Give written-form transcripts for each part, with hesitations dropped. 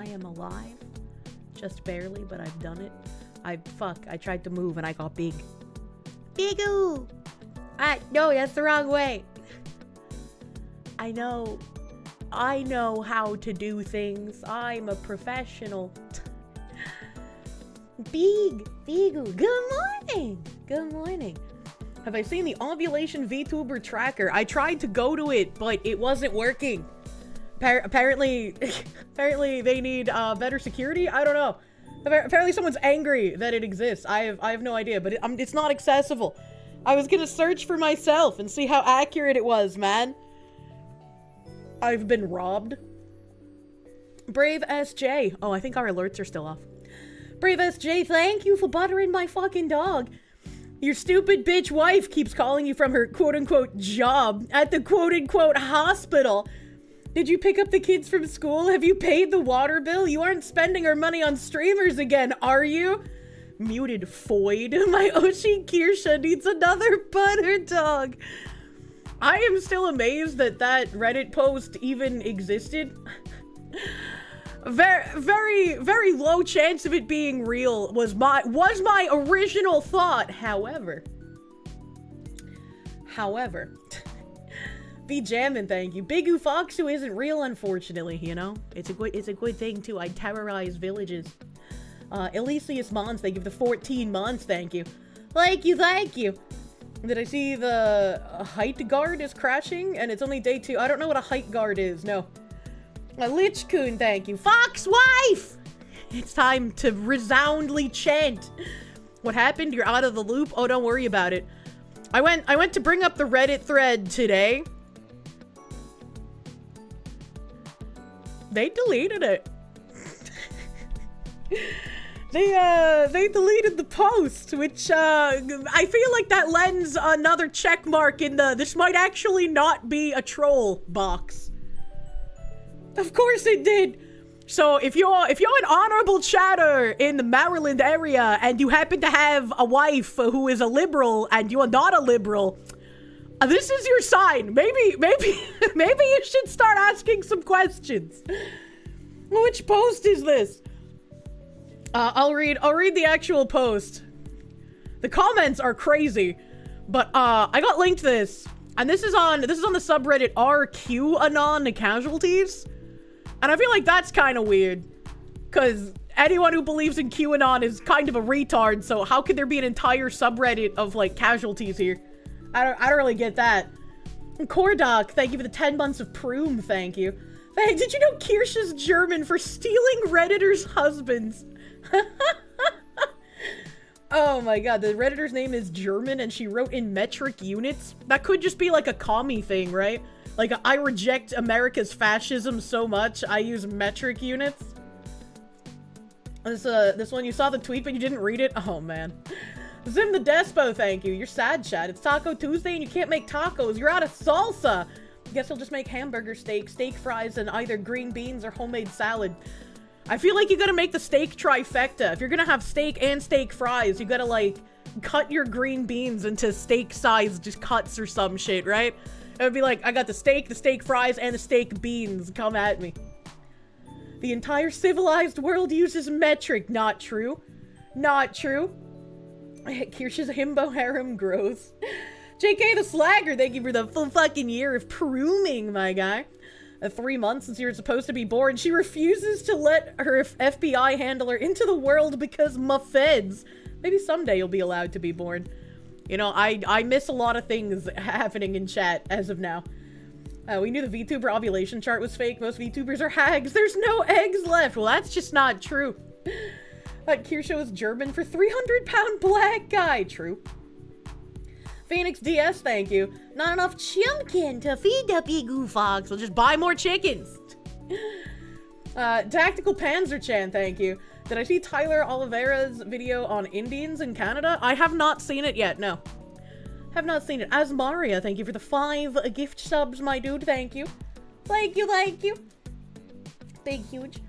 I am alive. Just barely, but I've done it. I tried to move and I got big. Big-oo! No, that's the wrong way. I know how to do things. I'm a professional. Big-oo. Good morning. Good morning. Have I seen the ovulation VTuber tracker? I tried to go to it, but it wasn't working. Apparently they need better security. I don't know. Apparently someone's angry that it exists. I have no idea, but it's not accessible. I was gonna search for myself and see how accurate it was, man. I've been robbed. Brave SJ. Oh, I think our alerts are still off. Brave SJ, thank you for buttering my fucking dog. Your stupid bitch wife keeps calling you from her quote-unquote job at the quote-unquote hospital. Did you pick up the kids from school? Have you paid the water bill? You aren't spending our money on streamers again, are you? Muted Foyd. My Oshi Kirsche needs another butter dog. I am still amazed that Reddit post even existed. Very low chance of it being real was my original thought. However, be jamming, thank you. Big Fox who isn't real, unfortunately, you know? It's a good thing too. I terrorize villages. Elysius Mons, thank you for the 14 months, thank you. Thank you. Did I see the height guard is crashing and it's only day 2? I don't know what a height guard is, no. Lich Coon, thank you. Fox wife! It's time to resoundly chant. What happened? You're out of the loop? Oh, don't worry about it. I went to bring up the Reddit thread today. They deleted it. They deleted the post, which, I feel like that lends another check mark in the this might actually not be a troll box. Of course it did. So if you're an honorable chatter in the Maryland area and you happen to have a wife who is a liberal and you are not a liberal, this is your sign. Maybe you should start asking some questions. Which post is this? I'll read the actual post. The comments are crazy, but I got linked this, and this is on the subreddit RQAnon casualties, and I feel like that's kind of weird, because anyone who believes in QAnon is kind of a retard. So how could there be an entire subreddit of like casualties here? I don't really get that. Cordoc, thank you for the 10 months of Proom. Thank you. Hey, did you know Kirsche is German for stealing Redditors' husbands? Oh my god, the Redditor's name is German and she wrote in metric units? That could just be like a commie thing, right? Like, I reject America's fascism so much, I use metric units. This one, you saw the tweet but you didn't read it? Oh man. Zim the Despo, thank you. You're sad, Chad. It's Taco Tuesday and you can't make tacos. You're out of salsa. Guess you'll just make hamburger steak fries, and either green beans or homemade salad. I feel like you gotta make the steak trifecta. If you're gonna have steak and steak fries, you gotta, like, cut your green beans into steak-sized just cuts or some shit, right? It would be like, I got the steak fries, and the steak beans. Come at me. The entire civilized world uses metric. Not true. Not true. Kirsch's himbo harem grows. JK the Slagger, thank you for the full fucking year of prooming, my guy. 3 months since you were supposed to be born. She refuses to let her FBI handler into the world because my feds. Maybe someday you'll be allowed to be born. You know, I miss a lot of things happening in chat as of now. We knew the VTuber ovulation chart was fake. Most VTubers are hags. There's no eggs left. Well, that's just not true. Kirsche was German for 300-pound black guy. True. Phoenix DS, thank you. Not enough chimkin to feed the big fox. We'll just buy more chickens. Tactical Panzer-chan, thank you. Did I see Tyler Oliveira's video on Indians in Canada? I have not seen it yet, no. Have not seen it. Asmaria, thank you for the 5 gift subs, my dude, thank you. Thank you. Big, huge.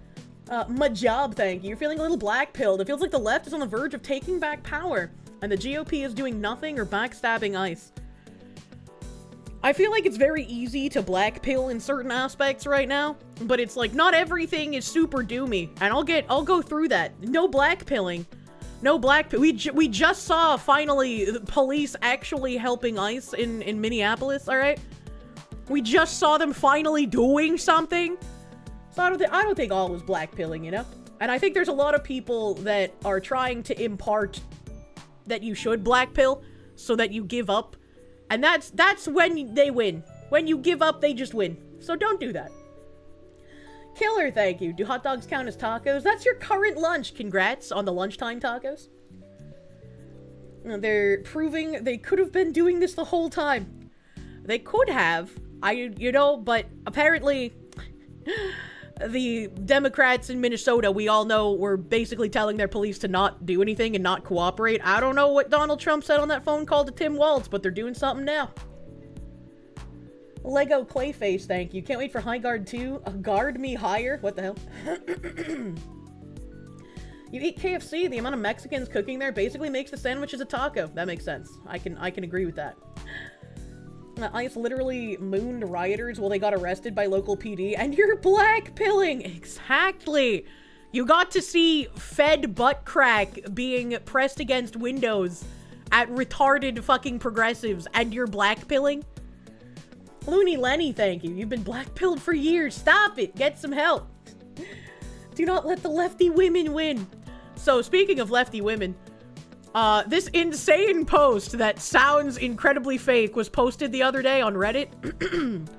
Majab, thank you. You're feeling a little black-pilled. It feels like the left is on the verge of taking back power. And the GOP is doing nothing or backstabbing ICE. I feel like it's very easy to black pill in certain aspects right now, but it's like not everything is super doomy, and I'll go through that. No black pilling. No black pill. We just saw finally the police actually helping ICE in Minneapolis, all right? We just saw them finally doing something. So I don't think all was black pilling, you know? And I think there's a lot of people that are trying to impart that you should black pill so that you give up. And that's when they win. When you give up, they just win. So don't do that. Killer, thank you. Do hot dogs count as tacos? That's your current lunch. Congrats on the lunchtime tacos. They're proving they could have been doing this the whole time. They could have. You know, but apparently the Democrats in Minnesota, we all know, were basically telling their police to not do anything and not cooperate. I don't know what Donald Trump said on that phone call to Tim Walz, but they're doing something now. Lego Clayface, thank you. Can't wait for High Guard 2. Guard me higher? What the hell? You eat KFC, the amount of Mexicans cooking there basically makes the sandwiches a taco. That makes sense. I can agree with that. ICE literally mooned rioters while they got arrested by local PD, and you're black pilling! Exactly! You got to see Fed butt crack being pressed against windows at retarded fucking progressives, and you're black pilling? Looney Lenny, thank you. You've been black pilled for years. Stop it! Get some help! Do not let the lefty women win. So, speaking of lefty women, this insane post that sounds incredibly fake was posted the other day on Reddit. It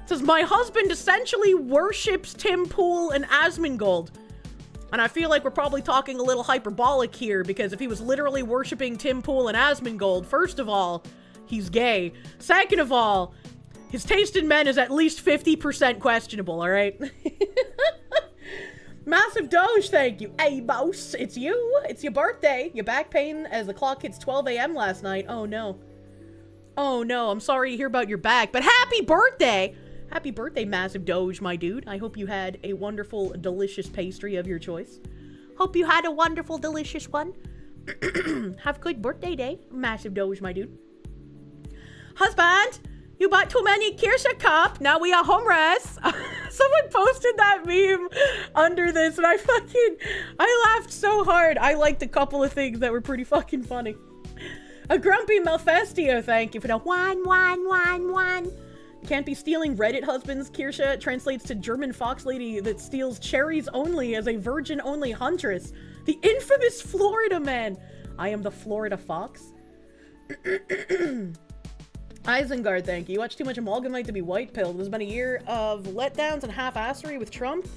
says, my husband essentially worships Tim Pool and Asmongold. And I feel like we're probably talking a little hyperbolic here, because if he was literally worshiping Tim Pool and Asmongold, first of all, he's gay. Second of all, his taste in men is at least 50% questionable, alright? Massive Doge, thank you. Hey, boss, it's you. It's your birthday. Your back pain as the clock hits 12 a.m. last night. Oh, no. Oh, no. I'm sorry to hear about your back, but happy birthday. Happy birthday, Massive Doge, my dude. I hope you had a wonderful, delicious pastry of your choice. Hope you had a wonderful, delicious one. Have a good birthday day, Massive Doge, my dude. Husband, you bought too many Kirsche cup. Now we are homeless. Someone posted that meme under this, and I laughed so hard. I liked a couple of things that were pretty fucking funny. A grumpy Malfestio, thank you for the one. Can't be stealing Reddit husbands. Kirsche translates to German fox lady that steals cherries only as a virgin-only huntress. The infamous Florida man. I am the Florida fox. Isengard, thank you. You watch too much Amalgamite to be white-pilled. There's been a year of letdowns and half-assery with Trump.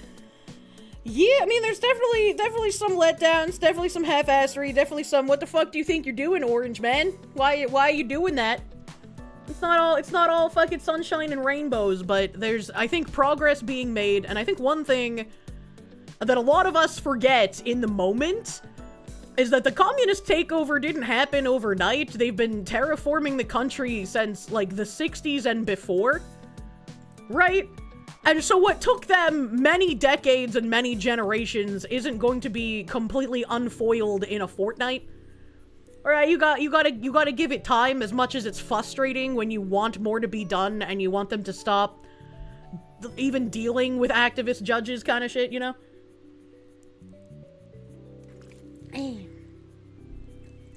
Yeah, I mean, there's definitely some letdowns, definitely some half-assery, definitely some, what the fuck do you think you're doing, Orange Man? Why are you doing that? It's not all fucking sunshine and rainbows, but there's, I think, progress being made, and I think one thing that a lot of us forget in the moment is that the communist takeover didn't happen overnight. They've been terraforming the country since, like, the 60s and before, right? And so what took them many decades and many generations isn't going to be completely unfoiled in a fortnight. Alright, you gotta give it time, as much as it's frustrating when you want more to be done and you want them to stop even dealing with activist judges kind of shit, you know?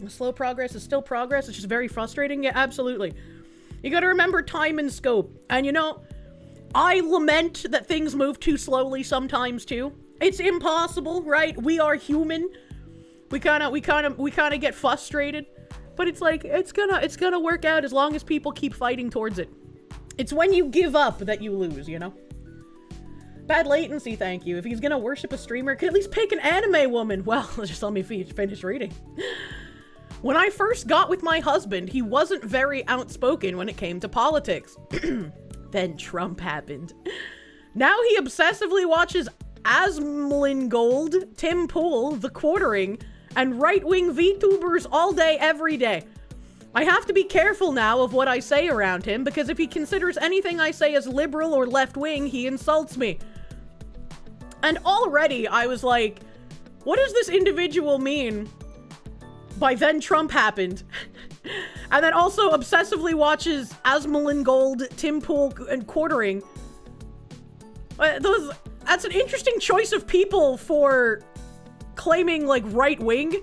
Slow progress is still progress. It's just very frustrating. Yeah, absolutely. You gotta remember time and scope. And you know, I lament that things move too slowly sometimes too. It's impossible, right? We are human. We kind of get frustrated. But it's like, it's gonna work out as long as people keep fighting towards it. It's when you give up that you lose, you know? Bad latency, thank you. If he's gonna worship a streamer, could at least pick an anime woman. Well, just let me finish reading. When I first got with my husband, he wasn't very outspoken when it came to politics. Then Trump happened. Now he obsessively watches Asmongold, Tim Pool, The Quartering, and right-wing VTubers all day, every day. I have to be careful now of what I say around him, because if he considers anything I say as liberal or left-wing, he insults me. And already I was like, what does this individual mean by then Trump happened? And then also obsessively watches Asmalin Gold, Tim Pool, and Quartering. That's an interesting choice of people for claiming, like, right-wing.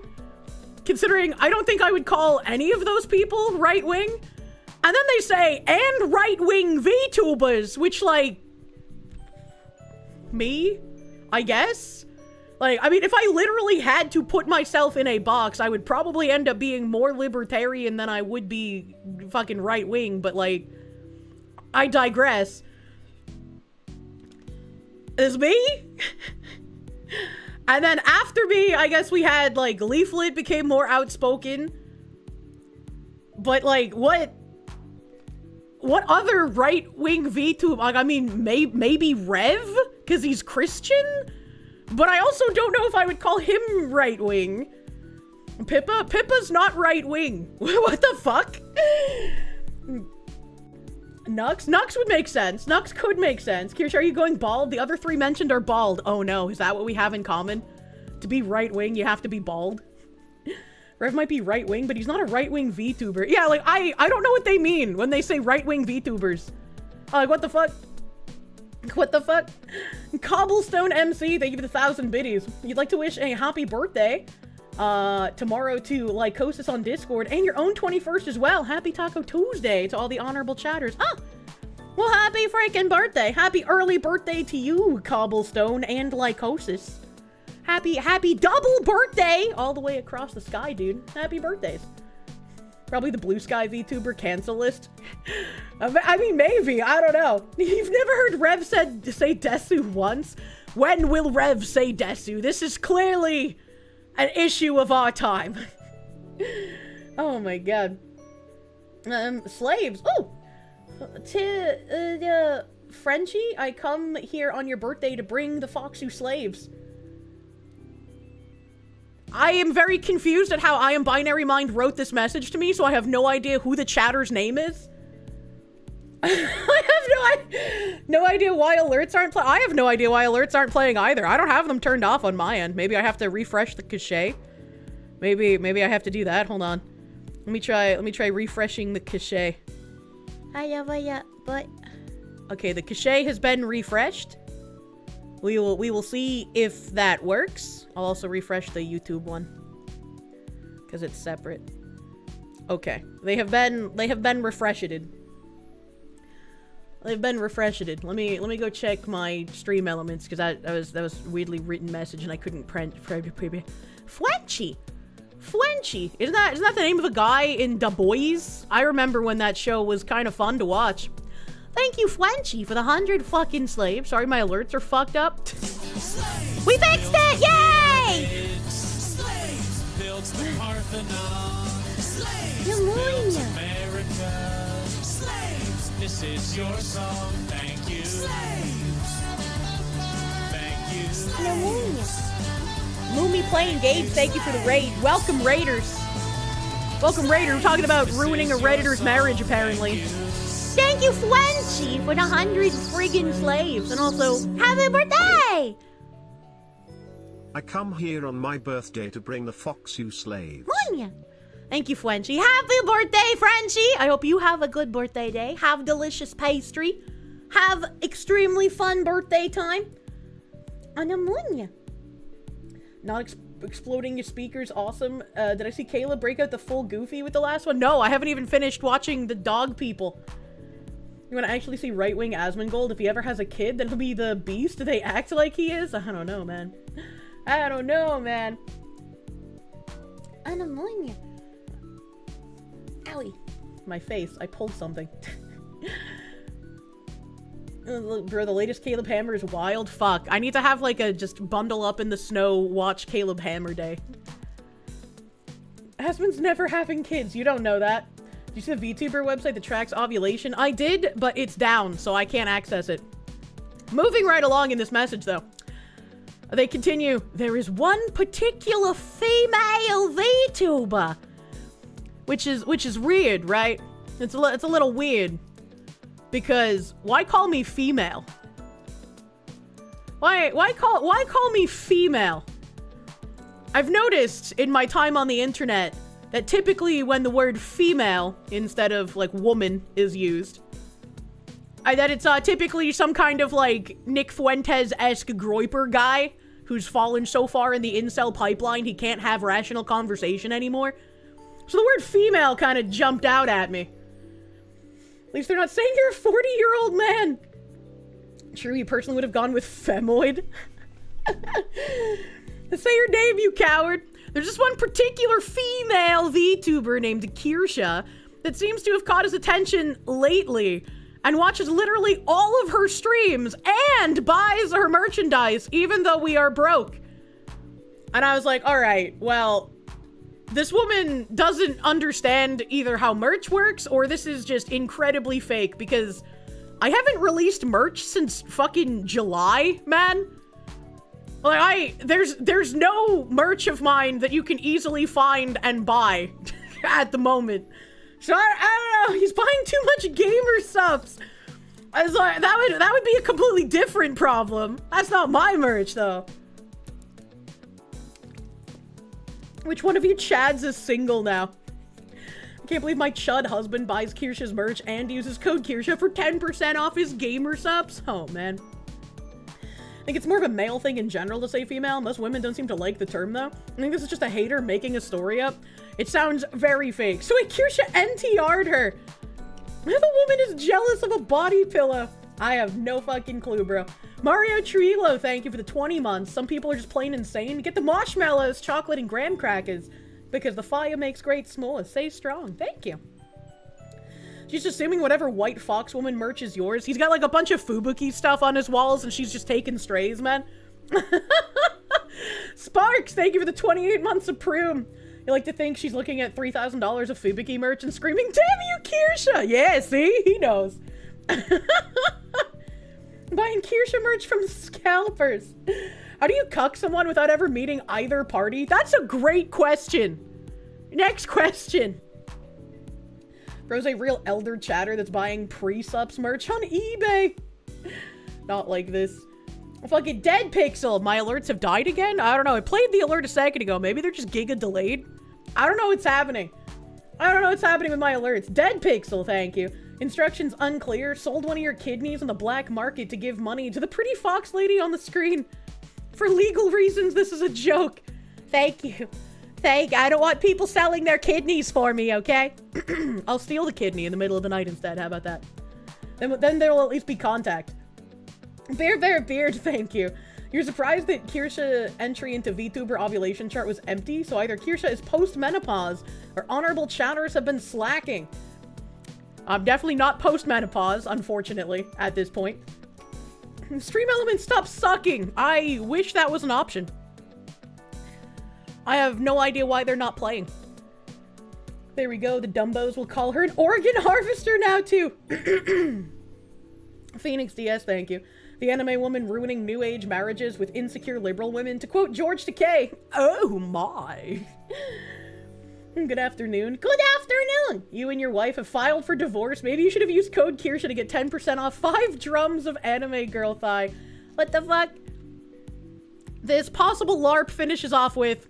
Considering I don't think I would call any of those people right-wing. And then they say, and right-wing VTubers, which, like, me, I guess? Like, I mean, if I literally had to put myself in a box, I would probably end up being more libertarian than I would be fucking right-wing, but, like, I digress. Is me? And then after me, I guess we had, like, Leaflet became more outspoken. But, like, what other right-wing VTube? Like, I mean, maybe Rev? Because he's Christian? But I also don't know if I would call him right-wing. Pippa's not right-wing. What the fuck? Nux would make sense. Nux could make sense. Kirsche, are you going bald? The other three mentioned are bald. Oh no, is that what we have in common? To be right-wing, you have to be bald? Rev might be right-wing, but he's not a right-wing VTuber. Yeah, like, I don't know what they mean when they say right-wing VTubers. Like, what the fuck? What the fuck? Cobblestone MC, thank you for the 1,000 biddies. You'd like to wish a happy birthday tomorrow to Lycosis on Discord, and your own 21st as well. Happy Taco Tuesday to all the honorable chatters. Ah! Well, happy freaking birthday. Happy early birthday to you, Cobblestone and Lycosis. Happy double birthday all the way across the sky, dude. Happy birthdays. Probably the Blue Sky VTuber cancel list. I mean, maybe. I don't know. You've never heard Rev say Desu once? When will Rev say Desu? This is clearly an issue of our time. Oh my god. Slaves. Oh! Frenchie, I come here on your birthday to bring the Foxu slaves. I am very confused at how I Am Binary Mind wrote this message to me, so I have no idea who the chatter's name is. I have no idea why alerts aren't playing. I have no idea why alerts aren't playing either. I don't have them turned off on my end. Maybe I have to refresh the cache. Maybe I have to do that. Hold on. Let me try refreshing the cache. Okay, the cache has been refreshed. We will see if that works. I'll also refresh the YouTube one because it's separate. Okay, they have been refreshed. They've been refreshed. Let me go check my stream elements because that was a weirdly written message and I couldn't print. Fwenchy. Isn't that the name of a guy in Da Boys? I remember when that show was kind of fun to watch. Thank you, Fwenchy, for the 100 fucking slaves. Sorry, my alerts are fucked up. We fixed it! Yay! Slaves builds the Parthenon. Slaves builds America. Slaves, this is your song. Thank you. Slaves. Thank you. Slaves. Moomy playing games, thank you for the raid. Welcome, Raiders. Welcome, Raiders. We're talking about ruining a Redditor's marriage, apparently. Thank you, Fwenchy, for the 100 friggin' slaves. And also, happy birthday! I come here on my birthday to bring the Foxu slaves. Thank you, Fwenchy. Happy birthday, Frenchie! I hope you have a good birthday day. Have delicious pastry. Have extremely fun birthday time. Anamunya. Not exploding your speakers, awesome. Did I see Caleb break out the full Goofy with the last one? No, I haven't even finished watching the dog people. You want to actually see right-wing Asmongold? If he ever has a kid, then he'll be the beast they act like he is? I don't know, man. I don't know, man. Anamonia. Owie. My face. I pulled something. Bro, the latest Caleb Hammer is wild. Fuck. I need to have, like, a just bundle up in the snow, watch Caleb Hammer day. Asmon's never having kids. You don't know that. Did you see the VTuber website that tracks ovulation? I did, but it's down, so I can't access it. Moving right along in this message, though. They continue, there is one particular female VTuber. Which is weird, right? It's a little weird. Because why call me female? Why call me female? I've noticed in my time on the internet that typically when the word female instead of, like, woman is used, that it's typically some kind of, like, Nick Fuentes-esque groiper guy who's fallen so far in the incel pipeline he can't have rational conversation anymore. So the word female kind of jumped out at me. At least they're not saying you're a 40-year-old man. True, you personally would have gone with femoid. Say your name, you coward. There's this one particular female VTuber named Kirsche that seems to have caught his attention lately and watches literally all of her streams and buys her merchandise even though we are broke. And I was like, all right, well, this woman doesn't understand either how merch works or this is just incredibly fake because I haven't released merch since fucking July, man. Like, there's no merch of mine that you can easily find and buy at the moment. So I don't know, he's buying too much gamer subs. I was like, that would be a completely different problem. That's not my merch, though. Which one of you Chads is single now? I can't believe my chud husband buys Kirsche's merch and uses code Kirsche for 10% off his gamer subs. Oh, man. I think it's more of a male thing in general to say female. Most women don't seem to like the term, though. I think this is just a hater making a story up. It sounds very fake. So wait, Kirsche NTR'd her. The woman is jealous of a body pillow. I have no fucking clue, bro. Mario Trillo, thank you for the 20 months. Some people are just plain insane. Get the marshmallows, chocolate, and graham crackers. Because the fire makes great s'mores. Stay strong. Thank you. She's assuming whatever white fox woman merch is yours. He's got like a bunch of Fubuki stuff on his walls and she's just taking strays, man. Sparks, thank you for the 28 months of Prune. You like to think she's looking at $3,000 of Fubuki merch and screaming, damn you, Kirsche! Yeah, see? He knows. Buying Kirsche merch from scalpers. How do you cuck someone without ever meeting either party? That's a great question. Next question. Bro's a real elder chatter that's buying pre-subs merch on eBay. Not like this. Fucking dead pixel. My alerts have died again? I don't know. I played the alert a second ago. Maybe they're just giga delayed. I don't know what's happening. I don't know what's happening with my alerts. Dead pixel, thank you. Instructions unclear. Sold one of your kidneys on the black market to give money to the pretty fox lady on the screen. For legal reasons, this is a joke. Thank you. I don't want people selling their kidneys for me, okay? I'll steal the kidney in the middle of the night instead. How about that? Then there will at least be contact. Bear Beard, thank you. You're surprised that Kirsche entry into VTuber ovulation chart was empty? So either Kirsche is post-menopause or honorable chatters have been slacking. I'm definitely not post-menopause, unfortunately, at this point. Stream Elements, stop sucking! I wish that was an option. I have no idea why they're not playing. There we go. The Dumbos will call her an organ harvester now, too. Phoenix DS, thank you. The anime woman ruining new age marriages with insecure liberal women. To quote George Takei, oh my. Good afternoon. Good afternoon. You and your wife have filed for divorce. Maybe you should have used code Kirsche to get 10% off 5 drums of anime girl thigh. What the fuck? This possible LARP finishes off with,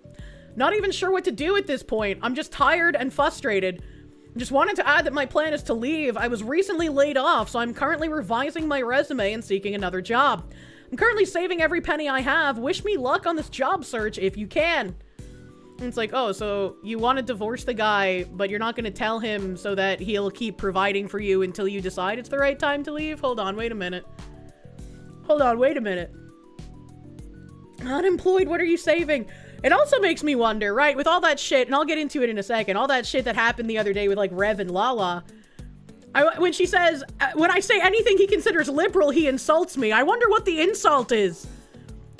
not even sure what to do at this point. I'm just tired and frustrated. Just wanted to add that my plan is to leave. I was recently laid off, so I'm currently revising my resume and seeking another job. I'm currently saving every penny I have. Wish me luck on this job search if you can. And it's like, oh, so you want to divorce the guy, but you're not going to tell him so that he'll keep providing for you until you decide it's the right time to leave? Hold on, wait a minute. Unemployed, what are you saving? It also makes me wonder, right, with all that shit, and I'll get into it in a second, all that shit that happened the other day with, like, Rev and Lala. When she says, when I say anything he considers liberal, he insults me. I wonder what the insult is.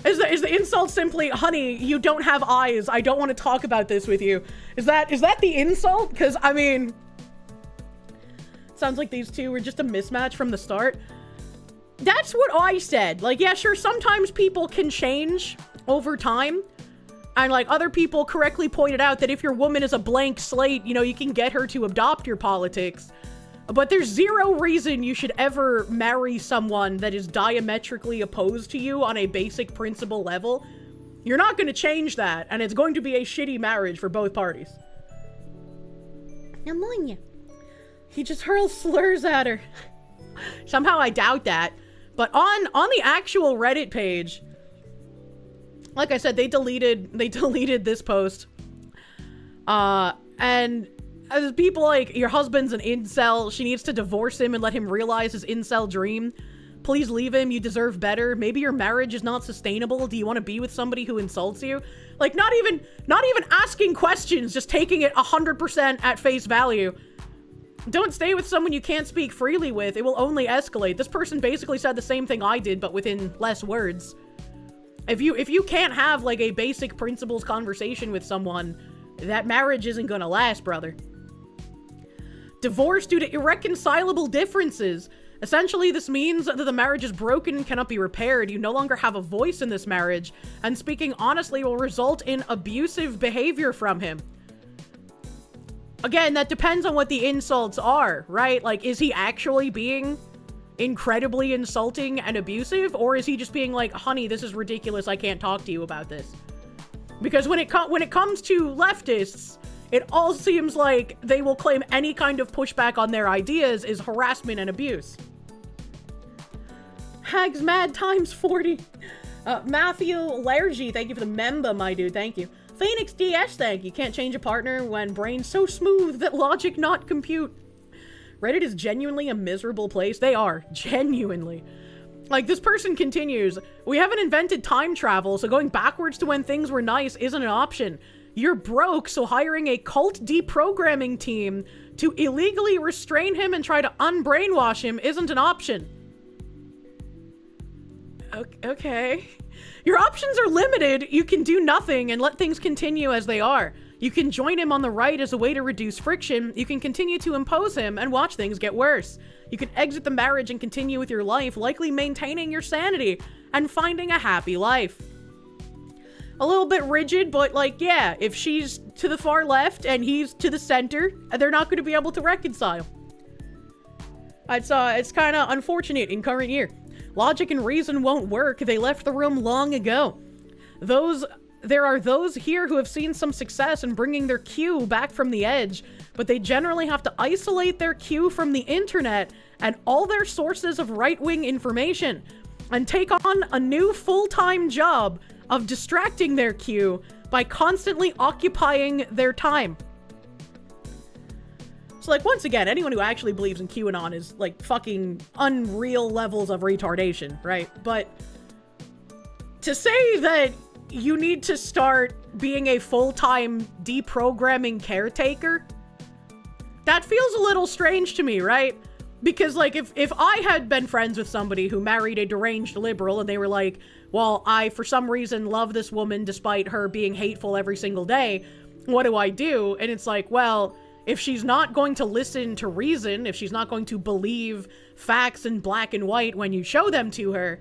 Is the insult simply, honey, you don't have eyes. I don't want to talk about this with you. Is that the insult? Because, I mean, sounds like these two were just a mismatch from the start. That's what I said. Like, yeah, sure, sometimes people can change over time. And, like, other people correctly pointed out that if your woman is a blank slate, you know, you can get her to adopt your politics. But there's zero reason you should ever marry someone that is diametrically opposed to you on a basic principle level. You're not going to change that, and it's going to be a shitty marriage for both parties. I'm on you. He just hurls slurs at her. Somehow I doubt that. But on the actual Reddit page, like I said, they deleted this post. And as people like, your husband's an incel, she needs to divorce him and let him realize his incel dream. Please leave him, you deserve better. Maybe your marriage is not sustainable. Do you want to be with somebody who insults you? Like, not even asking questions, just taking it 100% at face value. Don't stay with someone you can't speak freely with. It will only escalate. This person basically said the same thing I did, but within less words. If you can't have, like, a basic principles conversation with someone, that marriage isn't gonna last, brother. Divorce due to irreconcilable differences. Essentially, this means that the marriage is broken and cannot be repaired. You no longer have a voice in this marriage, and speaking honestly will result in abusive behavior from him. Again, that depends on what the insults are, right? Like, is he actually being incredibly insulting and abusive, or is he just being like, honey, this is ridiculous, I can't talk to you about this? Because when it comes to leftists, it all seems like they will claim any kind of pushback on their ideas is harassment and abuse. Hags mad times 40. Matthew Largy, thank you for the member, my dude, thank you. Phoenix DS, thank you. Can't change a partner when brain's so smooth that logic not compute. Reddit is genuinely a miserable place. They are, genuinely. Like, this person continues, we haven't invented time travel, so going backwards to when things were nice isn't an option. You're broke, so hiring a cult deprogramming team to illegally restrain him and try to unbrainwash him isn't an option. Okay. Your options are limited. You can do nothing and let things continue as they are. You can join him on the right as a way to reduce friction. You can continue to impose him and watch things get worse. You can exit the marriage and continue with your life, likely maintaining your sanity and finding a happy life. A little bit rigid, but like, yeah, if she's to the far left and he's to the center, they're not going to be able to reconcile. It's kind of unfortunate in current year. Logic and reason won't work. They left the room long ago. There are those here who have seen some success in bringing their Q back from the edge, but they generally have to isolate their Q from the internet and all their sources of right-wing information and take on a new full-time job of distracting their Q by constantly occupying their time. So, like, once again, anyone who actually believes in QAnon is, like, fucking unreal levels of retardation, right? But to say that you need to start being a full-time deprogramming caretaker, that feels a little strange to me, right? Because, like, if I had been friends with somebody who married a deranged liberal and they were like, well, I, for some reason, love this woman despite her being hateful every single day, what do I do? And it's like, well, if she's not going to listen to reason, if she's not going to believe facts in black and white when you show them to her,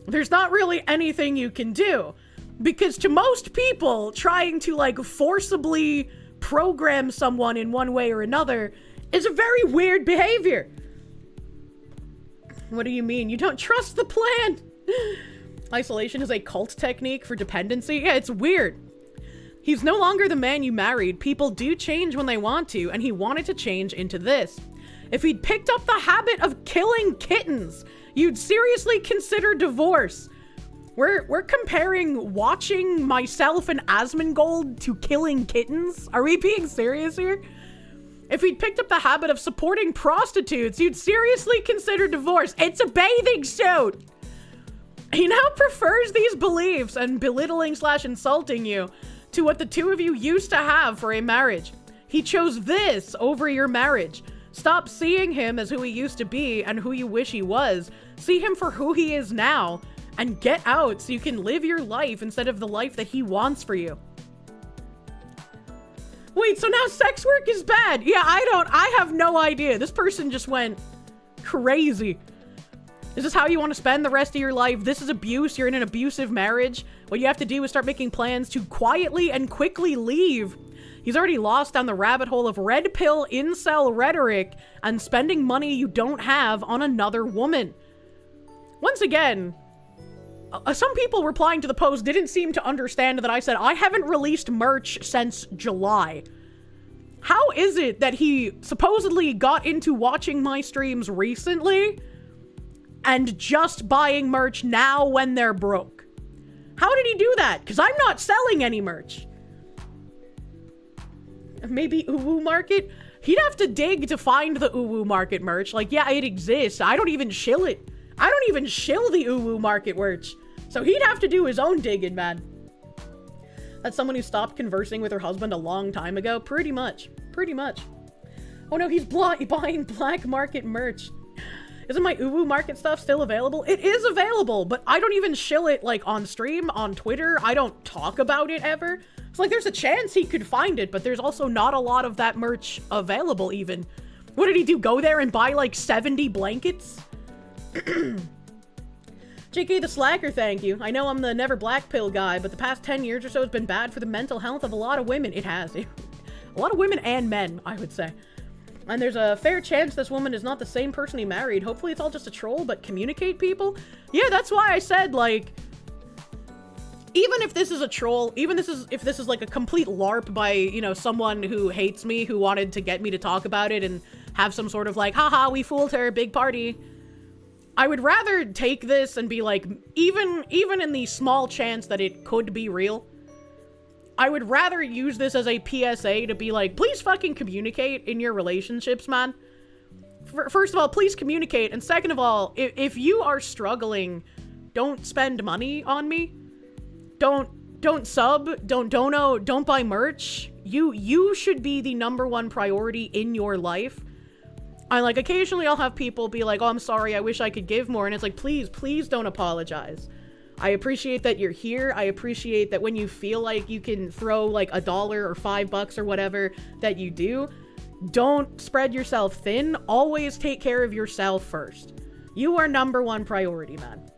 there's not really anything you can do. Because to most people, trying to, like, forcibly program someone in one way or another is a very weird behavior. What do you mean? You don't trust the plan? Isolation is a cult technique for dependency? Yeah, it's weird. He's no longer the man you married. People do change when they want to, and he wanted to change into this. If he'd picked up the habit of killing kittens, you'd seriously consider divorce. We're comparing watching myself and Asmongold to killing kittens? Are we being serious here? If he'd picked up the habit of supporting prostitutes, you'd seriously consider divorce. It's a bathing suit! He now prefers these beliefs and belittling/insulting you to what the two of you used to have for a marriage. He chose this over your marriage. Stop seeing him as who he used to be and who you wish he was. See him for who he is now and get out so you can live your life instead of the life that he wants for you. Wait, so now sex work is bad? Yeah, I have no idea. This person just went crazy. Is this how you want to spend the rest of your life? This is abuse. You're in an abusive marriage. What you have to do is start making plans to quietly and quickly leave. He's already lost down the rabbit hole of red pill incel rhetoric and spending money you don't have on another woman. Once again, some people replying to the post didn't seem to understand that I said I haven't released merch since July. How is it that he supposedly got into watching my streams recently and just buying merch now when they're broke? How did he do that? Because I'm not selling any merch. Maybe Uwu Market? He'd have to dig to find the Uwu Market merch. Like, yeah, it exists. I don't even shill it. I don't even shill the Uwu Market merch. So he'd have to do his own digging, man. That's someone who stopped conversing with her husband a long time ago. Pretty much. Pretty much. Oh no, he's buying black market merch. Isn't my Uwu Market stuff still available? It is available, but I don't even shill it, like, on stream, on Twitter. I don't talk about it ever. It's like, there's a chance he could find it, but there's also not a lot of that merch available, even. What did he do? Go there and buy, like, 70 blankets? JK the Slacker, thank you. I know I'm the never black pill guy, but the past 10 years or so has been bad for the mental health of a lot of women. It has. A lot of women and men, I would say. And there's a fair chance this woman is not the same person he married. Hopefully it's all just a troll, but communicate people? Yeah, that's why I said, like, even if this is a troll, even if this is like a complete LARP by, you know, someone who hates me, who wanted to get me to talk about it and have some sort of like, haha, we fooled her, big party. I would rather take this and be like, even in the small chance that it could be real, I would rather use this as a PSA to be like, please fucking communicate in your relationships, man. First of all, please communicate. And second of all, if you are struggling, don't spend money on me. Don't sub, don't dono, don't buy merch. You should be the #1 priority in your life. I like, occasionally I'll have people be like, oh, I'm sorry, I wish I could give more. And it's like, please don't apologize. I appreciate that you're here. I appreciate that when you feel like you can throw like $1 or $5 or whatever that you do. Don't spread yourself thin. Always take care of yourself first. You are #1 priority, man.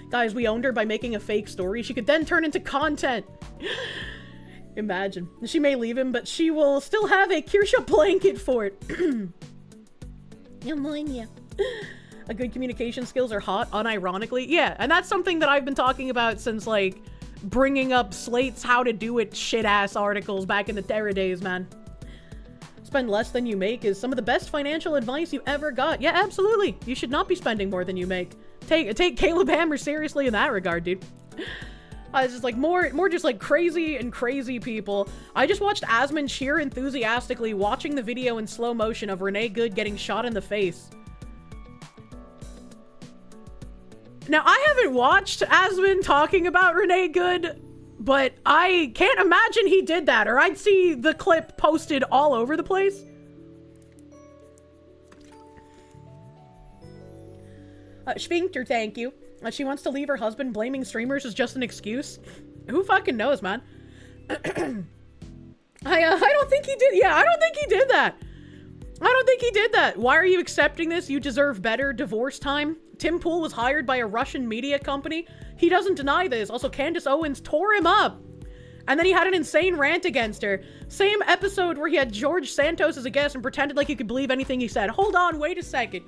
Guys, we owned her by making a fake story. She could then turn into content. Imagine. She may leave him, but she will still have a Kirsche blanket for it. A good communication skills are hot, unironically. Yeah, and that's something that I've been talking about since, like, bringing up Slate's how to do it shit-ass articles back in the Terra days, man. Spend less than you make is some of the best financial advice you ever got. Yeah, absolutely. You should not be spending more than you make. Take Caleb Hammer seriously in that regard, dude. It's just like more just like crazy people. I just watched Asmund cheer enthusiastically watching the video in slow motion of Renee Good getting shot in the face. Now, I haven't watched Asmund talking about Renee Good, but I can't imagine he did that, or I'd see the clip posted all over the place. Sphincter, thank you. She wants to leave her husband. Blaming streamers is just an excuse. Who fucking knows, man? I don't think he did. Yeah, I don't think he did that. I don't think he did that. Why are you accepting this? You deserve better. Divorce time. Tim Pool was hired by a Russian media company. He doesn't deny this. Also, Candace Owens tore him up. And then he had an insane rant against her. Same episode where he had George Santos as a guest and pretended like you could believe anything he said. Hold on, wait a second.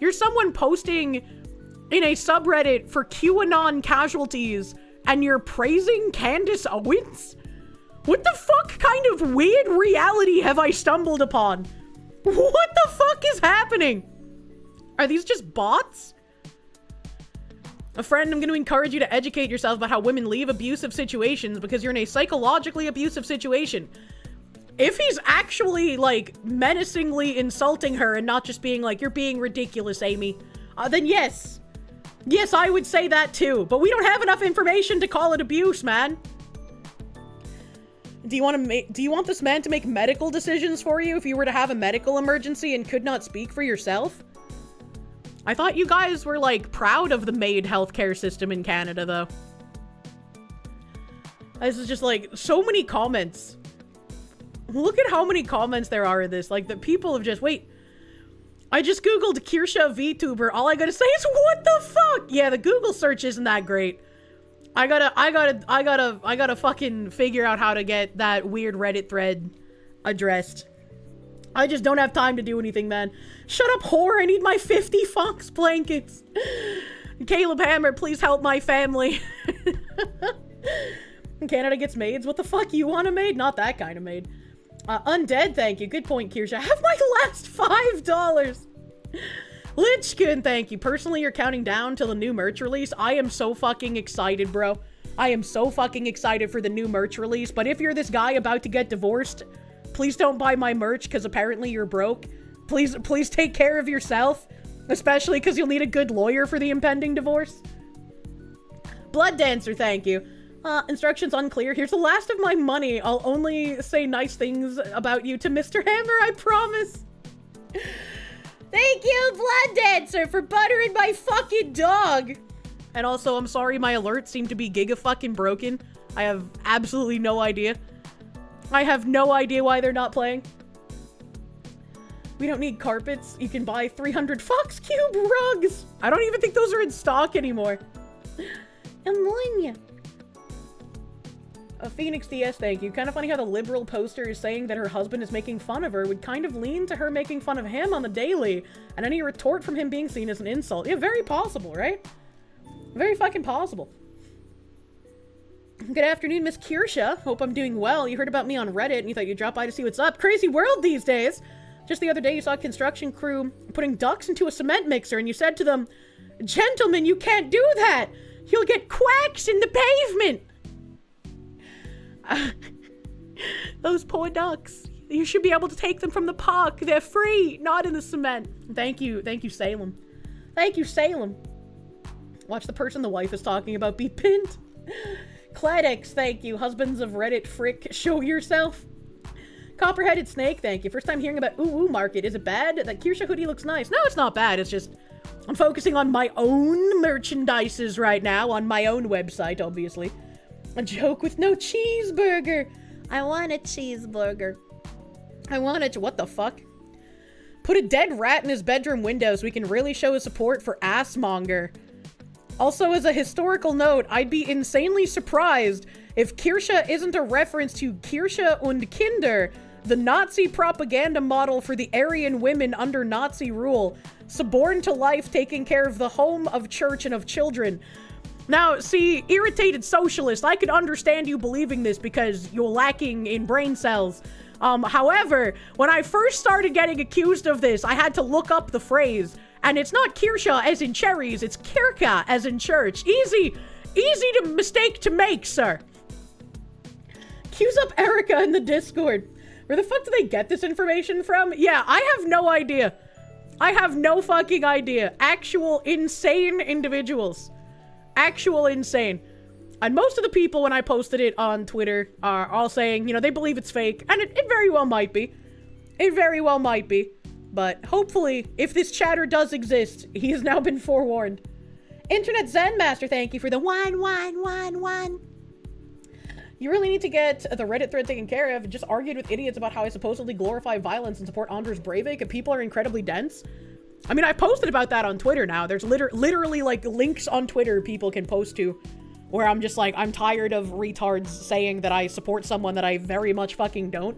You're someone posting in a subreddit for QAnon casualties and you're praising Candace Owens? What the fuck kind of weird reality have I stumbled upon? What the fuck is happening? Are these just bots? A friend, I'm going to encourage you to educate yourself about how women leave abusive situations because you're in a psychologically abusive situation. If he's actually, like, menacingly insulting her and not just being like, you're being ridiculous, Amy, then yes. Yes, I would say that too. But we don't have enough information to call it abuse, man. Do you want this man to make medical decisions for you if you were to have a medical emergency and could not speak for yourself? I thought you guys were, like, proud of the MAID healthcare system in Canada, though. This is just, like, so many comments. Look at how many comments there are in this. Like, the people have just, wait. I just Googled Kirsche VTuber. All I gotta say is, what the fuck? Yeah, the Google search isn't that great. I gotta fucking figure out how to get that weird Reddit thread addressed. I just don't have time to do anything, man. Shut up, whore. I need my 50 Fox blankets. Caleb Hammer, please help my family. Canada gets maids? What the fuck? You want a maid? Not that kind of maid. Undead, thank you. Good point, Kirsche. I have my last $5. Lichkin, thank you. Personally, you're counting down till the new merch release. I am so fucking excited, bro. I am so fucking excited for the new merch release. But if you're this guy about to get divorced, please don't buy my merch because apparently you're broke. Please take care of yourself. Especially because you'll need a good lawyer for the impending divorce. Blood Dancer, thank you. Instructions unclear. Here's the last of my money. I'll only say nice things about you to Mr. Hammer, I promise. Thank you, Blood Dancer, for buttering my fucking dog. And also, I'm sorry my alerts seem to be giga-fucking broken. I have absolutely no idea. I have no idea why they're not playing. We don't need carpets. You can buy 300 Fox Cube rugs. I don't even think those are in stock anymore. Ammonia. Phoenix DS, thank you. Kind of funny how the liberal poster is saying that her husband is making fun of her would kind of lean to her making fun of him on the daily, and any retort from him being seen as an insult. Yeah, very possible, right? Very fucking possible. Good afternoon, Miss Kirsche. Hope I'm doing well. You heard about me on Reddit and you thought you'd drop by to see what's up. Crazy world these days. Just the other day, you saw a construction crew putting ducks into a cement mixer, and you said to them, "Gentlemen, you can't do that. You'll get quacks in the pavement." Those poor ducks. You should be able to take them from the park. They're free, not in the cement. Thank you, Salem. Thank you, Salem. Watch the person the wife is talking about be pinned. Cladex, thank you. Husbands of Reddit, frick, show yourself. Copper-headed snake, thank you. First time hearing about Ooh Market. Is it bad? That Kirsche hoodie looks nice. No, it's not bad. It's just, I'm focusing on my own merchandises right now, on my own website, obviously. A joke with no cheeseburger. I want a cheeseburger. I want it. What the fuck? Put a dead rat in his bedroom window so we can really show his support for Assmonger. Also, as a historical note, I'd be insanely surprised if Kirsche isn't a reference to Kirsche und Kinder, the Nazi propaganda model for the Aryan women under Nazi rule, suborned to life, taking care of the home, of church, and of children. Now, see, irritated socialist, I could understand you believing this because you're lacking in brain cells. However, when I first started getting accused of this, I had to look up the phrase. And it's not Kirsche as in cherries, it's Kirche as in church. Easy to mistake to make, sir. Cues up Erica in the Discord. Where the fuck do they get this information from? Yeah, I have no idea. I have no fucking idea. Actual insane individuals. Actual insane. And most of the people, when I posted it on Twitter, are all saying, you know, they believe it's fake. And it very well might be. It very well might be. But hopefully, if this chatter does exist, he has now been forewarned. Internet Zen Master, thank you for the one. You really need to get the Reddit thread taken care of. Just argued with idiots about how I supposedly glorify violence and support Anders Breivik, and people are incredibly dense. I mean, I posted about that on Twitter now. There's literally like links on Twitter people can post to where I'm just like, I'm tired of retards saying that I support someone that I very much fucking don't.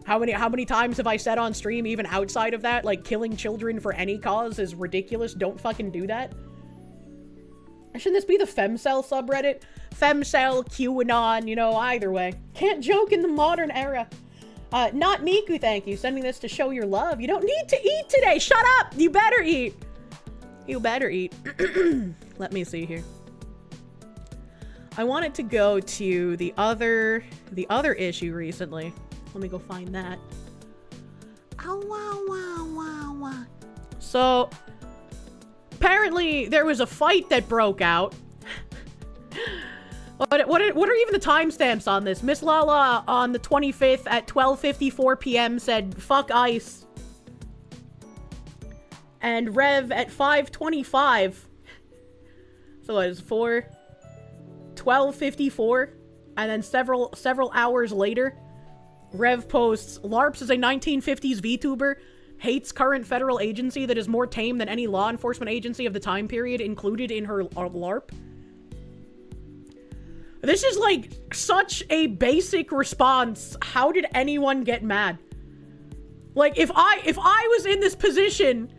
How many times have I said on stream, even outside of that, like killing children for any cause is ridiculous. Don't fucking do that. Shouldn't this be the Femcel subreddit? Femcel, QAnon, you know, either way. Can't joke in the modern era. Not Miku, thank you. Sending this to show your love. You don't need to eat today. Shut up. You better eat. You better eat. Let me see here. I wanted to go to the other issue recently. Let me go find that. So, apparently there was a fight that broke out. What are even the timestamps on this? Miss Lala on the 25th at 12:54 p.m. said, "Fuck ICE." And Rev at 5:25. So it was 12:54, and then several hours later, Rev posts, "LARPs is a 1950s VTuber, hates current federal agency that is more tame than any law enforcement agency of the time period included in her LARP." This is like such a basic response. How did anyone get mad? Like, if I was in this position,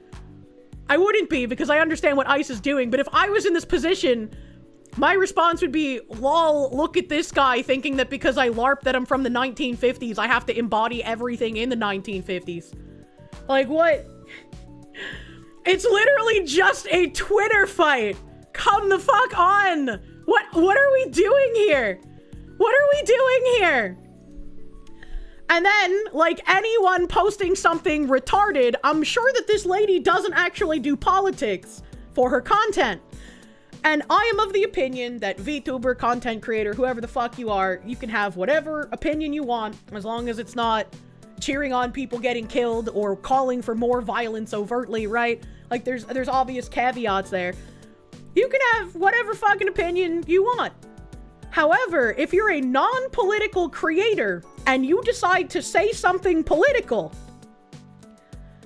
I wouldn't be because I understand what ICE is doing, but if I was in this position My response would be, lol, look at this guy thinking that because I LARP that I'm from the 1950s, I have to embody everything in the 1950s. Like, what? It's literally just a Twitter fight. Come the fuck on. What are we doing here? What are we doing here? And then, like anyone posting something retarded, I'm sure that this lady doesn't actually do politics for her content. And I am of the opinion that VTuber, content creator, whoever the fuck you are, you can have whatever opinion you want, as long as it's not cheering on people getting killed or calling for more violence overtly, right? Like, there's obvious caveats there. You can have whatever fucking opinion you want. However, if you're a non-political creator and you decide to say something political,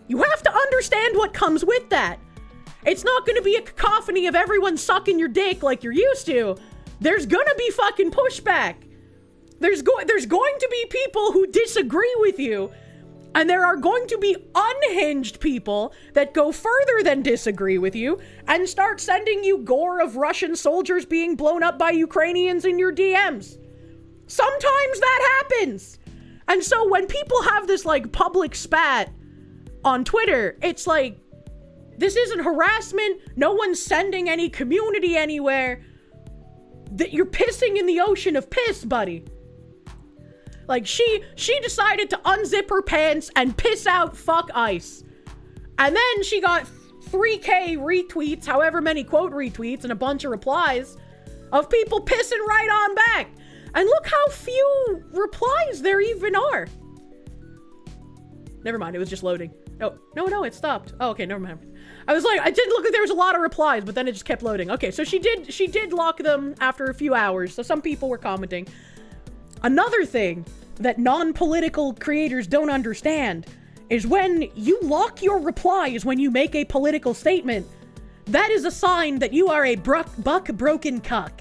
you have to understand what comes with that. It's not going to be a cacophony of everyone sucking your dick like you're used to. There's going to be fucking pushback. There's going to be people who disagree with you, and there are going to be unhinged people that go further than disagree with you and start sending you gore of Russian soldiers being blown up by Ukrainians in your DMs. Sometimes that happens. And so when people have this like public spat on Twitter, it's like, this isn't harassment. No one's sending any community anywhere. That you're pissing in the ocean of piss, buddy. Like, she decided to unzip her pants and piss out fuck ice. And then she got 3K retweets, however many quote retweets, and a bunch of replies of people pissing right on back. And look how few replies there even are. Never mind, it was just loading. No, it stopped. Oh, okay, never mind. I was like, I did look like there was a lot of replies, but then it just kept loading. Okay, so she did lock them after a few hours, so some people were commenting. Another thing that non-political creators don't understand is when you lock your replies when you make a political statement, that is a sign that you are a buck broken cuck.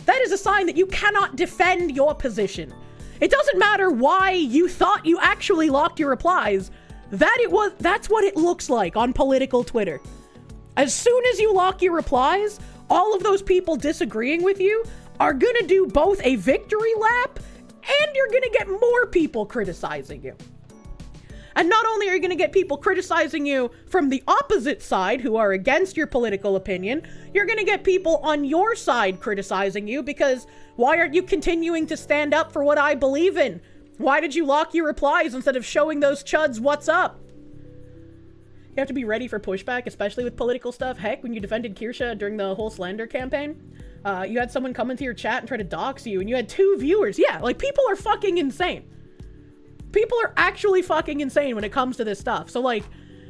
That is a sign that you cannot defend your position. It doesn't matter why you thought you actually locked your replies. That's what it looks like on political Twitter. As soon as you lock your replies, all of those people disagreeing with you are gonna do both a victory lap and you're gonna get more people criticizing you. And not only are you gonna get people criticizing you from the opposite side who are against your political opinion, you're gonna get people on your side criticizing you because why aren't you continuing to stand up for what I believe in? Why did you lock your replies instead of showing those chuds what's up? You have to be ready for pushback, especially with political stuff. Heck, when you defended Kirsche during the whole slander campaign, you had someone come into your chat and try to dox you, and you had 2 viewers. Yeah, like, people are fucking insane. People are actually fucking insane when it comes to this stuff. So, like,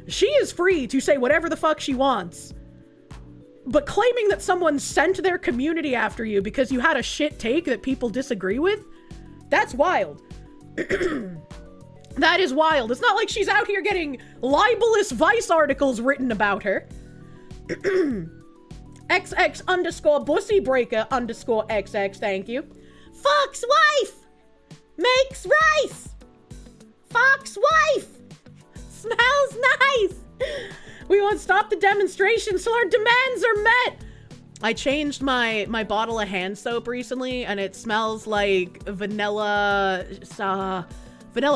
she is free to say whatever the fuck she wants. But claiming that someone sent their community after you because you had a shit take that people disagree with, that's wild. That is wild. It's not like she's out here getting libelous Vice articles written about her. XX_bussybreaker_XX, thank you. Fox wife makes rice. Fox wife smells nice. We won't stop the demonstration till our demands are met. I changed my bottle of hand soap recently, and it smells like vanilla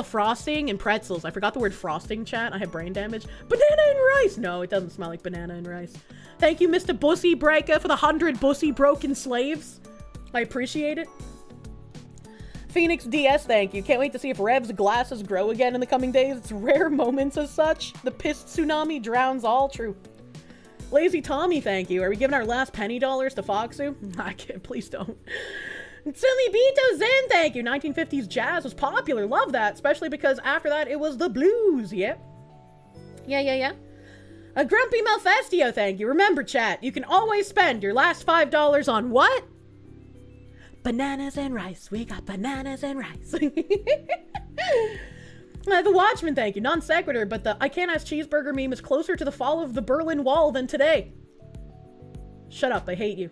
frosting and pretzels. I forgot the word frosting, chat. I have brain damage. Banana and rice. No, it doesn't smell like banana and rice. Thank you, Mr. Bussy Breaker, for the 100 Bussy Broken Slaves. I appreciate it. Phoenix DS, thank you. Can't wait to see if Rev's glasses grow again in the coming days. It's rare moments as such. The piss tsunami drowns all. True. Lazy Tommy, thank you. Are we giving our last penny dollars to Foxu? I can't, please don't. Tsumibito Zen, thank you. 1950s jazz was popular. Love that, especially because after that it was the blues. Yep. Yeah. A Grumpy Malfestio, thank you. Remember, chat, you can always spend your last $5 on what? Bananas and rice. We got bananas and rice. The Watchman, thank you. Non sequitur, but the I can't ask cheeseburger meme is closer to the fall of the Berlin Wall than today. Shut up, I hate you.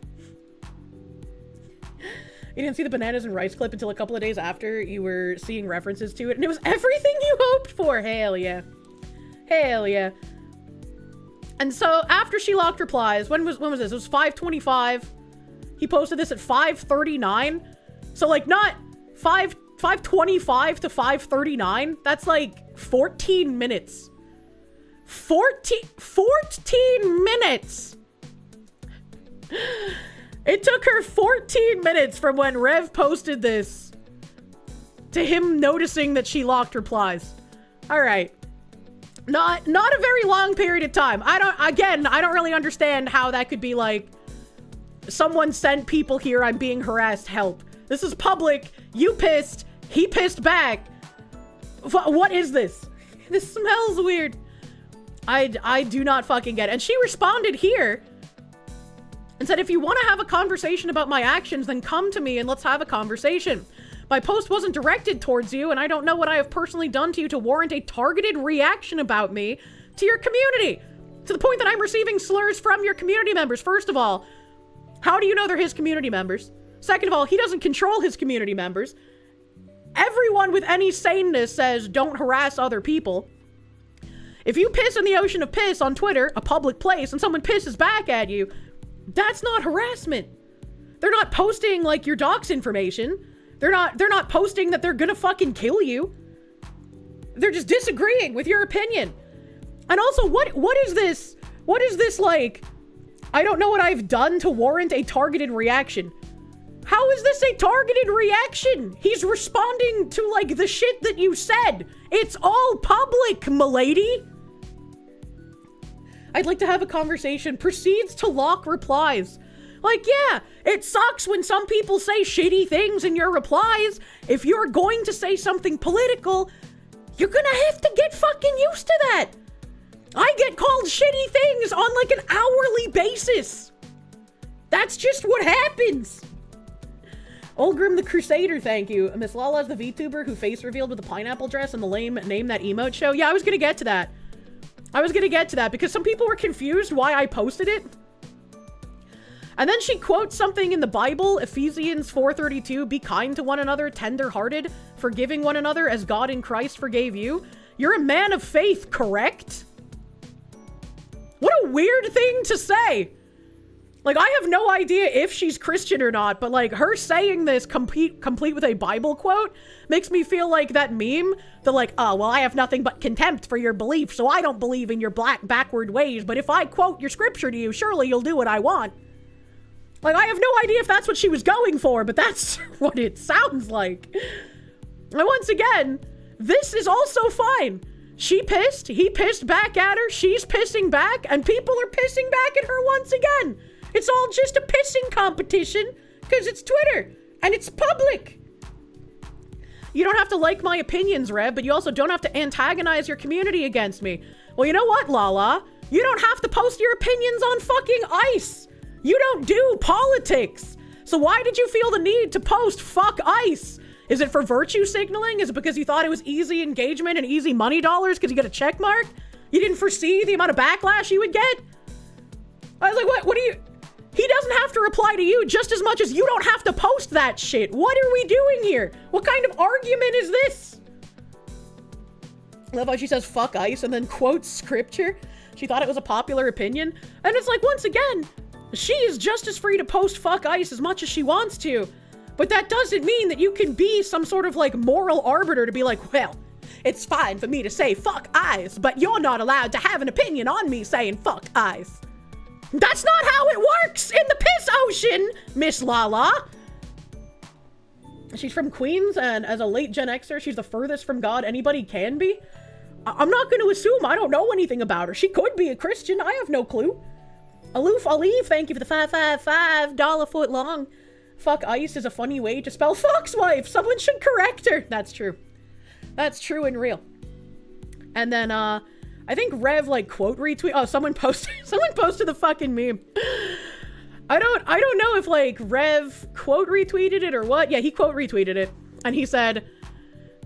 You didn't see the bananas and rice clip until a couple of days after you were seeing references to it, and it was everything you hoped for. Hell yeah. Hell yeah. And so after she locked replies, when was this? It was 5:25. He posted this at 5:39. So like not 5:25 to 5:39. That's like 14 minutes. 14 minutes. It took her 14 minutes from when Rev posted this to him noticing that she locked replies. All right. Not a very long period of time. I don't really understand how that could be like, someone sent people here, I'm being harassed, help. This is public. You pissed. He pissed back. What is this? This smells weird. I do not fucking get it. And she responded here and said, if you want to have a conversation about my actions, then come to me and let's have a conversation. My post wasn't directed towards you, and I don't know what I have personally done to you to warrant a targeted reaction about me to your community. To the point that I'm receiving slurs from your community members. First of all, how do you know they're his community members? Second of all, he doesn't control his community members. Everyone with any saneness says don't harass other people. If you piss in the ocean of piss on Twitter, a public place, and someone pisses back at you, that's not harassment. They're not posting like your docs information. They're not posting that they're gonna fucking kill you. They're just disagreeing with your opinion. And also, what is this? What is this like? I don't know what I've done to warrant a targeted reaction. How is this a targeted reaction? He's responding to like the shit that you said. It's all public, m'lady. I'd like to have a conversation. Proceeds to lock replies. Like, yeah, it sucks when some people say shitty things in your replies. If you're going to say something political, you're gonna have to get fucking used to that. I get called shitty things on like an hourly basis. That's just what happens. Olgrim the Crusader, thank you. Miss Lala's the VTuber who face revealed with the pineapple dress and the lame name that emote show. Yeah, I was gonna get to that. Because some people were confused why I posted it. And then she quotes something in the Bible, Ephesians 4:32, be kind to one another, tender-hearted, forgiving one another as God in Christ forgave you. You're a man of faith, correct? What a weird thing to say. Like, I have no idea if she's Christian or not, but like her saying this complete with a Bible quote makes me feel like that meme, the like, oh, well, I have nothing but contempt for your belief, so I don't believe in your backward ways, but if I quote your scripture to you, surely you'll do what I want. Like, I have no idea if that's what she was going for, but that's what it sounds like. And once again, this is also fine. She pissed, he pissed back at her, she's pissing back, and people are pissing back at her once again. It's all just a pissing competition, because it's Twitter, and it's public. You don't have to like my opinions, Reb, but you also don't have to antagonize your community against me. Well, you know what, Lala? You don't have to post your opinions on fucking ice. You don't do politics. So why did you feel the need to post fuck ice? Is it for virtue signaling? Is it because you thought it was easy engagement and easy money dollars because you get a check mark? You didn't foresee the amount of backlash you would get? I was like, what do you... He doesn't have to reply to you just as much as you don't have to post that shit. What are we doing here? What kind of argument is this? I love how she says fuck ice and then quotes scripture. She thought it was a popular opinion. And it's like, once again, she is just as free to post fuck ice as much as she wants to. But that doesn't mean that you can be some sort of like moral arbiter to be like, well, it's fine for me to say fuck ice, but you're not allowed to have an opinion on me saying fuck ice. That's not how it works in the piss ocean, Miss Lala. She's from Queens, and as a late Gen Xer, she's the furthest from God anybody can be. I'm not going to assume I don't know anything about her. She could be a Christian. I have no clue. Aloof Alif, thank you for the $5 foot long. Fuck ice is a funny way to spell foxwife. Someone should correct her. That's true. That's true and real. And then, I think Rev like quote retweet. Oh, someone posted the fucking meme. I don't know if like Rev quote retweeted it or what. Yeah, he quote retweeted it. And he said,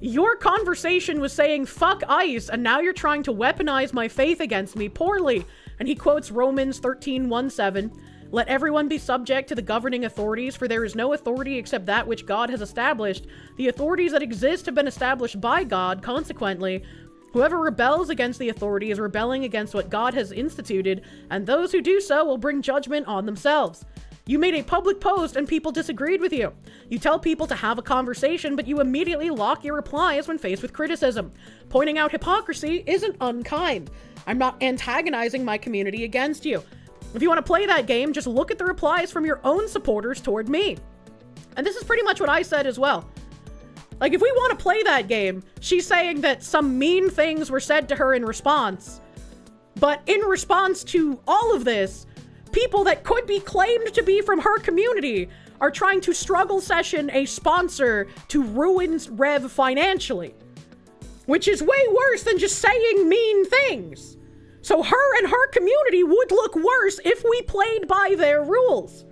your conversation was saying fuck ice, and now you're trying to weaponize my faith against me poorly. And he quotes Romans 13:17. Let everyone be subject to the governing authorities, for there is no authority except that which God has established. The authorities that exist have been established by God. Consequently, whoever rebels against the authority is rebelling against what God has instituted, and those who do so will bring judgment on themselves. You made a public post and people disagreed with you. You tell people to have a conversation, but you immediately lock your replies when faced with criticism. Pointing out hypocrisy isn't unkind. I'm not antagonizing my community against you. If you want to play that game, just look at the replies from your own supporters toward me. And this is pretty much what I said as well. Like, if we want to play that game, she's saying that some mean things were said to her in response. But in response to all of this, people that could be claimed to be from her community are trying to struggle session a sponsor to ruin Rev financially. Which is way worse than just saying mean things. So her and her community would look worse if we played by their rules.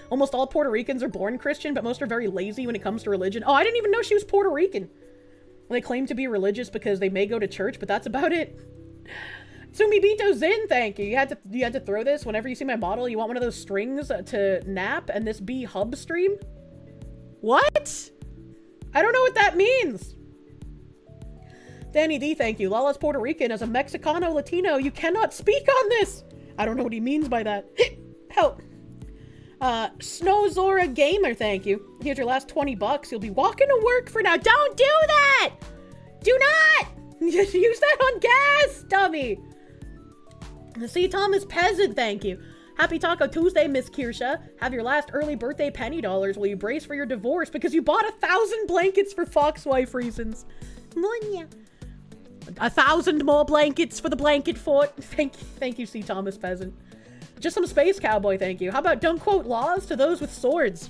Almost all Puerto Ricans are born Christian, but most are very lazy when it comes to religion. Oh, I didn't even know she was Puerto Rican. They claim to be religious because they may go to church, but that's about it. Sumibito Zin, thank you. You had to throw this whenever you see my model. You want one of those strings to nap and this be hub stream? What? I don't know what that means. Danny D, thank you. Lala's Puerto Rican. As a Mexicano Latino, you cannot speak on this. I don't know what he means by that. Help. Snowzora Gamer, thank you. Here's your last 20 bucks. You'll be walking to work for now. Don't do that! Do not! Just use that on gas, dummy. C. Thomas Peasant, thank you. Happy Taco Tuesday, Miss Kirsche. Have your last early birthday penny dollars while you brace for your divorce because you bought 1,000 blankets for Foxwife reasons. 1,000 more blankets for the blanket fort. Thank you, C. Thomas Peasant. Just some space cowboy, thank you. How about don't quote laws to those with swords?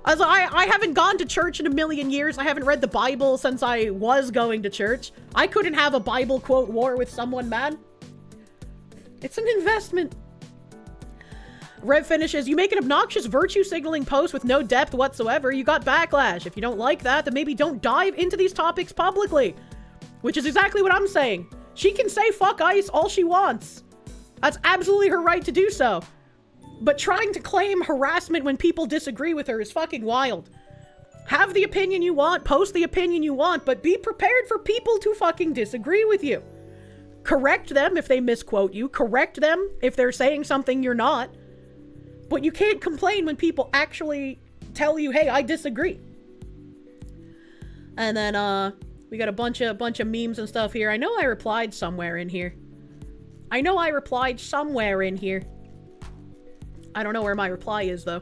As I haven't gone to church in a million years. I haven't read the Bible since I was going to church. I couldn't have a Bible quote war with someone, man. It's an investment. Rev finishes, you make an obnoxious virtue signaling post with no depth whatsoever. You got backlash. If you don't like that, then maybe don't dive into these topics publicly. Which is exactly what I'm saying. She can say fuck ICE all she wants. That's absolutely her right to do so. But trying to claim harassment when people disagree with her is fucking wild. Have the opinion you want, post the opinion you want, but be prepared for people to fucking disagree with you. Correct them if they misquote you. Correct them if they're saying something you're not. But you can't complain when people actually tell you, hey, I disagree. And then, we got a bunch of memes and stuff here. I know I replied somewhere in here. I don't know where my reply is, though.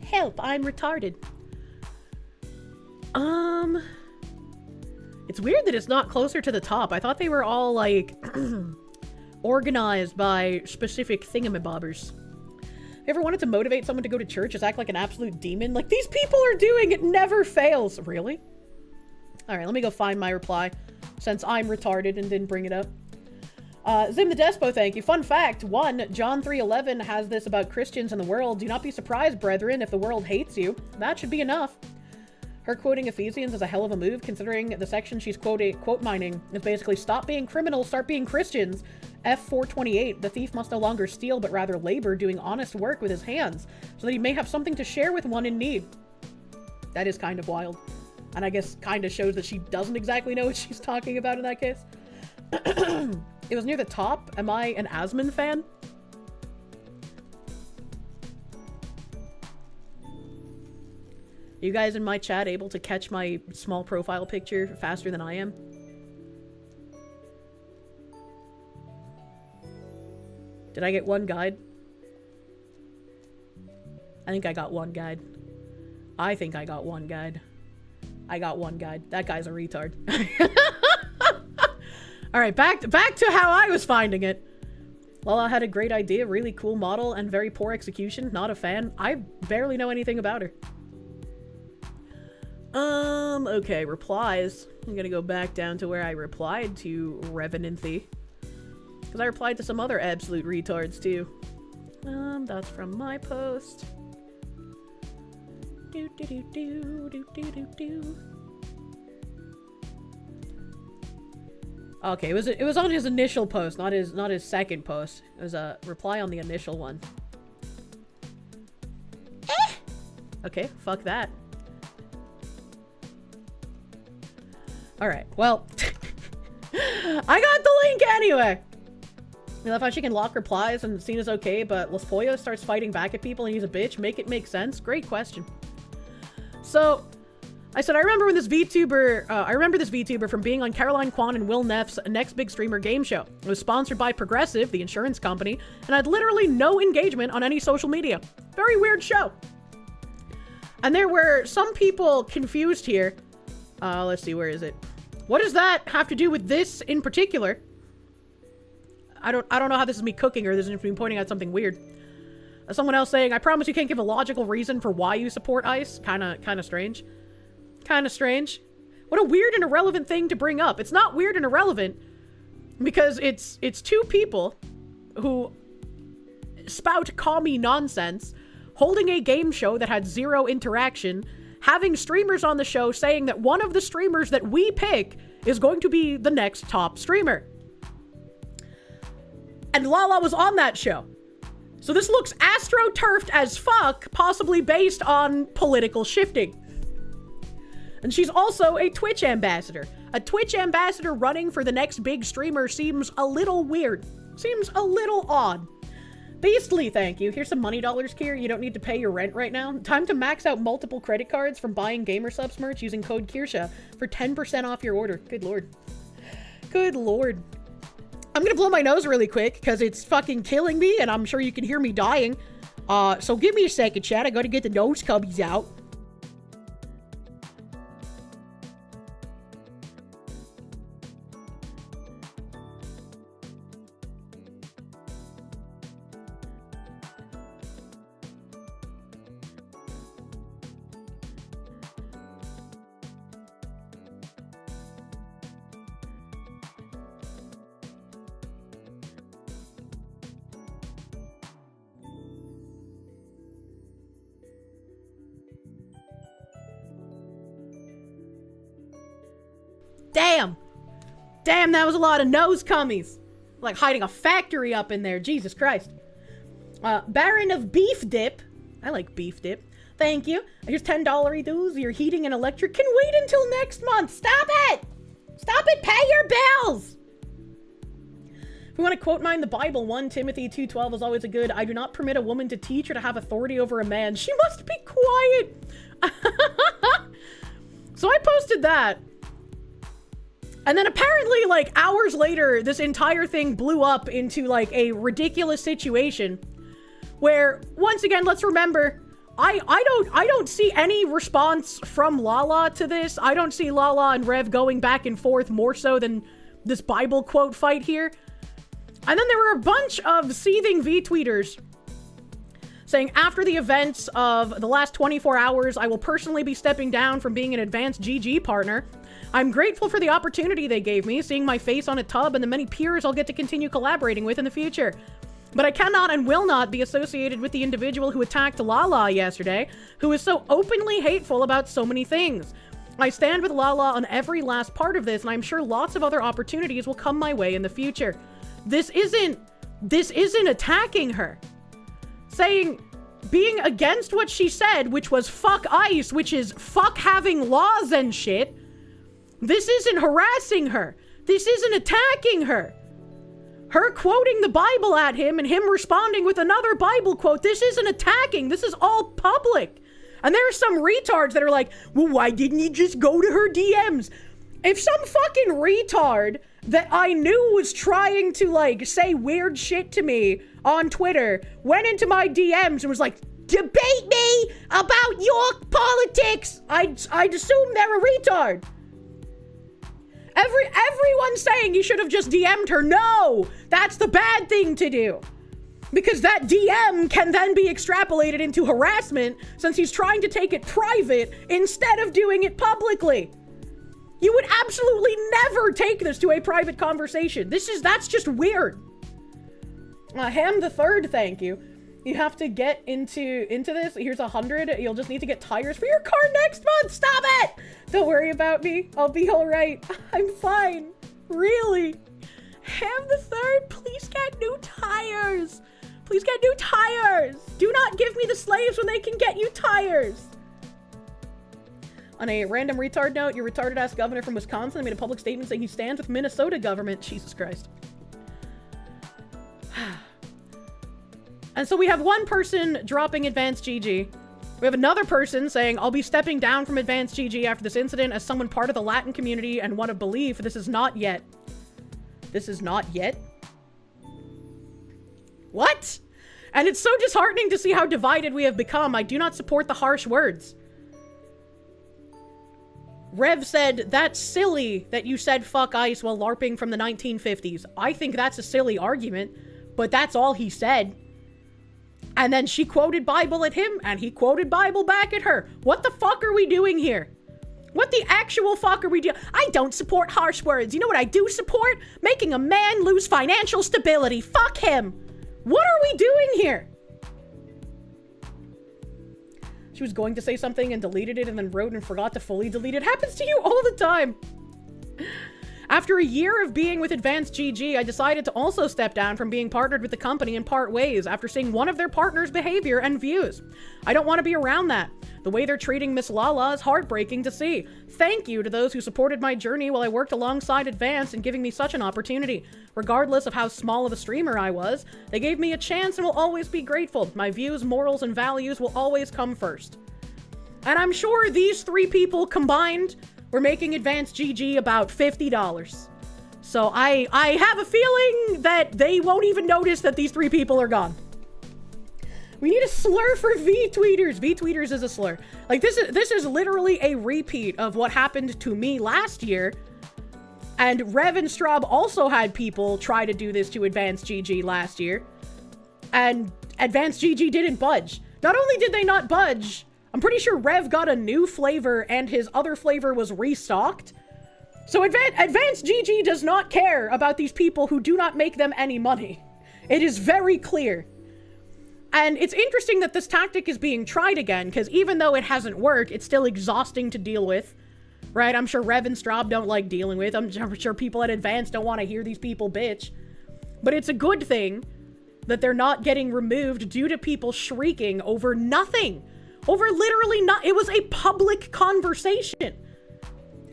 Help, I'm retarded. It's weird that it's not closer to the top. I thought they were all, like, organized by specific thingamabobbers. Ever wanted to motivate someone to go to church? Just act like an absolute demon? Like these people are doing, it never fails. Really? Alright, let me go find my reply, since I'm retarded and didn't bring it up. Zim the Despo, thank you. Fun fact, 1, John 3:11 has this about Christians in the world. Do not be surprised, brethren, if the world hates you. That should be enough. Her quoting Ephesians is a hell of a move, considering the section she's quote mining is basically stop being criminals, start being Christians. F428, the thief must no longer steal, but rather labor, doing honest work with his hands, so that he may have something to share with one in need. That is kind of wild. And I guess kind of shows that she doesn't exactly know what she's talking about in that case. It was near the top. Am I an Asman fan? You guys in my chat able to catch my small profile picture faster than I am? Did I get one guide? I think I got one guide. I got one guide. That guy's a retard. Alright, back to how I was finding it. Lala had a great idea, really cool model, and very poor execution. Not a fan. I barely know anything about her. Okay, replies. I'm gonna go back down to where I replied to Revenanthy. Because I replied to some other absolute retards, too. That's from my post. Okay, it was on his initial post, not his second post. It was a reply on the initial one. Okay, fuck that. Alright, well, I got the link anyway. I love how she can lock replies and it's seen as okay, but Laspoya starts fighting back at people and he's a bitch. Make it make sense. Great question. So, I said, I remember this VTuber from being on Caroline Kwan and Will Neff's Next Big Streamer game show. It was sponsored by Progressive, the insurance company, and had literally no engagement on any social media. Very weird show. And there were some people confused here. Let's see, where is it? What does that have to do with this in particular? I don't know how this is me cooking or this is me pointing out something weird. Someone else saying, I promise you can't give a logical reason for why you support ICE. Kinda strange. Kinda strange. What a weird and irrelevant thing to bring up. It's not weird and irrelevant because it's two people who spout commie nonsense, holding a game show that had zero interaction, having streamers on the show saying that one of the streamers that we pick is going to be the next top streamer. And Lala was on that show. So this looks astroturfed as fuck, possibly based on political shifting. And she's also a Twitch ambassador. A Twitch ambassador running for the next big streamer seems a little weird. Seems a little odd. Beastly, thank you. Here's some money dollars, Kier. You don't need to pay your rent right now. Time to max out multiple credit cards from buying GamerSubs merch using code Kirsche for 10% off your order. Good lord. Good lord. I'm gonna blow my nose really quick because it's fucking killing me and I'm sure you can hear me dying. So give me a second, chat. I gotta get the nose cubbies out. Damn, that was a lot of nose cummies. Like hiding a factory up in there. Jesus Christ. Baron of Beef Dip. I like beef dip. Thank you. Here's $10 dues. Your heating and electric can wait until next month. Stop it! Stop it! Pay your bills! If we want to quote mine the Bible, 1 Timothy 2:12 is always a good, I do not permit a woman to teach or to have authority over a man. She must be quiet. So I posted that. And then apparently, like, hours later, this entire thing blew up into, like, a ridiculous situation where, once again, let's remember, I don't see any response from Lala to this. I don't see Lala and Rev going back and forth more so than this Bible quote fight here. And then there were a bunch of seething V-tweeters saying, after the events of the last 24 hours, I will personally be stepping down from being an advanced GG partner. I'm grateful for the opportunity they gave me, seeing my face on a tub and the many peers I'll get to continue collaborating with in the future. But I cannot and will not be associated with the individual who attacked Lala yesterday, who is so openly hateful about so many things. I stand with Lala on every last part of this, and I'm sure lots of other opportunities will come my way in the future. This isn't attacking her. Being against what she said, which was fuck ICE, which is fuck having laws and shit. This isn't harassing her. This isn't attacking her. Her quoting the Bible at him and him responding with another Bible quote, this isn't attacking. This is all public. And there are some retards that are like, well, why didn't he just go to her DMs? If some fucking retard that I knew was trying to, like, say weird shit to me on Twitter went into my DMs and was like, debate me about your politics, I'd assume they're a retard. Everyone's saying you should have just DM'd her. No, that's the bad thing to do. Because that DM can then be extrapolated into harassment since he's trying to take it private instead of doing it publicly. You would absolutely never take this to a private conversation. That's just weird. Ham the Third, thank you. You have to get into this. Here's 100. You'll just need to get tires for your car next month. Stop it! Don't worry about me. I'll be all right. I'm fine. Really. Ham the Third, please get new tires. Please get new tires. Do not give me the slaves when they can get you tires. On a random retard note, your retarded-ass governor from Wisconsin made a public statement saying he stands with Minnesota government. Jesus Christ. And so we have one person dropping Advanced GG. We have another person saying, I'll be stepping down from Advanced GG after this incident as someone part of the Latin community and one of belief. This is not yet. This is not yet? What? And it's so disheartening to see how divided we have become. I do not support the harsh words. Rev said, that's silly that you said fuck ICE while LARPing from the 1950s. I think that's a silly argument, but that's all he said. And then she quoted Bible at him, and he quoted Bible back at her. What the fuck are we doing here? What the actual fuck are we doing? I don't support harsh words. You know what I do support? Making a man lose financial stability. Fuck him. What are we doing here? She was going to say something and deleted it and then wrote and forgot to fully delete it. Happens to you all the time. After a year of being with Advanced GG, I decided to also step down from being partnered with the company and part ways after seeing one of their partners' behavior and views. I don't want to be around that. The way they're treating Miss Lala is heartbreaking to see. Thank you to those who supported my journey while I worked alongside Advanced and giving me such an opportunity. Regardless of how small of a streamer I was, they gave me a chance and will always be grateful. My views, morals, and values will always come first. And I'm sure these three people combined were making Advanced GG about $50. So I have a feeling that they won't even notice that these three people are gone. We need a slur for V-tweeters. V-tweeters is a slur. Like, this is literally a repeat of what happened to me last year. And Rev and Straub also had people try to do this to Advanced GG last year. And Advanced GG didn't budge. Not only did they not budge, I'm pretty sure Rev got a new flavor and his other flavor was restocked. So Advanced GG does not care about these people who do not make them any money. It is very clear. And it's interesting that this tactic is being tried again, because even though it hasn't worked, it's still exhausting to deal with. Right? I'm sure Rev and Straub don't like dealing with. I'm sure people at Advanced don't want to hear these people bitch. But it's a good thing that they're not getting removed due to people shrieking over nothing. Over literally not. It was a public conversation.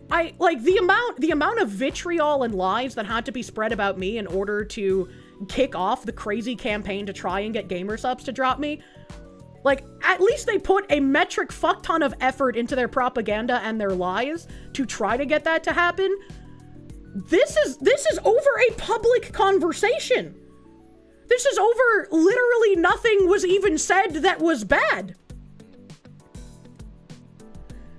The amount of vitriol and lies that had to be spread about me in order to kick off the crazy campaign to try and get gamer subs to drop me. Like, at least they put a metric fuck ton of effort into their propaganda and their lies to try to get that to happen. This is over a public conversation. This is over literally nothing was even said that was bad.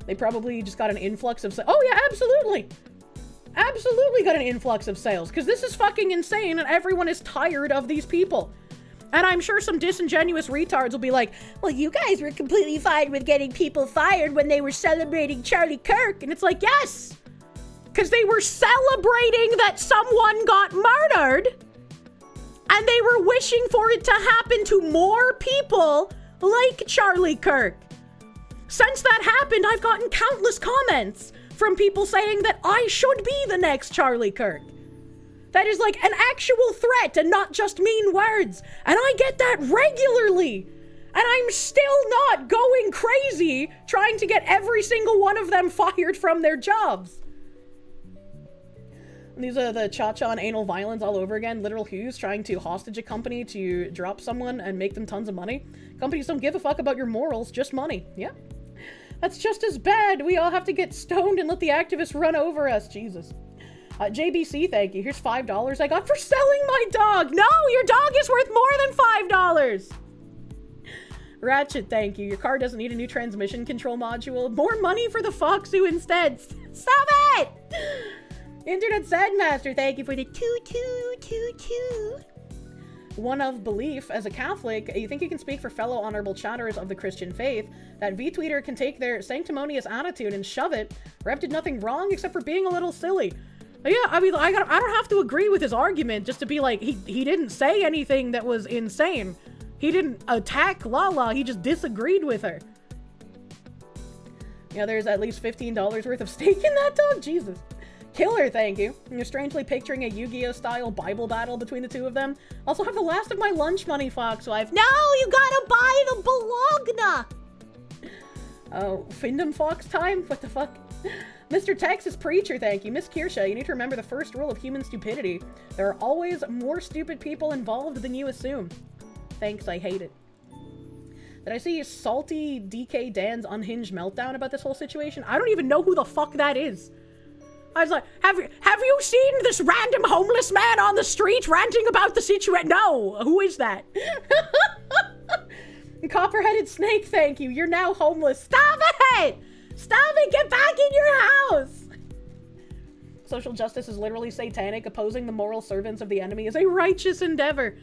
They probably just got an influx of oh yeah, absolutely. Absolutely got an influx of sales, because this is fucking insane and everyone is tired of these people. And I'm sure some disingenuous retards will be like, well, you guys were completely fine with getting people fired when they were celebrating Charlie Kirk. And it's like, yes, because they were celebrating that someone got murdered and they were wishing for it to happen to more people like Charlie Kirk. Since that happened, I've gotten countless comments from people saying that I should be the next Charlie Kirk. That is like an actual threat and not just mean words. And I get that regularly. And I'm still not going crazy trying to get every single one of them fired from their jobs. And these are the cha-cha and anal violence all over again. Literal Hughes trying to hostage a company to drop someone and make them tons of money. Companies don't give a fuck about your morals, just money. Yeah. That's just as bad. We all have to get stoned and let the activists run over us. Jesus. JBC, thank you. Here's $5 I got for selling my dog. No, your dog is worth more than $5. Ratchet, thank you. Your car doesn't need a new transmission control module. More money for the Foxu instead. Stop it! Internet Sadmaster, thank you for the 2222. One of belief, as a Catholic, you think you can speak for fellow honorable chatters of the Christian faith, that V-tweeter can take their sanctimonious attitude and shove it. Rev did nothing wrong except for being a little silly. Yeah, I mean, I don't have to agree with his argument just to be like, he didn't say anything that was insane. He didn't attack Lala, he just disagreed with her. Yeah, there's at least $15 worth of steak in that dog? Jesus. Killer, thank you. You're strangely picturing a Yu-Gi-Oh style Bible battle between the two of them. Also have the last of my lunch money, Foxwife. No, you gotta buy the Bologna! Oh, Findom Fox time? What the fuck? Mr. Texas Preacher, thank you. Miss Kirsche, you need to remember the first rule of human stupidity. There are always more stupid people involved than you assume. Thanks, I hate it. Did I see Salty DK Dan's unhinged meltdown about this whole situation? I don't even know who the fuck that is. I was like, have you seen this random homeless man on the street ranting about the situation? No, who is that? Copper-headed Snake, thank you. You're now homeless. Stop it! Stop it! Get back in your house! Social justice is literally satanic. Opposing the moral servants of the enemy is a righteous endeavor.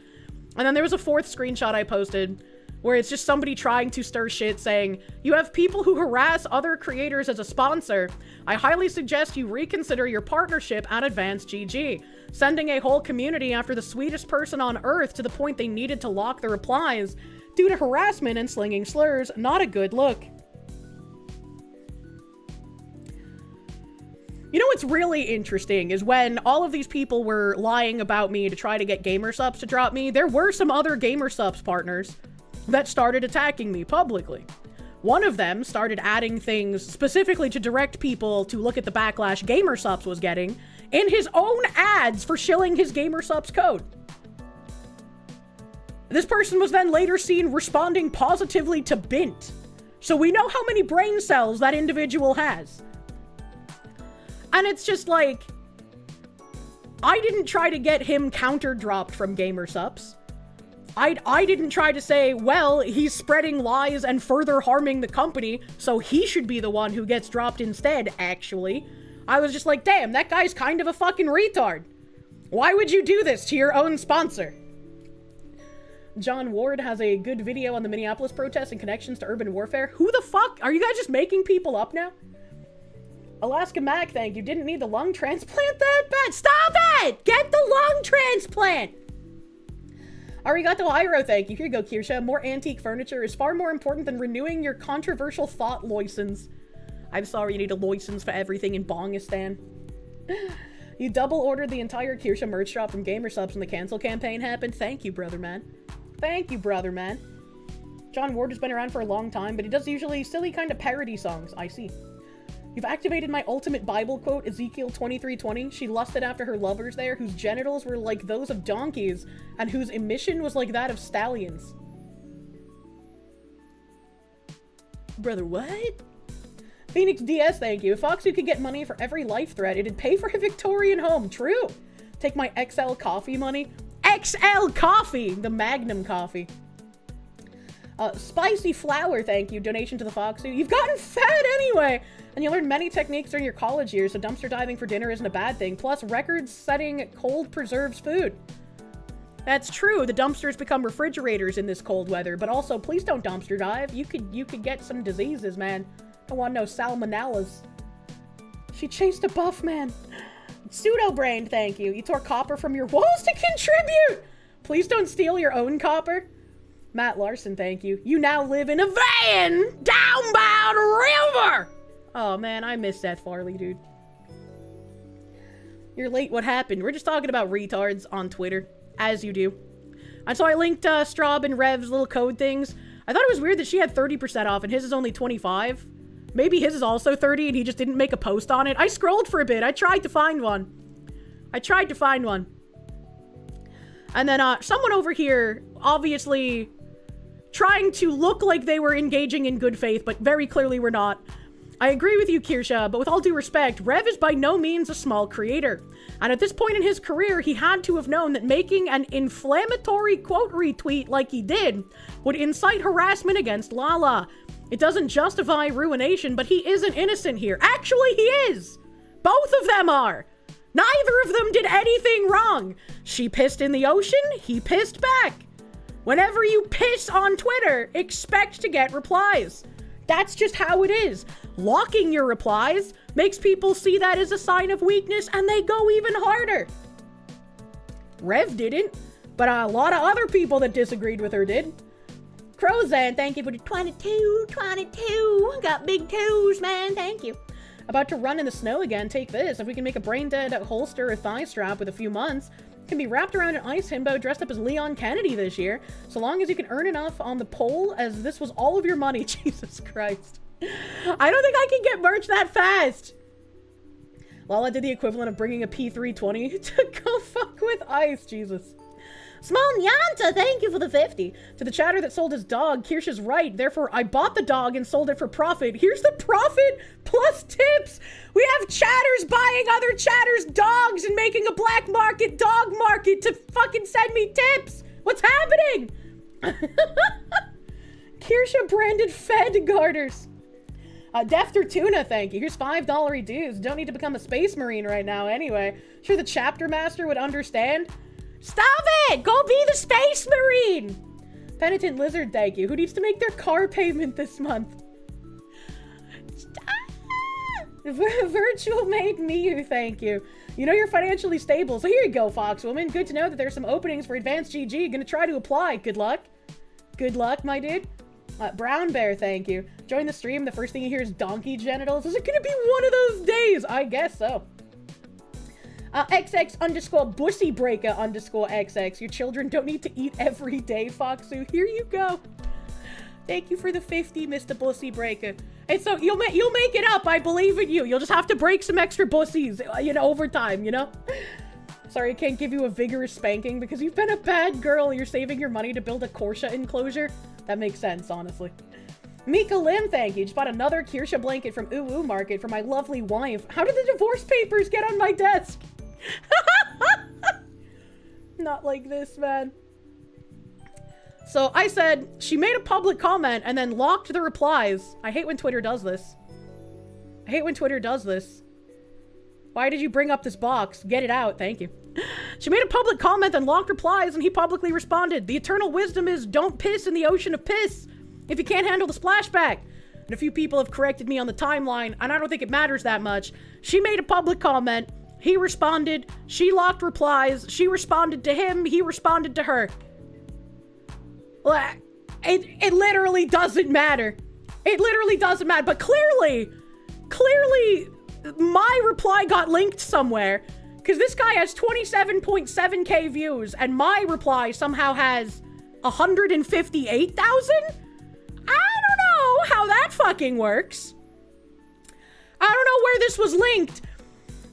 And then there was a fourth screenshot I posted where it's just somebody trying to stir shit saying, you have people who harass other creators as a sponsor. I highly suggest you reconsider your partnership at Advanced GG. Sending a whole community after the sweetest person on earth to the point they needed to lock the replies due to harassment and slinging slurs. Not a good look. You know what's really interesting is when all of these people were lying about me to try to get Gamersupps to drop me, there were some other Gamersupps partners that started attacking me publicly. One of them started adding things specifically to direct people to look at the backlash Gamersupps was getting in his own ads for shilling his Gamersupps code. This person was then later seen responding positively to Bint. So we know how many brain cells that individual has. And it's just like, I didn't try to get him counter-dropped from Gamersupps. I didn't try to say, well, he's spreading lies and further harming the company, so he should be the one who gets dropped instead, actually. I was just like, damn, that guy's kind of a fucking retard. Why would you do this to your own sponsor? John Ward has a good video on the Minneapolis protests and connections to urban warfare. Who the fuck? Are you guys just making people up now? Alaska Mac, thank you. Didn't need the lung transplant that bad. Stop it! Get the lung transplant! Arigato Iro, thank you. Here you go, Kirsche. More antique furniture is far more important than renewing your controversial thought license. I'm sorry you need a license for everything in Bongistan. You double ordered the entire Kirsche merch drop from Gamersupps when the cancel campaign happened. Thank you, brother man. Thank you, brother man. John Ward has been around for a long time, but he does usually silly kind of parody songs. I see. You've activated my ultimate Bible quote, Ezekiel 23:20. She lusted after her lovers there, whose genitals were like those of donkeys, and whose emission was like that of stallions. Brother, what? Phoenix DS, thank you. If Foxu could get money for every life threat, it'd pay for a Victorian home. True. Take my XL coffee money. XL coffee! The Magnum coffee. Spicy Flower, thank you. Donation to the Foxu. You've gotten fat anyway! And you learned many techniques during your college years, so dumpster diving for dinner isn't a bad thing. Plus, record-setting cold preserves food. That's true. The dumpsters become refrigerators in this cold weather, but also, please don't dumpster dive. You could get some diseases, man. Don't want no salmonellas. She chased a buff man. Pseudo-brained, thank you. You tore copper from your walls to contribute! Please don't steal your own copper. Matt Larson, thank you. You now live in a van down by the river! Oh man, I miss Seth Farley, dude. You're late, what happened? We're just talking about retards on Twitter, as you do. And so I linked Straub and Rev's little code things. I thought it was weird that she had 30% off and his is only 25. Maybe his is also 30 and he just didn't make a post on it. I scrolled for a bit. I tried to find one. And then someone over here, obviously trying to look like they were engaging in good faith, but very clearly were not. I agree with you, Kirsche, but with all due respect, Rev is by no means a small creator. And at this point in his career, he had to have known that making an inflammatory quote retweet like he did would incite harassment against Lala. It doesn't justify ruination, but he isn't innocent here. Actually, he is! Both of them are! Neither of them did anything wrong! She pissed in the ocean, he pissed back. Whenever you piss on Twitter, expect to get replies. That's just how it is. Locking your replies makes people see that as a sign of weakness and they go even harder. Rev didn't, but a lot of other people that disagreed with her did. Crozan, thank you for the 22. Got big toes, man, thank you. About to run in the snow again, take this. If we can make a brain-dead holster or thigh strap with a few months, it can be wrapped around an ice himbo dressed up as Leon Kennedy this year, so long as you can earn enough on the poll as this was all of your money. Jesus Christ. I don't think I can get merch that fast. Lala did the equivalent of bringing a P320 to go fuck with ice. Jesus. Small Nyanta, thank you for the 50. To the chatter that sold his dog, Kirsche is right. Therefore, I bought the dog and sold it for profit. Here's the profit plus tips. We have chatters buying other chatters' dogs and making a black market dog market to fucking send me tips. What's happening? Kirsche branded Fed garters. Defter Tuna, thank you. Here's $5 dues. Don't need to become a space marine right now anyway. Sure the chapter master would understand. Stop it! Go be the space marine! Penitent Lizard, thank you. Who needs to make their car payment this month? Virtual Maid Miyu, thank you. You know you're financially stable, so here you go, Foxwoman. Good to know that there's some openings for advanced GG. Gonna try to apply. Good luck. Good luck, my dude. Brown Bear, thank you. Join the stream. The first thing you hear is donkey genitals. Is it gonna be one of those days? I guess so. XX underscore bussy breaker underscore XX. Your children don't need to eat every day, Foxu. Here you go. Thank you for the 50, Mr. Bussy Breaker. And so you'll make it up. I believe in you. You'll just have to break some extra bussies, you know, over time, you know? Sorry, I can't give you a vigorous spanking because you've been a bad girl. You're saving your money to build a Kirsche enclosure. That makes sense, honestly. Mika Lim, thank you. Just bought another Kirsche blanket from Ooh Ooh Market for my lovely wife. How did the divorce papers get on my desk? Not like this, man. So I said, she made a public comment and then locked the replies. I hate when Twitter does this. I hate when Twitter does this. Why did you bring up this box? Get it out. Thank you. She made a public comment and locked replies and he publicly responded. The eternal wisdom is don't piss in the ocean of piss if you can't handle the splashback. And a few people have corrected me on the timeline and I don't think it matters that much. She made a public comment. He responded. She locked replies. She responded to him. He responded to her. It literally doesn't matter. It literally doesn't matter. But clearly, my reply got linked somewhere. Because this guy has 27.7k views. And my reply somehow has 158,000? I don't know how that fucking works. I don't know where this was linked.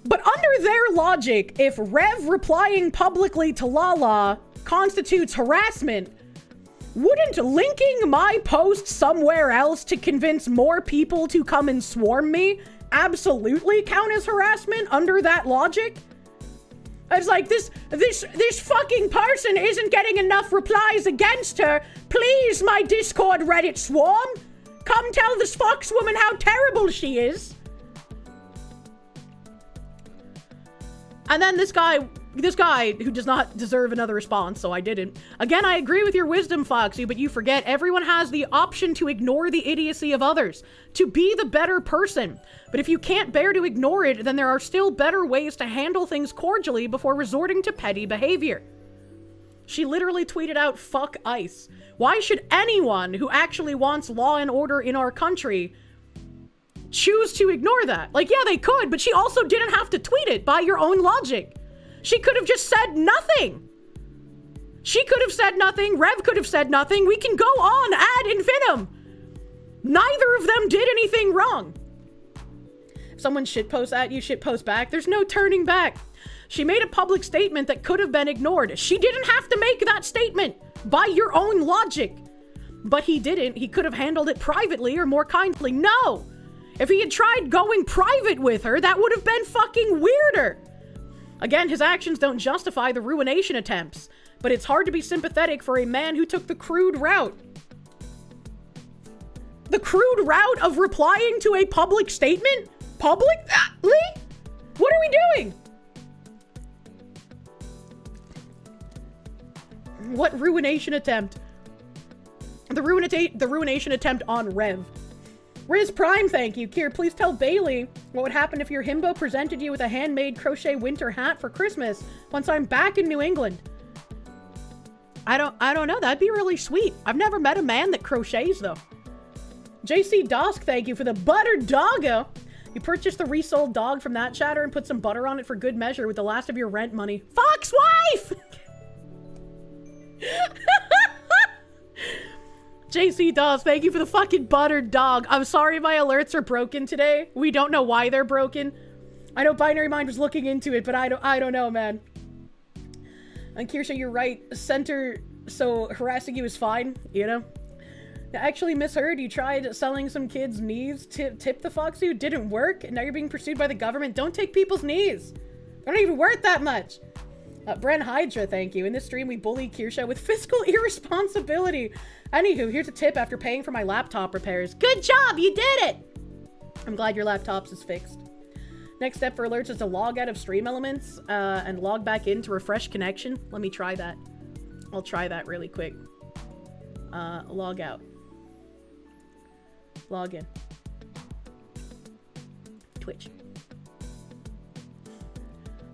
But under their logic, if Rev replying publicly to Lala constitutes harassment, wouldn't linking my post somewhere else to convince more people to come and swarm me absolutely count as harassment under that logic? It's like, this fucking person isn't getting enough replies against her. Please, my Discord Reddit swarm, come tell this foxwoman how terrible she is. And then this guy who does not deserve another response, so I didn't. Again, I agree with your wisdom, Foxy, but you forget everyone has the option to ignore the idiocy of others, to be the better person. But if you can't bear to ignore it, then there are still better ways to handle things cordially before resorting to petty behavior. She literally tweeted out, fuck ICE. Why should anyone who actually wants law and order in our country choose to ignore that? Like, yeah, they could, but she also didn't have to tweet it by your own logic. She could have just said nothing. She could have said nothing. Rev could have said nothing. We can go on ad infinitum. Neither of them did anything wrong. If someone shitposts at you, shitpost back. There's no turning back. She made a public statement that could have been ignored. She didn't have to make that statement by your own logic. But he didn't. He could have handled it privately or more kindly. No! If he had tried going private with her, that would have been fucking weirder. Again, his actions don't justify the ruination attempts, but it's hard to be sympathetic for a man who took the crude route. The crude route of replying to a public statement? Publicly? What are we doing? What ruination attempt? The ruination attempt on Rev. Riz Prime, thank you. Kier, please tell Bailey what would happen if your himbo presented you with a handmade crochet winter hat for Christmas once I'm back in New England. I don't know. That'd be really sweet. I've never met a man that crochets, though. JC Dosk, thank you for the buttered doggo. You purchased the resold dog from that chatter and put some butter on it for good measure with the last of your rent money. Foxwife! JC Dawes, thank you for the fucking buttered dog. I'm sorry my alerts are broken today. We don't know why they're broken. I know Binary Mind was looking into it, but I don't know, man. And Kirsche, you're right. Center, so harassing you is fine, you know? I actually misheard. You tried selling some kids' knees to tip the fox suit. Didn't work, and now you're being pursued by the government. Don't take people's knees. They're not even worth that much. Bren Hydra, thank you. In this stream, we bully Kirsche with fiscal irresponsibility. Anywho, here's a tip after paying for my laptop repairs. Good job, you did it! I'm glad your laptop's is fixed. Next step for alerts is to log out of stream elements and log back in to refresh connection. Let me try that. I'll try that really quick. Log out. Log in. Twitch.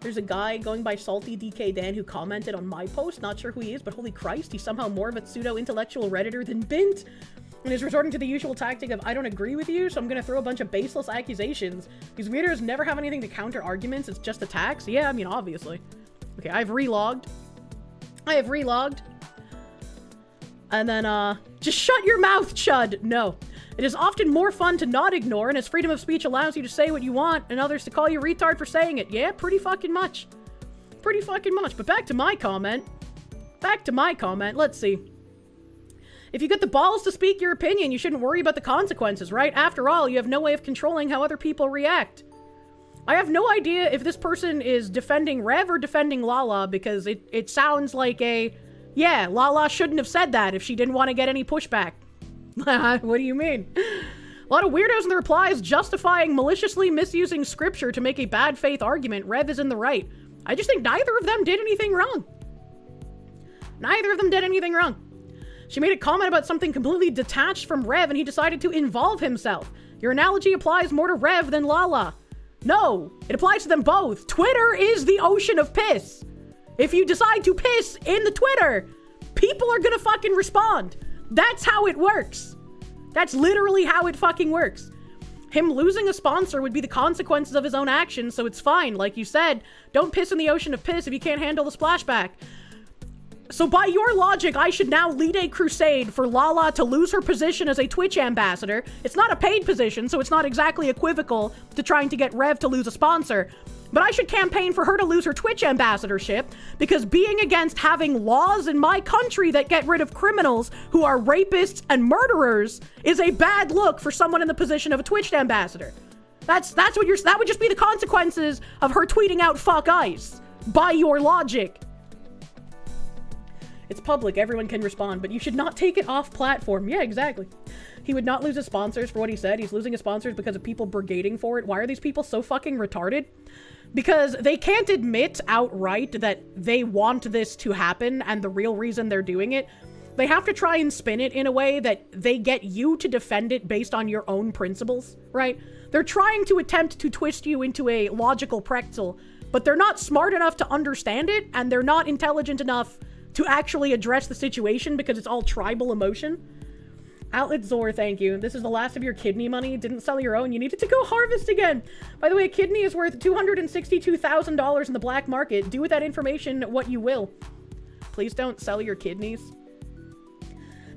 There's a guy going by Salty DK Dan who commented on my post. Not sure who he is, but holy Christ, he's somehow more of a pseudo-intellectual Redditor than Bint. And is resorting to the usual tactic of, I don't agree with you, so I'm gonna throw a bunch of baseless accusations. These weirdos never have anything to counter arguments, it's just attacks. Yeah, I mean, obviously. Okay, I've relogged. I have relogged. And then, just shut your mouth, Chud! No. It is often more fun to not ignore, and as freedom of speech allows you to say what you want, and others to call you retard for saying it. Yeah, pretty fucking much. Pretty fucking much. But back to my comment. Back to my comment. Let's see. If you get the balls to speak your opinion, you shouldn't worry about the consequences, right? After all, you have no way of controlling how other people react. I have no idea if this person is defending Rev or defending Lala, because it sounds like a, yeah, Lala shouldn't have said that if she didn't want to get any pushback. What do you mean? A lot of weirdos in the replies justifying maliciously misusing scripture to make a bad faith argument. Rev is in the right. I just think neither of them did anything wrong. Neither of them did anything wrong. She made a comment about something completely detached from Rev and he decided to involve himself. Your analogy applies more to Rev than Lala. No, it applies to them both. Twitter is the ocean of piss. If you decide to piss in the Twitter, people are gonna fucking respond. That's how it works. That's literally how it fucking works. Him losing a sponsor would be the consequences of his own actions, so it's fine. Like you said, don't piss in the ocean of piss if you can't handle the splashback. So by your logic, I should now lead a crusade for Lala to lose her position as a Twitch ambassador. It's not a paid position, so it's not exactly equivocal to trying to get Rev to lose a sponsor. But I should campaign for her to lose her Twitch ambassadorship, because being against having laws in my country that get rid of criminals who are rapists and murderers is a bad look for someone in the position of a Twitch ambassador. That's what that would just be the consequences of her tweeting out "fuck ICE" by your logic. It's public, everyone can respond, but you should not take it off platform. Yeah, exactly. He would not lose his sponsors for what he said. He's losing his sponsors because of people brigading for it. Why are these people so fucking retarded? Because they can't admit outright that they want this to happen and the real reason they're doing it. They have to try and spin it in a way that they get you to defend it based on your own principles, right? They're trying to attempt to twist you into a logical pretzel, but they're not smart enough to understand it, and they're not intelligent enough to actually address the situation because it's all tribal emotion. Outlet Zor, thank you. This is the last of your kidney money. Didn't sell your own. You needed to go harvest again. By the way, a kidney is worth $262,000 in the black market. Do with that information what you will. Please don't sell your kidneys.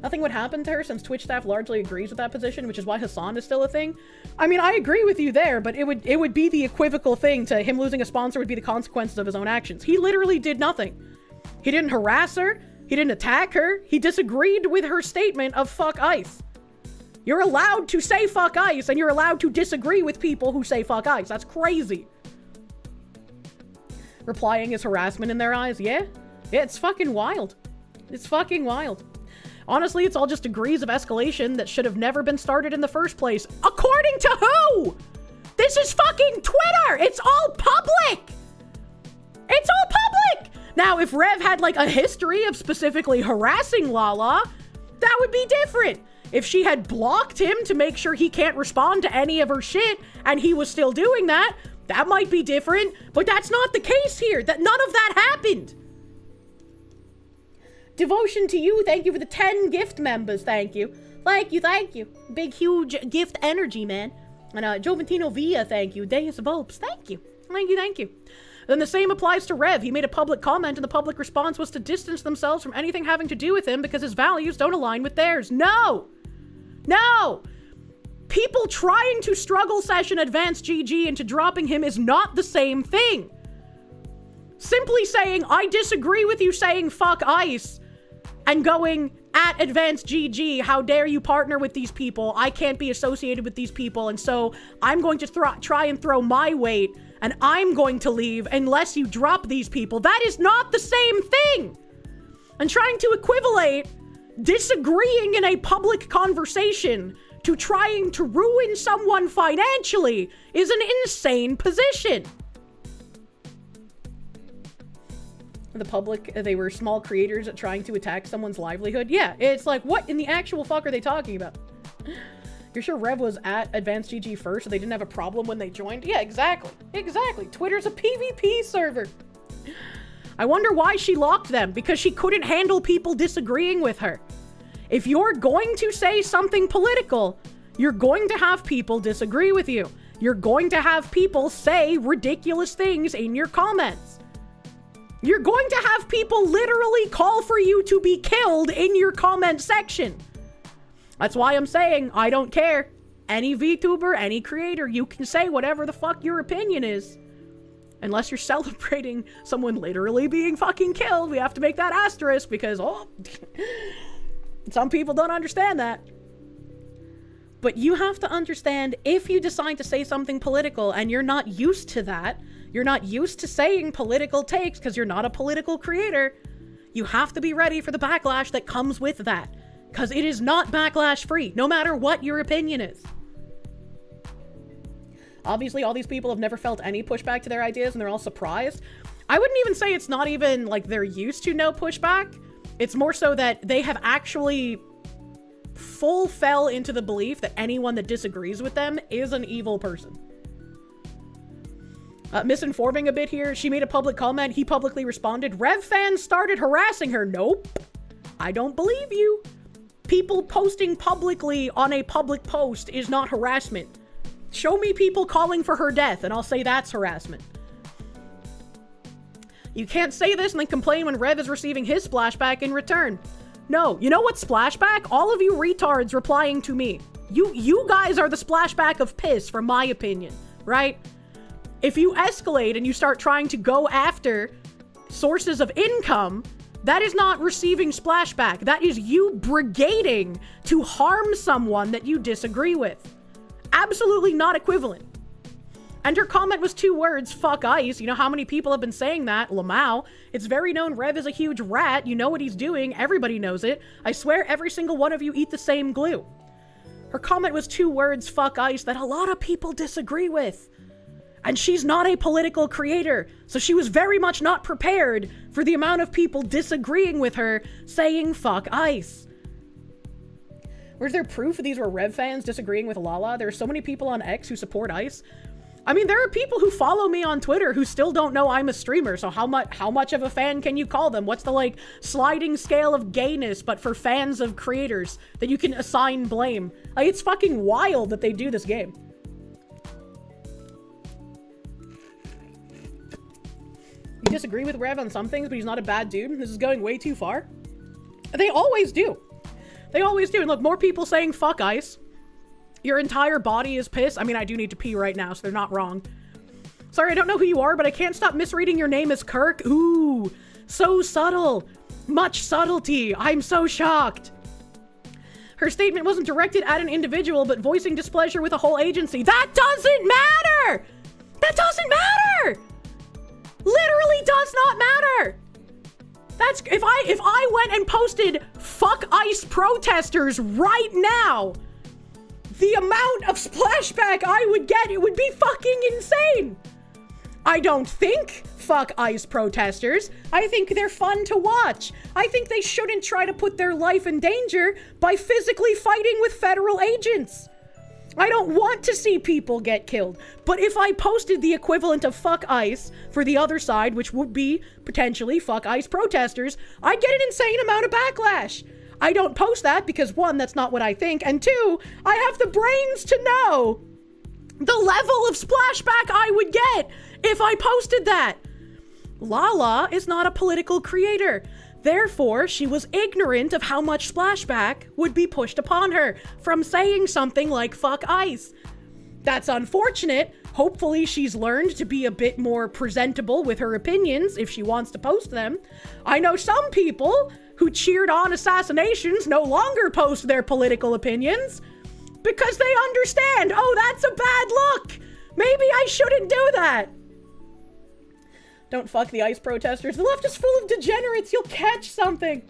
Nothing would happen to her since Twitch staff largely agrees with that position, which is why Hassan is still a thing. I mean, I agree with you there, but it would be the equivocal thing to him losing a sponsor would be the consequences of his own actions. He literally did nothing. He didn't harass her. He didn't attack her. He disagreed with her statement of "fuck ICE." You're allowed to say "fuck ICE," and you're allowed to disagree with people who say "fuck ICE." That's crazy. Replying is harassment in their eyes. Yeah, it's fucking wild. It's fucking wild. Honestly, it's all just degrees of escalation that should have never been started in the first place. According to who? This is fucking Twitter. It's all public. It's all public. Now, if Rev had like a history of specifically harassing Lala, that would be different. If she had blocked him to make sure he can't respond to any of her shit and he was still doing that, that might be different, but that's not the case here. That none of that happened. Devotion to you, thank you for the 10 gift members, thank you. Thank you. Big, huge gift energy, man. And Joventino Villa, thank you. Deus Volps, thank you. Then the same applies to Rev. He made a public comment and the public response was to distance themselves from anything having to do with him because his values don't align with theirs. No! No! People trying to struggle session Advanced GG into dropping him is not the same thing. Simply saying, I disagree with you saying fuck ICE, and going, at Advanced GG, how dare you partner with these people? I can't be associated with these people, and so I'm going to try and throw my weight, and I'm going to leave unless you drop these people. That is not the same thing! And trying to equivalate disagreeing in a public conversation to trying to ruin someone financially is an insane position. The public, they were small creators trying to attack someone's livelihood. Yeah, it's like, what in the actual fuck are they talking about? You're sure Rev was at Advanced GG first, so they didn't have a problem when they joined? Yeah, exactly. Exactly. Twitter's a PvP server. I wonder why she locked them, because she couldn't handle people disagreeing with her. If you're going to say something political, you're going to have people disagree with you. You're going to have people say ridiculous things in your comments. You're going to have people literally call for you to be killed in your comment section. That's why I'm saying, I don't care. Any VTuber, any creator, you can say whatever the fuck your opinion is. Unless you're celebrating someone literally being fucking killed, we have to make that asterisk because, oh, some people don't understand that. But you have to understand, if you decide to say something political and you're not used to that, you're not used to saying political takes because you're not a political creator, you have to be ready for the backlash that comes with that. Because it is not backlash free, no matter what your opinion is. Obviously, all these people have never felt any pushback to their ideas and they're all surprised. I wouldn't even say it's not even like they're used to no pushback. It's more so that they have actually fell into the belief that anyone that disagrees with them is an evil person. Misinforming a bit here, she made a public comment, he publicly responded, Rev fans started harassing her. Nope. I don't believe you. People posting publicly on a public post is not harassment. Show me people calling for her death and I'll say that's harassment. You can't say this and then complain when Rev is receiving his splashback in return. No, you know what splashback? All of you retards replying to me. You guys are the splashback of piss, from my opinion, right? If you escalate and you start trying to go after sources of income, that is not receiving splashback. That is you brigading to harm someone that you disagree with. Absolutely not equivalent. And her comment was 2 words, fuck ICE. You know how many people have been saying that? Lamau. It's very known Rev is a huge rat. You know what he's doing. Everybody knows it. I swear every single one of you eat the same glue. Her comment was 2 words, fuck ICE, that a lot of people disagree with. And she's not a political creator, so she was very much not prepared for the amount of people disagreeing with her saying fuck ICE. Where's there proof these were Rev fans disagreeing with Lala? There are so many people on X who support ICE. I mean, there are people who follow me on Twitter who still don't know I'm a streamer, so how much of a fan can you call them? What's the, like, sliding scale of gayness, but for fans of creators that you can assign blame? Like, it's fucking wild that they do this game. You disagree with Rev on some things, but he's not a bad dude. This is going way too far. They always do. They always do. And look, more people saying fuck ICE. Your entire body is piss. I mean, I do need to pee right now, so they're not wrong. Sorry, I don't know who you are, but I can't stop misreading your name as Kirk. Ooh, so subtle. Much subtlety. I'm so shocked. Her statement wasn't directed at an individual, but voicing displeasure with a whole agency. That doesn't matter! That doesn't matter! Literally does not matter! That's, if I went and posted fuck ICE protesters right now, the amount of splashback I would get, it would be fucking insane. I don't think fuck ICE protesters. I think they're fun to watch. I think they shouldn't try to put their life in danger by physically fighting with federal agents. I don't want to see people get killed. But if I posted the equivalent of fuck ICE for the other side, which would be potentially fuck ICE protesters, I'd get an insane amount of backlash. I don't post that because 1, that's not what I think, and 2, I have the brains to know the level of splashback I would get if I posted that. Lala is not a political creator. Therefore, she was ignorant of how much splashback would be pushed upon her from saying something like fuck ice. That's unfortunate. Hopefully she's learned to be a bit more presentable with her opinions if she wants to post them. I know some people who cheered on assassinations no longer post their political opinions because they understand, oh, that's a bad look. Maybe I shouldn't do that. Don't fuck the ICE protesters. The left is full of degenerates. You'll catch something.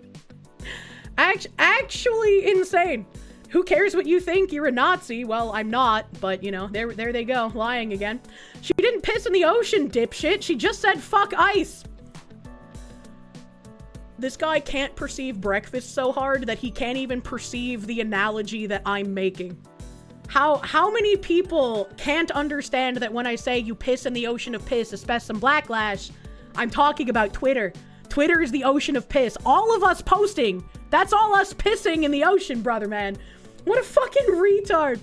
Actually insane. Who cares what you think? You're a Nazi. Well, I'm not, but, you know, there they go, lying again. She didn't piss in the ocean, dipshit. She just said fuck ice. This guy can't perceive breakfast so hard that he can't even perceive the analogy that I'm making. How many people can't understand that when I say you piss in the ocean of piss, especially some blacklash, I'm talking about Twitter. Twitter is the ocean of piss. All of us posting, that's all us pissing in the ocean, brother man. What a fucking retard.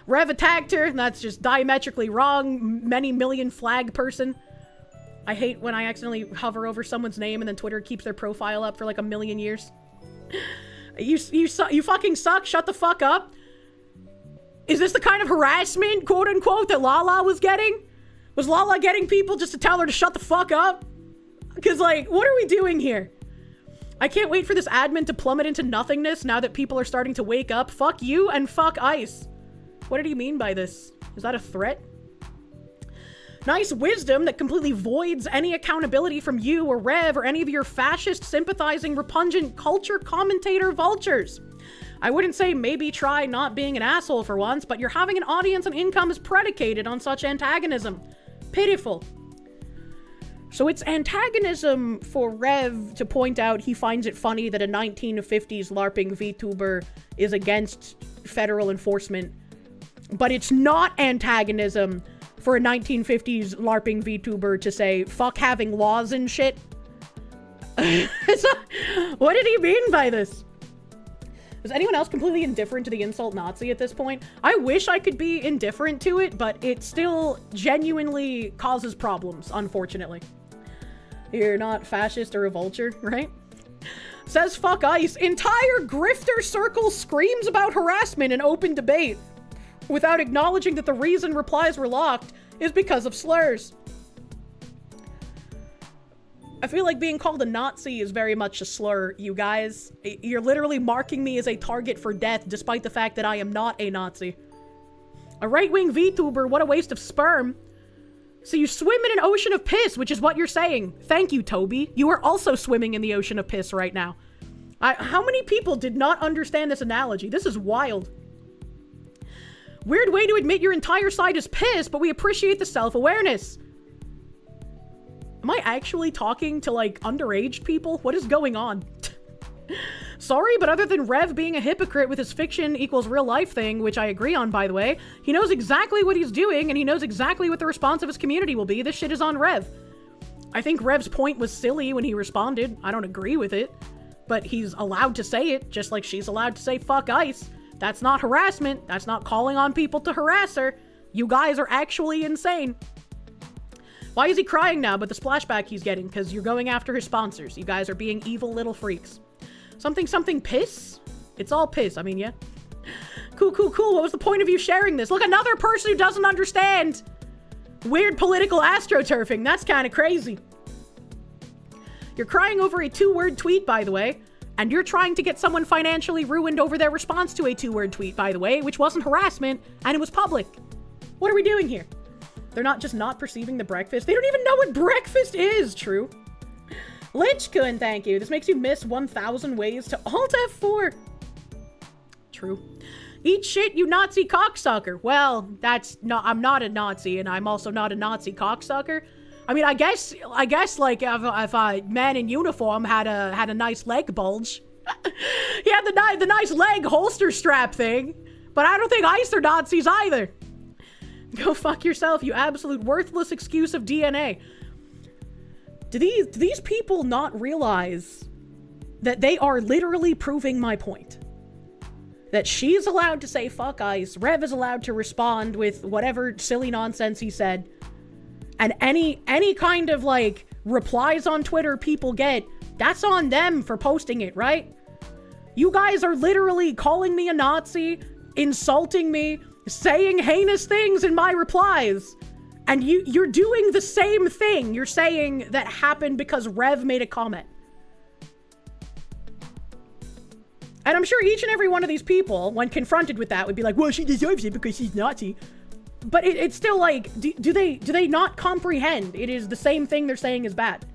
Rev attacked her. That's just diametrically wrong. Many million flag person. I hate when I accidentally hover over someone's name and then Twitter keeps their profile up for like a million years. You fucking suck. Shut the fuck up. Is this the kind of harassment, quote unquote, that Lala was getting? Was Lala getting people just to tell her to shut the fuck up? Because, like, what are we doing here? I can't wait for this admin to plummet into nothingness now that people are starting to wake up. Fuck you and fuck ICE. What did he mean by this? Is that a threat? Nice wisdom that completely voids any accountability from you or Rev or any of your fascist, sympathizing, repugnant culture commentator vultures. I wouldn't say maybe try not being an asshole for once, but you're having an audience and income is predicated on such antagonism. Pitiful. So it's antagonism for Rev to point out he finds it funny that a 1950s LARPing VTuber is against federal enforcement. But it's not antagonism for a 1950s LARPing VTuber to say, fuck having laws and shit. What did he mean by this? Is anyone else completely indifferent to the insult Nazi at this point? I wish I could be indifferent to it, but it still genuinely causes problems, unfortunately. You're not fascist or a vulture, right? Says fuck ICE. Entire grifter circle screams about harassment and open debate without acknowledging that the reason replies were locked is because of slurs. I feel like being called a Nazi is very much a slur, you guys. You're literally marking me as a target for death, despite the fact that I am not a Nazi. A right-wing VTuber, what a waste of sperm. So you swim in an ocean of piss, which is what you're saying. Thank you, Toby. You are also swimming in the ocean of piss right now. How many people did not understand this analogy? This is wild. Weird way to admit your entire side is piss, but we appreciate the self-awareness. Am I actually talking to, like, underage people? What is going on? Sorry, but other than Rev being a hypocrite with his fiction equals real life thing, which I agree on, by the way, he knows exactly what he's doing, and he knows exactly what the response of his community will be. This shit is on Rev. I think Rev's point was silly when he responded. I don't agree with it, but he's allowed to say it, just like she's allowed to say fuck ICE. That's not harassment. That's not calling on people to harass her. You guys are actually insane. Why is he crying now about the splashback he's getting? Because you're going after his sponsors. You guys are being evil little freaks. Something piss? It's all piss. I mean, yeah. Cool. What was the point of you sharing this? Look, another person who doesn't understand weird political astroturfing. That's kind of crazy. You're crying over a 2-word tweet, by the way. And you're trying to get someone financially ruined over their response to a 2-word tweet, by the way, which wasn't harassment, and it was public. What are we doing here? They're not just not perceiving the breakfast. They don't even know what breakfast is. True. Lichkun, thank you. This makes you miss 1,000 ways to Alt F4. True. Eat shit, you Nazi cocksucker. Well, I'm not a Nazi, and I'm also not a Nazi cocksucker. I mean, I guess, like, if a man in uniform had a nice leg bulge. He had the nice leg holster strap thing. But I don't think ICE are Nazis either. Go fuck yourself, you absolute worthless excuse of DNA. Do these people not realize that they are literally proving my point? That she's allowed to say fuck ICE, Rev is allowed to respond with whatever silly nonsense he said, And any kind of like replies on Twitter people get, that's on them for posting it, right? You guys are literally calling me a Nazi, insulting me, saying heinous things in my replies. And you're doing the same thing you're saying that happened because Rev made a comment. And I'm sure each and every one of these people, when confronted with that, would be like, well, she deserves it because she's Nazi. But it's still like, do they not comprehend it is the same thing they're saying is bad?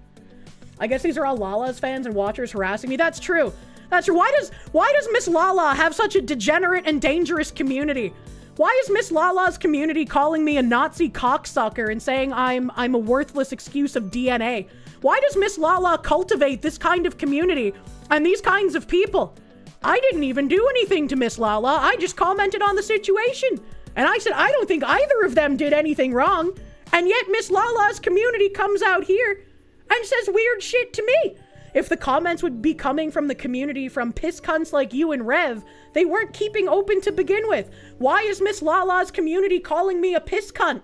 I guess these are all Lala's fans and watchers harassing me. That's true. That's true. Why does Miss Lala have such a degenerate and dangerous community? Why is Miss Lala's community calling me a Nazi cocksucker and saying I'm a worthless excuse of DNA? Why does Miss Lala cultivate this kind of community and these kinds of people? I didn't even do anything to Miss Lala. I just commented on the situation. And I said, I don't think either of them did anything wrong. And yet Miss Lala's community comes out here and says weird shit to me. If the comments would be coming from the community from piss cunts like you and Rev, they weren't keeping open to begin with. Why is Miss Lala's community calling me a piss cunt?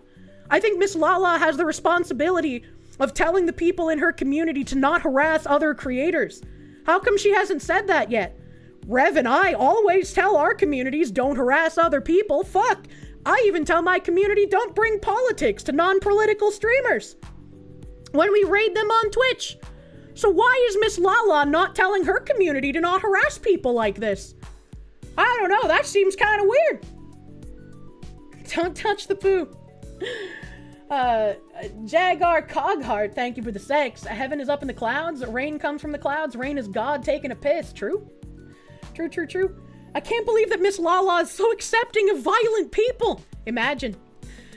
I think Miss Lala has the responsibility of telling the people in her community to not harass other creators. How come she hasn't said that yet? Rev and I always tell our communities don't harass other people. Fuck. I even tell my community don't bring politics to non-political streamers when we raid them on Twitch. So why is Miss Lala not telling her community to not harass people like this? I don't know. That seems kind of weird. Don't touch the poo. Jagar Cogheart, thank you for the sex. Heaven is up in the clouds. Rain comes from the clouds. Rain is God taking a piss. True? True. I can't believe that Miss Lala is so accepting of violent people. Imagine.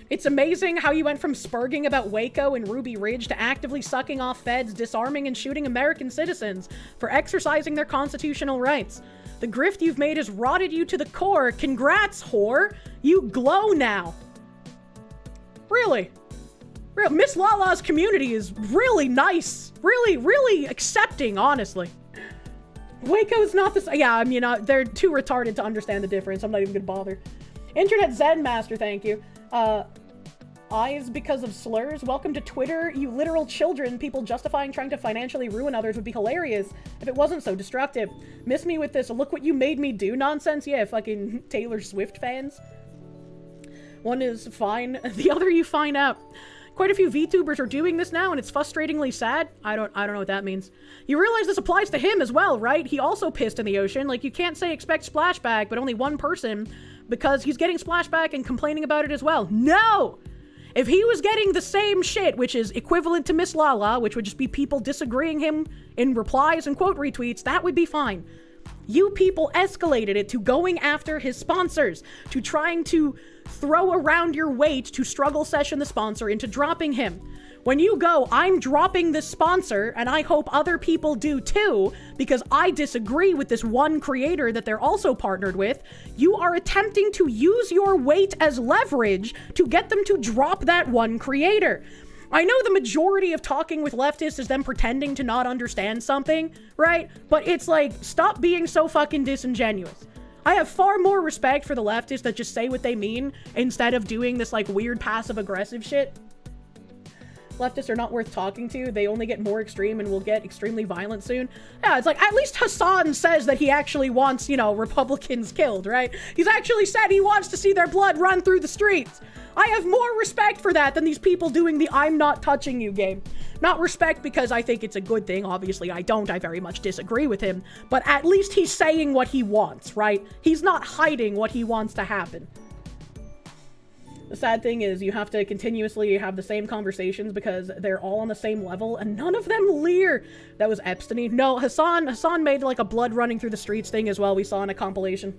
It's amazing how you went from spurging about Waco and Ruby Ridge to actively sucking off feds, disarming and shooting American citizens for exercising their constitutional rights. The grift you've made has rotted you to the core. Congrats, whore. You glow now. Really? Miss Lala's community is really nice. Really accepting, honestly. Waco's not the same. Yeah, I mean, they're too retarded to understand the difference. I'm not even gonna bother. Internet Zen Master, thank you. Eyes because of slurs. Welcome to Twitter, you literal children. People justifying trying to financially ruin others would be hilarious if it wasn't so destructive. Miss me with this look what you made me do nonsense. Yeah, fucking Taylor Swift fans. One is fine, the other you find out. Quite a few VTubers are doing this now, and it's frustratingly sad. I don't know what that means. You realize this applies to him as well, right? He also pissed in the ocean. Like, you can't say expect splashback, but only one person, because he's getting splashback and complaining about it as well. No! If he was getting the same shit, which is equivalent to Miss Lala, which would just be people disagreeing him in replies and quote retweets, that would be fine. You people escalated it to going after his sponsors, to trying to throw around your weight to struggle session the sponsor into dropping him. When you go, I'm dropping this sponsor, and I hope other people do too, because I disagree with this one creator that they're also partnered with, you are attempting to use your weight as leverage to get them to drop that one creator. I know the majority of talking with leftists is them pretending to not understand something, right? But it's like, stop being so fucking disingenuous. I have far more respect for the leftists that just say what they mean instead of doing this like weird passive-aggressive shit. Leftists are not worth talking to. They only get more extreme and will get extremely violent soon. Yeah, it's like, at least Hassan says that he actually wants, you know, Republicans killed, right? He's actually said he wants to see their blood run through the streets. I have more respect for that than these people doing the I'm not touching you game. Not respect because I think it's a good thing. Obviously, I don't. I very much disagree with him. But at least he's saying what he wants, right? He's not hiding what he wants to happen. The sad thing is you have to continuously have the same conversations because they're all on the same level and none of them leer. That was Epstein. No, Hassan made like a blood running through the streets thing as well. We saw in a compilation.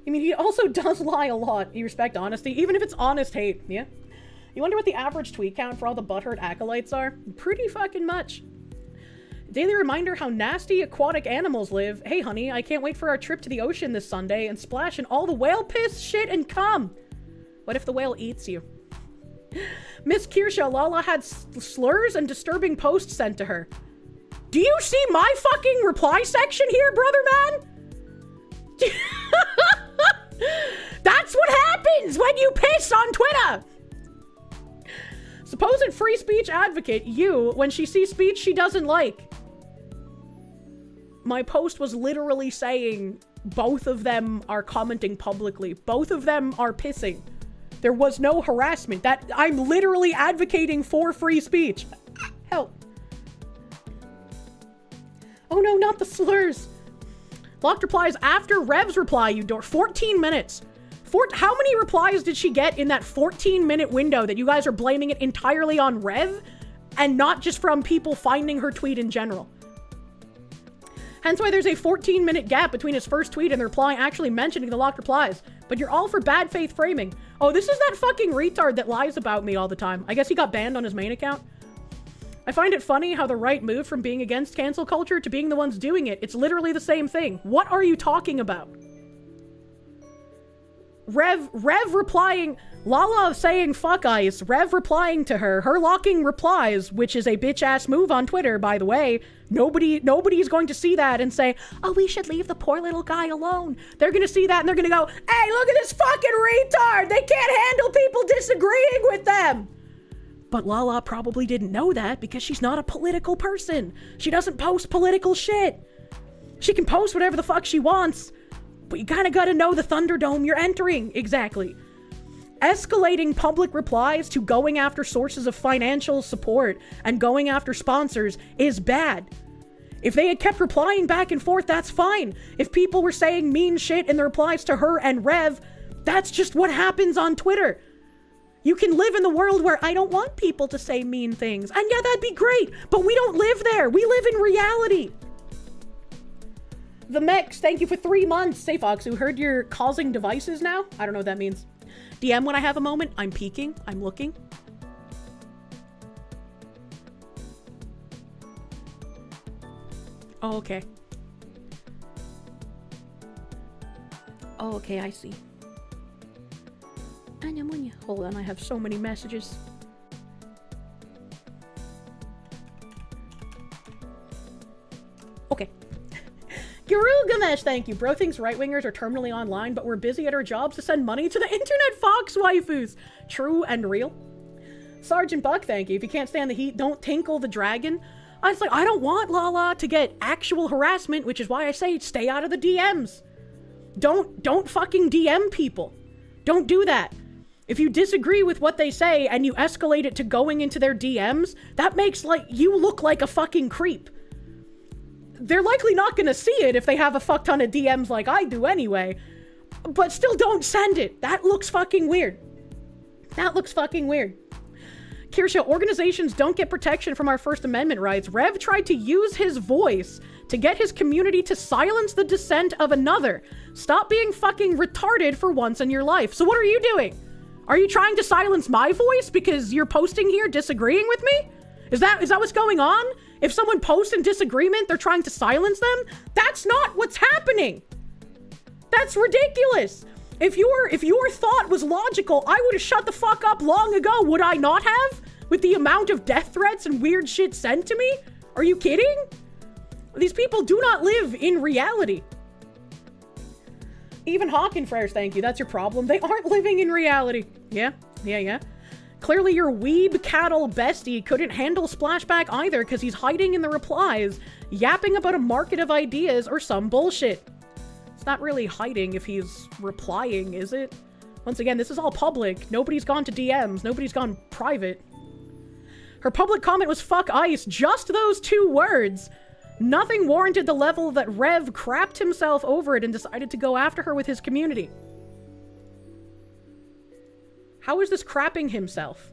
I mean, he also does lie a lot. You respect honesty, even if it's honest hate, yeah? You wonder what the average tweet count for all the butthurt acolytes are? Pretty fucking much. Daily reminder how nasty aquatic animals live. Hey honey, I can't wait for our trip to the ocean this Sunday and splash in all the whale piss, shit, and cum. What if the whale eats you? Miss Kirsche, Lala had slurs and disturbing posts sent to her. Do you see my fucking reply section here, brother man? That's what happens when you piss on Twitter. Supposed free speech advocate, you, when she sees speech she doesn't like. My post was literally saying both of them are commenting publicly. Both of them are pissing. There was no harassment. I'm literally advocating for free speech. Help. Oh no, not the slurs. Locked replies after Rev's reply, you dork. 14 minutes. How many replies did she get in that 14-minute window that you guys are blaming it entirely on Rev and not just from people finding her tweet in general? Hence why there's a 14-minute gap between his first tweet and the reply actually mentioning the locked replies. But you're all for bad faith framing. Oh, this is that fucking retard that lies about me all the time. I guess he got banned on his main account. I find it funny how the right moved from being against cancel culture to being the ones doing it. It's literally the same thing. What are you talking about? Rev replying, Lala saying fuck ice, Rev replying to her locking replies, which is a bitch-ass move on Twitter, by the way. Nobody's going to see that and say, oh, we should leave the poor little guy alone. They're gonna see that and they're gonna go, hey, look at this fucking retard! They can't handle people disagreeing with them! But Lala probably didn't know that because she's not a political person. She doesn't post political shit. She can post whatever the fuck she wants, but you kinda gotta know the Thunderdome you're entering. Exactly. Escalating public replies to going after sources of financial support and going after sponsors is bad. If they had kept replying back and forth, that's fine. If people were saying mean shit in the replies to her and Rev, that's just what happens on Twitter. You can live in the world where I don't want people to say mean things. And yeah, that'd be great, but we don't live there. We live in reality. The Mex, thank you for 3 months. Say, Fox, who heard you're causing devices now? I don't know what that means. DM when I have a moment. I'm peeking. I'm looking. Oh, okay. Oh, okay, I see. Hold on, I have so many messages. Okay. Gamesh, thank you. Bro thinks right-wingers are terminally online, but we're busy at our jobs to send money to the internet fox waifus. True and real. Sergeant Buck, thank you. If you can't stand the heat, don't tinkle the dragon. I was like, I don't want Lala to get actual harassment, which is why I say stay out of the DMs. Don't fucking DM people. Don't do that. If you disagree with what they say and you escalate it to going into their DMs, that makes you look like a fucking creep. They're likely not gonna see it if they have a fuck ton of DMs like I do anyway. But still don't send it. That looks fucking weird. That looks fucking weird. Kirsche, organizations don't get protection from our First Amendment rights. Rev tried to use his voice to get his community to silence the dissent of another. Stop being fucking retarded for once in your life. So what are you doing? Are you trying to silence my voice because you're posting here disagreeing with me? Is that what's going on? If someone posts in disagreement, they're trying to silence them? That's not what's happening. That's ridiculous. If your thought was logical, I would have shut the fuck up long ago, would I not have? With the amount of death threats and weird shit sent to me? Are you kidding? These people do not live in reality. Even Hawkenfreres, thank you. That's your problem. They aren't living in reality. Yeah. Clearly your weeb cattle bestie couldn't handle Splashback either because he's hiding in the replies, yapping about a market of ideas or some bullshit. It's not really hiding if he's replying, is it? Once again, this is all public. Nobody's gone to DMs. Nobody's gone private. Her public comment was fuck ice. Just those 2 words. Nothing warranted the level that Rev crapped himself over it and decided to go after her with his community. How is this crapping himself?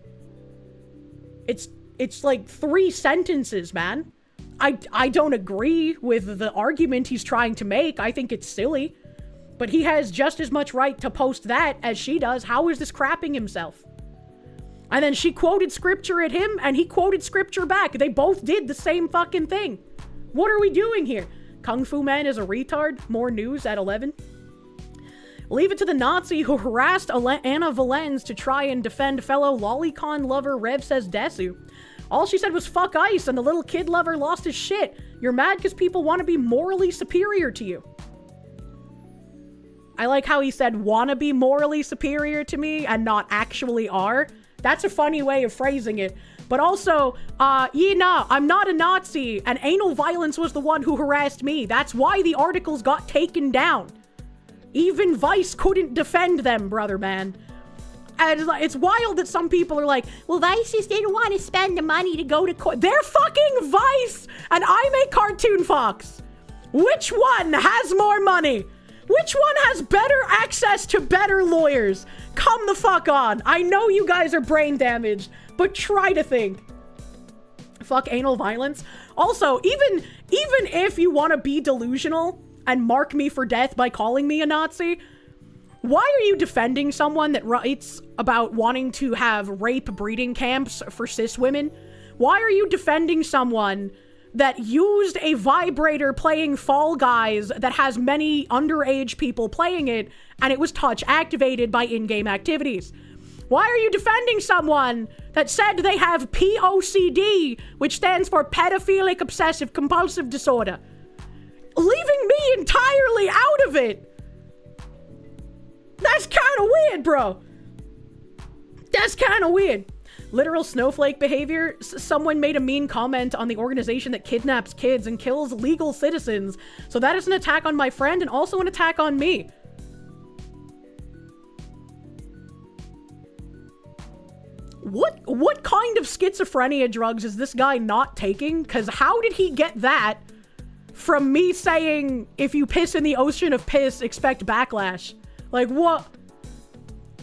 It's like 3 sentences, man. I don't agree with the argument he's trying to make. I think it's silly. But he has just as much right to post that as she does. How is this crapping himself? And then she quoted scripture at him, and he quoted scripture back. They both did the same fucking thing. What are we doing here? Kung Fu Man is a retard. More news at 11. Leave it to the Nazi who harassed Anna Valens to try and defend fellow lolicon lover Rev says Desu. All she said was fuck ice and the little kid lover lost his shit. You're mad because people want to be morally superior to you. I like how he said want to be morally superior to me and not actually are. That's a funny way of phrasing it. But also, I'm not a Nazi, and anal violence was the one who harassed me. That's why the articles got taken down. Even Vice couldn't defend them, brother man. And it's wild that some people are like, well, Vice just didn't want to spend the money to go to court. They're fucking Vice, and I'm a cartoon fox. Which one has more money? Which one has better access to better lawyers? Come the fuck on. I know you guys are brain damaged, but try to think. Fuck anal violence. Also, even if you want to be delusional and mark me for death by calling me a Nazi, why are you defending someone that writes about wanting to have rape breeding camps for cis women? Why are you defending someone that used a vibrator playing Fall Guys that has many underage people playing it, and it was touch activated by in-game activities? Why are you defending someone that said they have POCD, which stands for pedophilic obsessive compulsive disorder, leaving me entirely out of it? That's kind of weird, bro. That's kind of weird. Literal snowflake behavior. Someone made a mean comment on the organization that kidnaps kids and kills legal citizens. So that is an attack on my friend and also an attack on me. What kind of schizophrenia drugs is this guy not taking? Because how did he get that from me saying, if you piss in the ocean of piss, expect backlash? Like, what?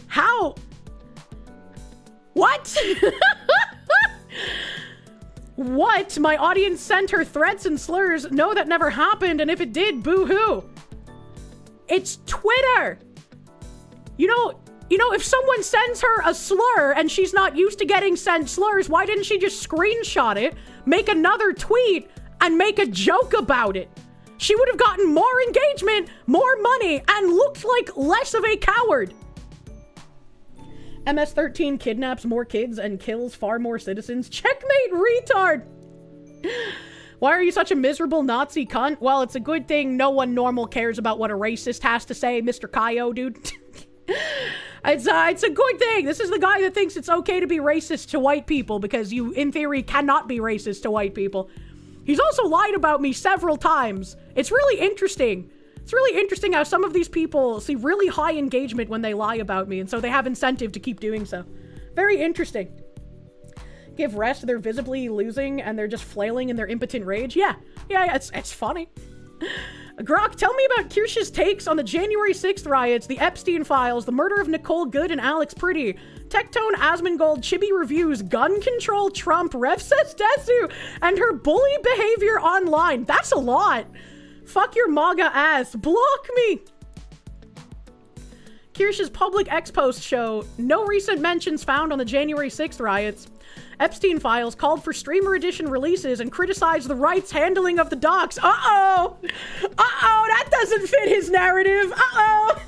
How? What? What? My audience sent her threats and slurs. No, that never happened. And if it did, boo-hoo. It's Twitter. You know, if someone sends her a slur and she's not used to getting sent slurs, why didn't she just screenshot it, make another tweet, and make a joke about it? She would have gotten more engagement, more money, and looked like less of a coward. MS-13 kidnaps more kids and kills far more citizens. Checkmate, retard! Why are you such a miserable Nazi cunt? Well, it's a good thing no one normal cares about what a racist has to say, Mr. Kaio, dude. It's a good thing. This is the guy that thinks it's okay to be racist to white people because you, in theory, cannot be racist to white people. He's also lied about me several times. It's really interesting. It's really interesting how some of these people see really high engagement when they lie about me, and so they have incentive to keep doing so. Very interesting. Give rest, they're visibly losing, and they're just flailing in their impotent rage. Yeah, it's funny. Grok, tell me about Kirsche's takes on the January 6th riots, the Epstein files, the murder of Nicole Good and Alex Pretty, Tectone Asmongold, Chibi reviews, gun control, Trump, Ref says Desu, and her bully behavior online. That's a lot. Fuck your MAGA ass. Block me. Kirsche's public X-Post show, no recent mentions found on the January 6th riots. Epstein files called for streamer edition releases and criticized the rights handling of the docs. Uh-oh! Uh-oh, that doesn't fit his narrative. Uh-oh!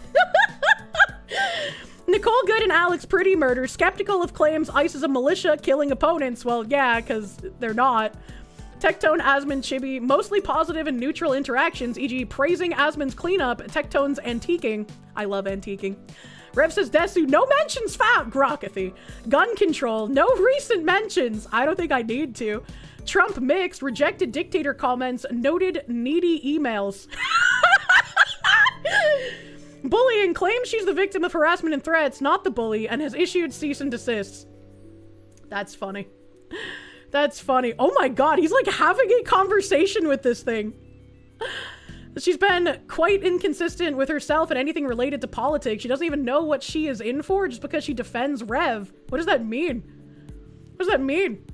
Nicole Good and Alex Pretty murder, skeptical of claims ICE is a militia killing opponents. Well, yeah, because they're not. Tectone, Asmon, Chibi, mostly positive and neutral interactions, e.g. praising Asmon's cleanup, Tectone's antiquing. I love antiquing. Rev says Desu, no mentions found. Grokathy. Gun control, no recent mentions. I don't think I need to. Trump mixed, rejected dictator comments, noted needy emails. Bullying, claims she's the victim of harassment and threats, not the bully, and has issued cease and desists. That's funny. That's funny. Oh my god, he's like having a conversation with this thing. She's been quite inconsistent with herself and anything related to politics. She doesn't even know what she is in for just because she defends Rev. What does that mean? What does that mean?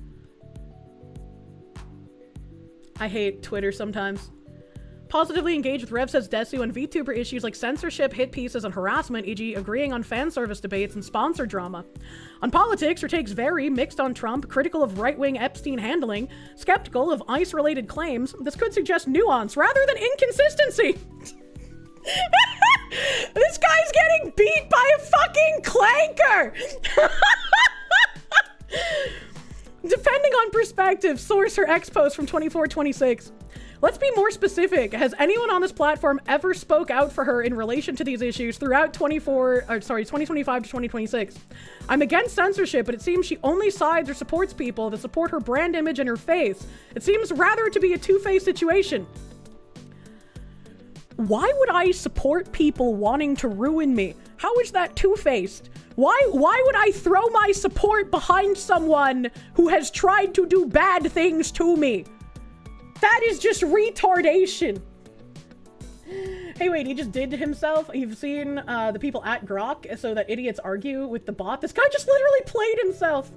I hate Twitter sometimes. Positively engaged with Rev says Desu and VTuber issues like censorship, hit pieces, and harassment, e.g. agreeing on fan service debates and sponsor drama. On politics, her takes vary, mixed on Trump, critical of right-wing Epstein handling, skeptical of ICE-related claims. This could suggest nuance rather than inconsistency. This guy's getting beat by a fucking clanker! Depending on perspective, source her X post from 24/26. Let's be more specific. Has anyone on this platform ever spoke out for her in relation to these issues throughout 2025 to 2026? I'm against censorship, but it seems she only sides or supports people that support her brand image and her face. It seems rather to be a two-faced situation. Why would I support people wanting to ruin me? How is that two-faced? Why would I throw my support behind someone who has tried to do bad things to me? That is just retardation. Hey, wait, he just did to himself. You've seen the people at Grok so that idiots argue with the bot. This guy just literally played himself.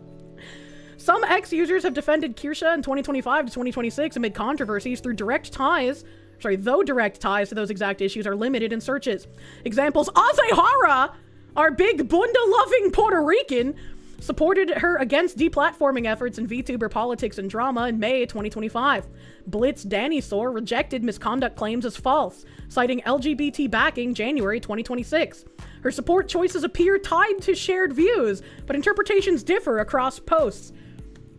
Some ex-users have defended Kirsche in 2025 to 2026 amid controversies through direct ties. Though direct ties to those exact issues are limited in searches. Examples, Azehara, our big bunda-loving Puerto Rican, supported her against deplatforming efforts in VTuber politics and drama in May 2025. Blitz Danisaur rejected misconduct claims as false, citing LGBT backing January 2026. Her support choices appear tied to shared views, but interpretations differ across posts.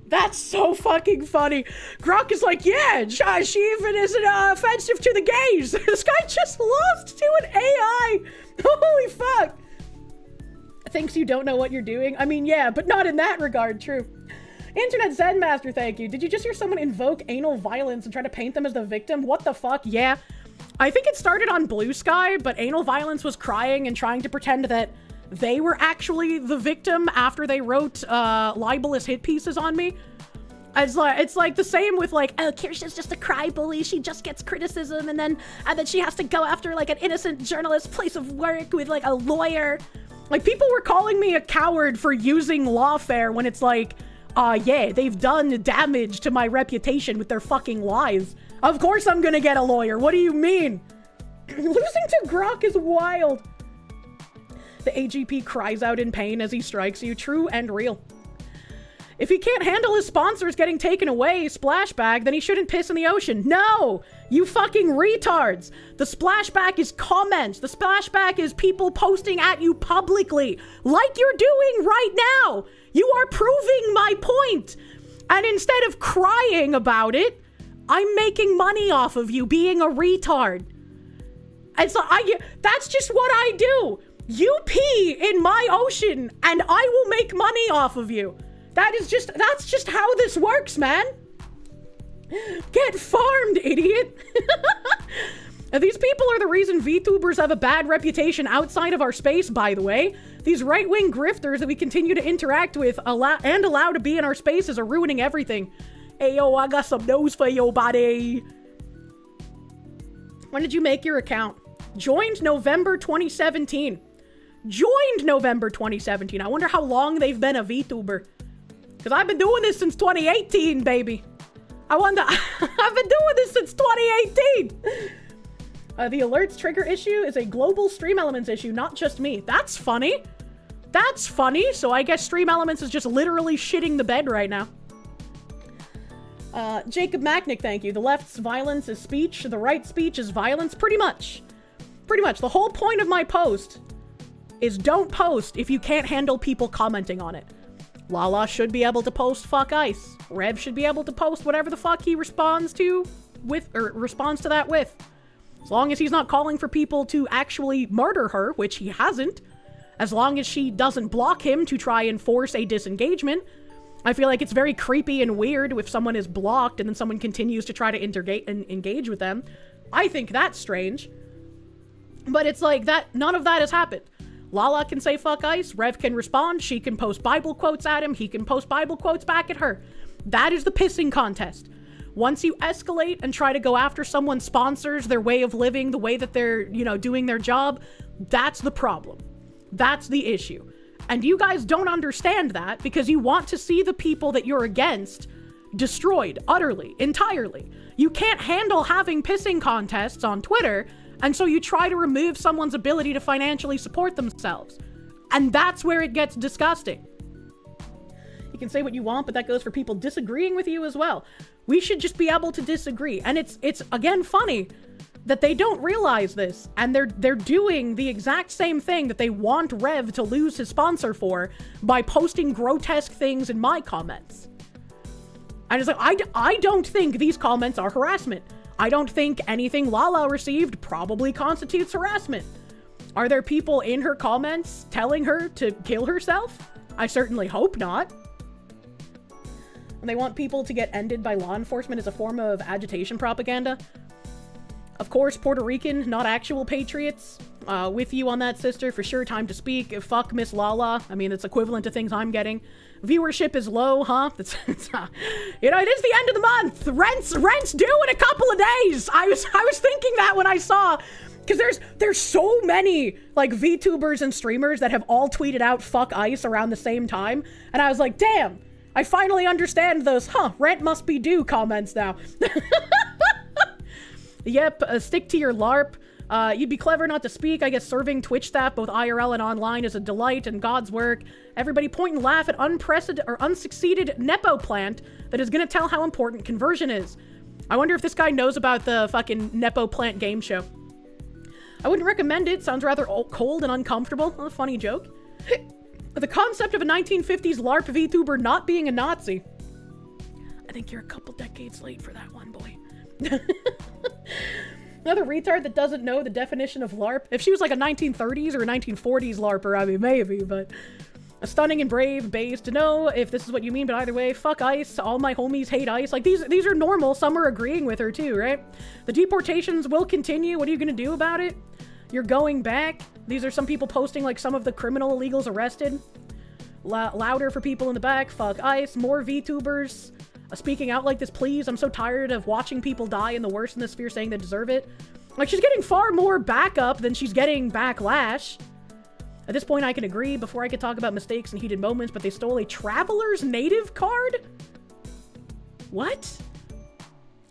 That's so fucking funny. Grok is like, yeah, she even isn't offensive to the gays. This guy just lost to an AI. Holy fuck. Thinks you don't know what you're doing? I mean, yeah, but not in that regard, true. Internet Zen Master, thank you. Did you just hear someone invoke anal violence and try to paint them as the victim? What the fuck? Yeah. I think it started on Blue Sky, but anal violence was crying and trying to pretend that they were actually the victim after they wrote libelous hit pieces on me. It's like the same with like, oh, Kirsche's just a cry bully. She just gets criticism and then she has to go after like an innocent journalist's place of work with like a lawyer. Like, people were calling me a coward for using lawfare when it's like, yeah, they've done damage to my reputation with their fucking lies. Of course I'm gonna get a lawyer. What do you mean? Losing to Grok is wild. The AGP cries out in pain as he strikes you. True and real. If he can't handle his sponsors getting taken away, splashback, then he shouldn't piss in the ocean. No! You fucking retards! The splashback is comments. The splashback is people posting at you publicly, like you're doing right now. You are proving my point. And instead of crying about it, I'm making money off of you being a retard. And so that's just what I do. You pee in my ocean and I will make money off of you. That's just how this works, man. Get farmed, idiot. These people are the reason VTubers have a bad reputation outside of our space, by the way. These right-wing grifters that we continue to interact with and allow to be in our spaces are ruining everything. Hey, yo, I got some news for your body. When did you make your account? Joined November 2017. Joined November 2017. I wonder how long they've been a VTuber. Because I've been doing this since 2018, baby. I wonder, I've been doing this since 2018. The alerts trigger issue is a global Stream Elements issue, not just me. That's funny. That's funny. So I guess Stream Elements is just literally shitting the bed right now. Jacob Macknick, thank you. The left's violence is speech. The right's speech is violence. Pretty much. Pretty much. The whole point of my post is don't post if you can't handle people commenting on it. Lala should be able to post fuck ice. Rev should be able to post whatever the fuck he responds to with, or responds to that with. As long as he's not calling for people to actually murder her, which he hasn't. As long as she doesn't block him to try and force a disengagement. I feel like it's very creepy and weird if someone is blocked and then someone continues to try to engage with them. I think that's strange. But it's like that, none of that has happened. Lala can say fuck ice, Rev can respond, she can post Bible quotes at him, he can post Bible quotes back at her. That is the pissing contest. Once you escalate and try to go after someone's sponsors, their way of living, the way that they're, you know, doing their job, that's the problem. That's the issue. And you guys don't understand that because you want to see the people that you're against destroyed utterly, entirely. You can't handle having pissing contests on Twitter, and so you try to remove someone's ability to financially support themselves. And that's where it gets disgusting. You can say what you want, but that goes for people disagreeing with you as well. We should just be able to disagree. And it's again funny that they don't realize this, and they're doing the exact same thing that they want Rev to lose his sponsor for by posting grotesque things in my comments. And it's like, I don't think these comments are harassment. I don't think anything Lala received probably constitutes harassment. Are there people in her comments telling her to kill herself? I certainly hope not. And they want people to get ended by law enforcement as a form of agitation propaganda. Of course, Puerto Rican, not actual patriots. With you on that, sister, for sure. Time to speak. Fuck Miss Lala. I mean, it's equivalent to things I'm getting. Viewership is low, huh? You know, it is the end of the month. Rent's due in a couple of days. I was thinking that when I saw, because there's so many like VTubers and streamers that have all tweeted out "fuck ICE" around the same time, and I was like, damn, I finally understand those rent must be due comments now. Yep, stick to your LARP. You'd be clever not to speak. I guess serving Twitch staff, both IRL and online, is a delight and God's work. Everybody point and laugh at unprecedented or unsucceeded Nepo plant that is gonna tell how important conversion is. I wonder if this guy knows about the fucking Nepo plant game show. I wouldn't recommend it. Sounds rather cold and uncomfortable. A funny joke. The concept of a 1950s LARP VTuber not being a Nazi. I think you're a couple decades late for that one, boy. Another retard that doesn't know the definition of LARP. If she was like a 1930s or a 1940s LARPer, I mean, maybe, but a stunning and brave base to know if this is what you mean, but either way, fuck ICE. All my homies hate ICE. Like, these are normal. Some are agreeing with her too, right? The deportations will continue. What are you gonna do about it? You're going back. These are some people posting like some of the criminal illegals arrested. Louder for people in the back. Fuck ICE. More VTubers speaking out like this, please. I'm so tired of watching people die in the worst in the sphere saying they deserve it. Like, she's getting far more backup than she's getting backlash. At this point, I can agree before I could talk about mistakes and heated moments, but they stole a Traveler's Native card? What?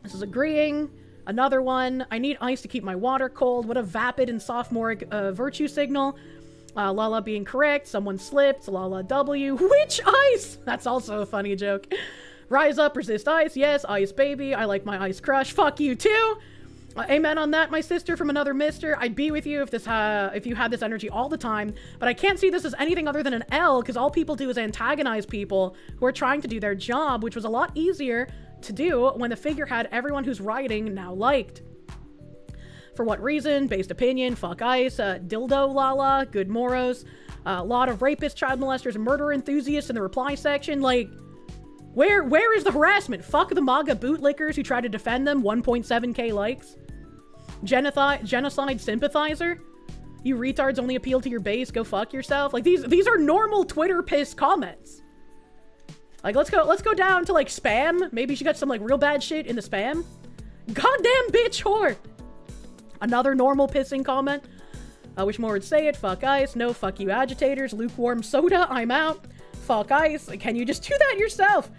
This is agreeing. Another one. I need ice to keep my water cold. What a vapid and sophomoric virtue signal. Lala being correct. Someone slipped. Lala W. Which ice? That's also a funny joke. Rise up, resist ice. Yes, ice baby. I like my ice crush. Fuck you too. Amen on that, my sister from another mister. I'd be with you if you had this energy all the time, but I can't see this as anything other than an L, because all people do is antagonize people who are trying to do their job, which was a lot easier to do when the figure had everyone who's rioting now liked. For what reason? Based opinion. Fuck ICE. Dildo Lala. Good moros. A lot of rapists, child molesters, and murder enthusiasts in the reply section. Like, where is the harassment? Fuck the MAGA bootlickers who try to defend them. 1.7k likes. Genocide sympathizer? You retards only appeal to your base. Go fuck yourself. Like, these are normal Twitter piss comments. Like, let's go down to like spam. Maybe she got some like real bad shit in the spam. Goddamn bitch whore. Another normal pissing comment. I wish more would say it. Fuck ICE. No, fuck you agitators. Lukewarm soda. I'm out. Fuck ICE. Can you just do that yourself?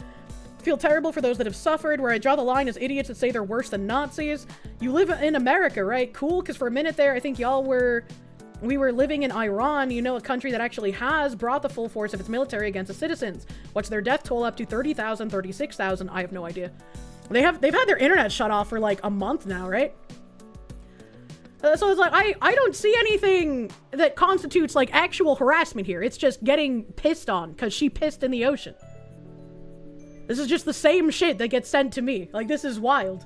Feel terrible for those that have suffered. Where I draw the line is idiots that say they're worse than Nazis. You live in America, right? Cool, because for a minute there, I think we were living in Iran, you know, a country that actually has brought the full force of its military against the citizens. What's their death toll up to? 30,000, 36,000? I have no idea. They've had their internet shut off for like a month now, right? So it's like, I don't see anything that constitutes like actual harassment here. It's just getting pissed on because she pissed in the ocean. This is just the same shit that gets sent to me. Like, this is wild.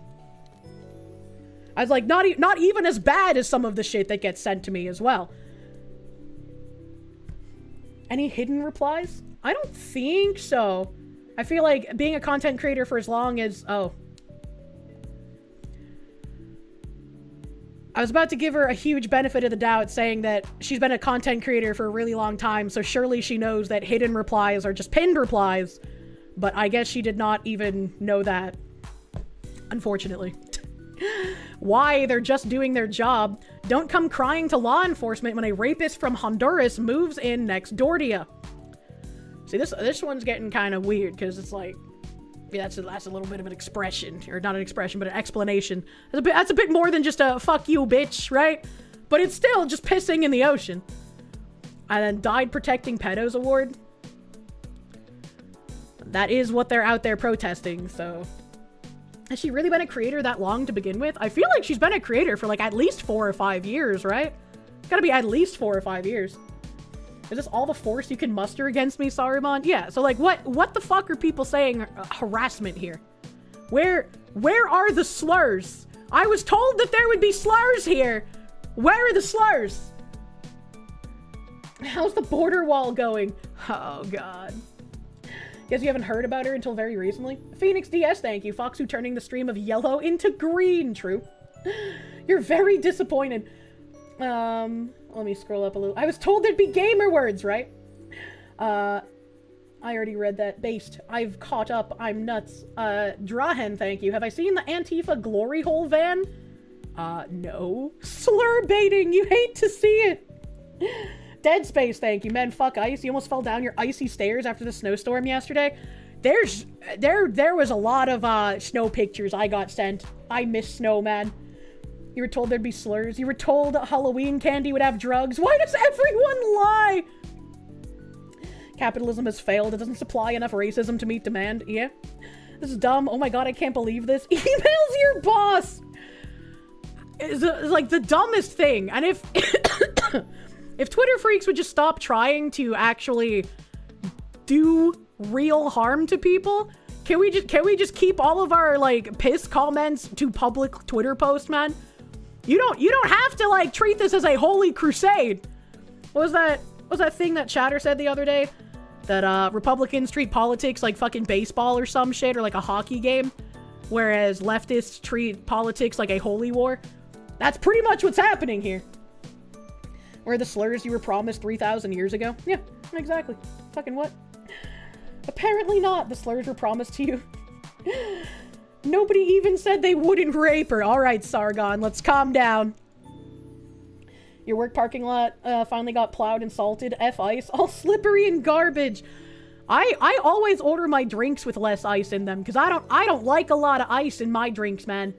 I was like, not even as bad as some of the shit that gets sent to me as well. Any hidden replies? I don't think so. I feel like being a content creator for as long as... Oh. I was about to give her a huge benefit of the doubt saying that she's been a content creator for a really long time, so surely she knows that hidden replies are just pinned replies. But I guess she did not even know that. Unfortunately. Why? They're just doing their job. Don't come crying to law enforcement when a rapist from Honduras moves in next door to you. See, this one's getting kind of weird, because it's like, yeah, that's a little bit of an expression. Or not an expression, but an explanation. That's a bit more than just a fuck you, bitch, right? But it's still just pissing in the ocean. And then died protecting pedos award. That is what they're out there protesting, so... Has she really been a creator that long to begin with? I feel like she's been a creator for like at least 4 or 5 years, right? It's gotta be at least 4 or 5 years. Is this all the force you can muster against me, Saruman? Yeah, so like what the fuck are people saying harassment here? Where are the slurs? I was told that there would be slurs here. Where are the slurs? How's the border wall going? Oh, God. Guess you haven't heard about her until very recently. Phoenix DS, thank you. Foxu turning the stream of yellow into green. True. You're very disappointed. Let me scroll up a little. I was told there'd be gamer words, right? I already read that. Based. I've caught up. I'm nuts. Drahen, thank you. Have I seen the Antifa glory hole van? No. Slur baiting. You hate to see it. Dead Space, thank you. Man, fuck ice. You almost fell down your icy stairs after the snowstorm yesterday. There was a lot of snow pictures I got sent. I miss snow, man. You were told there'd be slurs. You were told Halloween candy would have drugs. Why does everyone lie? Capitalism has failed. It doesn't supply enough racism to meet demand. Yeah. This is dumb. Oh my god, I can't believe this. Emails your boss! It's like the dumbest thing. And if... if Twitter freaks would just stop trying to actually do real harm to people, can we just keep all of our like piss comments to public Twitter posts, man? You don't have to like treat this as a holy crusade. What was that thing that Chatter said the other day? That Republicans treat politics like fucking baseball or some shit, or like a hockey game, whereas leftists treat politics like a holy war. That's pretty much what's happening here. Where the slurs you were promised 3,000 years ago? Yeah, exactly. Fucking what? Apparently not. The slurs were promised to you. Nobody even said they wouldn't rape her. Alright, Sargon, let's calm down. Your work parking lot finally got plowed and salted. F ice. All slippery and garbage. I always order my drinks with less ice in them, because I don't like a lot of ice in my drinks, man.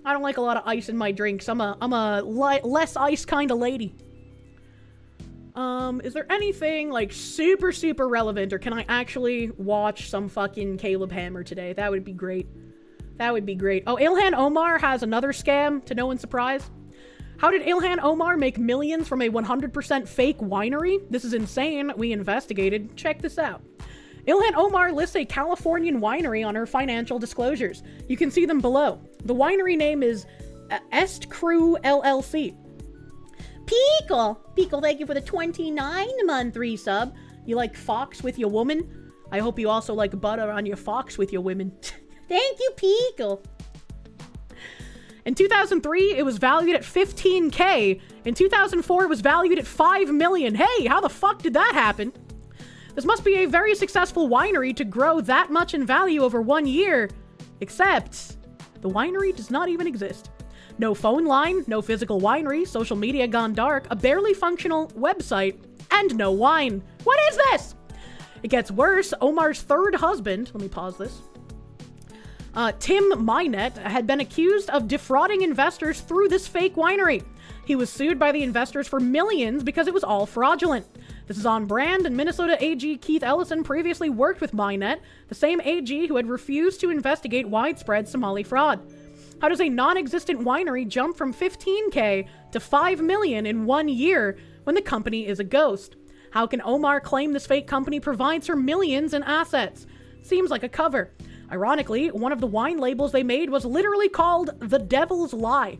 I don't like a lot of ice in my drinks. I'm a less ice kind of lady. Is there anything, like, super, super relevant, or can I actually watch some fucking Caleb Hammer today? That would be great. That would be great. Oh, Ilhan Omar has another scam, to no one's surprise. How did Ilhan Omar make millions from a 100% fake winery? This is insane. We investigated. Check this out. Ilhan Omar lists a Californian winery on her financial disclosures. You can see them below. The winery name is Est Crew LLC. Pickle, thank you for the 29-month resub. You like fox with your woman? I hope you also like butter on your fox with your women. Thank you, Pickle. In 2003, it was valued at $15K. In 2004, it was valued at $5 million. Hey, how the fuck did that happen? This must be a very successful winery to grow that much in value over 1 year. Except, the winery does not even exist. No phone line, no physical winery, social media gone dark, a barely functional website, and no wine. What is this? It gets worse. Omar's third husband, let me pause this, Tim Mynet, had been accused of defrauding investors through this fake winery. He was sued by the investors for millions because it was all fraudulent. This is on brand, and Minnesota AG Keith Ellison previously worked with Mynet, the same AG who had refused to investigate widespread Somali fraud. How does a non-existent winery jump from $15K to $5 million in 1 year when the company is a ghost? How can Omar claim this fake company provides her millions in assets? Seems like a cover. Ironically, one of the wine labels they made was literally called The Devil's Lie.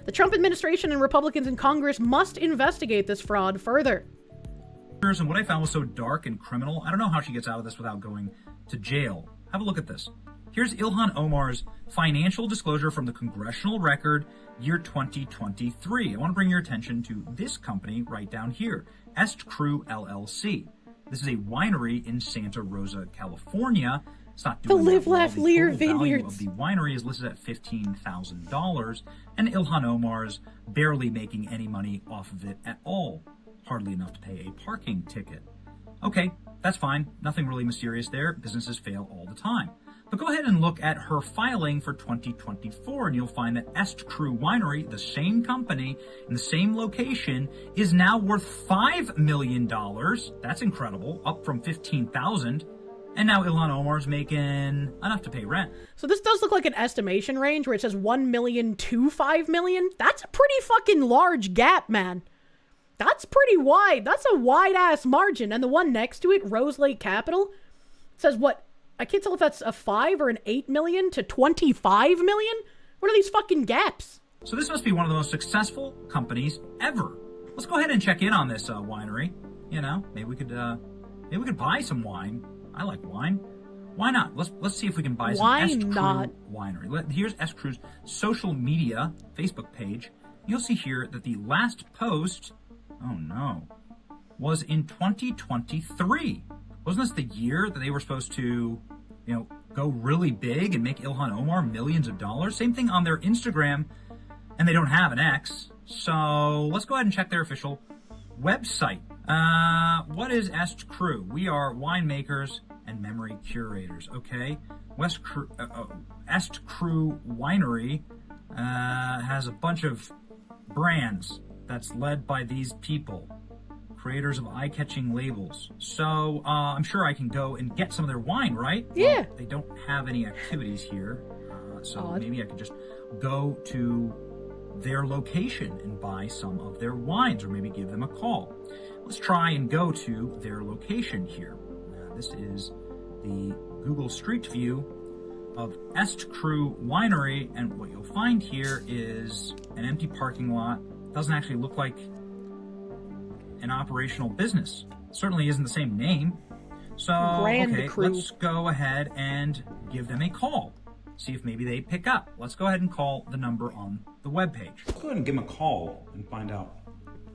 The Trump administration and Republicans in Congress must investigate this fraud further. And what I found was so dark and criminal, I don't know how she gets out of this without going to jail. Have a look at this. Here's Ilhan Omar's financial disclosure from the Congressional Record, year 2023. I want to bring your attention to this company right down here, Est Crew LLC. This is a winery in Santa Rosa, California. It's not doing the Live, Laugh, Lear Vineyards. The winery is listed at $15,000, and Ilhan Omar's barely making any money off of it at all. Hardly enough to pay a parking ticket. Okay, that's fine. Nothing really mysterious there. Businesses fail all the time. But go ahead and look at her filing for 2024, and you'll find that Est Crew Winery, the same company in the same location, is now worth $5 million. That's incredible, up from $15,000. And now Ilhan Omar's making enough to pay rent. So this does look like an estimation range where it says 1 million to 5 million. That's a pretty fucking large gap, man. That's pretty wide. That's a wide-ass margin. And the one next to it, Rose Lake Capital, says what? I can't tell if that's a 5 or an 8 million to 25 million What are these fucking gaps? So this must be one of the most successful companies ever. Let's go ahead and check in on this winery. You know, maybe we could buy some wine. I like wine. Why not? Let's see if we can buy some Why Est Crew not? Winery. Here's Est Crew's social media Facebook page. You'll see here that the last post, oh no, was in 2023. Wasn't this the year that they were supposed to, you know, go really big and make Ilhan Omar millions of dollars? Same thing on their Instagram, and they don't have an X. So let's go ahead and check their official website. What is Est Crew? We are winemakers and memory curators, okay? Est Crew Winery has a bunch of brands that's led by these people, creators of eye-catching labels. So I'm sure I can go and get some of their wine, right? Yeah. Well, they don't have any activities here, so Odd. maybe I could just go to their location and buy some of their wines, or maybe give them a call. Let's try and go to their location here. This is the Google Street View of Est Crew Winery, and what you'll find here is an empty parking lot. Doesn't actually look like an operational business. Certainly isn't the same name. So, Grand okay, Crew. let's go ahead and give them a call. See if maybe they pick up. Let's go ahead and call the number on the webpage. Let's go ahead and give them a call and find out.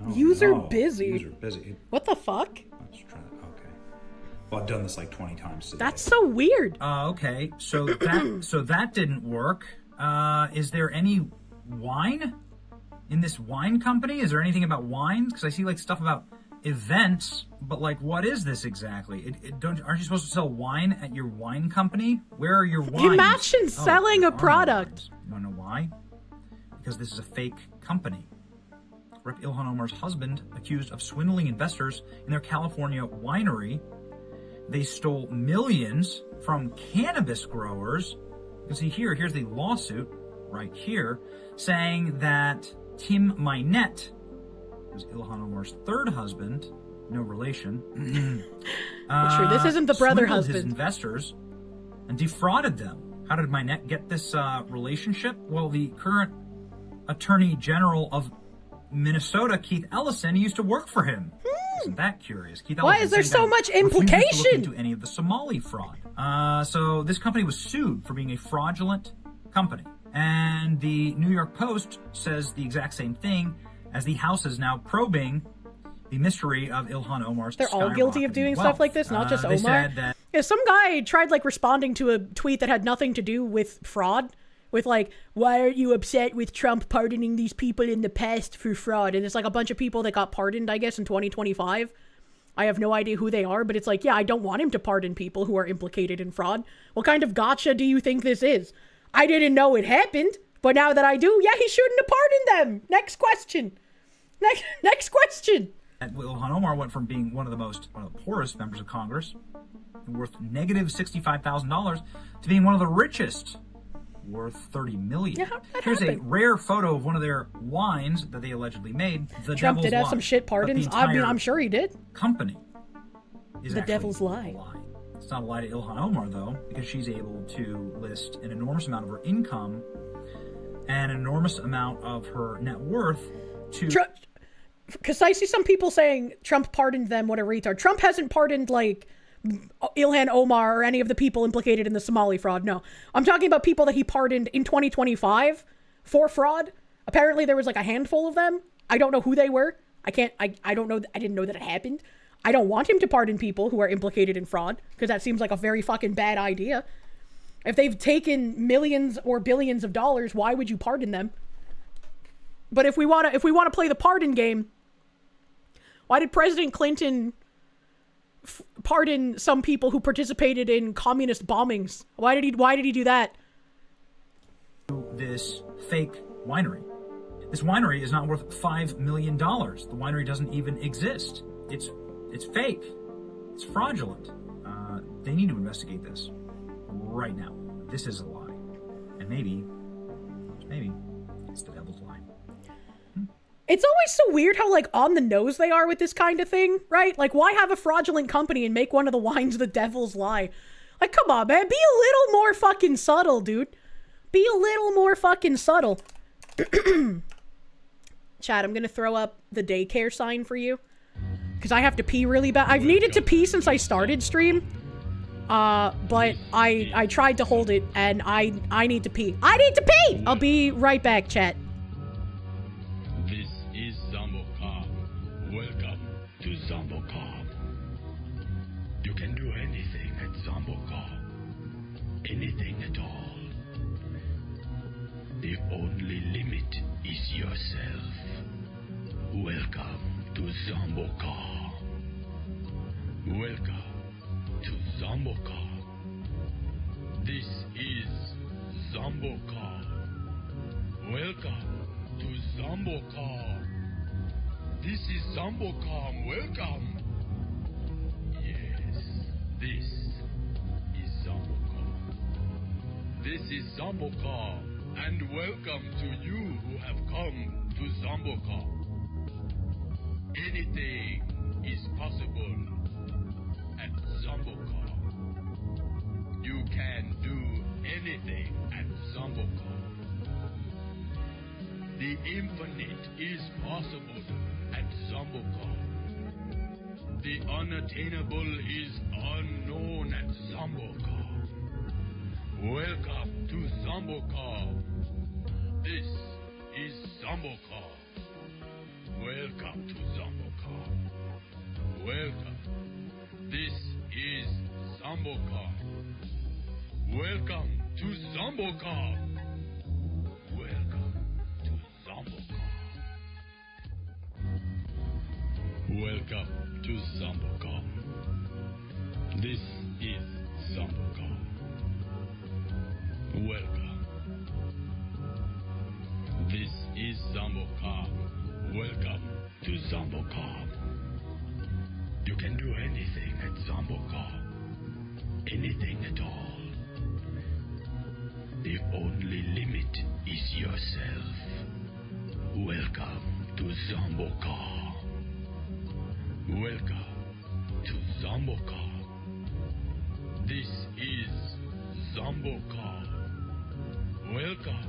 Oh, User no. busy. User busy. What the fuck? Let's try that. Okay. Well, I've done this like 20 times today. That's so weird. Okay. So that didn't work. Is there any wine in this wine company? Is there anything about wines? Because I see like stuff about events, but like, what is this exactly? Aren't you supposed to sell wine at your wine company? Where are your wines? Imagine selling there a are no product. wines. You wanna know why? Because this is a fake company. Rep. Ilhan Omar's husband accused of swindling investors in their California winery. They stole millions from cannabis growers. You can see here's the lawsuit right here, saying that Tim Minette, who's Ilhan Omar's third husband, no relation. True, this isn't the brother swindled his husband. investors and defrauded them. How did Minette get this relationship? Well, the current Attorney General of Minnesota, Keith Ellison, used to work for him. Isn't that curious? Keith Why Ellison is there saying so that much he refused to look implication? into any of the Somali fraud. So this company was sued for being a fraudulent company. And the New York Post says the exact same thing, as the House is now probing the mystery of Ilhan Omar's They're all guilty of skyrocketing doing wealth. stuff like this, not just They Omar. said that Yeah, some guy tried like responding to a tweet that had nothing to do with fraud, with like, why aren't you upset with Trump pardoning these people in the past for fraud? And it's like a bunch of people that got pardoned, I guess, in 2025. I have no idea who they are, but it's like, yeah, I don't want him to pardon people who are implicated in fraud. What kind of gotcha do you think this is? I didn't know it happened, but now that I do, yeah, he shouldn't have pardoned them. Next question. Next question. Ilhan Omar went from being one of the poorest members of Congress, worth negative $65,000, to being one of the richest, worth $30 million. Yeah, how'd that Here's happen? a rare photo of one of their wines that they allegedly made. The Trump Devil's did have Lie. some shit But the pardons. I mean, entire I'm sure he did. company is The actually Devil's Lie. a lie. It's not a lie to Ilhan Omar, though, because she's able to list an enormous amount of her income and an enormous amount of her net worth to... Because I see some people saying Trump pardoned them. What a retard. Trump hasn't pardoned, like, Ilhan Omar or any of the people implicated in the Somali fraud. No. I'm talking about people that he pardoned in 2025 for fraud. Apparently there was, like, a handful of them. I don't know who they were. I don't know. I didn't know that it happened. I don't want him to pardon people who are implicated in fraud, because that seems like a very fucking bad idea. If they've taken millions or billions of dollars, why would you pardon them? But if we want to play the pardon game, why did President Clinton pardon some people who participated in communist bombings? Why did he do that? This fake winery. This winery is not worth $5 million. The winery doesn't even exist. It's fake. It's fraudulent. They need to investigate this right now. This is a lie. And maybe it's the devil's lie. It's always so weird how, like, on the nose they are with this kind of thing, right? Like, why have a fraudulent company and make one of the wines the devil's lie? Like, come on, man. Be a little more fucking subtle, dude. be a little more fucking subtle. Chat, I'm gonna throw up the daycare sign for you. Because I have to pee really bad. I've needed to pee since I started stream. But I tried to hold it, and I need to pee. I need to pee! I'll be right back, chat. This is Zombocob. Welcome to Zombocob. You can do anything at Zombocob. Anything at all. The only limit is yourself. Welcome to Zombocob. Welcome to Zombocob. This is Zombocob. Welcome to Zombocob. This is Zombocob. Welcome. Yes, this is Zombocob. This is Zombocob, and welcome to you who have come to Zombocob. Anything is possible at Zombocob. You can do anything at Zombocob. The infinite is possible at Zombocob. The unattainable is unknown at Zombocob. Welcome to Zombocob. This is Zombocob. Welcome to Zombocob. Welcome. This is Zombocob. Welcome to Zombocob. Welcome to Zombocob. Welcome to Zombocob. This is Zombocob. Welcome. This is Zombocob. Welcome to Zombocob. You can do anything at Zombocob. Anything at all. The only limit is yourself. Welcome to Zombocob. Welcome to Zombocob. This is Zombocob. Welcome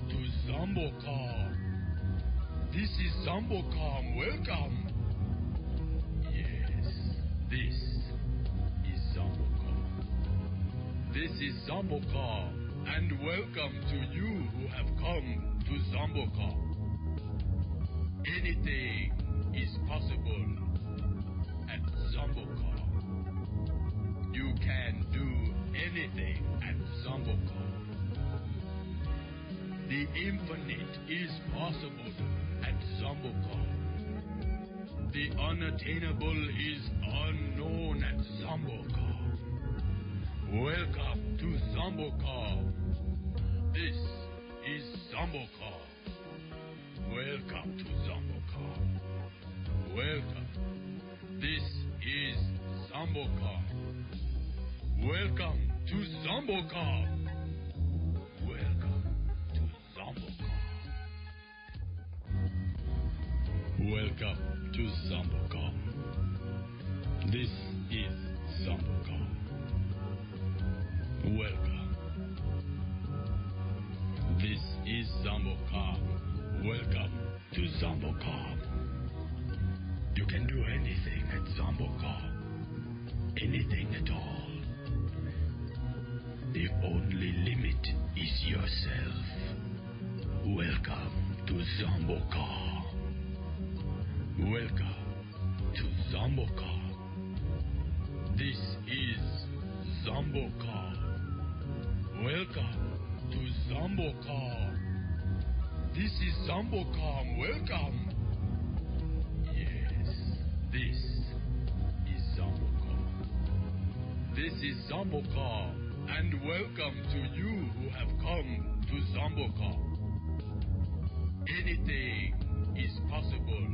to Zombocob. This is Zombocob. Welcome. Yes, this is Zombocob. This is Zombocob, and welcome to you who have come to Zombocob. Anything is possible at Zombocob. You can do anything at Zombocob. The infinite is possible at Zombocob. The unattainable is unknown at Zombocob. Welcome to Zombocob. This is Zombocob. Welcome to Zombocob. Welcome. This is Zombocob. Welcome to Zombocob. Welcome to Zombocob. Welcome to Zombocob. This is Zombocob. Welcome. This is Zombocob. Welcome to Zombocob. You can do anything at Zombocob. Anything at all. The only limit is yourself. Welcome to Zombocob. Welcome to Zombocob. This is Zombocob. Welcome to Zombocob. This is Zombocob. Welcome. Yes, this is Zombocob. This is Zombocob, and welcome to you who have come to Zombocob. Anything is possible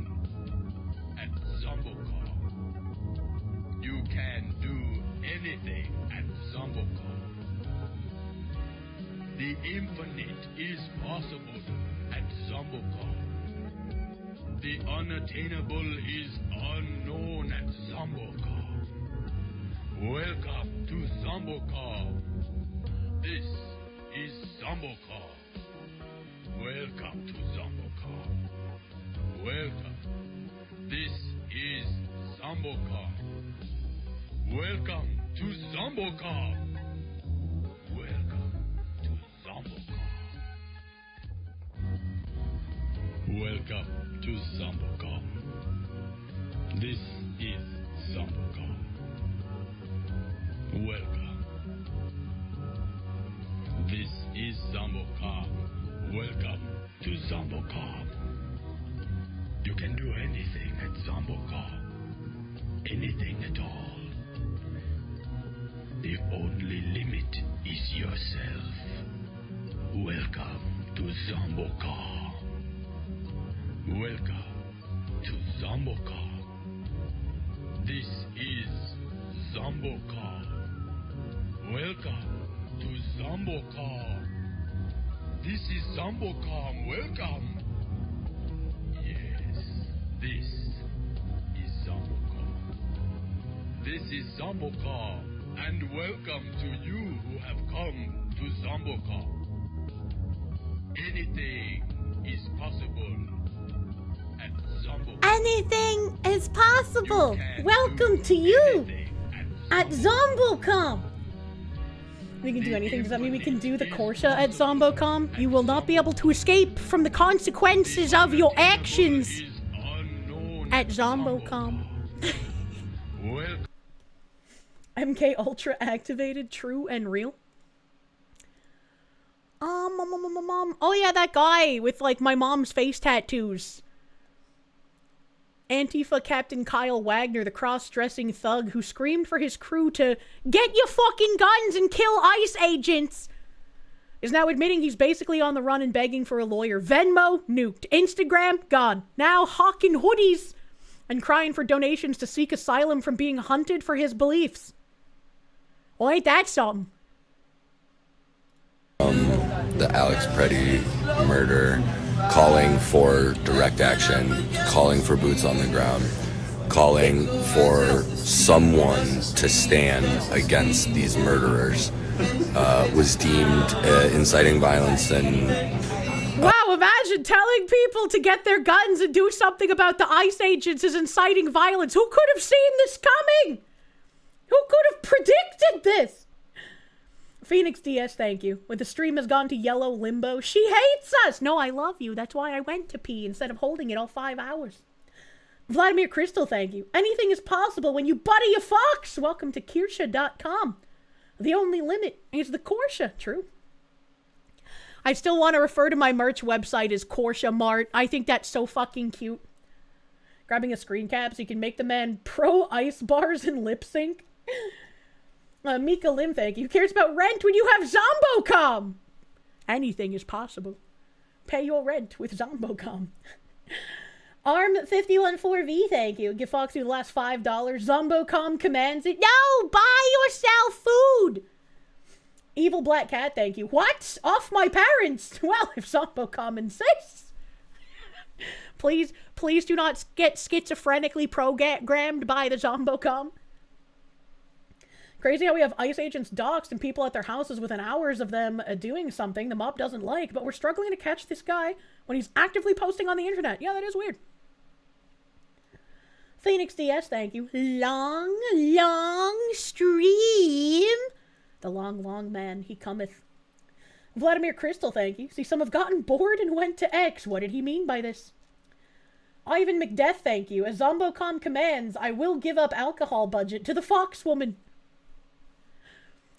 at Zombocob. You can do anything at Zombocob. The infinite is possible at Zombocob. The unattainable is unknown at Zombocob. Welcome to Zombocob. This is Zombocar. Welcome to Zombocar. Welcome. This is Zombocar. Welcome to Zombocar. Welcome to Zombocar. Welcome to Zombocar. This is Zombocar. Welcome. This is Zombocar. Welcome to Zombocar. You can do anything at Zombocar. Anything at all. The only limit is yourself. Welcome to Zombocar. Welcome to Zombocar. This is Zombocar. Welcome to Zombocar. This is Zombocar. Welcome. Yes, this is Zombocar. This is Zombocar, and welcome to you who have come to Zombocar. Anything is possible at Zombocar. Anything is possible. You can Welcome do to you anything at Zombocom. We can do anything. Does that mean we can do the Kirsche at Zombocom? You will not be able to escape from the consequences of your actions Is unknown at Zombocom. Well, MK Ultra activated, true and real. Oh yeah, that guy with like my mom's face tattoos. Antifa Captain Kyle Wagner, the cross-dressing thug who screamed for his crew to get your fucking guns and kill ICE agents, is now admitting he's basically on the run and begging for a lawyer. Venmo, nuked. Instagram, gone. Now hawking hoodies and crying for donations to seek asylum from being hunted for his beliefs. Well, ain't that something? The Alex Preddy murder, calling for direct action, calling for boots on the ground, calling for someone to stand against these murderers, was deemed inciting violence and... Wow, imagine telling people to get their guns and do something about the ICE agents is inciting violence. Who could have seen this coming? Who could have predicted this? Phoenix DS, thank you. When the stream has gone to yellow limbo, she hates us! No, I love you. That's why I went to pee instead of holding it all 5 hours. Vladimir Crystal, thank you. Anything is possible when you buddy a fox! Welcome to Kirsche.com. The only limit is the Kirsche. True. I still want to refer to my merch website as Kirsche Mart. I think that's so fucking cute. Grabbing a screen cap so you can make the man pro ice bars and lip sync. Mika Lim, thank you. Who cares about rent when you have Zombocom? Anything is possible. Pay your rent with Zombocom. Arm514V, thank you. Give Foxy the last $5. Zombocom commands it. No! Buy yourself food! Evil Black Cat, thank you. What? Off my parents? Well, if Zombocom insists. Please do not get schizophrenically programmed by the Zombocom. Crazy how we have ICE agents doxxed and people at their houses within hours of them doing something the mob doesn't like, but we're struggling to catch this guy when he's actively posting on the internet. Yeah, that is weird. Phoenix DS, thank you. Long stream. The long man, he cometh. Vladimir Crystal, thank you. See, some have gotten bored and went to X. What did he mean by this? Ivan McDeath, thank you. As Zombocom commands, I will give up alcohol budget to the Fox woman.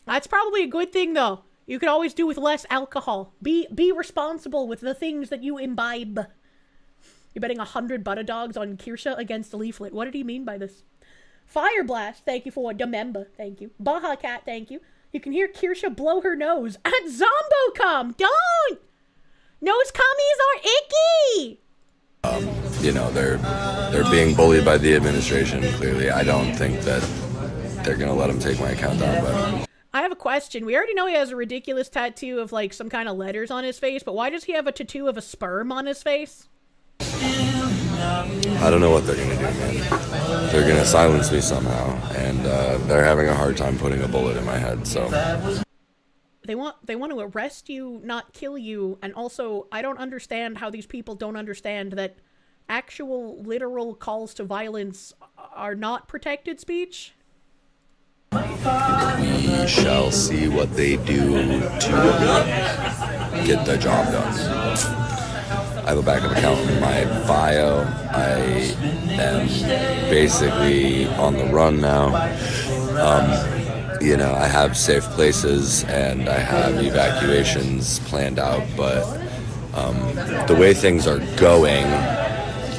That's probably a good thing, though. You could always do with less alcohol. Be responsible with the things that you imbibe. You're betting 100 butter dogs on Kirsche against Leaflet. What did he mean by this? Fireblast, thank you for the member. Thank you. Baja Cat, thank you. You can hear Kirsche blow her nose at Zombocom. Don't! Nose commies are icky! They're being bullied by the administration, clearly. I don't think that they're going to let them take my account down, but... I have a question. We already know he has a ridiculous tattoo of, like, some kind of letters on his face, but why does he have a tattoo of a sperm on his face? I don't know what they're going to do, man. They're going to silence me somehow, and they're having a hard time putting a bullet in my head, so... They want to arrest you, not kill you, and also, I don't understand how these people don't understand that actual, literal calls to violence are not protected speech. We shall see what they do to get the job done. I have a backup account in my bio. I am basically on the run now. You know, I have safe places and I have evacuations planned out, but the way things are going,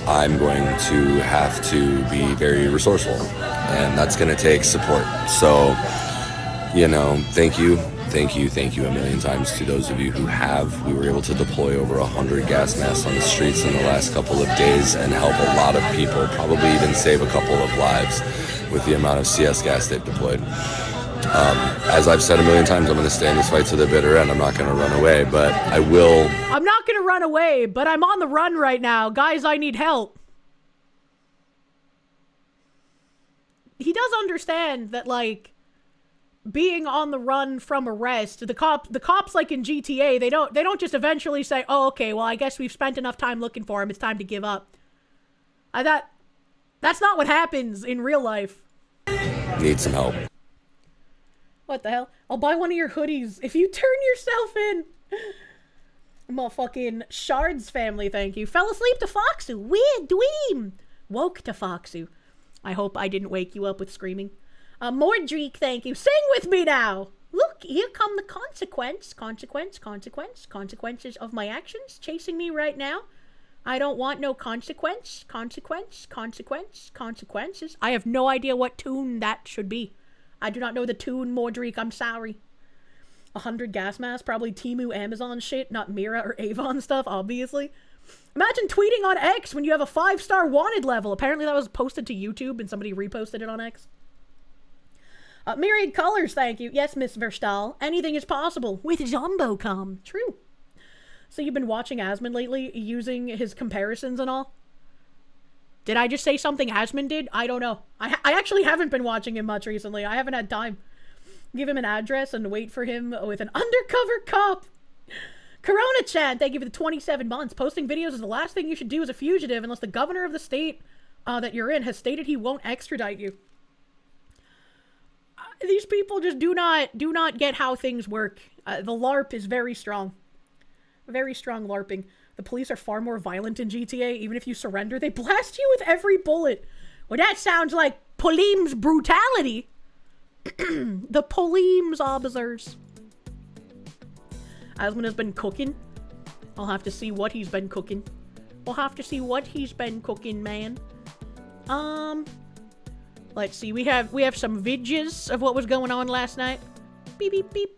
I'm going to have to be very resourceful, and that's going to take support. So, you know, thank you a million times to those of you who have. We were able to deploy over 100 gas masks on the streets in the last couple of days and help a lot of people, probably even save a couple of lives with the amount of CS gas they've deployed. As I've said a million times, I'm going to stay in this fight to the bitter end. I'm not going to run away, but I will. I'm not going to run away, but I'm on the run right now. Guys, I need help. He does understand that, like, being on the run from arrest, the cops like in GTA, they don't just eventually say, oh, okay, well, I guess we've spent enough time looking for him. It's time to give up. That's not what happens in real life. Need some help. What the hell? I'll buy one of your hoodies if you turn yourself in. Motherfucking Shards family, thank you. Fell asleep to Foxu. Weird dweem. Woke to Foxu. I hope I didn't wake you up with screaming. Mordreek, thank you. Sing with me now. Look, here come the consequences of my actions chasing me right now. I don't want no consequences. I have no idea what tune that should be. I do not know the tune, Mordreek, I'm sorry. 100 gas masks, probably Temu Amazon shit, not Mira or Avon stuff, obviously. Imagine tweeting on X when you have a 5-star wanted level. Apparently that was posted to YouTube and somebody reposted it on X. Myriad Colors, thank you. Yes, Miss Verstal. Anything is possible with Zombocom. True. So you've been watching Asmund lately, using his comparisons and all? Did I just say something Asmund did? I don't know. I actually haven't been watching him much recently. I haven't had time. Give him an address and wait for him with an undercover cop. Corona-chan, thank you for the 27 months. Posting videos is the last thing you should do as a fugitive unless the governor of the state that you're in has stated he won't extradite you. These people just do not get how things work. The LARP is very strong. Very strong LARPing. The police are far more violent in GTA. Even if you surrender, they blast you with every bullet. Well, that sounds like Poleem's brutality. The Poleem's officers. Asmund has been cooking. I'll have to see what he's been cooking. We'll have to see what he's been cooking, man. Let's see. We have some vidges of what was going on last night. Beep, beep, beep.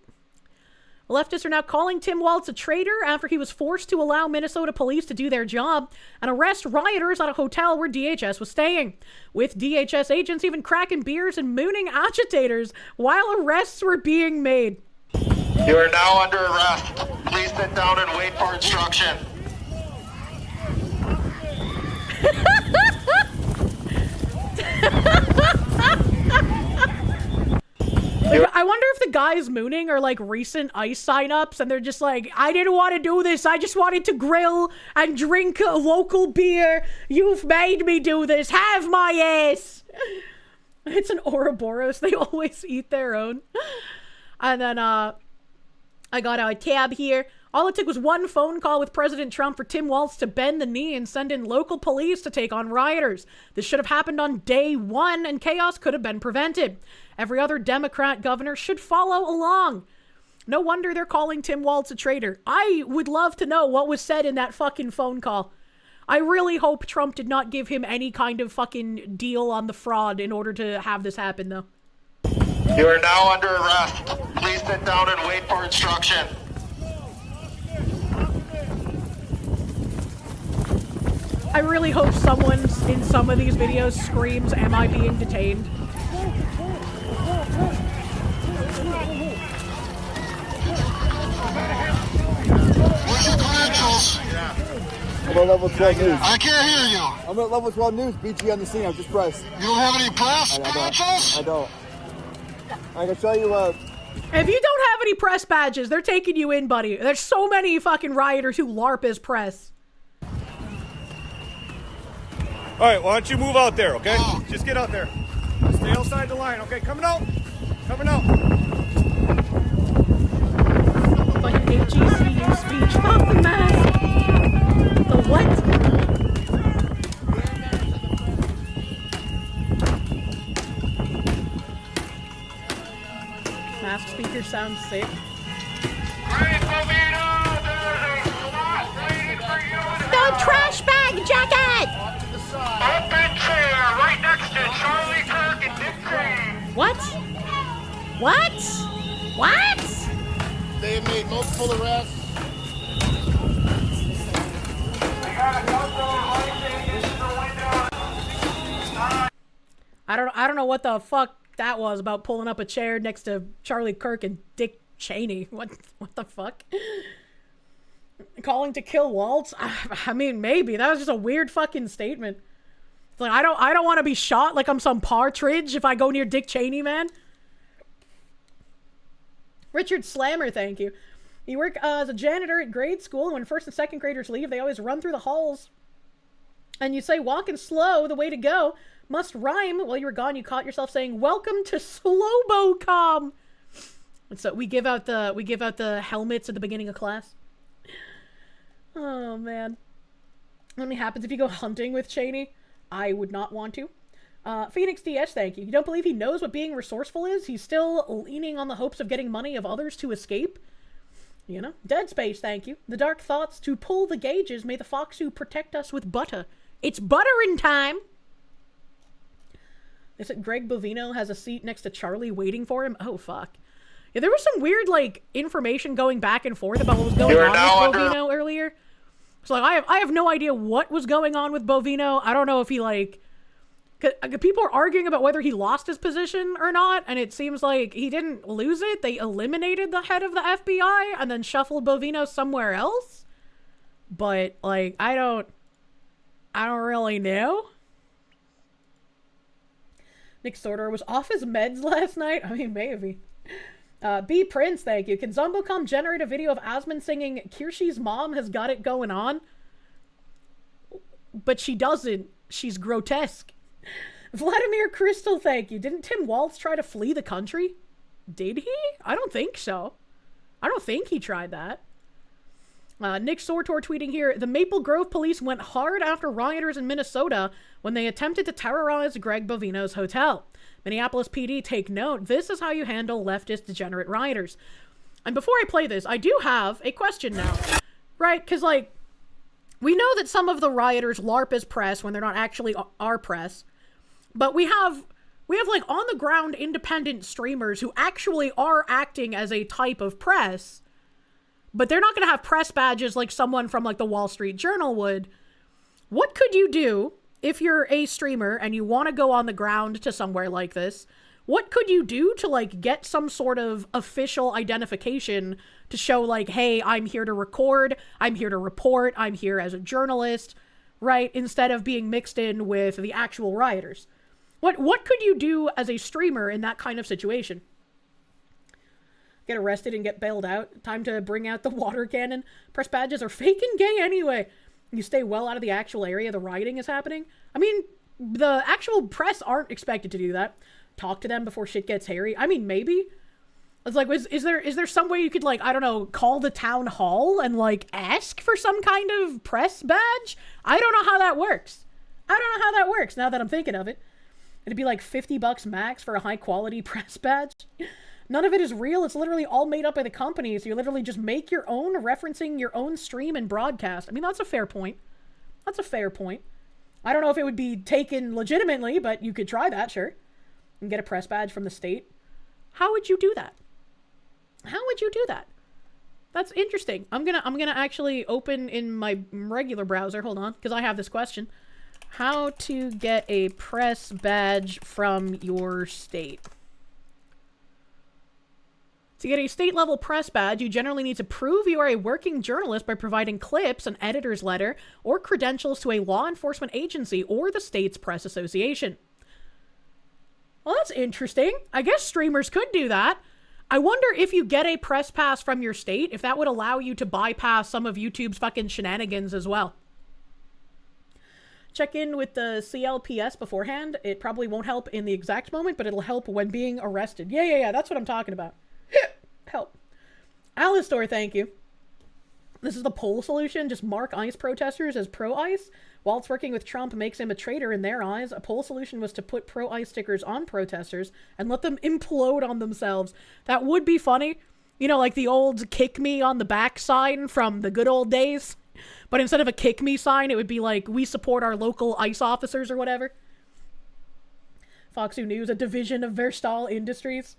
Leftists are now calling Tim Walz a traitor after he was forced to allow Minnesota police to do their job and arrest rioters at a hotel where DHS was staying, with DHS agents even cracking beers and mooning agitators while arrests were being made. You are now under arrest. Please sit down and wait for instruction. Like, I wonder if the guys mooning are like recent ICE sign-ups and they're just like, I didn't want to do this, I just wanted to grill and drink a local beer. You've made me do this. Have my ass. It's an Ouroboros. They always eat their own. And then I got a tab here. All it took was one phone call with President Trump for Tim Walz to bend the knee and send in local police to take on rioters. This should have happened on day one and chaos could have been prevented. Every other Democrat governor should follow along. No wonder they're calling Tim Walz a traitor. I would love to know what was said in that fucking phone call. I really hope Trump did not give him any kind of fucking deal on the fraud in order to have this happen, though. You are now under arrest. Please sit down and wait for instruction. I really hope someone in some of these videos screams, "Am I being detained?" Where's your credentials? I'm at level 12 news. I can't hear you. I'm at level 12 news. BG on the scene. I've just pressed. You don't have any press credentials? I don't. I can show you If you don't have any press badges, they're taking you in, buddy. There's so many fucking rioters who LARP as press. All right, why don't you move out there, okay? Just get out there. Stay outside the line, okay? Coming out. Coming out. Fucking HECU speech. Fuck the mask. The what? Mask speaker sounds sick. The trash bag jacket! Open chair right next to Charlie Kirk and Dick Cheney. What? What? What? They have made multiple arrests. I don't know what the fuck that was about pulling up a chair next to Charlie Kirk and Dick Cheney. What the fuck? Calling to kill Waltz? I mean, maybe. That was just a weird fucking statement. It's like, I don't want to be shot like I'm some partridge if I go near Dick Cheney, man. Richard Slammer, thank you. You work as a janitor at grade school, and when first and second graders leave, they always run through the halls. And you say, walking slow, the way to go. Must rhyme. While you were gone, you caught yourself saying, welcome to Slowbocom. And so we give out the helmets at the beginning of class. Oh, man. What happens if you go hunting with Cheney? I would not want to. Phoenix DS, thank you. You don't believe he knows what being resourceful is? He's still leaning on the hopes of getting money of others to escape? You know? Dead Space, thank you. The dark thoughts to pull the gauges. May the Foxu protect us with butter. It's buttering time! They said Greg Bovino has a seat next to Charlie waiting for him. Oh, fuck. Yeah, there was some weird, like, information going back and forth about what was going on with Bovino earlier. So, like, I have no idea what was going on with Bovino. I don't know if he, like... People are arguing about whether he lost his position or not, and it seems like he didn't lose it. They eliminated the head of the FBI and then shuffled Bovino somewhere else. But, like, I don't really know. Nick Sorter was off his meds last night. I mean, maybe. B Prince, thank you. Can Zombocom generate a video of Asmund singing Kirsche's mom has got it going on? But she doesn't. She's grotesque. Vladimir Crystal, thank you. Didn't Tim Waltz try to flee the country? Did he? I don't think so. I don't think he tried that. Nick Sortor tweeting here, the Maple Grove police went hard after rioters in Minnesota when they attempted to terrorize Greg Bovino's hotel. Minneapolis PD, take note. This is how you handle leftist degenerate rioters. And before I play this, I do have a question now. Right? Because, like, we know that some of the rioters LARP as press when they're not actually our press. But we have like on the ground independent streamers who actually are acting as a type of press, but they're not going to have press badges like someone from like the Wall Street Journal would. What could you do if you're a streamer and you want to go on the ground to somewhere like this? What could you do to like get some sort of official identification to show like, hey, I'm here to record, I'm here to report, I'm here as a journalist, right? Instead of being mixed in with the actual rioters. What could you do as a streamer in that kind of situation? Get arrested and get bailed out? Time to bring out the water cannon? Press badges are fake and gay anyway. You stay well out of the actual area the rioting is happening? I mean, the actual press aren't expected to do that. Talk to them before shit gets hairy. I mean, maybe. It's like, is there some way you could, like, I don't know, call the town hall and, like, ask for some kind of press badge? I don't know how that works. Now that I'm thinking of it. It'd be like $50 max for a high-quality press badge. None of it is real. It's literally all made up by the company. So you literally just make your own, referencing your own stream and broadcast. I mean, that's a fair point. I don't know if it would be taken legitimately, but you could try that, sure. And get a press badge from the state. How would you do that? That's interesting. I'm gonna actually open in my regular browser. Hold on, because I have this question. How to get a press badge from your state. To get a state-level press badge, you generally need to prove you are a working journalist by providing clips, an editor's letter, or credentials to a law enforcement agency or the state's press association. Well, that's interesting. I guess streamers could do that. I wonder if you get a press pass from your state, if that would allow you to bypass some of YouTube's fucking shenanigans as well. Check in with the CLPS beforehand. It probably won't help in the exact moment, but it'll help when being arrested. Yeah, that's what I'm talking about. Help. Alistor, thank you. This is the poll solution. Just mark ICE protesters as pro-ICE. While working with Trump makes him a traitor in their eyes, a poll solution was to put pro-ICE stickers on protesters and let them implode on themselves. That would be funny. You know, like the old kick me on the back sign from the good old days. But instead of a kick me sign, it would be like, we support our local ICE officers or whatever. Foxu News, a division of Verstal Industries.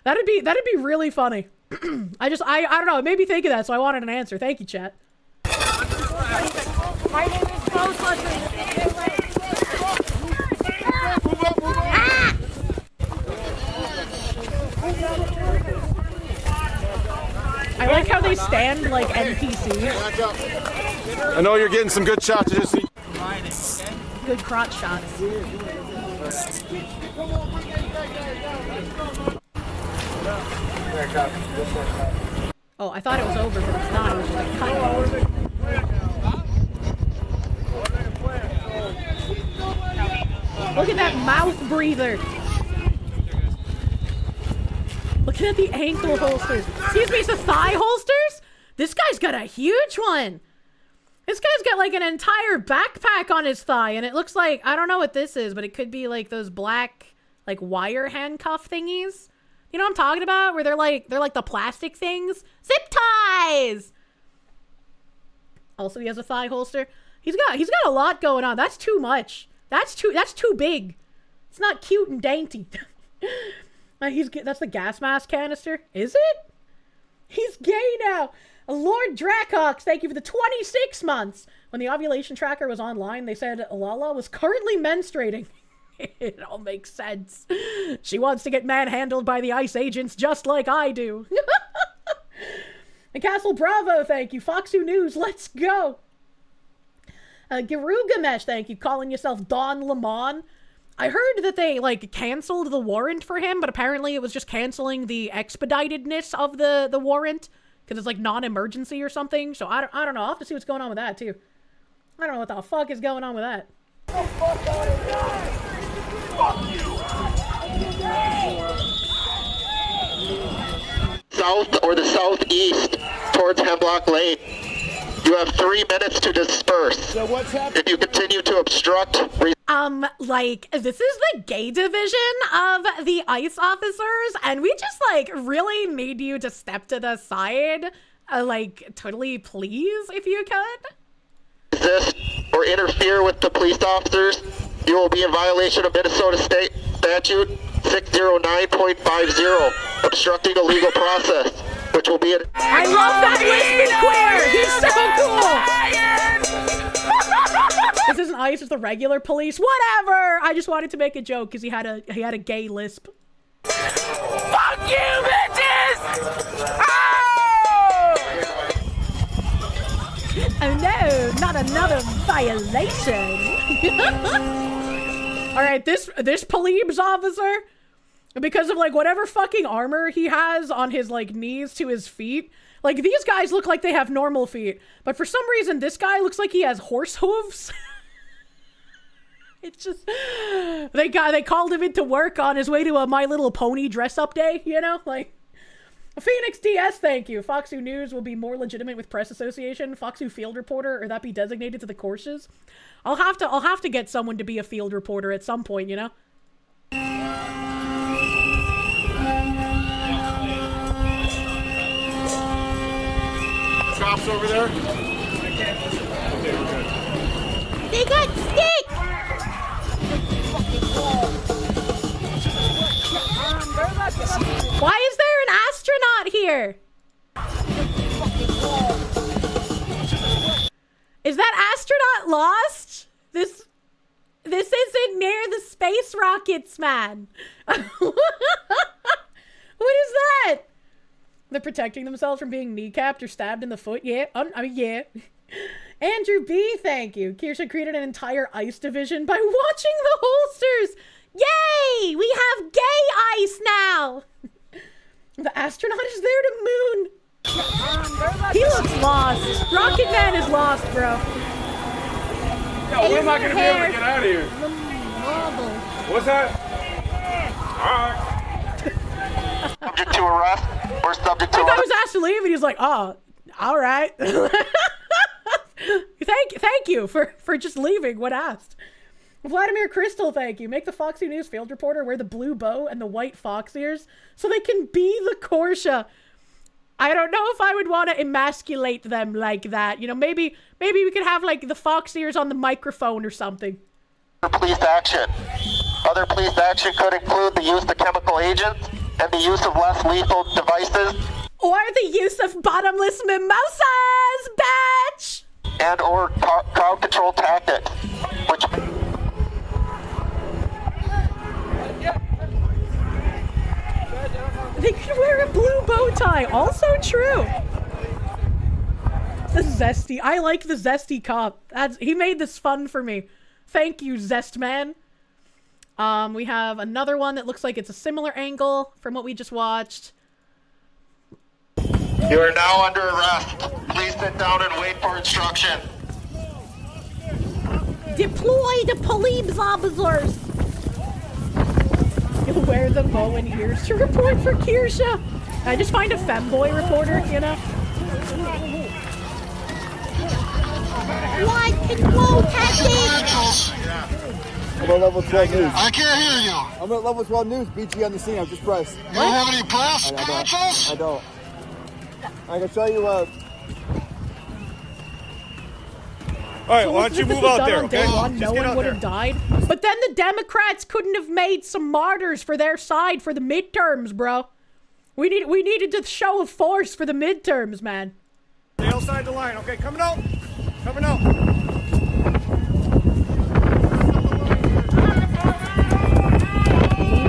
That'd be really funny. I don't know, it made me think of that, so I wanted an answer. Thank you, chat. My name is Ghost I like how they stand like NPCs. I know you're getting some good shots. Good crotch shots. Oh, I thought it was over, but it's not. It was just like cut over. Look at that mouth breather. Looking at the ankle holsters. Excuse me, it's the thigh holsters? This guy's got a huge one. This guy's got like an entire backpack on his thigh, and it looks like, I don't know what this is, but it could be like those black, like wire handcuff thingies. You know what I'm talking about? Where they're like the plastic things. Zip ties! Also, he has a thigh holster. He's got a lot going on. That's too much. That's too big. It's not cute and dainty. That's the gas mask canister. Is it? He's gay now. Lord Dracox, thank you for the 26 months. When the ovulation tracker was online, they said Lala was currently menstruating. It all makes sense. She wants to get manhandled by the ICE agents just like I do. And Castle Bravo, thank you. Foxu News, let's go. Garugamesh, thank you. Calling yourself Don Lemon. I heard that they, like, canceled the warrant for him, but apparently it was just canceling the expeditedness of the warrant, because it's, like, non-emergency or something. So I don't know. I'll have to see what's going on with that, too. I don't know what the fuck is going on with that. South or the southeast towards Hemlock Lane. You have 3 minutes to disperse. So what's happening? If you continue to obstruct... Like, this is the gay division of the ICE officers, and we just, like, really need you to step to the side. Like, totally please, if you could. Resist or interfere with the police officers, you will be in violation of Minnesota State Statute 609.50, obstructing a legal process, which will be an... I love that lesbian queer! He's so cool! This isn't ICE, it's the regular police. Whatever! I just wanted to make a joke because he had a gay lisp. Fuck you, bitches! Oh no, not another violation. Alright, this plebes officer, because of like whatever fucking armor he has on his like knees to his feet, like these guys look like they have normal feet, but for some reason this guy looks like he has horse hooves. It's just, they called him into work on his way to a My Little Pony dress-up day, you know? Like, Phoenix DS, thank you. Foxu News will be more legitimate with press association. Foxu Field Reporter, or that be designated to the courses. I'll have to get someone to be a field reporter at some point, you know? Cops over there? They got sticks! Why is there an astronaut here? Is that astronaut lost? This isn't near the space rockets, man. What is that? They're protecting themselves from being kneecapped or stabbed in the foot. Yeah, yeah. Andrew B, thank you. Kirsche created an entire ICE division by watching the holsters. Yay! We have gay ICE now! The astronaut is there to moon. He looks lost. Rocket Man is lost, bro. Yo, when am I gonna be able to get out of here? What's that? Alright. Subject to arrest. We're subject to I thought arrest. he was asked to leave, and he's like, "Oh, all right." Thank you for just leaving when asked. Vladimir Crystal, thank you. Make the Foxy News field reporter wear the blue bow and the white fox ears so they can be the Kirsche. I don't know if I would want to emasculate them like that. You know, maybe we could have like the fox ears on the microphone or something. Police action. Other police action could include the use of chemical agents and the use of less lethal devices. Or the use of bottomless mimosas, bitch! And or crowd control tactics, which... They could wear a blue bow tie. Also true. The zesty. I like the zesty cop. He made this fun for me. Thank you, Zest Man. We have another one that looks like it's a similar angle from what we just watched. You are now under arrest. Please sit down and wait for instruction. Deploy the police officers. You'll wear the bow and ears to report for Kirsche. I just find a femboy reporter, you know? What control tactics? I'm at level 12 news. I can't hear you. I'm at level 12 news. BG on the scene. I've just pressed. You don't have any press I consoles? don't. I can show you Alright, why don't you move out there, okay? No one would have died. But then the Democrats couldn't have made some martyrs for their side for the midterms, bro. We needed to show a force for the midterms, man. Stay outside the line, okay? Coming out. Coming out.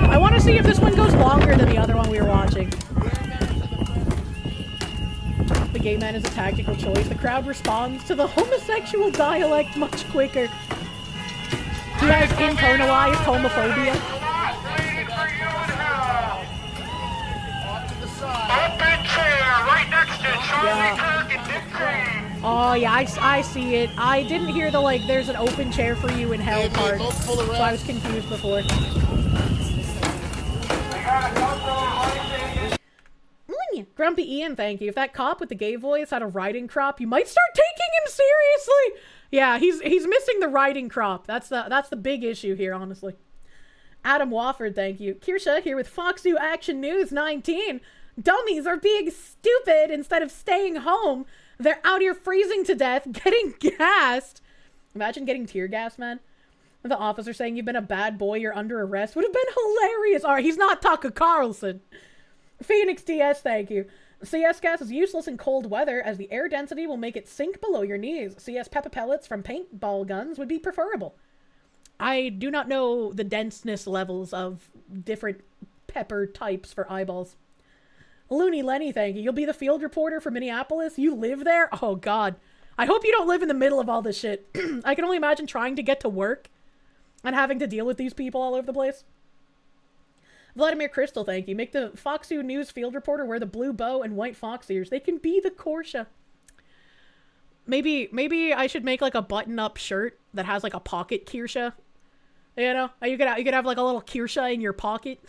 I want to see if this one goes longer than the other one we were watching. The gay man is a tactical choice. The crowd responds to the homosexual dialect much quicker. He has internalized homophobia. Open chair right next to Charlie Kirk and Dick Green. Oh yeah, I see it. I didn't hear the like there's an open chair for you in hell part, so I was confused before. Grumpy Ian, thank you. If that cop with the gay voice had a riding crop, you might start taking him seriously. Yeah, he's missing the riding crop. That's the big issue here, honestly. Adam Wofford, thank you. Kirsche here with Fox News Action News 19. Dummies are being stupid instead of staying home. They're out here freezing to death, getting gassed. Imagine getting tear gas, man. The officer saying you've been a bad boy, you're under arrest would have been hilarious. All right, he's not Tucker Carlson. Phoenix TS, thank you. CS gas is useless in cold weather as the air density will make it sink below your knees. CS pepper pellets from paintball guns would be preferable. I do not know the denseness levels of different pepper types for eyeballs. Looney Lenny, thank you. You'll be the field reporter for Minneapolis? You live there? Oh, God. I hope you don't live in the middle of all this shit. I can only imagine trying to get to work and having to deal with these people all over the place. Vladimir Crystal, thank you. Make the Fox News field reporter wear the blue bow and white fox ears. They can be the Kirsche. Maybe I should make like a button-up shirt that has like a pocket Kirsche. You know, you could have like a little Kirsche in your pocket.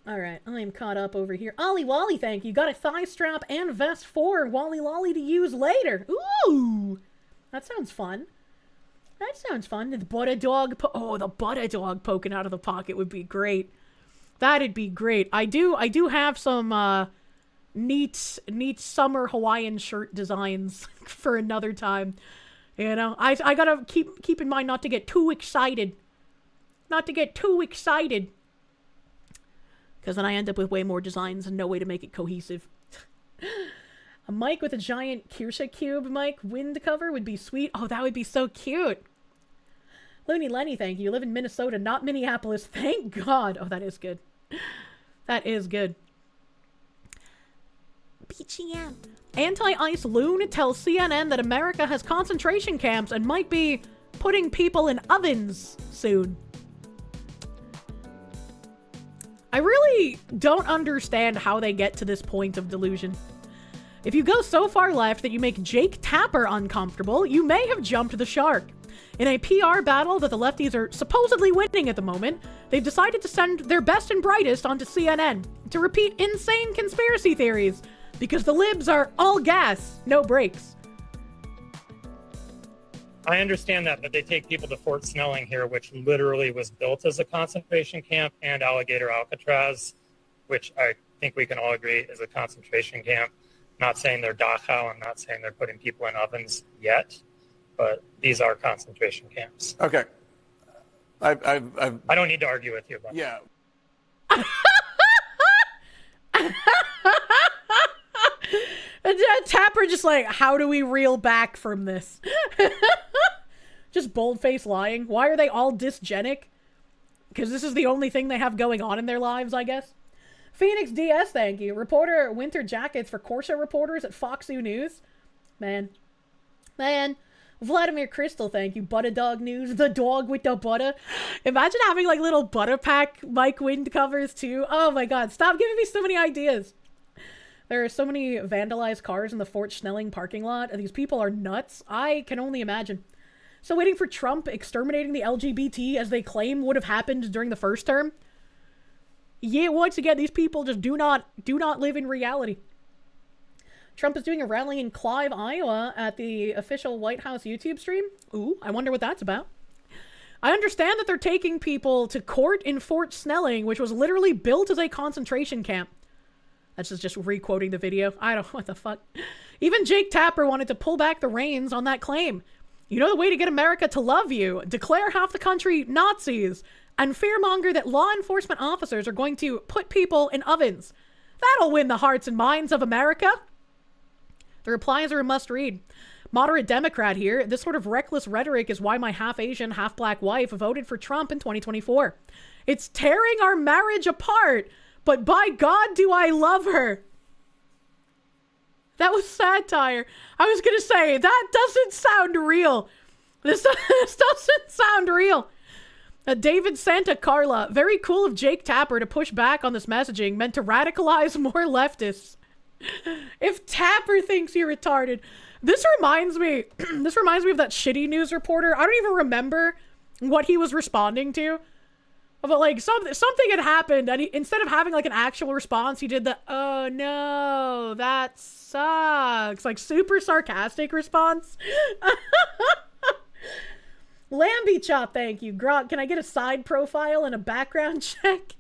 All right, I am caught up over here. Ollie Wally, thank you. Got a thigh strap and vest for Wally Lolly to use later. Ooh, that sounds fun. That sounds fun. The butter dog. The butter dog poking out of the pocket would be great. That'd be great. I do have some neat summer Hawaiian shirt designs for another time. You know, I gotta keep in mind not to get too excited. Because then I end up with way more designs and no way to make it cohesive. A mic with a giant Kirsche cube mic wind cover would be sweet. Oh, that would be so cute. Looney Lenny, thank you. You live in Minnesota, not Minneapolis. Thank God. Oh, that is good. That is good. BGM. Anti-Ice Loon tells CNN that America has concentration camps and might be putting people in ovens soon. I really don't understand how they get to this point of delusion. If you go so far left that you make Jake Tapper uncomfortable, you may have jumped the shark. In a PR battle that the lefties are supposedly winning at the moment, they've decided to send their best and brightest onto CNN to repeat insane conspiracy theories, because the libs are all gas, no brakes. I understand that, but they take people to Fort Snelling here, which literally was built as a concentration camp, and Alligator Alcatraz, which I think we can all agree is a concentration camp. Not saying they're Dachau, I'm not saying they're putting people in ovens yet, but these are concentration camps. Okay. I don't need to argue with you about yeah. Tapper just like, how do we reel back from this? Just bold-faced lying. Why are they all dysgenic? Because this is the only thing they have going on in their lives, I guess. Phoenix DS, thank you. Reporter winter jackets for Kirsche reporters at Fox News. Man. Vladimir Crystal, thank you. Butter Dog News, the dog with the butter. Imagine having like little butter pack mic wind covers too. Oh my god, stop giving me so many ideas. There are so many vandalized cars in the Fort Snelling parking lot, and these people are nuts. I can only imagine. So waiting for Trump exterminating the LGBT as they claim would have happened during the first term. Yeah, once again, these people just do not live in reality. Trump is doing a rally in Clive, Iowa at the official White House YouTube stream. Ooh, I wonder what that's about. I understand that they're taking people to court in Fort Snelling, which was literally built as a concentration camp. That's just re-quoting the video. I don't know what the fuck. Even Jake Tapper wanted to pull back the reins on that claim. You know the way to get America to love you? Declare half the country Nazis and fearmonger that law enforcement officers are going to put people in ovens. That'll win the hearts and minds of America. The replies are a must-read. Moderate Democrat here. This sort of reckless rhetoric is why my half-Asian, half-black wife voted for Trump in 2024. It's tearing our marriage apart, but by God do I love her. That was satire. I was gonna say, that doesn't sound real. This doesn't sound real. David Santa Carla. Very cool of Jake Tapper to push back on this messaging meant to radicalize more leftists. If Tapper thinks you're retarded. This reminds me of that shitty news reporter. I don't even remember what he was responding to. But like something had happened, and instead of having like an actual response, he did the "oh no, that sucks," like super sarcastic response. Lambie Chop, thank you. Grok, can I get a side profile and a background check?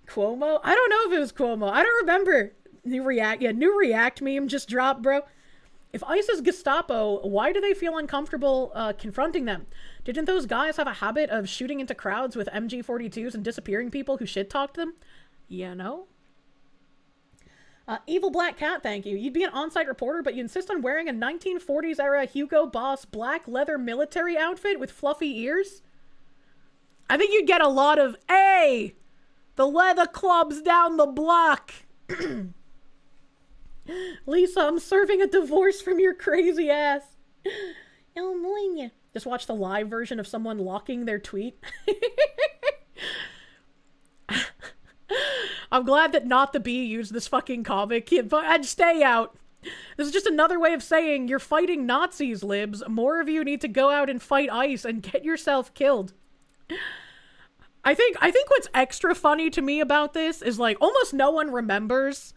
Cuomo? I don't know if it was Cuomo. I don't remember. New React meme just dropped, bro. If ICE is Gestapo, why do they feel uncomfortable confronting them? Didn't those guys have a habit of shooting into crowds with MG42s and disappearing people who shit-talked them? Yeah, no? Evil Black Cat, thank you. You'd be an on-site reporter, but you insist on wearing a 1940s-era Hugo Boss black leather military outfit with fluffy ears? I think you'd get a lot of, "Hey, the leather club's down the block." Lisa, I'm serving a divorce from your crazy ass. Just watch the live version of someone locking their tweet. I'm glad that Not the Bee used this fucking comic, but I'd stay out. This is just another way of saying you're fighting Nazis, libs. More of you need to go out and fight ICE and get yourself killed. I think what's extra funny to me about this is like almost no one remembers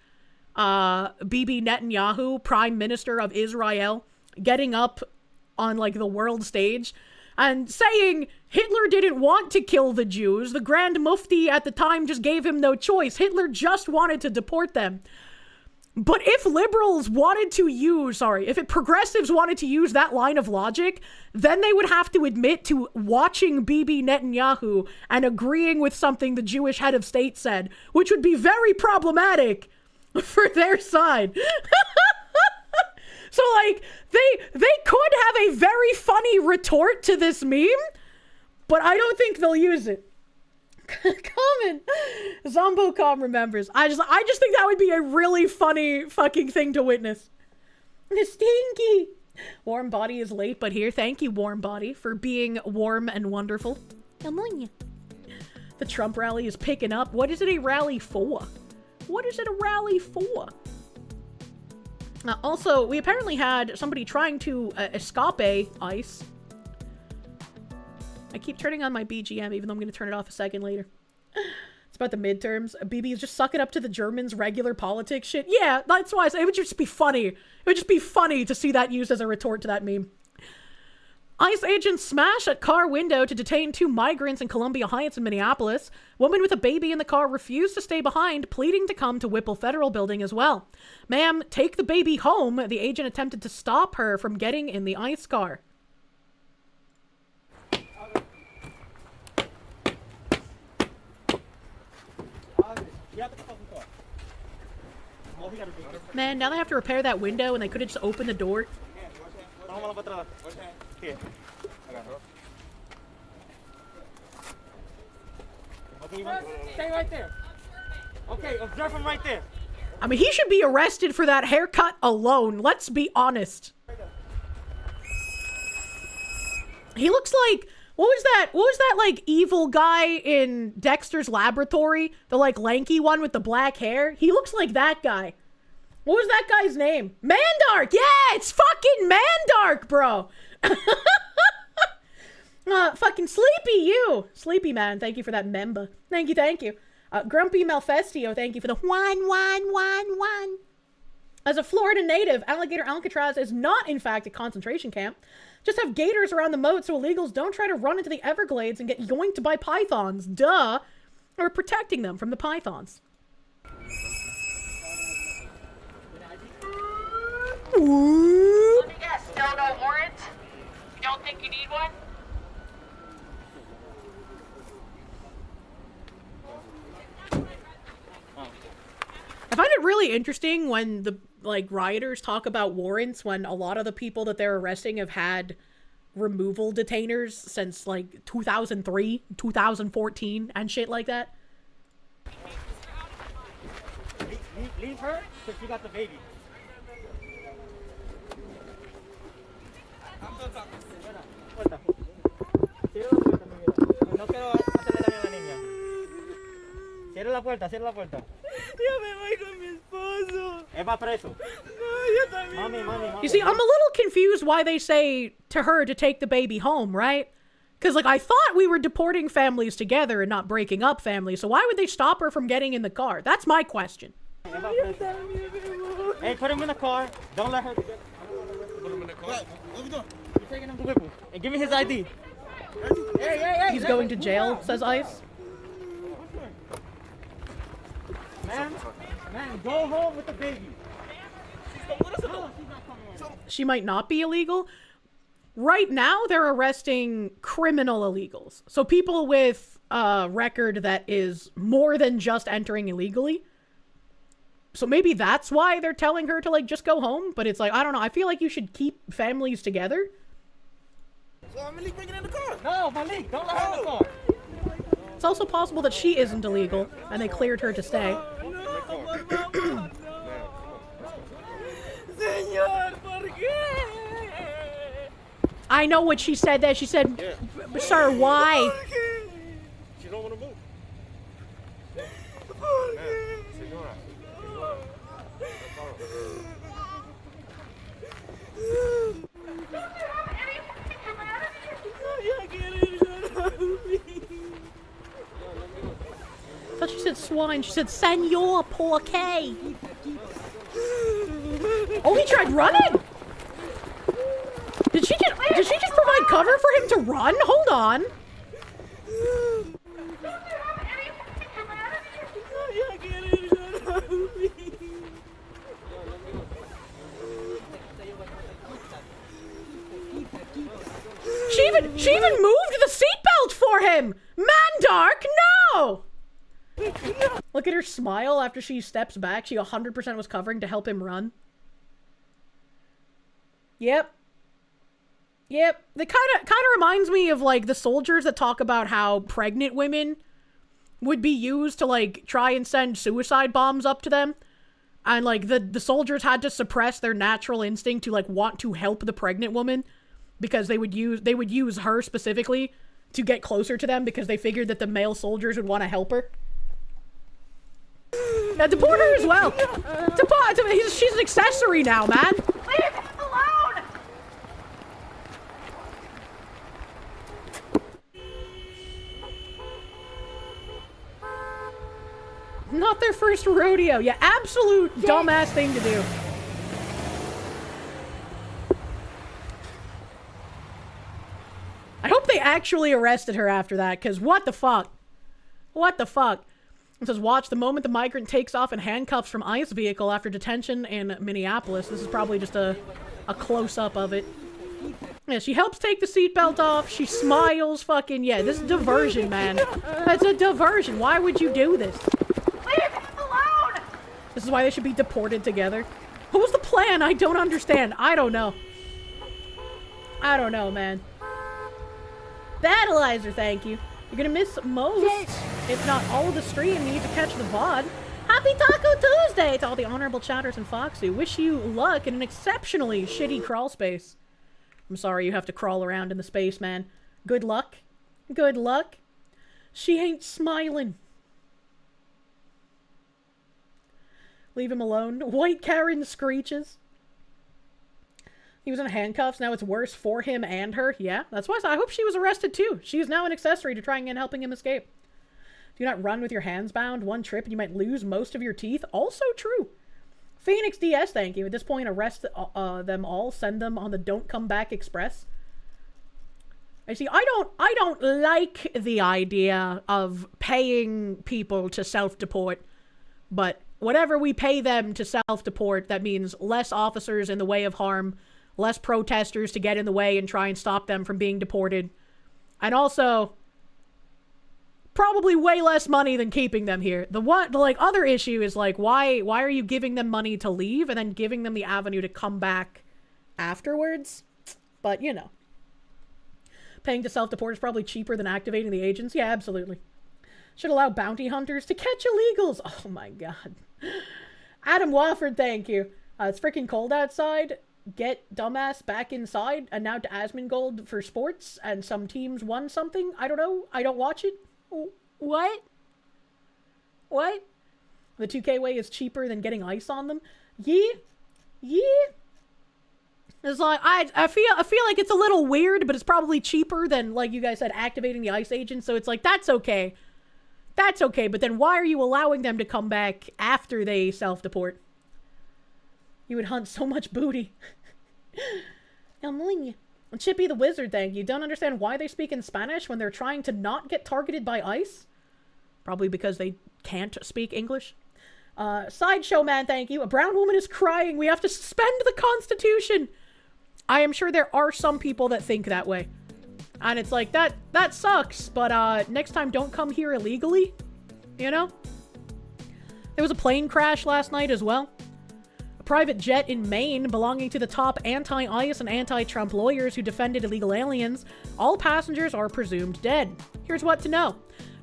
Bibi Netanyahu, Prime Minister of Israel, getting up on like the world stage and saying Hitler didn't want to kill the Jews. The Grand Mufti at the time just gave him no choice. Hitler just wanted to deport them. But if progressives wanted to use that line of logic, then they would have to admit to watching Bibi Netanyahu and agreeing with something the Jewish head of state said, which would be very problematic for their side. So like they could have a very funny retort to this meme, but I don't think they'll use it. Common. Zombocom remembers. I just think that would be a really funny fucking thing to witness. Stinky. Warm Body is late but here. Thank you, Warm Body, for being warm and wonderful. The The Trump rally is picking up. What is it a rally for? What is it a rally for? Also, we apparently had somebody trying to escape ICE. I keep turning on my BGM, even though I'm going to turn it off a second later. It's about the midterms. BB is just sucking up to the Germans' regular politics shit. Yeah, that's why I say it would just be funny. It would just be funny to see that used as a retort to that meme. ICE agents smash a car window to detain 2 migrants in Columbia Heights in Minneapolis. Woman with a baby in the car refused to stay behind, pleading to come to Whipple Federal Building as well. Ma'am, take the baby home. The agent attempted to stop her from getting in the ICE car. Man, now they have to repair that window and they could have just opened the door. Stay right there. Okay, observe him right there. I mean, he should be arrested for that haircut alone. Let's be honest. He looks like... What was that, like, evil guy in Dexter's Laboratory? The, like, lanky one with the black hair? He looks like that guy. What was that guy's name? Mandark! Yeah, it's fucking Mandark, bro! Fucking Sleepy, you! Sleepy man, thank you for that member. Thank you. Grumpy Malfestio, thank you for the one. As a Florida native, Alligator Alcatraz is not, in fact, a concentration camp. Just have gators around the moat so illegals don't try to run into the Everglades and get yoinked by pythons. Duh! Or protecting them from the pythons. Let me guess, still no warrant? You don't think you need one? I find it really interesting when the rioters talk about warrants when a lot of the people that they're arresting have had removal detainers since like 2003, 2014 and shit like that. Leave her because she got the baby. Cierra la puerta. Yo me voy con mi esposo. Va preso. No, yo también. Mami. You see, I'm a little confused why they say to her to take the baby home, right? Because, like, I thought we were deporting families together and not breaking up families, so why would they stop her from getting in the car? That's my question. Hey, put him in the car. Don't let her get... Put him in the car. What are we doing? You're taking him to Whipple. And give me his ID. Hey. He's going to jail, says ICE. Man, go home with the baby. She might not be illegal. Right now, they're arresting criminal illegals. So people with a record that is more than just entering illegally. So maybe that's why they're telling her to, like, just go home. But it's like, I don't know. I feel like you should keep families together. So Malik, bring it in the car. No, Malik, don't let her in the car. It's also possible that she isn't illegal, and they cleared her to stay. I know what she said there. She said, sir, why? She don't want to move. I thought she said swine. She said, Senor Porque. Oh, he tried running! Did she just provide cover for him to run? Hold on. She even moved the seatbelt for him! Mandark, no! Look at her smile after she steps back. She 100% was covering to help him run. Yep. It kind of reminds me of, like, the soldiers that talk about how pregnant women would be used to, like, try and send suicide bombs up to them. And, like, the soldiers had to suppress their natural instinct to, like, want to help the pregnant woman because they would use her specifically to get closer to them because they figured that the male soldiers would want to help her. Yeah, deport her as well. She's an accessory now, man. Leave him alone! Not their first rodeo. Yeah, absolute dumbass thing to do. I hope they actually arrested her after that, because what the fuck? What the fuck? It says, watch the moment the migrant takes off in handcuffs from ICE vehicle after detention in Minneapolis. This is probably just a close-up of it. Yeah, she helps take the seatbelt off. She smiles. Fucking, yeah, this is diversion, man. That's a diversion. Why would you do this? Leave him alone! This is why they should be deported together. What was the plan? I don't understand. I don't know. I don't know, man. Battleizer, thank you. You're gonna miss most, if not all of the stream. You need to catch the VoD. Happy Taco Tuesday to all the honorable chatters and Foxy. Wish you luck in an exceptionally shitty crawl space. I'm sorry you have to crawl around in the space, man. Good luck. Good luck. She ain't smiling. Leave him alone. White Karen screeches. He was in handcuffs. Now it's worse for him and her. Yeah, that's why I hope she was arrested too. She is now an accessory to trying and helping him escape. Do not run with your hands bound. One trip and you might lose most of your teeth. Also true. Phoenix DS, thank you. At this point, arrest them all. Send them on the Don't Come Back Express. I see. I don't like the idea of paying people to self-deport, but whatever we pay them to self-deport, that means less officers in the way of harm, less protesters to get in the way and try and stop them from being deported. And also, probably way less money than keeping them here. The other issue is, like, why are you giving them money to leave and then giving them the avenue to come back afterwards? But, you know. Paying to self-deport is probably cheaper than activating the agents. Yeah, absolutely. Should allow bounty hunters to catch illegals. Oh my god. Adam Wofford, thank you. It's freaking cold outside. Get dumbass back inside, and now to Asmongold for sports, and some teams won something. I don't know. I don't watch it. What? What? The 2K way is cheaper than getting ice on them? Yeah. It's like, I feel like it's a little weird, but it's probably cheaper than, like you guys said, activating the ice agent, so it's like, that's okay. That's okay, but then why are you allowing them to come back after they self-deport? You would hunt so much booty. Chippy the Wizard, thank you. Don't understand why they speak in Spanish when they're trying to not get targeted by ICE. Probably because they can't speak English. Sideshow Man, thank you. A brown woman is crying. We have to suspend the Constitution. I am sure there are some people that think that way. And it's like, that sucks, but next time don't come here illegally, you know? There was a plane crash last night as well. A private jet in Maine belonging to the top anti-ICE and anti-Trump lawyers who defended illegal aliens. All passengers are presumed dead. Here's what to know.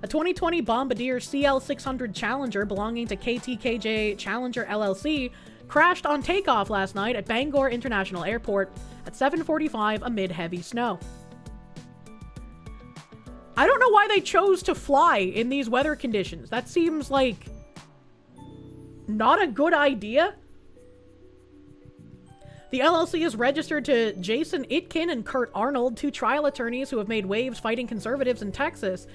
A 2020 Bombardier CL600 Challenger belonging to KTKJ Challenger LLC crashed on takeoff last night at Bangor International Airport at 7:45 amid heavy snow. I don't know why they chose to fly in these weather conditions. That seems like not a good idea. The LLC is registered to Jason Itkin and Kurt Arnold, two trial attorneys who have made waves fighting conservatives in Texas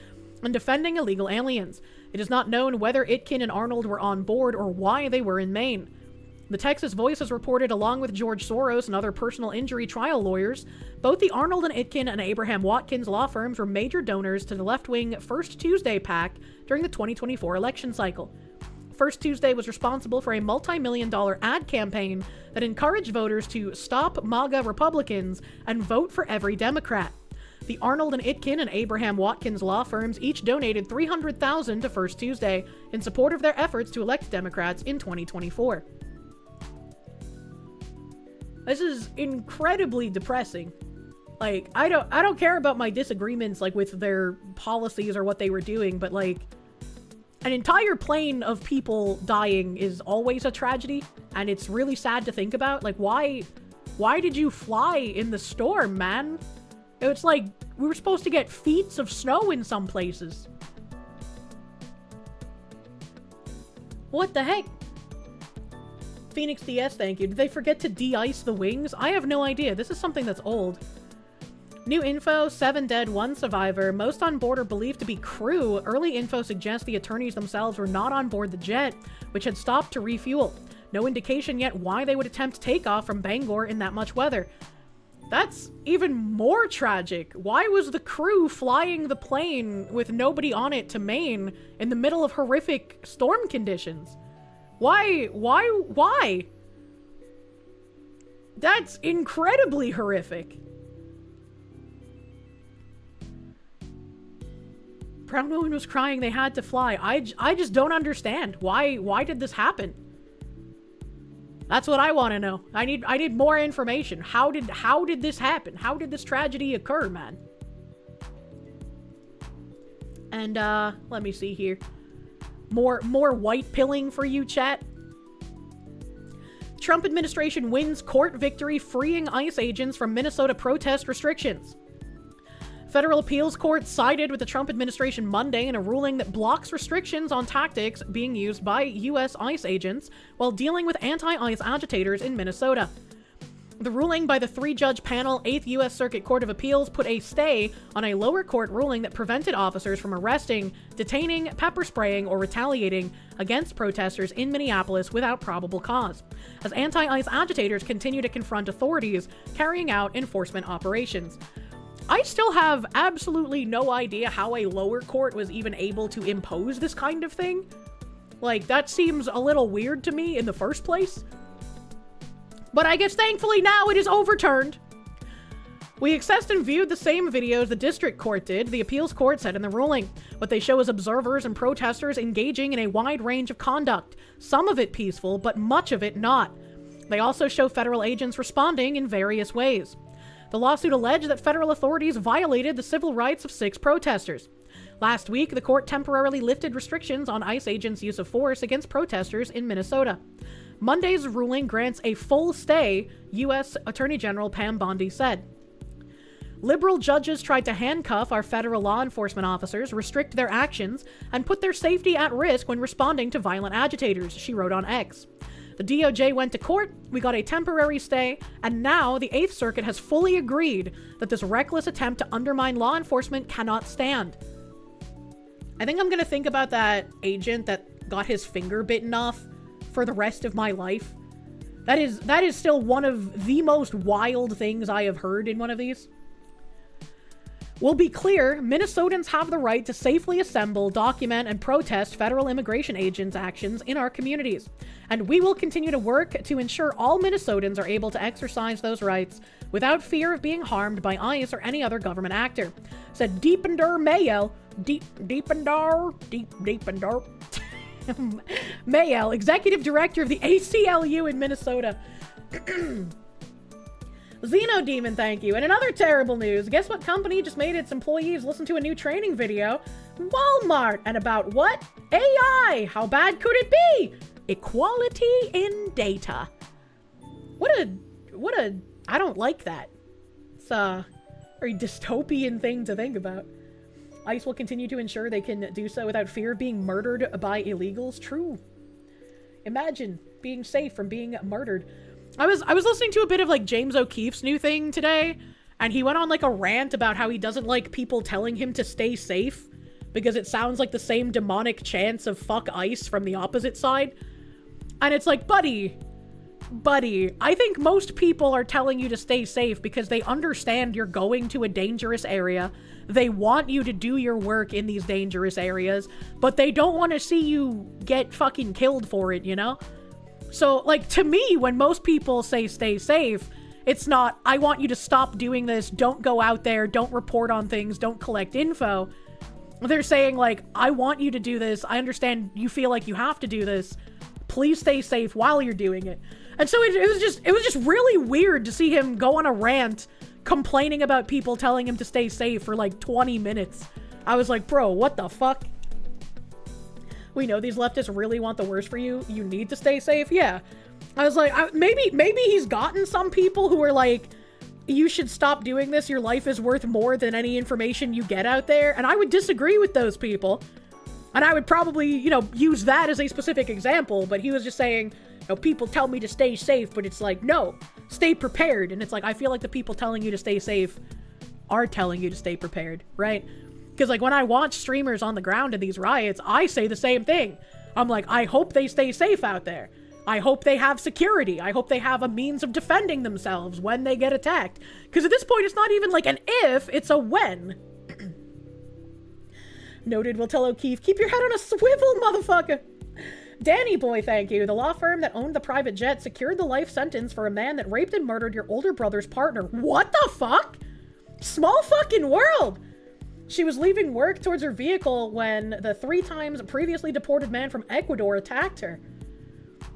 and defending illegal aliens. It is not known whether Itkin and Arnold were on board or why they were in Maine. The Texas Voice has reported, along with George Soros and other personal injury trial lawyers, both the Arnold and Itkin and Abraham Watkins law firms were major donors to the left-wing First Tuesday PAC during the 2024 election cycle. First Tuesday was responsible for a multi-million-dollar ad campaign that encouraged voters to stop MAGA Republicans and vote for every Democrat. The Arnold and Itkin and Abraham Watkins law firms each donated $300,000 to First Tuesday in support of their efforts to elect Democrats in 2024. This is incredibly depressing. Like, I don't care about my disagreements, like, with their policies or what they were doing, but, like, an entire plane of people dying is always a tragedy, and it's really sad to think about. Like, why did you fly in the storm, man? It's like we were supposed to get feet of snow in some places. What the heck? Phoenix DS, thank you. Did they forget to de-ice the wings? I have no idea. This is something that's old. New info, 7 dead, 1 survivor. Most on board are believed to be crew. Early info suggests the attorneys themselves were not on board the jet, which had stopped to refuel. No indication yet why they would attempt takeoff from Bangor in that much weather. That's even more tragic. Why was the crew flying the plane with nobody on it to Maine in the middle of horrific storm conditions? Why? That's incredibly horrific. Brown woman was crying they had to fly. I just don't understand. Why did this happen? That's what I want to know. I need more information. How did this happen? How did this tragedy occur, man? And let me see here. More white pilling for you, chat. Trump administration wins court victory freeing ICE agents from Minnesota protest restrictions. Federal appeals court sided with the Trump administration Monday in a ruling that blocks restrictions on tactics being used by U.S. ICE agents while dealing with anti-ICE agitators in Minnesota. The ruling by the 3-judge panel, 8th U.S. Circuit Court of Appeals, put a stay on a lower court ruling that prevented officers from arresting, detaining, pepper spraying, or retaliating against protesters in Minneapolis without probable cause, as anti-ICE agitators continue to confront authorities carrying out enforcement operations. I still have absolutely no idea how a lower court was even able to impose this kind of thing. Like, that seems a little weird to me in the first place. But I guess thankfully now it is overturned. We accessed and viewed the same videos the district court did, the appeals court said in the ruling. What they show is observers and protesters engaging in a wide range of conduct, some of it peaceful, but much of it not. They also show federal agents responding in various ways. The lawsuit alleged that federal authorities violated the civil rights of 6 protesters. Last week, the court temporarily lifted restrictions on ICE agents' use of force against protesters in Minnesota. Monday's ruling grants a full stay, U.S. Attorney General Pam Bondi said. Liberal judges tried to handcuff our federal law enforcement officers, restrict their actions, and put their safety at risk when responding to violent agitators, she wrote on X. The DOJ went to court, we got a temporary stay, and now the 8th Circuit has fully agreed that this reckless attempt to undermine law enforcement cannot stand. I think I'm gonna think about that agent that got his finger bitten off for the rest of my life. That is still one of the most wild things I have heard in one of these. We'll be clear, Minnesotans have the right to safely assemble, document, and protest federal immigration agents' actions in our communities. And we will continue to work to ensure all Minnesotans are able to exercise those rights without fear of being harmed by ICE or any other government actor, said Deepender Mayel, Deepender Mayel, Executive Director of the ACLU in Minnesota. Xenodemon, thank you. And in other terrible news, guess what company just made its employees listen to a new training video? Walmart. And about what? AI. How bad could it be? Equality in data. What a, I don't like that. It's a very dystopian thing to think about. ICE will continue to ensure they can do so without fear of being murdered by illegals. True. Imagine being safe from being murdered. I was listening to a bit of like James O'Keefe's new thing today, and he went on like a rant about how he doesn't like people telling him to stay safe because it sounds like the same demonic chants of fuck ICE from the opposite side. And it's like, buddy, I think most people are telling you to stay safe because they understand you're going to a dangerous area. They want you to do your work in these dangerous areas, but they don't want to see you get fucking killed for it, you know? So, like, to me, when most people say stay safe, it's not, I want you to stop doing this, don't go out there, don't report on things, don't collect info. They're saying, like, I want you to do this, I understand you feel like you have to do this, please stay safe while you're doing it. And so it was just really weird to see him go on a rant complaining about people telling him to stay safe for, like, 20 minutes. I was like, bro, what the fuck? We know these leftists really want the worst for you. You need to stay safe. Yeah. I was like, maybe he's gotten some people who are like, you should stop doing this, your life is worth more than any information you get out there. And I would disagree with those people. And I would probably, you know, use that as a specific example, but he was just saying, you know, people tell me to stay safe, but it's like, no, stay prepared. And it's like, I feel like the people telling you to stay safe are telling you to stay prepared, right? Because like when I watch streamers on the ground in these riots, I say the same thing. I'm like, I hope they stay safe out there. I hope they have security. I hope they have a means of defending themselves when they get attacked. Because at this point, it's not even like an if, it's a when. Noted, will tell O'Keefe, keep your head on a swivel, motherfucker. Danny boy, thank you. The law firm that owned the private jet secured the life sentence for a man that raped and murdered your older brother's partner. What the fuck? Small fucking world. She was leaving work towards her vehicle when the 3 times previously deported man from Ecuador attacked her.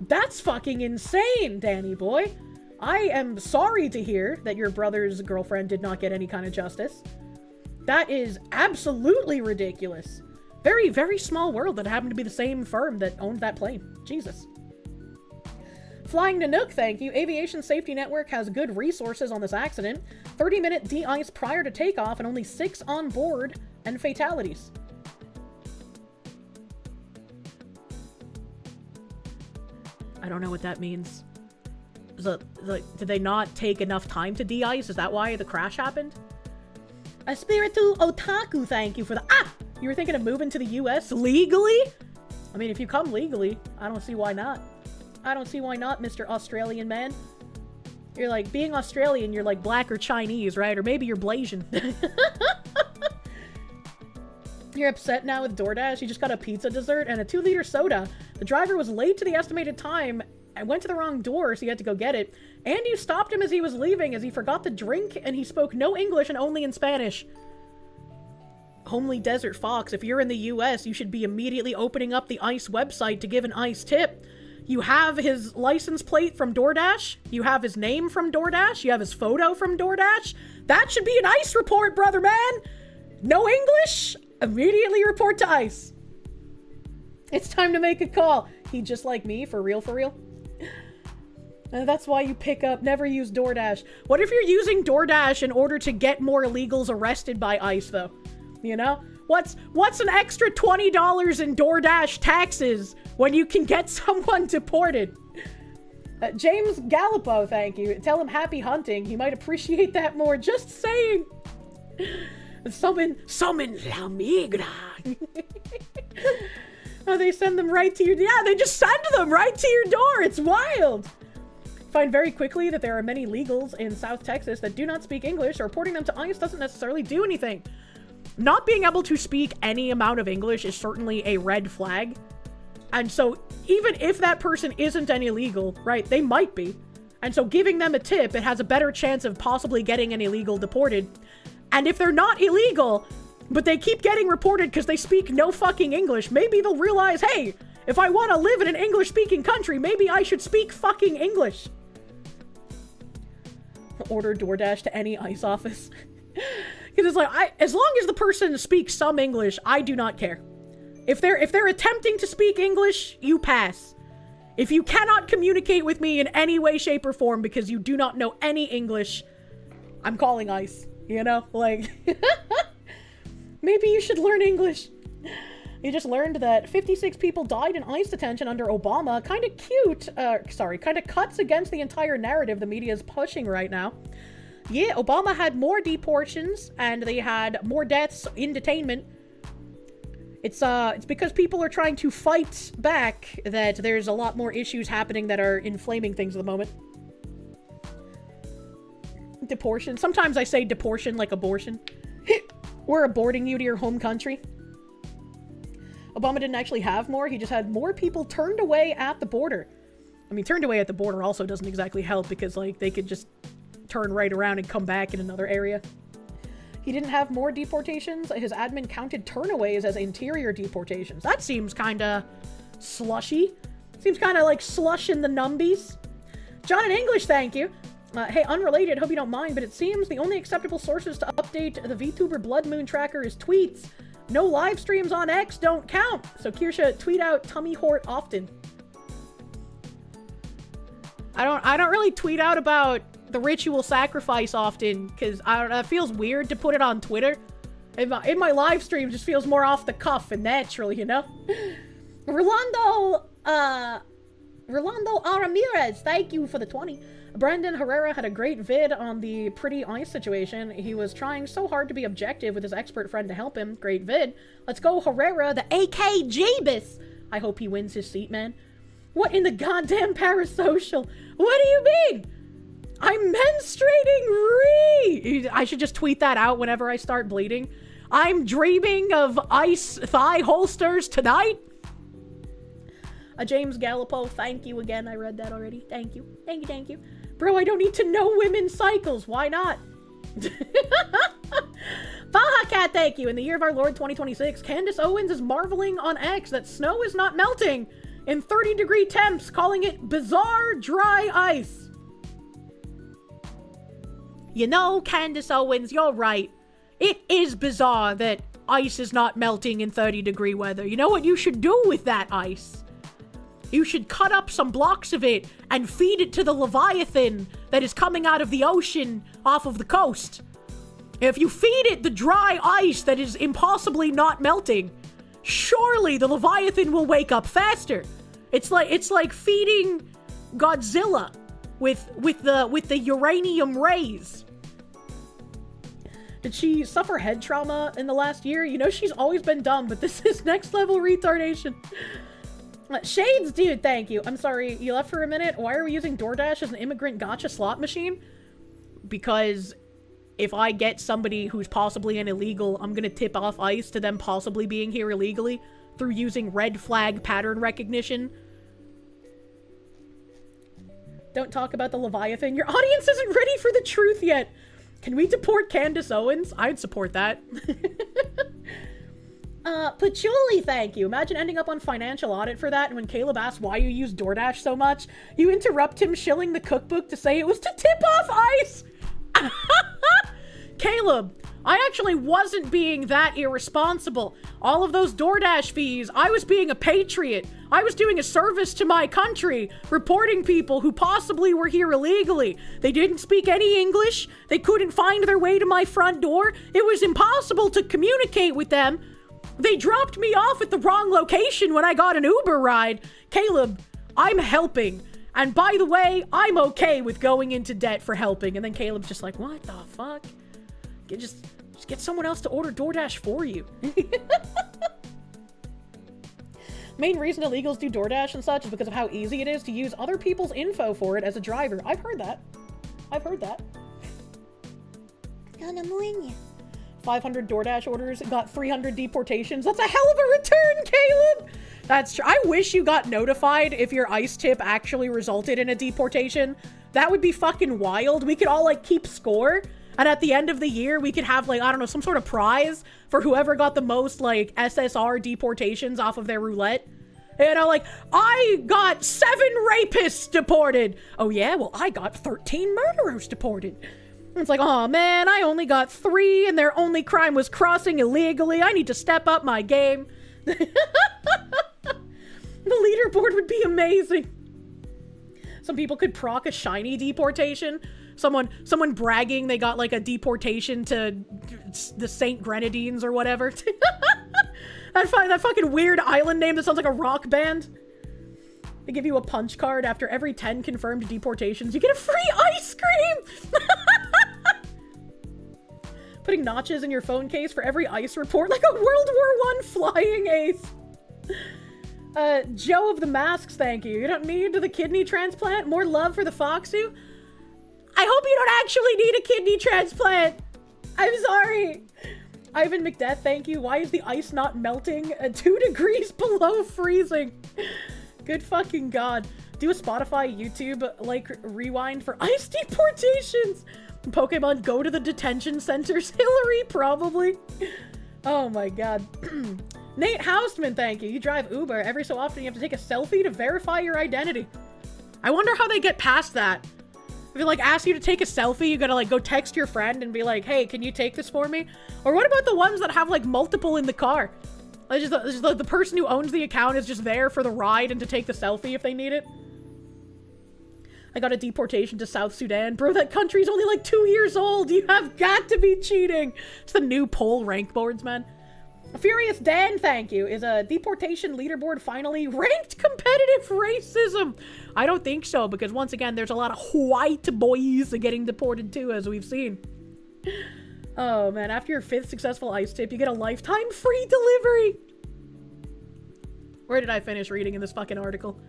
That's fucking insane, Danny boy. I am sorry to hear that your brother's girlfriend did not get any kind of justice. That is absolutely ridiculous. Very, very small world that happened to be the same firm that owned that plane. Jesus. Flying Nanook, thank you. Aviation Safety Network has good resources on this accident. 30-minute de-ice prior to takeoff and only 6 on board and fatalities. I don't know what that means. Did they not take enough time to de-ice? Is that why the crash happened? A spiritu otaku, thank you for the... Ah! You were thinking of moving to the US legally? I mean, if you come legally, I don't see why not. I don't see why not, Mr. Australian man. You're like, being Australian, you're like black or Chinese, right? Or maybe you're Blasian. You're upset now with DoorDash? You just got a pizza dessert and a 2-liter soda. The driver was late to the estimated time and went to the wrong door, so you had to go get it. And you stopped him as he was leaving as he forgot the drink and he spoke no English and only in Spanish. Homely Desert Fox, if you're in the US, you should be immediately opening up the ICE website to give an ICE tip. You have his license plate from DoorDash. You have his name from DoorDash. You have his photo from DoorDash. That should be an ICE report, brother man. No English? Immediately report to ICE. It's time to make a call. He just like me, for real, for real. That's why you pick up, never use DoorDash. What if you're using DoorDash in order to get more illegals arrested by ICE, though? You know? What's an extra $20 in DoorDash taxes when you can get someone deported? James Gallipo, thank you. Tell him happy hunting. He might appreciate that more. Just saying. Summon La Migra. Oh, they send them right to your... Yeah, they just send them right to your door. It's wild. Find very quickly that there are many legals in South Texas that do not speak English, or reporting them to ICE doesn't necessarily do anything. Not being able to speak any amount of English is certainly a red flag. And so even if that person isn't an illegal, right, they might be. And so giving them a tip, it has a better chance of possibly getting an illegal deported. And if they're not illegal, but they keep getting reported because they speak no fucking English, maybe they'll realize, hey, if I want to live in an English-speaking country, maybe I should speak fucking English. Order DoorDash to any ICE office. Because it's like, as long as the person speaks some English, I do not care. If they're attempting to speak English, you pass. If you cannot communicate with me in any way, shape, or form because you do not know any English, I'm calling ICE. You know? Like, maybe you should learn English. You just learned that 56 people died in ICE detention under Obama. Kind of cute. Kind of cuts against the entire narrative the media is pushing right now. Yeah, Obama had more deportations and they had more deaths in detainment. It's because people are trying to fight back that there's a lot more issues happening that are inflaming things at the moment. Deportation. Sometimes I say deportation like abortion. We're aborting you to your home country. Obama didn't actually have more. He just had more people turned away at the border. I mean, turned away at the border also doesn't exactly help because, like, they could just turn right around and come back in another area. He didn't have more deportations. His admin counted turnaways as interior deportations. That seems kind of slushy. Seems kind of like slush in the numbies. John in English, thank you. Hey, unrelated, hope you don't mind, but it seems the only acceptable sources to update the VTuber Blood Moon tracker is tweets. No live streams on X don't count. So Kirsche, tweet out tummy hort often. I don't really tweet out about the ritual sacrifice often, because I don't know, it feels weird to put it on Twitter. In my live stream, just feels more off the cuff and natural, you know? Rolando Ramirez, thank you for the 20. Brandon Herrera had a great vid on the pretty ice situation. He was trying so hard to be objective with his expert friend to help him. Great vid. Let's go, Herrera, the AK Jeebus. I hope he wins his seat, man. What in the goddamn parasocial? What do you mean? I'm menstruating. I should just tweet that out whenever I start bleeding. I'm dreaming of ice thigh holsters tonight. James Gallipo, thank you again. I read that already. Thank you. Thank you, thank you. Bro, I don't need to know women's cycles. Why not? Baja Cat, thank you. In the year of our Lord 2026, Candace Owens is marveling on X that snow is not melting in 30-degree temps, calling it bizarre dry ice. You know, Candace Owens, you're right. It is bizarre that ice is not melting in 30-degree weather. You know what you should do with that ice? You should cut up some blocks of it and feed it to the Leviathan that is coming out of the ocean off of the coast. If you feed it the dry ice that is impossibly not melting, surely the Leviathan will wake up faster. It's like feeding Godzilla with the uranium rays. Did she suffer head trauma in the last year? You know, she's always been dumb, but this is next level retardation. Shades, dude, thank you. I'm sorry, you left for a minute. Why are we using DoorDash as an immigrant gotcha slot machine? Because if I get somebody who's possibly an illegal, I'm gonna tip off ICE to them possibly being here illegally through using red flag pattern recognition. Don't talk about the Leviathan. Your audience isn't ready for the truth yet. Can we deport Candace Owens? I'd support that. Patchouli, thank you. Imagine ending up on financial audit for that, and when Caleb asks why you use DoorDash so much, you interrupt him shilling the cookbook to say it was to tip off ICE. Caleb, I actually wasn't being that irresponsible. All of those DoorDash fees, I was being a patriot. I was doing a service to my country, reporting people who possibly were here illegally. They didn't speak any English. They couldn't find their way to my front door. It was impossible to communicate with them. They dropped me off at the wrong location when I got an Uber ride. Caleb, I'm helping. And by the way, I'm okay with going into debt for helping. And then Caleb's just like, what the fuck? Just get someone else to order DoorDash for you. Main reason illegals do DoorDash and such is because of how easy it is to use other people's info for it as a driver. I've heard that. 500 DoorDash orders got 300 deportations. That's a hell of a return, Caleb! That's true. I wish you got notified if your ICE tip actually resulted in a deportation. That would be fucking wild. We could all, like, keep score. And at the end of the year, we could have, like, I don't know, some sort of prize for whoever got the most, like, SSR deportations off of their roulette. You know, like, I got 7 rapists deported. Oh, yeah? Well, I got 13 murderers deported. It's like, oh, man, I only got 3, and their only crime was crossing illegally. I need to step up my game. The leaderboard would be amazing. Some people could proc a shiny deportation. Someone bragging they got, like, a deportation to the St. Grenadines or whatever. that fucking weird island name that sounds like a rock band. They give you a punch card after every 10 confirmed deportations. You get a free ice cream! Putting notches in your phone case for every ice report like a World War I flying ace. Joe of the Masks, thank you. You don't need the kidney transplant? More love for the Foxu? I hope you don't actually need a kidney transplant. I'm sorry. Ivan McDeath, thank you. Why is the ice not melting at 2 degrees below freezing? Good fucking god. Do a Spotify, YouTube, like, rewind for ice deportations. Pokemon go to the detention centers. Hillary, probably. Oh my god. Nate Houstman, thank you. You drive Uber. Every so often you have to take a selfie to verify your identity. I wonder how they get past that. If it, like, asks you to take a selfie, you gotta, like, go text your friend and be like, hey, can you take this for me? Or what about the ones that have, like, multiple in the car? Like, just the person who owns the account is just there for the ride and to take the selfie if they need it. I got a deportation to South Sudan. Bro, that country's only like 2 years old. You have got to be cheating. It's the new poll rank boards, man. Furious Dan, thank you. Is a deportation leaderboard finally ranked competitive racism? I don't think so, because once again, there's a lot of white boys getting deported too, as we've seen. Oh man, after your 5th successful ice tip, you get a lifetime free delivery. Where did I finish reading in this fucking article?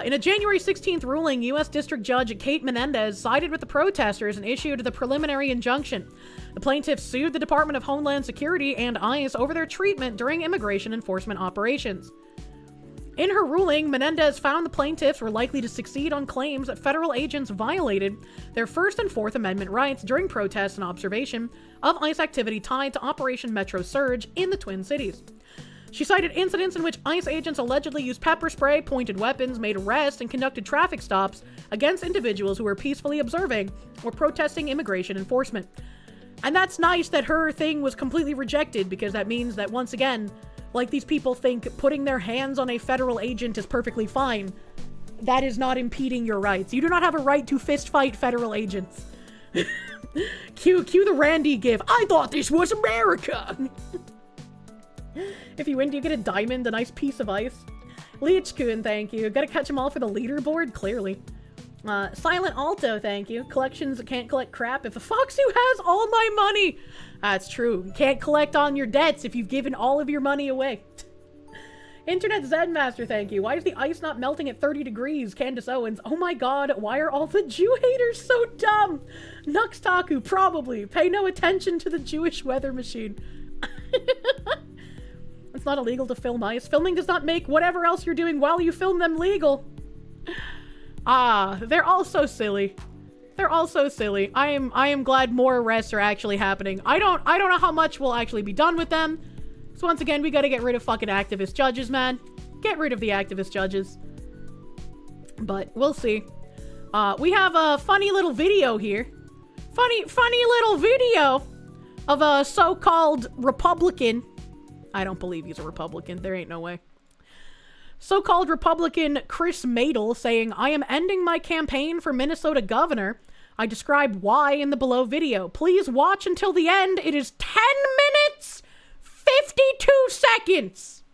In a January 16th ruling, U.S. District Judge Kate Menendez sided with the protesters and issued the preliminary injunction. The plaintiffs sued the Department of Homeland Security and ICE over their treatment during immigration enforcement operations. In her ruling, Menendez found the plaintiffs were likely to succeed on claims that federal agents violated their First and Fourth Amendment rights during protests and observation of ICE activity tied to Operation Metro Surge in the Twin Cities. She cited incidents in which ICE agents allegedly used pepper spray, pointed weapons, made arrests, and conducted traffic stops against individuals who were peacefully observing or protesting immigration enforcement. And that's nice that her thing was completely rejected, because that means that, once again, like these people think putting their hands on a federal agent is perfectly fine. That is not impeding your rights. You do not have a right to fist fight federal agents. Cue the Randy GIF. I thought this was America! If you win, do you get a diamond, a nice piece of ice? Leechkun, thank you. Gotta catch them all for the leaderboard, clearly. Silent Alto, thank you. Collections that can't collect crap if a fox who has all my money. That's true. You can't collect on your debts if you've given all of your money away. Internet Zedmaster, thank you. Why is the ice not melting at 30 degrees? Candace Owens. Oh my god, why are all the Jew haters so dumb? Nux Taku, probably. Pay no attention to the Jewish weather machine. It's not illegal to film ice. Filming does not make whatever else you're doing while you film them legal. Ah, they're all so silly. They're all so silly. I am glad more arrests are actually happening. I don't know how much will actually be done with them. So once again, we gotta get rid of fucking activist judges, man. Get rid of the activist judges. But we'll see. We have a funny little video here. Funny little video of a so-called Republican. I don't believe he's a Republican. There ain't no way. So-called Republican Chris Madel saying, I am ending my campaign for Minnesota governor. I describe why in the below video. Please watch until the end. It is 10 minutes, 52 seconds.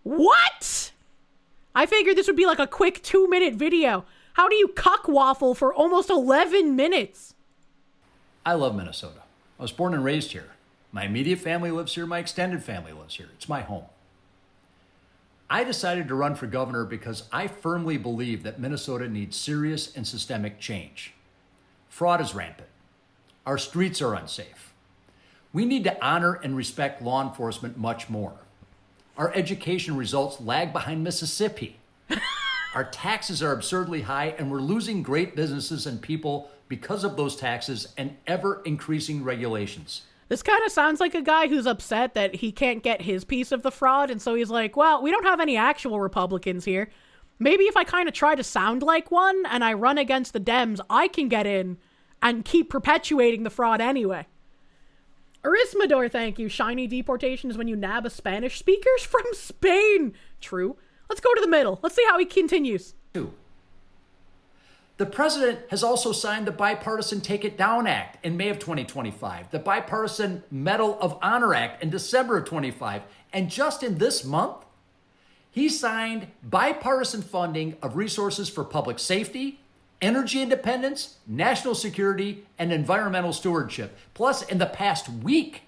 What? I figured this would be like a quick 2-minute video. How do you cuck waffle for almost 11 minutes? I love Minnesota. I was born and raised here. My immediate family lives here. My extended family lives here. It's my home. I decided to run for governor because I firmly believe that Minnesota needs serious and systemic change. Fraud is rampant. Our streets are unsafe. We need to honor and respect law enforcement much more. Our education results lag behind Mississippi. Our taxes are absurdly high, and we're losing great businesses and people because of those taxes and ever-increasing regulations. This kind of sounds like a guy who's upset that he can't get his piece of the fraud, and so he's like, well, we don't have any actual Republicans here. Maybe if I kind of try to sound like one and I run against the Dems, I can get in and keep perpetuating the fraud anyway. Arismador, thank you. Shiny deportation is when you nab a Spanish speakers from Spain. True. Let's go to the middle. Let's see how he continues. The president has also signed the Bipartisan Take It Down Act in May of 2025, the Bipartisan Medal of Honor Act in December of 25, and just in this month, he signed bipartisan funding of resources for public safety, energy independence, national security, and environmental stewardship. Plus, in the past week,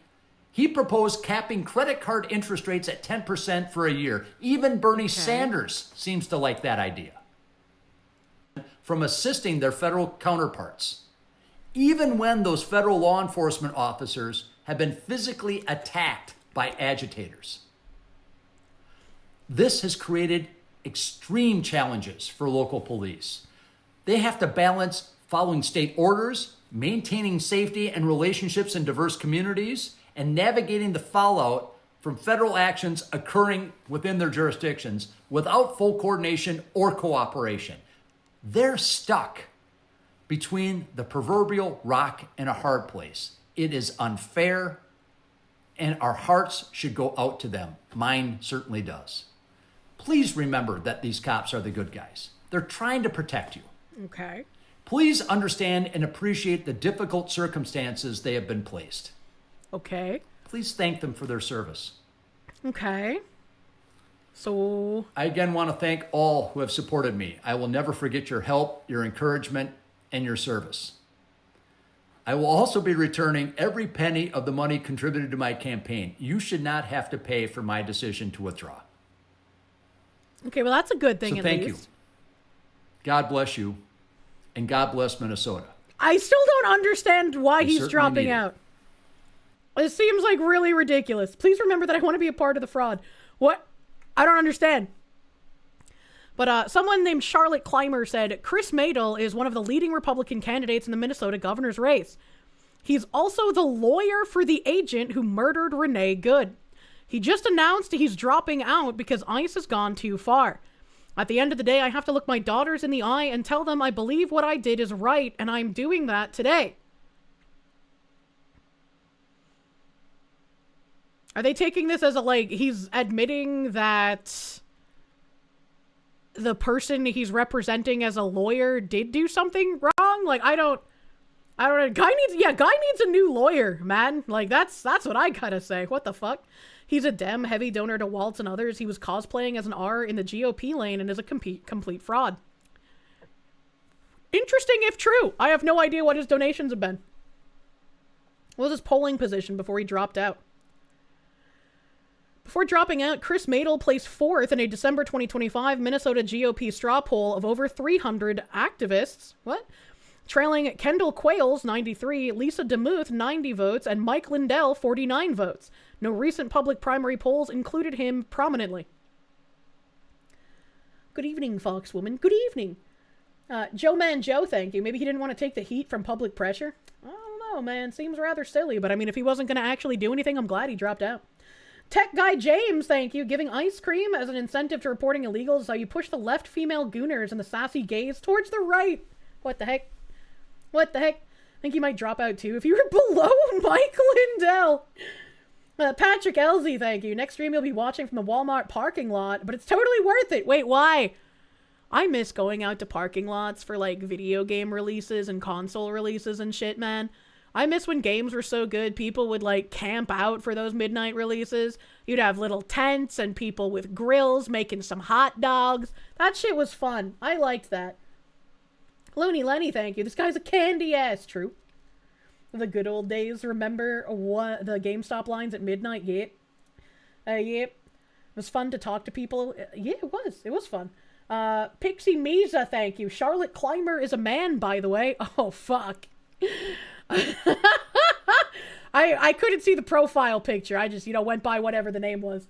he proposed capping credit card interest rates at 10% for a year. Even Bernie Sanders seems to like that idea. From assisting their federal counterparts, even when those federal law enforcement officers have been physically attacked by agitators. This has created extreme challenges for local police. They have to balance following state orders, maintaining safety and relationships in diverse communities, and navigating the fallout from federal actions occurring within their jurisdictions without full coordination or cooperation. They're stuck between the proverbial rock and a hard place. It is unfair, and our hearts should go out to them. Mine certainly does. Please remember that these cops are the good guys. They're trying to protect you. Okay. Please understand and appreciate the difficult circumstances they have been placed. Okay. Please thank them for their service. Okay. So... I again want to thank all who have supported me. I will never forget your help, your encouragement, and your service. I will also be returning every penny of the money contributed to my campaign. You should not have to pay for my decision to withdraw. Okay, well, that's a good thing, so at thank least. you. God bless you, and God bless Minnesota. I still don't understand why he's certainly dropping need it. out. It seems like really ridiculous. Please remember that I want to be a part of the fraud. What? I don't understand. But someone named Charlotte Clymer said, Chris Madel is one of the leading Republican candidates in the Minnesota governor's race. He's also the lawyer for the agent who murdered Renee Good. He just announced he's dropping out because ICE has gone too far. At the end of the day, I have to look my daughters in the eye and tell them I believe what I did is right, and I'm doing that today. Are they taking this as a, like, he's admitting that the person he's representing as a lawyer did do something wrong? Like, I don't know. Guy needs a new lawyer, man. Like, that's what I gotta say. What the fuck? He's a Dem, heavy donor to Waltz and others. He was cosplaying as an R in the GOP lane and is a complete fraud. Interesting if true. I have no idea what his donations have been. What was his polling position before he dropped out? Before dropping out, Chris Madel placed 4th in a December 2025 Minnesota GOP straw poll of over 300 activists. What? Trailing Kendall Quayles, 93, Lisa DeMuth, 90 votes, and Mike Lindell, 49 votes. No recent public primary polls included him prominently. Good evening, Foxwoman. Good evening. Joe Man Joe, thank you. Maybe he didn't want to take the heat from public pressure? I don't know, man. Seems rather silly, but I mean, if he wasn't going to actually do anything, I'm glad he dropped out. Tech Guy James, thank you. Giving ice cream as an incentive to reporting illegals is how you push the left female gooners and the sassy gays towards the right. What the heck? What the heck? I think he might drop out too if you were below Mike Lindell. Patrick Elsie, thank you. Next stream you'll be watching from the Walmart parking lot, but it's totally worth it. Wait, why? I miss going out to parking lots for like video game releases and console releases and shit, man. I miss when games were so good, people would like camp out for those midnight releases. You'd have little tents and people with grills making some hot dogs. That shit was fun. I liked that. Looney Lenny, thank you. This guy's a candy ass. True. The good old days. Remember what the GameStop lines at midnight? Yep. Yep. It was fun to talk to people. Yeah, it was. It was fun. Pixie Misa, thank you. Charlotte Clymer is a man, by the way. Oh, fuck. I couldn't see the profile picture. I just, went by whatever the name was.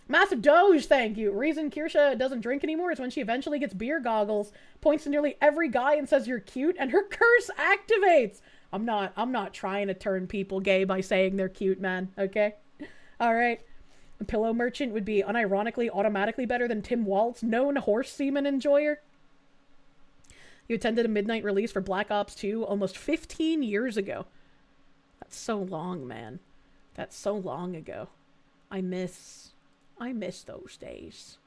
Massive Doge, thank you. Reason Kirsche doesn't drink anymore is when she eventually gets beer goggles, points to nearly every guy and says you're cute, and her curse activates. I'm not trying to turn people gay by saying they're cute, man. Okay? Alright. A pillow merchant would be unironically automatically better than Tim Waltz, known horse semen enjoyer. You attended a midnight release for Black Ops 2 almost 15 years ago. That's so long, man. That's so long ago. I miss those days.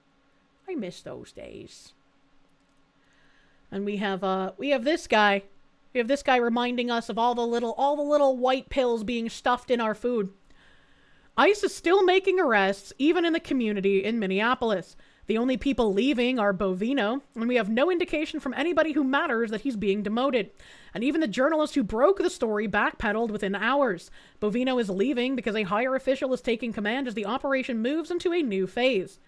I miss those days. And we have this guy. We have this guy reminding us of all the little white pills being stuffed in our food. ICE is still making arrests, even in the community in Minneapolis. The only people leaving are Bovino, and we have no indication from anybody who matters that he's being demoted. And even the journalist who broke the story backpedaled within hours. Bovino is leaving because a higher official is taking command as the operation moves into a new phase.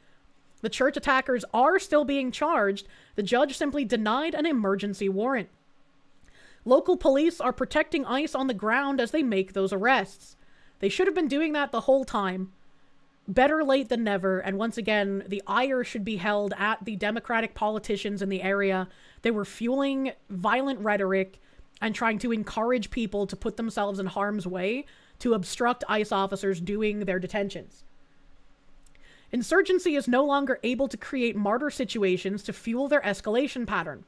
The church attackers are still being charged. The judge simply denied an emergency warrant. Local police are protecting ICE on the ground as they make those arrests. They should have been doing that the whole time. Better late than never, and once again, the ire should be held at the Democratic politicians in the area. They were fueling violent rhetoric and trying to encourage people to put themselves in harm's way to obstruct ICE officers doing their detentions. Insurgency is no longer able to create martyr situations to fuel their escalation pattern.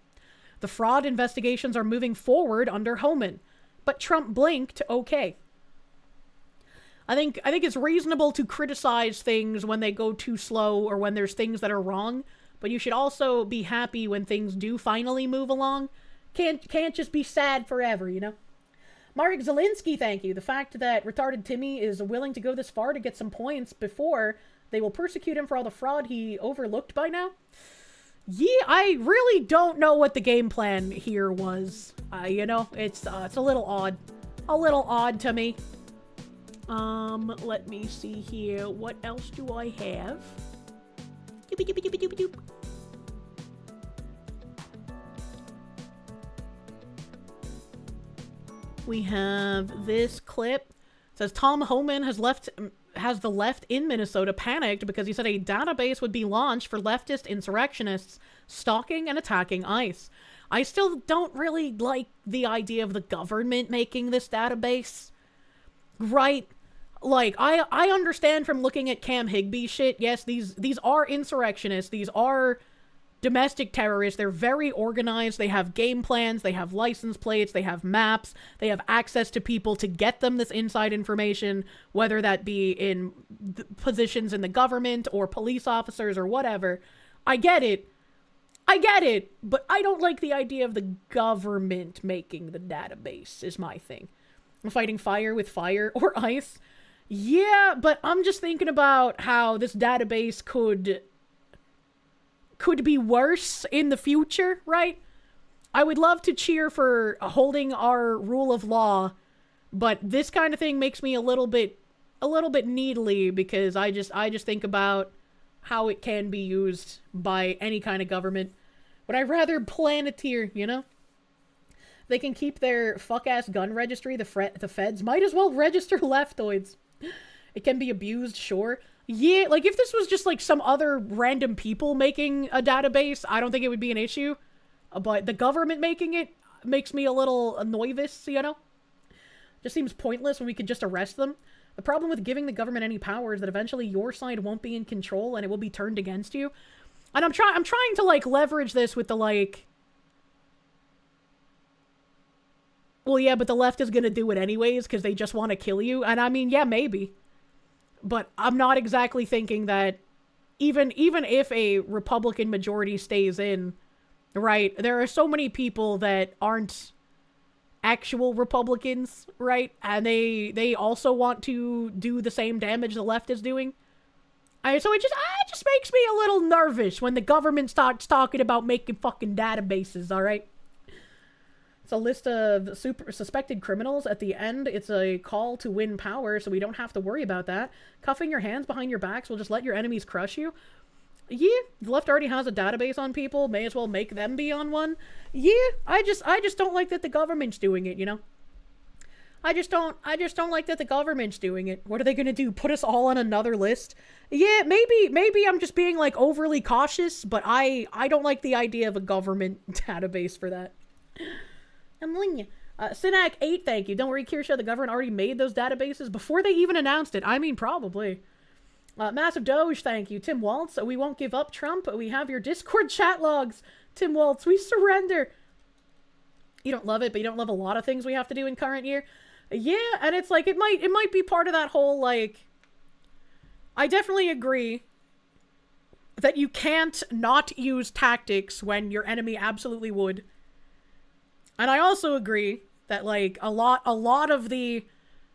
The fraud investigations are moving forward under Homan, but Trump blinked okay. I think it's reasonable to criticize things when they go too slow or when there's things that are wrong, but you should also be happy when things do finally move along. Can't just be sad forever, you know? Marek Zielinski, thank you. The fact that retarded Timmy is willing to go this far to get some points before they will persecute him for all the fraud he overlooked by now. Yeah, I really don't know what the game plan here was. You know, it's a little odd. A little odd to me. Let me see here. What else do I have? We have this clip. It says Tom Homan has the left in Minnesota panicked because he said a database would be launched for leftist insurrectionists stalking and attacking ICE. I still don't really like the idea of the government making this database. Right? Like, I understand from looking at Cam Higbee shit, yes, these are insurrectionists, these are domestic terrorists, they're very organized, they have game plans, they have license plates, they have maps, they have access to people to get them this inside information, whether that be in positions in the government or police officers or whatever. I get it, but I don't like the idea of the government making the database, is my thing. Fighting fire with fire or ice. Yeah, but I'm just thinking about how this database could be worse in the future, right? I would love to cheer for holding our rule of law, but this kind of thing makes me a little bit needly because I just think about how it can be used by any kind of government. But I'd rather Planeteer, you know? They can keep their fuck-ass gun registry, the feds might as well register leftoids. It can be abused, sure. Yeah, like, if this was just, like, some other random people making a database, I don't think it would be an issue. But the government making it makes me a little nervous, you know? Just seems pointless when we could just arrest them. The problem with giving the government any power is that eventually your side won't be in control and it will be turned against you. And I'm trying to, like, leverage this with the, like... Well, yeah, but the left is gonna do it anyways because they just want to kill you. And I mean, yeah, maybe. But I'm not exactly thinking that even if a Republican majority stays in, right, there are so many people that aren't actual Republicans, right? And they also want to do the same damage the left is doing. So it just makes me a little nervous when the government starts talking about making fucking databases, alright? It's a list of suspected criminals. At the end, it's a call to win power, so we don't have to worry about that. Cuffing your hands behind your backs will just let your enemies crush you. Yeah, the left already has a database on people. May as well make them be on one. Yeah, I just don't like that the government's doing it, you know? I just don't like that the government's doing it. What are they gonna do? Put us all on another list? Yeah, maybe I'm just being, like, overly cautious, but I don't like the idea of a government database for that. I'm telling you. Synac 8, thank you. Don't worry, Kirsche, the government already made those databases before they even announced it. I mean, probably. Massive Doge, thank you. Tim Waltz, we won't give up, Trump. We have your Discord chat logs. Tim Waltz, we surrender. You don't love it, but you don't love a lot of things we have to do in current year. Yeah, and it's like, it might be part of that whole, like... I definitely agree that you can't not use tactics when your enemy absolutely would. And I also agree that, like, a lot of the,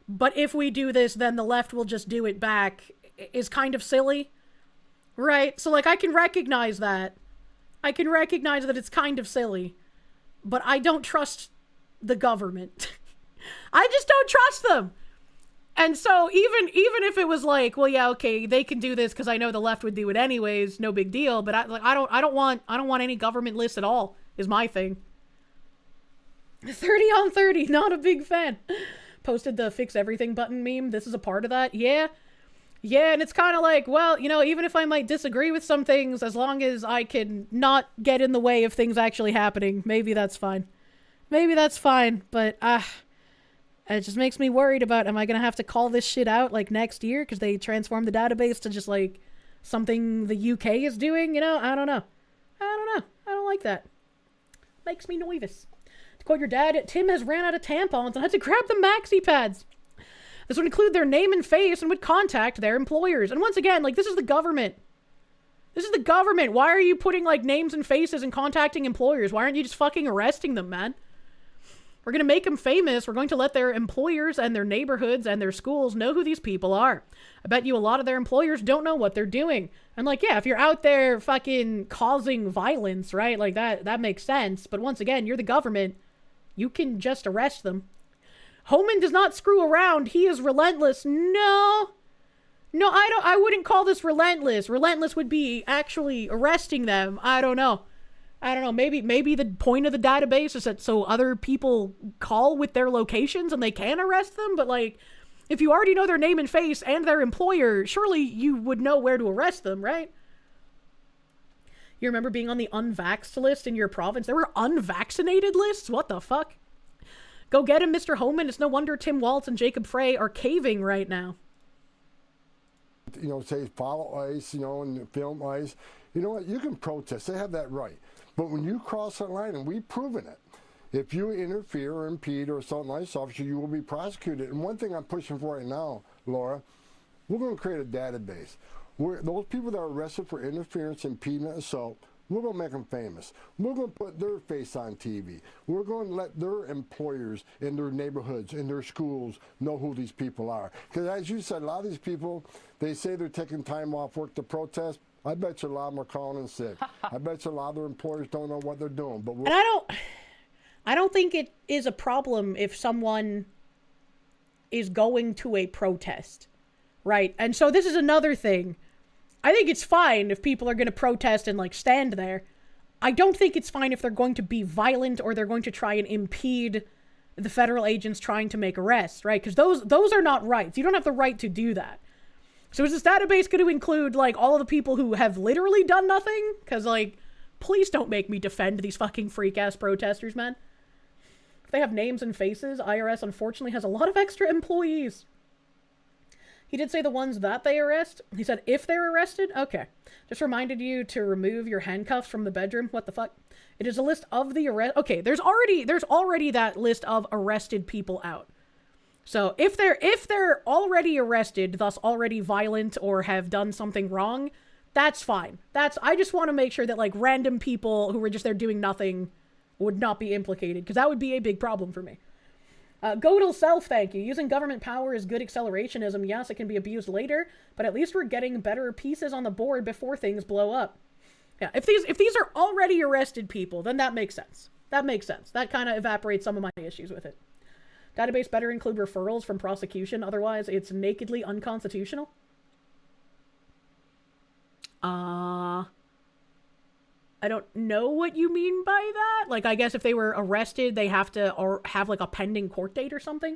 but if we do this, then the left will just do it back, is kind of silly. Right? So, like, I can recognize that. I can recognize that it's kind of silly. But I don't trust the government. I just don't trust them. And so, even if it was like, well, yeah, okay, they can do this because I know the left would do it anyways, no big deal. But I don't want any government lists at all, is my thing. 30 on 30, not a big fan. Posted the fix everything button meme. This is a part of that. Yeah, and it's kind of like, well, you know, even if I might disagree with some things, as long as I can not get in the way of things actually happening, maybe that's fine. But, it just makes me worried about, am I gonna have to call this shit out, like, next year? Because they transformed the database to just, like, something the UK is doing, you know? I don't know. I don't like that. Makes me nervous. To quote your dad, Tim has ran out of tampons and had to grab the maxi pads. This would include their name and face and would contact their employers. And once again, like, this is the government. This is the government. Why are you putting, like, names and faces and contacting employers? Why aren't you just fucking arresting them, man? We're going to make them famous. We're going to let their employers and their neighborhoods and their schools know who these people are. I bet you a lot of their employers don't know what they're doing. And, like, yeah, if you're out there fucking causing violence, right? Like, that makes sense. But once again, you're the government. You can just arrest them. Homan does not screw around. He is relentless. No, I wouldn't call this relentless. Relentless would be actually arresting them. I don't know. Maybe the point of the database is that so other people call with their locations and they can arrest them. But, like, if you already know their name and face and their employer, surely you would know where to arrest them, right? You remember being on the unvaxxed list in your province? There were unvaccinated lists? What the fuck? Go get him, Mr. Homan. It's no wonder Tim Waltz and Jacob Frey are caving right now. You know, say follow ICE, you know, and film ICE. You know what? You can protest. They have that right. But when you cross that line, and we've proven it, if you interfere or impede or assault an ICE officer, you will be prosecuted. And one thing I'm pushing for right now, Laura, we're going to create a database where those people that are arrested for interference, impediment, assault, we're going to make them famous. We're going to put their face on TV. We're going to let their employers in their neighborhoods, in their schools, know who these people are. Because as you said, a lot of these people, they say they're taking time off work to protest. I bet you a lot of them are calling in sick. I bet you a lot of their employers don't know what they're doing. But and I don't think it is a problem if someone is going to a protest, right? And so this is another thing. I think it's fine if people are going to protest and, like, stand there. I don't think it's fine if they're going to be violent or they're going to try and impede the federal agents trying to make arrests, right? Because those are not rights. You don't have the right to do that. So is this database going to include, like, all of the people who have literally done nothing? Because, like, please don't make me defend these fucking freak-ass protesters, man. If they have names and faces, IRS unfortunately has a lot of extra employees. He did say the ones that they arrest. He said if they're arrested? Okay. Just reminded you to remove your handcuffs from the bedroom. What the fuck? It is a list of the arrest. Okay, there's already that list of arrested people out. So if they're already arrested, thus already violent or have done something wrong, that's fine. I just want to make sure that, like, random people who were just there doing nothing would not be implicated, because that would be a big problem for me. Godel Self, thank you. Using government power is good accelerationism. Yes, it can be abused later, but at least we're getting better pieces on the board before things blow up. Yeah, if these are already arrested people, then that makes sense. That makes sense. That kind of evaporates some of my issues with it. Database better include referrals from prosecution, otherwise it's nakedly unconstitutional. I don't know what you mean by that. Like, I guess if they were arrested, they have to or have, like, a pending court date or something.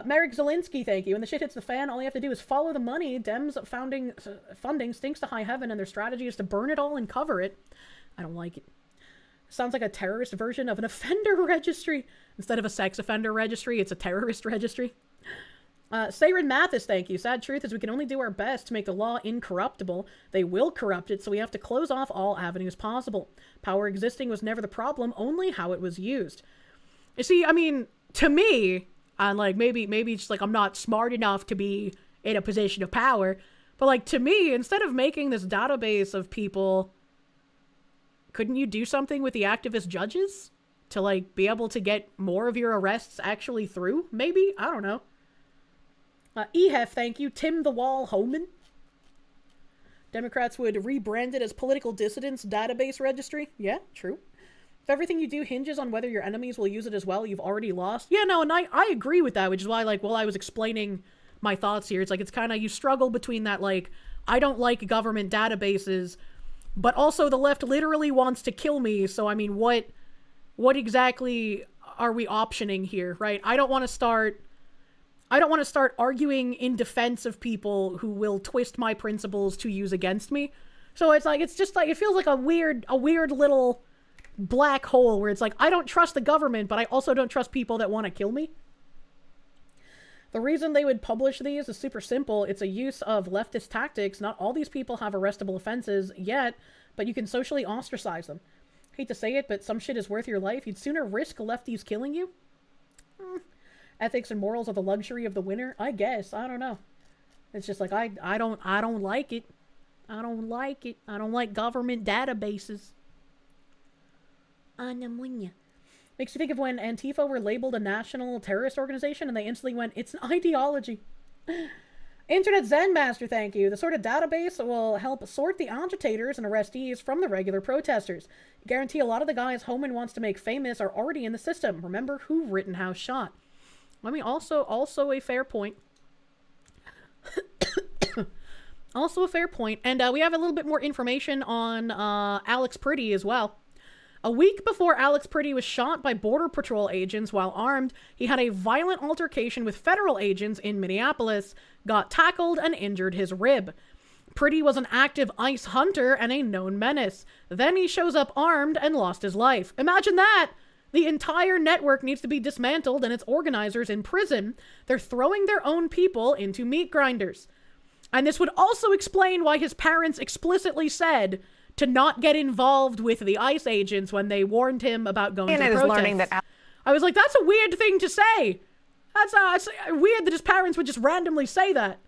Merrick Zelinsky, thank you. When the shit hits the fan, all you have to do is follow the money. Dems funding stinks to high heaven, and their strategy is to burn it all and cover it. I don't like it. Sounds like a terrorist version of an offender registry. Instead of a sex offender registry, it's a terrorist registry. Sayrin Mathis, thank you. Sad truth is we can only do our best to make the law incorruptible. They will corrupt it, so we have to close off all avenues possible. Power existing was never the problem, only how it was used. You see, I mean, to me, and, like, maybe it's just, like, I'm not smart enough to be in a position of power, but, like, to me, instead of making this database of people, couldn't you do something with the activist judges? To, like, be able to get more of your arrests actually through? Maybe? I don't know. EHEF, thank you. Tim the Wall Homan. Democrats would rebrand it as Political Dissidents Database Registry. Yeah, true. If everything you do hinges on whether your enemies will use it as well, you've already lost. Yeah, no, and I agree with that, which is why, like, while I was explaining my thoughts here, it's like, it's kind of, you struggle between that, like, I don't like government databases, but also the left literally wants to kill me, so, I mean, what exactly are we optioning here, right? I don't want to start arguing in defense of people who will twist my principles to use against me. So it's like, it's just like, it feels like a weird little black hole where it's like, I don't trust the government, but I also don't trust people that want to kill me. The reason they would publish these is super simple. It's a use of leftist tactics. Not all these people have arrestable offenses yet, but you can socially ostracize them. Hate to say it, but some shit is worth your life. You'd sooner risk lefties killing you. Ethics and morals are the luxury of the winner? I guess. I don't know. It's just like, I don't like it. I don't like it. I don't like government databases. Makes you think of when Antifa were labeled a national terrorist organization and they instantly went, it's an ideology. Internet Zen Master, thank you. The sort of database will help sort the agitators and arrestees from the regular protesters. Guarantee a lot of the guys Homan wants to make famous are already in the system. Remember who Rittenhouse shot. I mean, also a fair point. Also a fair point. And we have a little bit more information on Alex Pretty as well. A week before Alex Pretty was shot by Border Patrol agents while armed, he had a violent altercation with federal agents in Minneapolis, got tackled, and injured his rib. Pretty was an active ICE hunter and a known menace. Then he shows up armed and lost his life. Imagine that! The entire network needs to be dismantled and its organizers in prison. They're throwing their own people into meat grinders. And this would also explain why his parents explicitly said to not get involved with the ICE agents when they warned him about going to protests. I was like, that's a weird thing to say. That's weird that his parents would just randomly say that.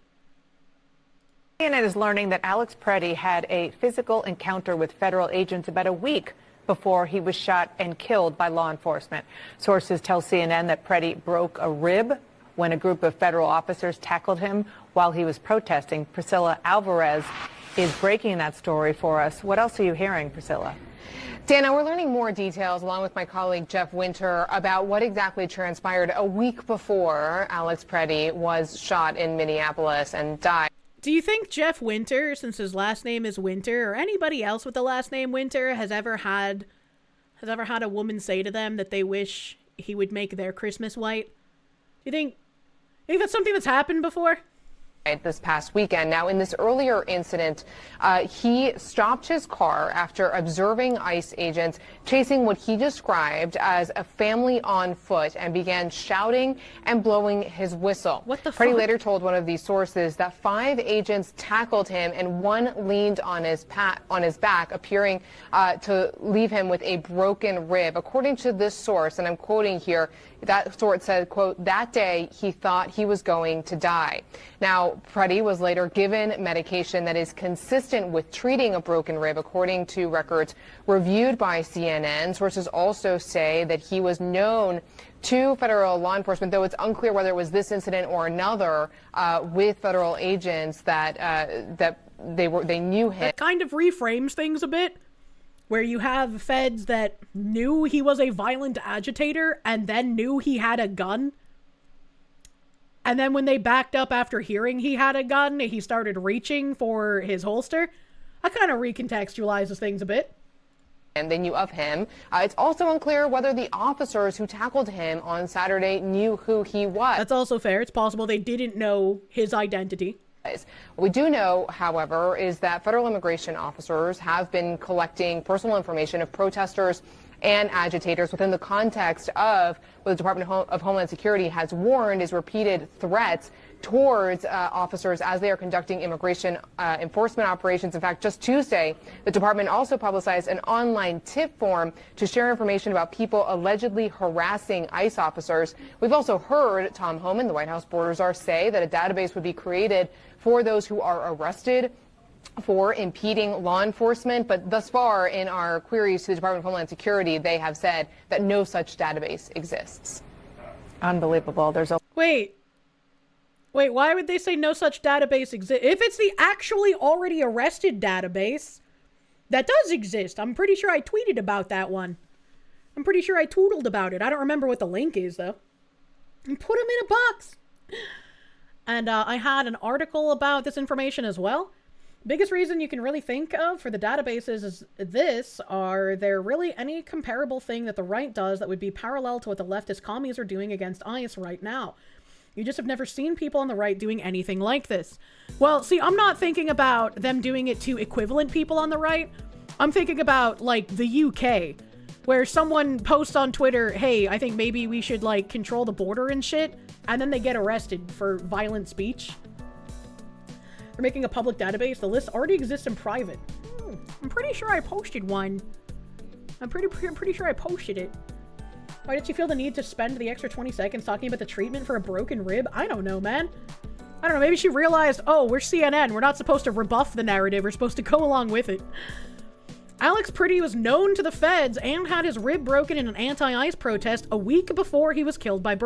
CNN is learning that Alex Pretty had a physical encounter with federal agents about a week before he was shot and killed by law enforcement. Sources tell CNN that Pretty broke a rib when a group of federal officers tackled him while he was protesting. Priscilla Alvarez is breaking that story for us. What else are you hearing, Priscilla? Dana, we're learning more details along with my colleague Jeff Winter about what exactly transpired a week before Alex Pretty was shot in Minneapolis and died. Do you think Jeff Winter, since his last name is Winter, or anybody else with the last name Winter has ever had a woman say to them that they wish he would make their Christmas white? Do you think that's something that's happened before? This past weekend. Now, in this earlier incident, he stopped his car after observing ICE agents chasing what he described as a family on foot and began shouting and blowing his whistle. What the Pretty fuck? later told one of these sources that 5 agents tackled him and one leaned on his back, appearing to leave him with a broken rib. According to this source, and I'm quoting here, that source said, quote, that day he thought he was going to die. Now, Pretty was later given medication that is consistent with treating a broken rib, according to records reviewed by CNN. Sources also say that he was known to federal law enforcement, though it's unclear whether it was this incident or another with federal agents that they knew him. That kind of reframes things a bit, where you have feds that knew he was a violent agitator and then knew he had a gun. And then when they backed up after hearing he had a gun, he started reaching for his holster. I kind of recontextualizes things a bit. And they knew of him. It's also unclear whether the officers who tackled him on Saturday knew who he was. That's also fair. It's possible they didn't know his identity. What we do know, however, is that federal immigration officers have been collecting personal information of protesters and agitators within the context of what the Department of Homeland Security has warned is repeated threats towards officers as they are conducting immigration enforcement operations. In fact, just Tuesday, the department also publicized an online tip form to share information about people allegedly harassing ICE officers. We've also heard Tom Homan, the White House border czar, say that a database would be created for those who are arrested for impeding law enforcement. But thus far, in our queries to the Department of Homeland Security, they have said that no such database exists. Unbelievable. There's a... Wait, why would they say no such database exists? If it's the actually already arrested database, that does exist. I'm pretty sure I tweeted about that one. I'm pretty sure I tootled about it. I don't remember what the link is, though. And put them in a box. And I had an article about this information as well. Biggest reason you can really think of for the databases is this: are there really any comparable thing that the right does that would be parallel to what the leftist commies are doing against ICE right now? You just have never seen people on the right doing anything like this. Well, see, I'm not thinking about them doing it to equivalent people on the right. I'm thinking about, like, the UK, where someone posts on Twitter, hey, I think maybe we should, like, control the border and shit, and then they get arrested for violent speech. They're making a public database. The list already exists in private. I'm pretty sure I posted one. I'm pretty sure I posted it. Why did she feel the need to spend the extra 20 seconds talking about the treatment for a broken rib? I don't know, man. I don't know, maybe she realized, oh, we're CNN. We're not supposed to rebuff the narrative. We're supposed to go along with it. Alex Pretty was known to the feds and had his rib broken in an anti-ICE protest a week before he was killed by You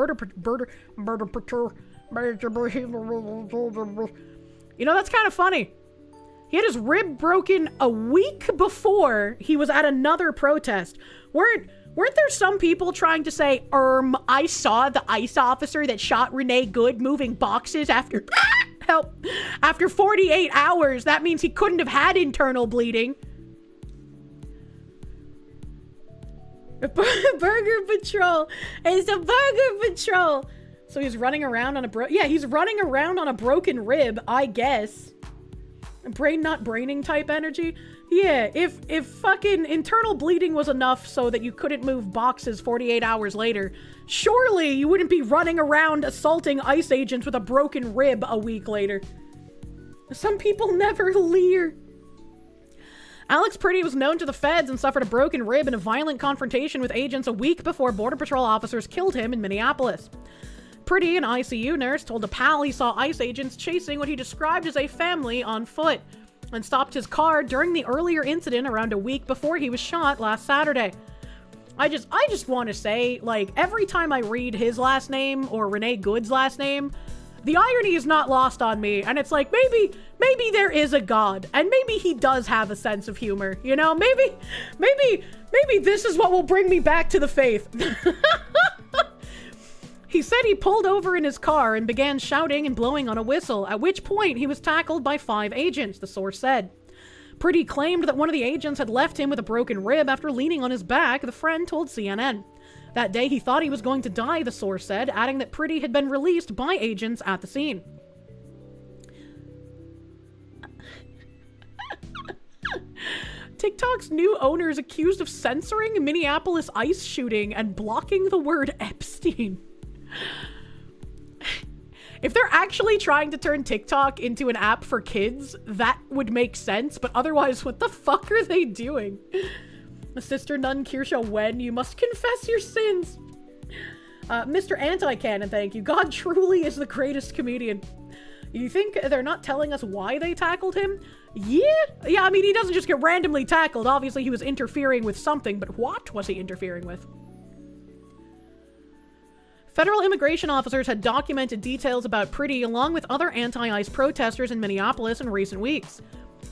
know, that's kind of funny. He had his rib broken a week before he was at another protest. Weren't there some people trying to say, I saw the ICE officer that shot Renee Good moving boxes after help after 48 hours. That means he couldn't have had internal bleeding. Burger Patrol. It's the Burger Patrol. So he's running around on he's running around on a broken rib, I guess. Brain not braining type energy. Yeah, if fucking internal bleeding was enough so that you couldn't move boxes 48 hours later, surely you wouldn't be running around assaulting ICE agents with a broken rib a week later. Some people never leer. Alex Pretty was known to the feds and suffered a broken rib in a violent confrontation with agents a week before Border Patrol officers killed him in Minneapolis. Pretty, an ICU nurse, told a pal he saw ICE agents chasing what he described as a family on foot and stopped his car during the earlier incident around a week before he was shot last Saturday. I just want to say, like, every time I read his last name or Renee Good's last name, the irony is not lost on me, and it's like, maybe there is a God, and maybe he does have a sense of humor, you know? Maybe this is what will bring me back to the faith. He said he pulled over in his car and began shouting and blowing on a whistle, at which point he was tackled by 5 agents, the source said. Pretty claimed that one of the agents had left him with a broken rib after leaning on his back, the friend told CNN. That day he thought he was going to die, the source said, adding that Pretty had been released by agents at the scene. TikTok's new owner is accused of censoring a Minneapolis ICE shooting and blocking the word Epstein. If they're actually trying to turn TikTok into an app for kids, that would make sense, but otherwise, what the fuck are they doing? Sister Nun Kirsche, when you must confess your sins. Mr. Anti-Canon, thank you. God truly is the greatest comedian. You think they're not telling us why they tackled him? Yeah, I mean, he doesn't just get randomly tackled. Obviously, he was interfering with something, but what was he interfering with? Federal immigration officers had documented details about Pretty along with other anti-ICE protesters in Minneapolis in recent weeks.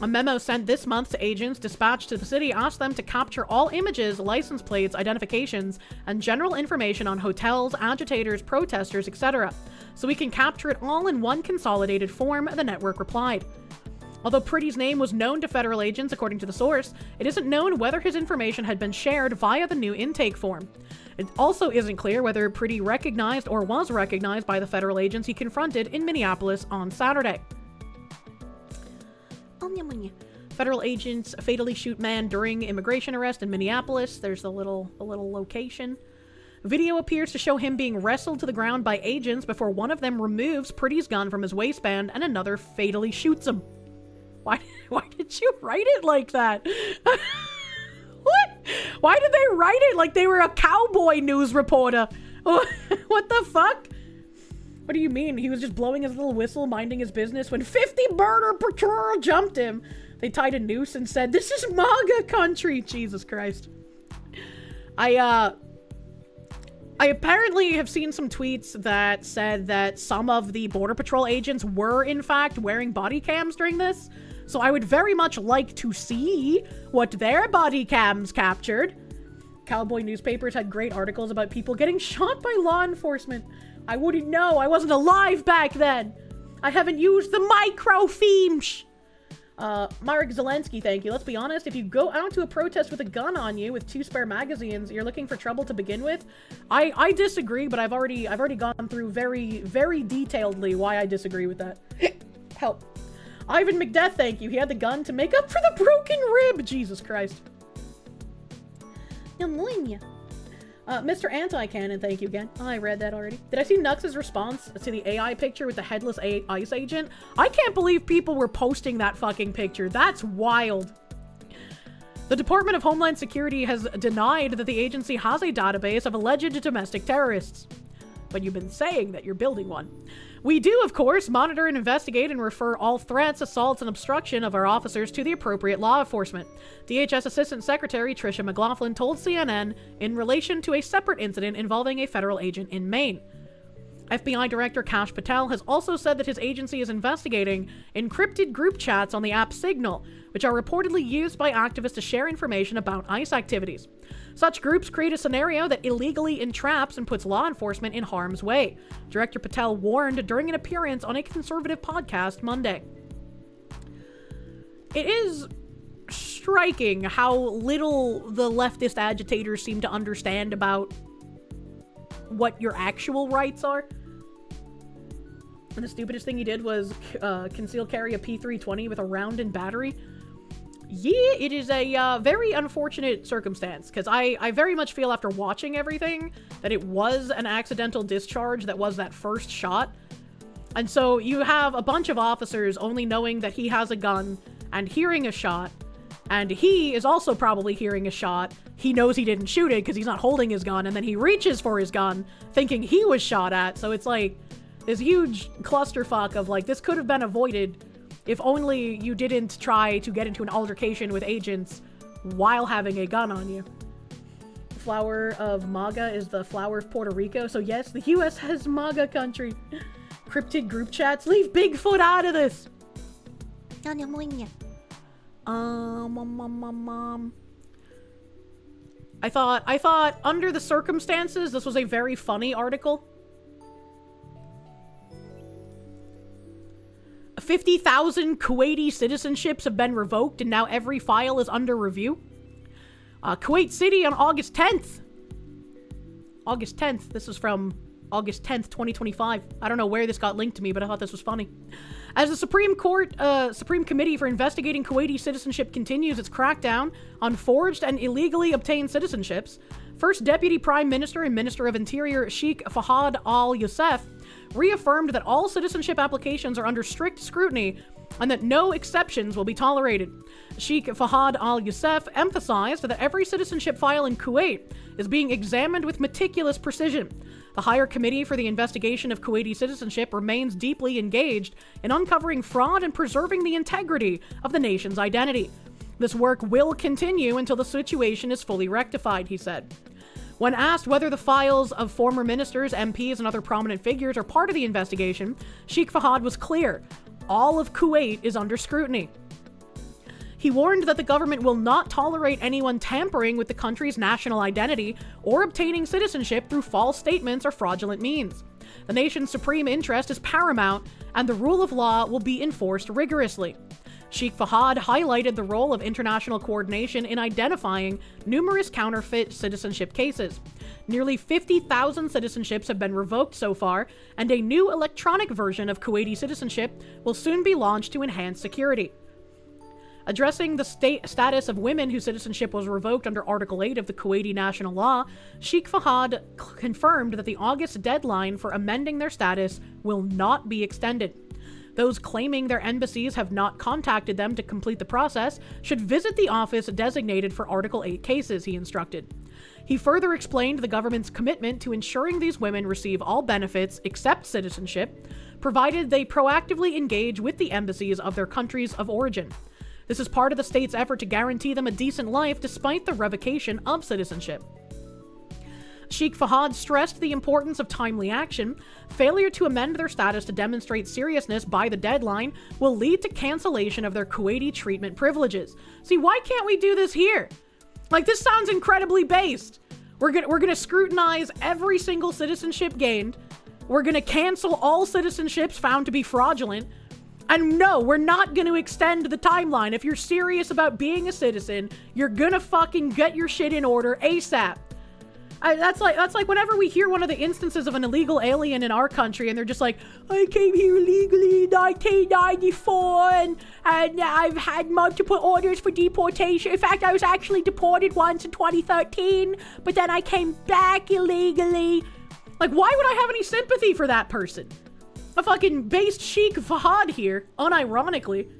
A memo sent this month to agents dispatched to the city asked them to capture all images, license plates, identifications, and general information on hotels, agitators, protesters, etc. So we can capture it all in one consolidated form, the network replied. Although Pretty's name was known to federal agents, according to the source, it isn't known whether his information had been shared via the new intake form. It also isn't clear whether Pretty recognized or was recognized by the federal agents he confronted in Minneapolis on Saturday. Federal agents fatally shoot man during immigration arrest in Minneapolis. There's a little location. Video appears to show him being wrestled to the ground by agents before one of them removes Pretty's gun from his waistband and another fatally shoots him. Why did you write it like that? What? Why did they write it like they were a cowboy news reporter? What the fuck? What do you mean? He was just blowing his little whistle, minding his business, when 50 Border Patrol jumped him. They tied a noose and said, "This is MAGA country." Jesus Christ. I apparently have seen some tweets that said that some of the Border Patrol agents were, in fact, wearing body cams during this. So I would very much like to see what their body cams captured. Cowboy newspapers had great articles about people getting shot by law enforcement. I wouldn't know. I wasn't alive back then. I haven't used the microfiche. Marek Zelensky, thank you. Let's be honest, if you go out to a protest with a gun on you with 2 spare magazines, you're looking for trouble to begin with. I disagree, but I've already gone through very, very detailedly why I disagree with that. Help. Ivan McDeath, thank you. He had the gun to make up for the broken rib. Jesus Christ. Mr. Anti-Canon, thank you again. I read that already. Did I see Nux's response to the AI picture with the headless ICE agent? I can't believe people were posting that fucking picture. That's wild. The Department of Homeland Security has denied that the agency has a database of alleged domestic terrorists. But you've been saying that you're building one. We do, of course, monitor and investigate and refer all threats, assaults, and obstruction of our officers to the appropriate law enforcement, DHS Assistant Secretary Tricia McLaughlin told CNN in relation to a separate incident involving a federal agent in Maine. FBI Director Kash Patel has also said that his agency is investigating encrypted group chats on the app Signal, which are reportedly used by activists to share information about ICE activities. Such groups create a scenario that illegally entraps and puts law enforcement in harm's way, Director Patel warned during an appearance on a conservative podcast Monday. It is striking how little the leftist agitators seem to understand about what your actual rights are. And the stupidest thing he did was conceal carry a P320 with a round and battery. Yeah, it is a very unfortunate circumstance, because I very much feel after watching everything that it was an accidental discharge that was that first shot. And so you have a bunch of officers only knowing that he has a gun and hearing a shot, and he is also probably hearing a shot. He knows he didn't shoot it because he's not holding his gun, and then he reaches for his gun thinking he was shot at. So it's like this huge clusterfuck of like, this could have been avoided if only you didn't try to get into an altercation with agents while having a gun on you. The flower of MAGA is the flower of Puerto Rico. So yes, the US has MAGA country. Cryptid group chats. Leave Bigfoot out of this. I thought under the circumstances, this was a very funny article. 50,000 Kuwaiti citizenships have been revoked, and now every file is under review. Kuwait City on August 10th. August 10th. This is from August 10th, 2025. I don't know where this got linked to me, but I thought this was funny. As the Supreme Committee for Investigating Kuwaiti Citizenship continues its crackdown on forged and illegally obtained citizenships, First Deputy Prime Minister and Minister of Interior Sheikh Fahad al-Youssef reaffirmed that all citizenship applications are under strict scrutiny and that no exceptions will be tolerated. Sheikh Fahad al-Youssef emphasized that every citizenship file in Kuwait is being examined with meticulous precision. The Higher Committee for the Investigation of Kuwaiti Citizenship remains deeply engaged in uncovering fraud and preserving the integrity of the nation's identity. This work will continue until the situation is fully rectified, he said. When asked whether the files of former ministers, MPs, and other prominent figures are part of the investigation, Sheikh Fahad was clear. All of Kuwait is under scrutiny. He warned that the government will not tolerate anyone tampering with the country's national identity or obtaining citizenship through false statements or fraudulent means. The nation's supreme interest is paramount, and the rule of law will be enforced rigorously. Sheikh Fahad highlighted the role of international coordination in identifying numerous counterfeit citizenship cases. Nearly 50,000 citizenships have been revoked so far, and a new electronic version of Kuwaiti citizenship will soon be launched to enhance security. Addressing the status of women whose citizenship was revoked under Article 8 of the Kuwaiti national law, Sheikh Fahad confirmed that the August deadline for amending their status will not be extended. Those claiming their embassies have not contacted them to complete the process should visit the office designated for Article 8 cases, he instructed. He further explained the government's commitment to ensuring these women receive all benefits except citizenship, provided they proactively engage with the embassies of their countries of origin. This is part of the state's effort to guarantee them a decent life despite the revocation of citizenship. Sheikh Fahad stressed the importance of timely action. Failure to amend their status to demonstrate seriousness by the deadline will lead to cancellation of their Kuwaiti treatment privileges. See, why can't we do this here? Like, this sounds incredibly based. We're gonna scrutinize every single citizenship gained. We're gonna cancel all citizenships found to be fraudulent. And no, we're not going to extend the timeline. If you're serious about being a citizen, you're gonna fucking get your shit in order ASAP. That's like whenever we hear one of the instances of an illegal alien in our country and they're just like, I came here illegally in 1994 and I've had multiple orders for deportation. In fact, I was actually deported once in 2013, but then I came back illegally. Like, why would I have any sympathy for that person? A fucking based Sheikh Fahad here, unironically.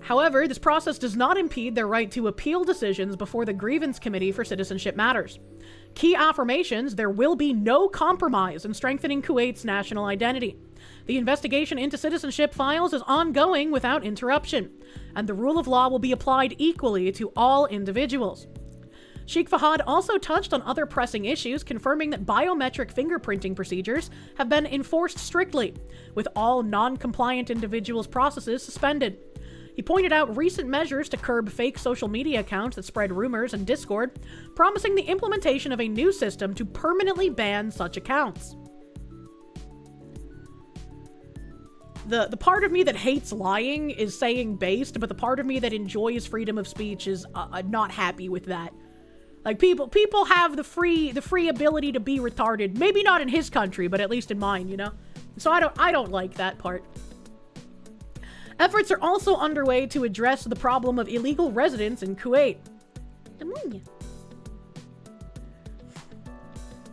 However, this process does not impede their right to appeal decisions before the Grievance Committee for Citizenship Matters. Key affirmations: there will be no compromise in strengthening Kuwait's national identity. The investigation into citizenship files is ongoing without interruption, and the rule of law will be applied equally to all individuals. Sheikh Fahad also touched on other pressing issues, confirming that biometric fingerprinting procedures have been enforced strictly, with all non-compliant individuals' processes suspended. He pointed out recent measures to curb fake social media accounts that spread rumors and discord, promising the implementation of a new system to permanently ban such accounts. The part of me that hates lying is saying based, but the part of me that enjoys freedom of speech is not happy with that. Like, people have the free ability to be retarded. Maybe not in his country, but at least in mine, you know? So I don't like that part. Efforts are also underway to address the problem of illegal residents in Kuwait.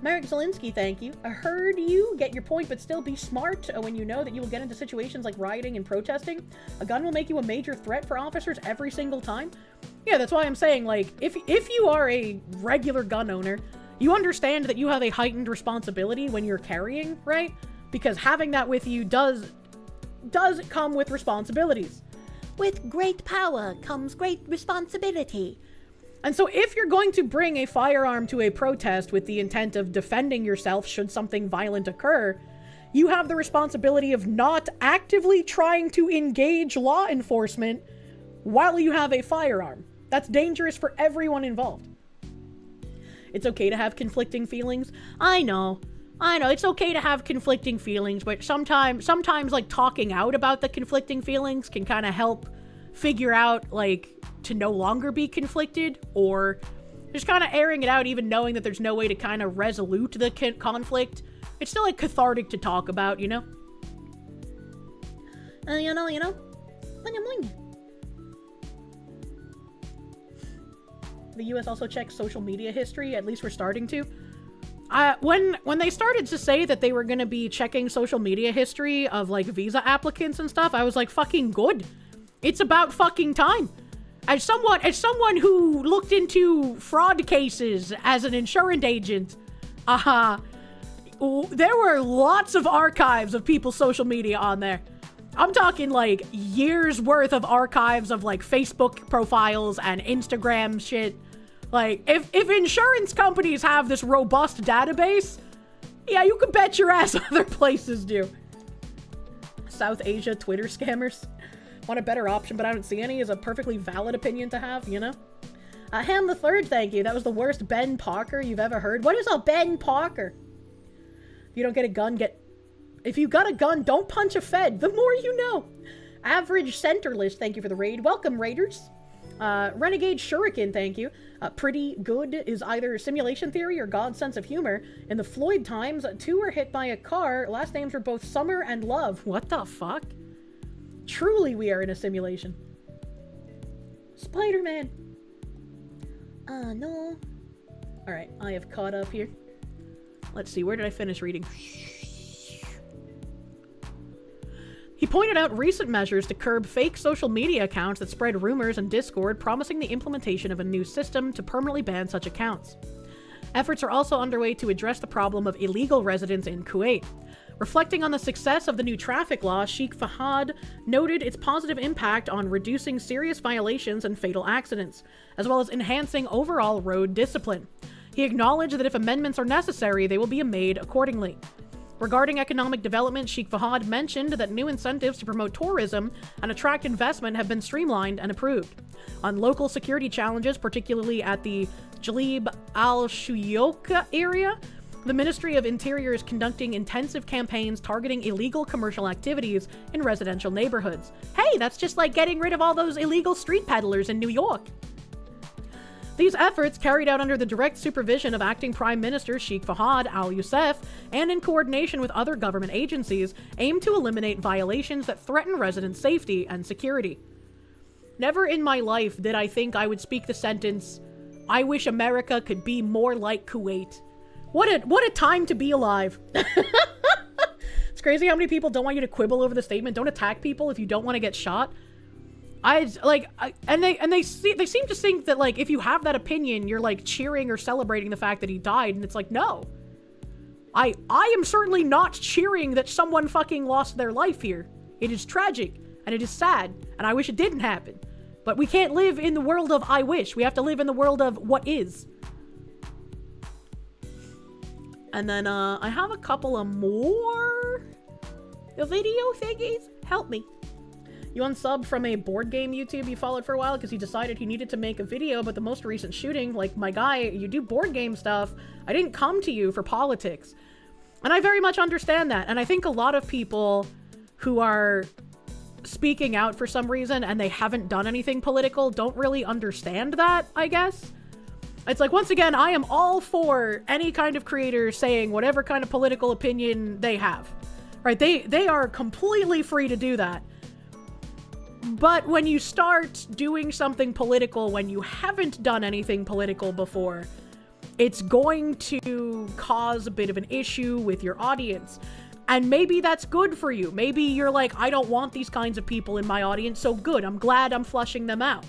Merrick Zelinsky, thank you. I heard you. Get your point, but still be smart when you know that you will get into situations like rioting and protesting. A gun will make you a major threat for officers every single time. Yeah, that's why I'm saying, like, if you are a regular gun owner, you understand that you have a heightened responsibility when you're carrying, right? Because having that with you does come with responsibilities. With great power comes great responsibility. And so if you're going to bring a firearm to a protest with the intent of defending yourself should something violent occur, you have the responsibility of not actively trying to engage law enforcement while you have a firearm. That's dangerous for everyone involved. It's okay to have conflicting feelings. I know, it's okay to have conflicting feelings, but sometimes like talking out about the conflicting feelings can kind of help figure out, like, to no longer be conflicted, or just kind of airing it out, even knowing that there's no way to kind of resolute the conflict. It's still, like, cathartic to talk about, you know? You know? The US also checks social media history, at least we're starting to. When they started to say that they were going to be checking social media history of, like, visa applicants and stuff, I was like, fucking good. It's about fucking time. As someone who looked into fraud cases as an insurance agent, there were lots of archives of people's social media on there. I'm talking, like, years worth of archives of, like, Facebook profiles and Instagram shit. Like, if insurance companies have this robust database, yeah, you can bet your ass other places do. South Asia Twitter scammers. Want a better option, but I don't see any, is a perfectly valid opinion to have, you know? Ham the Third, thank you. That was the worst Ben Parker you've ever heard. What is a Ben Parker? If you don't get a gun, if you got a gun, don't punch a Fed. The more you know. Average Centerless, thank you for the raid. Welcome, Raiders. Renegade Shuriken, thank you. Pretty good is either simulation theory or God's sense of humor. In the Floyd times, two were hit by a car. Last names were both Summer and Love. What the fuck? Truly, we are in a simulation. Spider-Man. No. Alright, I have caught up here. Let's see, where did I finish reading? He pointed out recent measures to curb fake social media accounts that spread rumors and discord, promising the implementation of a new system to permanently ban such accounts. Efforts are also underway to address the problem of illegal residents in Kuwait. Reflecting on the success of the new traffic law, Sheikh Fahad noted its positive impact on reducing serious violations and fatal accidents, as well as enhancing overall road discipline. He acknowledged that if amendments are necessary, they will be made accordingly. Regarding economic development, Sheikh Fahad mentioned that new incentives to promote tourism and attract investment have been streamlined and approved. On local security challenges, particularly at the Jalib al-Shuyok area, the Ministry of Interior is conducting intensive campaigns targeting illegal commercial activities in residential neighborhoods. Hey, that's just like getting rid of all those illegal street peddlers in New York. These efforts, carried out under the direct supervision of Acting Prime Minister Sheikh Fahad al-Yousef and in coordination with other government agencies, aim to eliminate violations that threaten resident safety and security. Never in my life did I think I would speak the sentence, "I wish America could be more like Kuwait." What a time to be alive. It's crazy how many people don't want you to quibble over the statement. Don't attack people if you don't want to get shot. And they seem to think that, like, if you have that opinion, you're, like, cheering or celebrating the fact that he died, and it's like, no. I am certainly not cheering that someone fucking lost their life here. It is tragic, and it is sad, and I wish it didn't happen. But we can't live in the world of I wish. We have to live in the world of what is. And then, I have a couple of more video thingies. Help me. You unsubbed from a board game YouTube you followed for a while because he decided he needed to make a video about the most recent shooting. Like, my guy, you do board game stuff. I didn't come to you for politics. And I very much understand that. And I think a lot of people who are speaking out for some reason and they haven't done anything political don't really understand that, I guess. It's like, once again, I am all for any kind of creator saying whatever kind of political opinion they have. Right? They are completely free to do that. But when you start doing something political when you haven't done anything political before, it's going to cause a bit of an issue with your audience. And maybe that's good for you. Maybe you're like, I don't want these kinds of people in my audience, so good. I'm glad I'm flushing them out.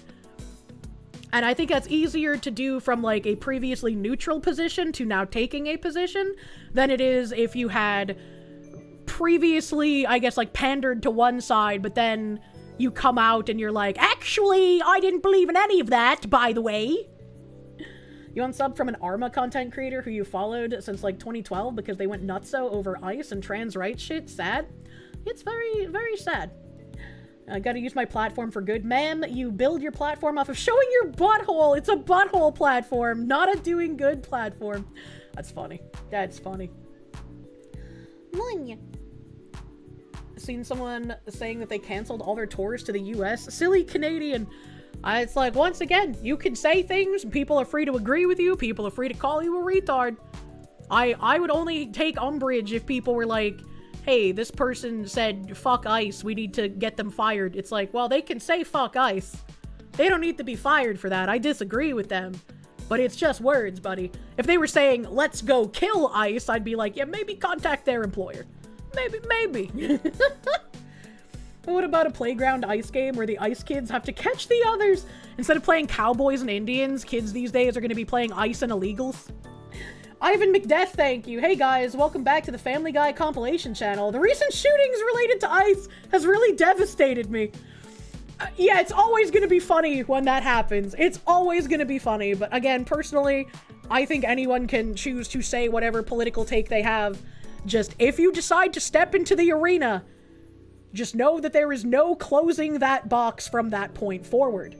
And I think that's easier to do from, like, a previously neutral position to now taking a position than it is if you had previously, I guess, like, pandered to one side, but then you come out and you're like, actually, I didn't believe in any of that, by the way. You unsubbed from an ARMA content creator who you followed since, like, 2012 because they went nutso over ICE and trans rights shit. Sad. It's very, very sad. I gotta use my platform for good. Ma'am, you build your platform off of showing your butthole. It's a butthole platform, not a doing good platform. That's funny. That's funny. Seen someone saying that they canceled all their tours to the US. Silly Canadian. It's like, once again, you can say things, people are free to agree with you, people are free to call you a retard. I would only take umbrage if people were like, hey, this person said fuck ICE, we need to get them fired. It's like, well, they can say fuck ICE. They don't need to be fired for that. I disagree with them. But it's just words, buddy. If they were saying, let's go kill ICE, I'd be like, yeah, maybe contact their employer. Maybe. What about a playground ice game where the ice kids have to catch the others? Instead of playing cowboys and Indians, kids these days are going to be playing ice and illegals. Ivan McDeath, thank you. Hey guys, welcome back to the Family Guy compilation channel. The recent shootings related to ICE has really devastated me. Yeah, it's always going to be funny when that happens. It's always going to be funny. But again, personally, I think anyone can choose to say whatever political take they have. Just, if you decide to step into the arena, just know that there is no closing that box from that point forward.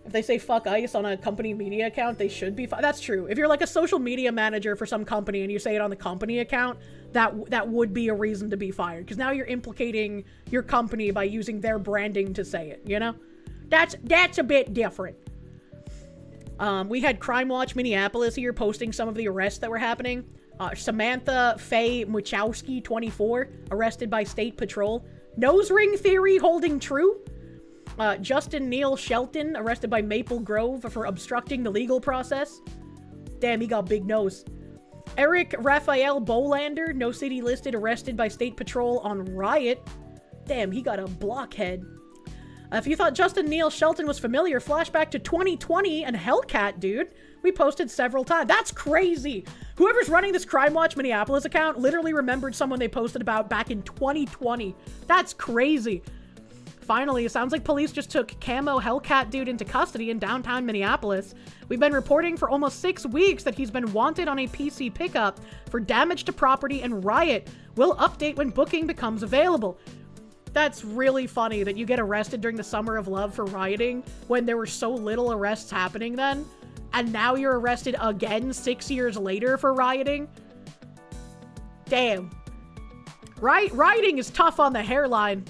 If they say fuck ICE on a company media account, they should be that's true. If you're like a social media manager for some company and you say it on the company account, that would be a reason to be fired. Because now you're implicating your company by using their branding to say it, you know? That's a bit different. We had Crime Watch Minneapolis here posting some of the arrests that were happening. Samantha Faye Muchowski, 24, arrested by State Patrol. Nose ring theory holding true. Justin Neil Shelton, arrested by Maple Grove for obstructing the legal process. Damn, he got big nose. Eric Raphael Bolander, no city listed, arrested by State Patrol on riot. Damn, he got a blockhead. If you thought Justin Neil Shelton was familiar, flashback to 2020 and Hellcat, dude. We posted several times. That's crazy. Whoever's running this Crime Watch Minneapolis account literally remembered someone they posted about back in 2020. That's crazy. Finally, it sounds like police just took Camo Hellcat dude into custody in downtown Minneapolis. We've been reporting for almost 6 weeks that he's been wanted on a PC pickup for damage to property and riot. We'll update when booking becomes available. That's really funny that you get arrested during the Summer of Love for rioting when there were so little arrests happening then. And now you're arrested again 6 years later for rioting? Damn. Rioting is tough on the hairline.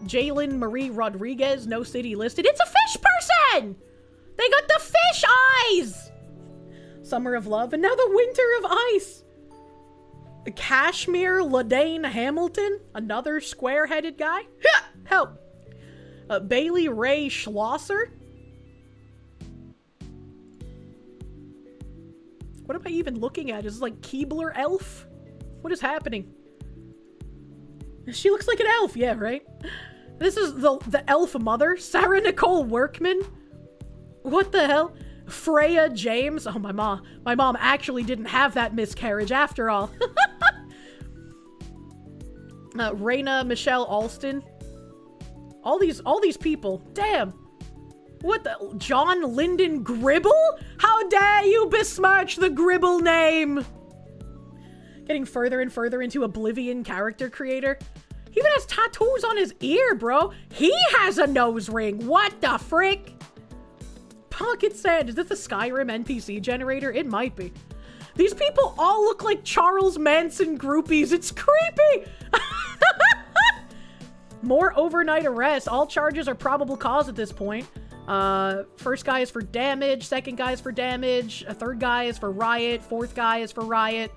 Jalen Marie Rodriguez, no city listed. It's a fish person! They got the fish eyes! Summer of Love, and now the Winter of Ice. Kashmir Ladane Hamilton, another square-headed guy. Help. Bailey Ray Schlosser. What am I even looking at? Is this like Keebler Elf? What is happening? She looks like an elf, yeah, right? This is the elf mother, Sarah Nicole Workman. What the hell? Freya James. Oh, my mom actually didn't have that miscarriage after all. Raina Michelle Alston. All these people. Damn. What the? John Lyndon Gribble? How dare you besmirch the Gribble name? Getting further and further into Oblivion character creator. He even has tattoos on his ear, bro. He has a nose ring. What the frick? Pocket Sand. Is this the Skyrim NPC generator? It might be. These people all look like Charles Manson groupies. It's creepy. More overnight arrests. All charges are probable cause at this point. First guy is for damage. Second guy is for damage. A third guy is for riot. Fourth guy is for riot.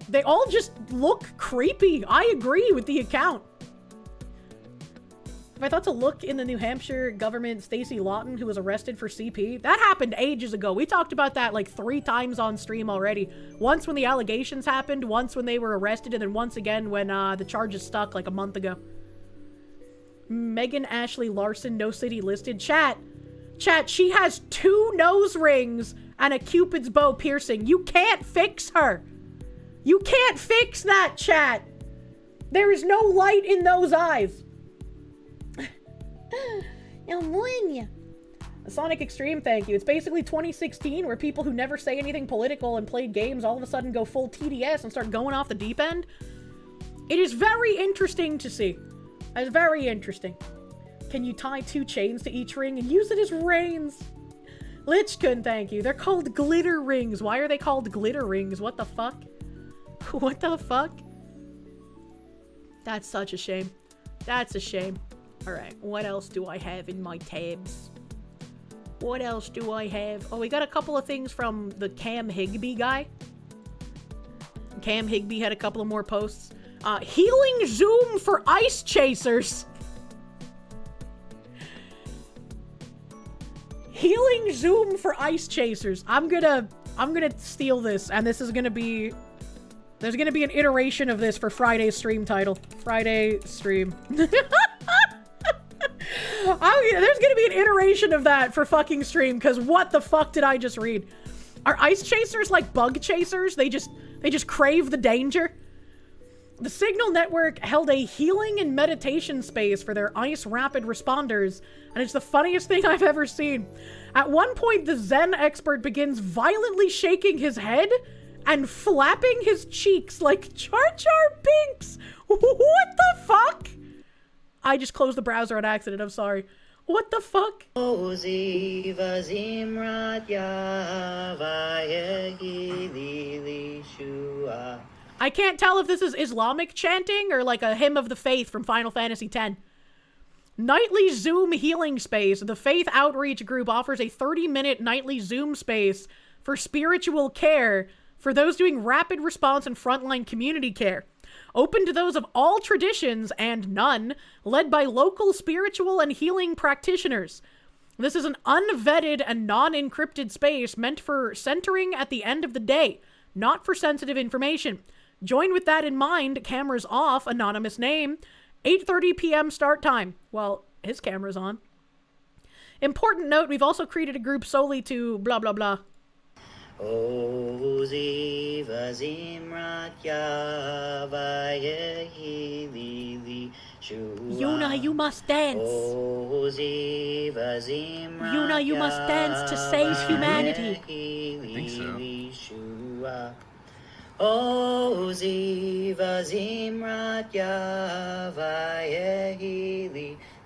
They all just look creepy. I agree with the account. If I thought to look in the New Hampshire government, Stacy Lawton, who was arrested for CP, that happened ages ago. We talked about that like 3 times on stream already. Once when the allegations happened, once when they were arrested, and then once again when the charges stuck like a month ago. Megan Ashley Larson, no city listed. Chat, she has 2 nose rings and a Cupid's bow piercing. You can't fix her. You can't fix that, chat. There is no light in those eyes. Sonic Extreme, thank you. It's basically 2016 where people who never say anything political and played games all of a sudden go full TDS and start going off the deep end. It is very interesting to see. It's very interesting. Can you tie 2 chains to each ring and use it as reins? Lichkun, thank you. They're called glitter rings. Why are they called glitter rings? What the fuck? What the fuck? That's such a shame. That's a shame. Alright, what else do I have in my tabs? What else do I have? Oh, we got a couple of things from the Cam Higby guy. Cam Higby had a couple of more posts. Healing Zoom for ice chasers. Healing Zoom for ice chasers. I'm gonna steal this, and this is gonna be... There's gonna be an iteration of this for Friday's stream title. Friday stream. There's gonna be an iteration of that for fucking stream, because what the fuck did I just read? Are ice chasers like bug chasers? They just crave the danger? The Signal Network held a healing and meditation space for their ice rapid responders, and it's the funniest thing I've ever seen. At one point, the Zen expert begins violently shaking his head and flapping his cheeks like Jar Jar Binks. What the fuck? I just closed the browser on accident, I'm sorry. What the fuck? I can't tell if this is Islamic chanting or like a hymn of the faith from Final Fantasy X. Nightly Zoom Healing Space. The Faith Outreach Group offers a 30-minute nightly Zoom space for spiritual care for those doing rapid response and frontline community care. Open to those of all traditions and none, led by local spiritual and healing practitioners. This is an unvetted and non-encrypted space meant for centering at the end of the day, not for sensitive information. Join with that in mind, cameras off, anonymous name, 8:30 p.m. start time. Well, his camera's on. Important note, we've also created a group solely to blah blah blah. Yuna, you must dance. Yuna, you must dance to save humanity. I think so.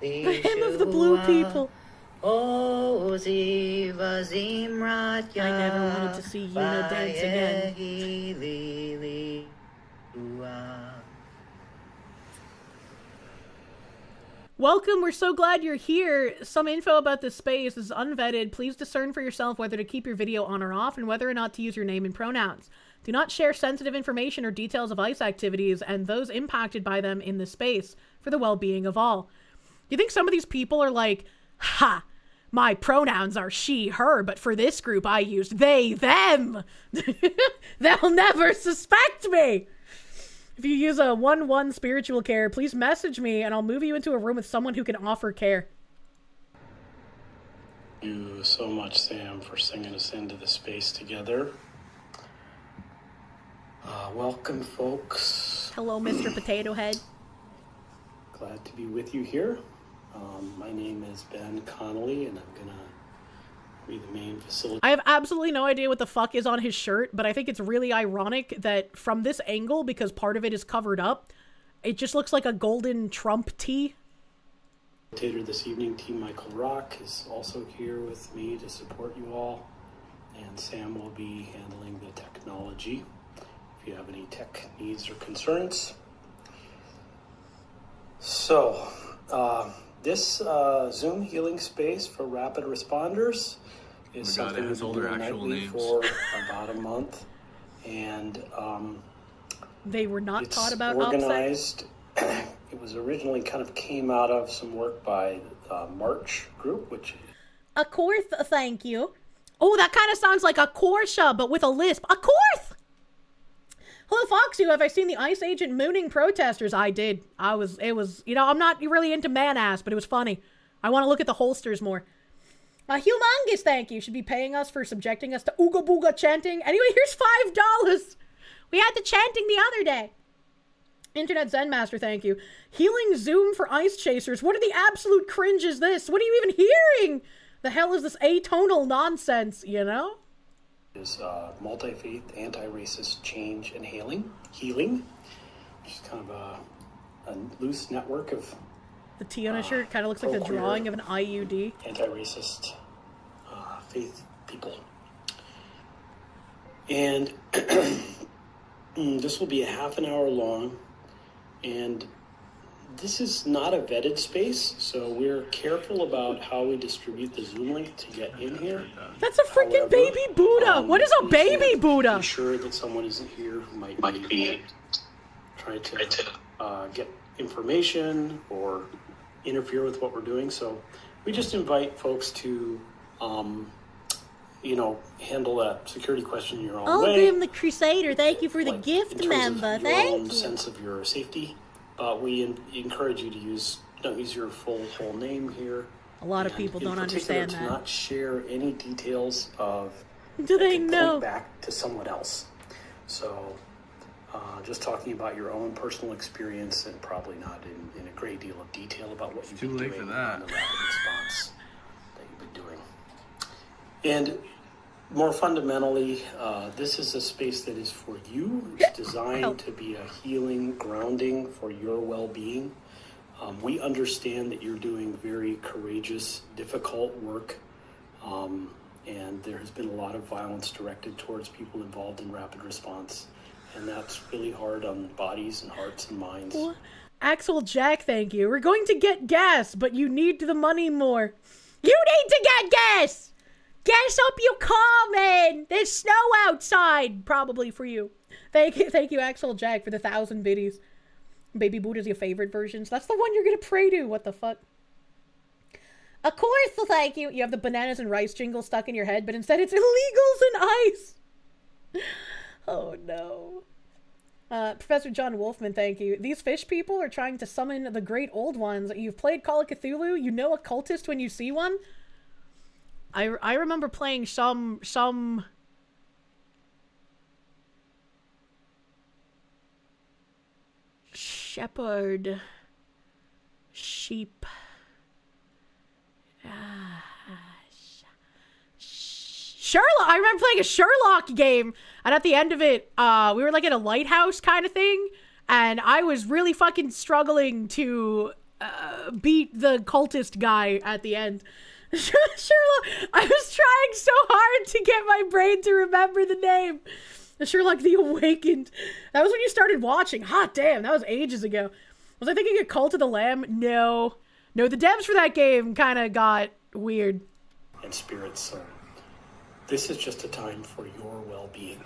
The hymn of the blue people. I never wanted to see Yuna dance again. Welcome, we're so glad you're here. Some info about this space is unvetted. Please discern for yourself whether to keep your video on or off and whether or not to use your name and pronouns. Do not share sensitive information or details of ICE activities and those impacted by them in this space for the well-being of all. Do you think some of these people are like, ha, my pronouns are she, her, but for this group I used they, them. They'll never suspect me. If you use a 1-1 spiritual care, please message me and I'll move you into a room with someone who can offer care. Thank you so much, Sam, for singing us into the space together. Welcome, folks. Hello, Mr. Potato Head. Glad to be with you here. My name is Ben Connolly, and I'm gonna be the main facilitator. I have absolutely no idea what the fuck is on his shirt, but I think it's really ironic that from this angle, because part of it is covered up, it just looks like a golden Trump tee. This evening, Team Michael Rock is also here with me to support you all, and Sam will be handling the technology. If you have any tech needs or concerns. So, this Zoom healing space for rapid responders is something we've been doing nightly for about a month, and they were not taught about organized. It was originally kind of came out of some work by March Group, which. Of course, thank you. Oh, that kind of sounds like a Kirsche, but with a lisp. Of course. Hello, Foxu. Have I seen the ICE agent mooning protesters? I did. It was, you know, I'm not really into man-ass, but it was funny. I want to look at the holsters more. Humongous thank you. Should be paying us for subjecting us to Ooga Booga chanting. Anyway, here's $5. We had the chanting the other day. Internet Zen Master, thank you. Healing Zoom for ice chasers. What are the absolute cringe is this? What are you even hearing? The hell is this atonal nonsense, you know? Is multi-faith, anti-racist change and healing, which is kind of a loose network of the T on a shirt kind of looks like the drawing of an IUD. Anti-racist faith people, and this will be a half an hour long, and this is not a vetted space, so we're careful about how we distribute the Zoom link to get in here. That's a freaking baby Buddha! What is a baby Buddha? I'm sure that someone isn't here who might be trying to get information or interfere with what we're doing, so we just invite folks to, handle that security question in your own way. Grim the Crusader, thank you for the gift, member. Thank you. Sense of your safety. We encourage you to use your whole name here. A lot of people don't understand that. To not share any details of. Do they know? Point back to someone else. So, just talking about your own personal experience and probably not in a great deal of detail about what you've been doing in the rapid response that you've been doing. And more fundamentally, this is a space that is for you. It's designed to be a healing, grounding for your well-being. We understand that you're doing very courageous, difficult work, and there has been a lot of violence directed towards people involved in rapid response, and that's really hard on bodies and hearts and minds. Well, Axel Jack, thank you. We're going to get gas, but you need the money more. You need to get gas! Gas up your car, man! There's snow outside! Probably for you. Thank you, Axel Jack, for the 1,000 biddies. Baby Buddha's your favorite version, so that's the one you're gonna pray to. What the fuck? Of course, thank you. You have the bananas and rice jingle stuck in your head, but instead it's illegals and ice. Oh, no. Professor John Wolfman, thank you. These fish people are trying to summon the great old ones. You've played Call of Cthulhu? You know a cultist when you see one? I remember playing some shepherd sheep. Sherlock. I remember playing a Sherlock game, and at the end of it, we were like in a lighthouse kind of thing, and I was really fucking struggling to beat the cultist guy at the end. Sherlock, I was trying so hard to get my brain to remember the name. Sherlock the Awakened. That was when you started watching. Hot damn, that was ages ago. Was I thinking of Cult of the Lamb? No. No, the devs for that game kind of got weird. And spirits, this is just a time for your well-being.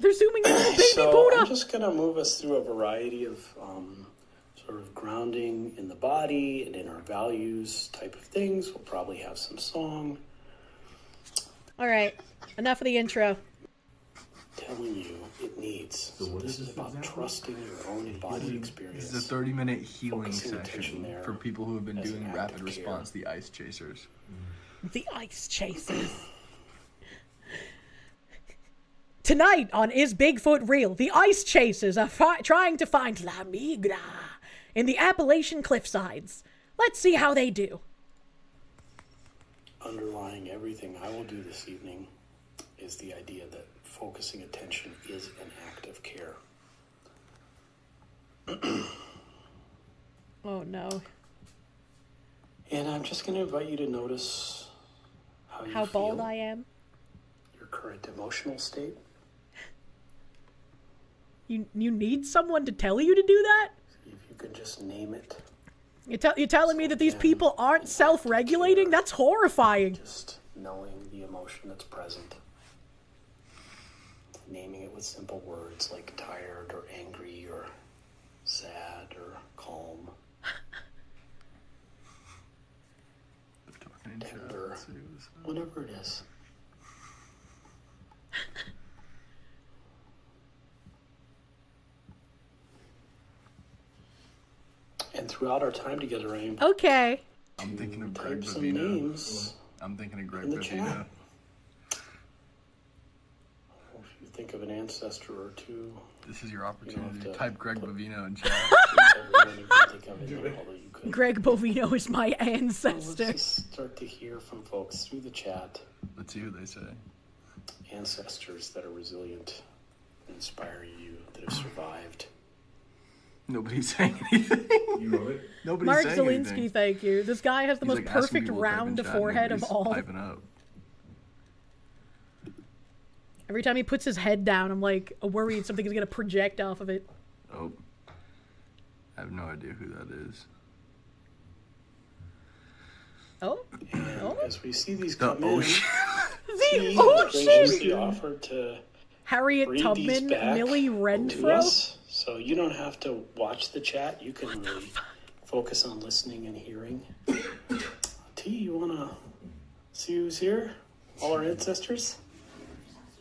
They're zooming in on the baby so Buddha. I'm just going to move us through a variety of sort of grounding in the body and in our values type of things. We'll probably have some song. All right, enough of the intro. To telling you it needs. So this is about trusting your own embodied experience. This is a 30-minute healing Focusing attention session there for people who have been as doing an act rapid of response, the ice chasers. The ice chasers. Tonight on Is Bigfoot Real, the ice chasers are trying to find La Migra in the Appalachian cliffsides. Let's see how they do. Underlying everything I will do this evening is the idea that focusing attention is an act of care. Oh no. And I'm just going to invite you to notice how you How feel, bald I am. your current emotional state. You need someone to tell you to do that? If you can just name it. You're telling me that these people aren't self-regulating? That's horrifying. Just knowing the emotion that's present. Naming it with simple words like tired or angry or sad or calm. Tender, whatever it is. And throughout our time together, I'm I'm thinking of Greg type some Bovino. names I'm thinking of Greg in the Bovino. chat. If you think of an ancestor or two, This is your opportunity. to Type Greg Bovino in chat. everyone you can think of it, although you could. Greg Bovino is my Let's ancestor. just start to hear from folks through the chat. Let's see who they say. Ancestors that are resilient, inspire you, that have survived. Nobody's saying anything. You wrote it? Nobody's Mark saying Zelinsky, anything. thank you. This guy has the He's most like asking perfect people to type in round chat, forehead of nobody's all. typing up. Every time he puts his head down, I'm like worried something is gonna project off of it. Oh. I have no idea who that is. Oh? And as we see these The come in, ocean. he ocean! graciously offered to Harriet read these Tubman, back Millie to Renfro. us. So you don't have to watch the chat. You can really focus on listening and hearing. T, you want to see who's here? All our ancestors?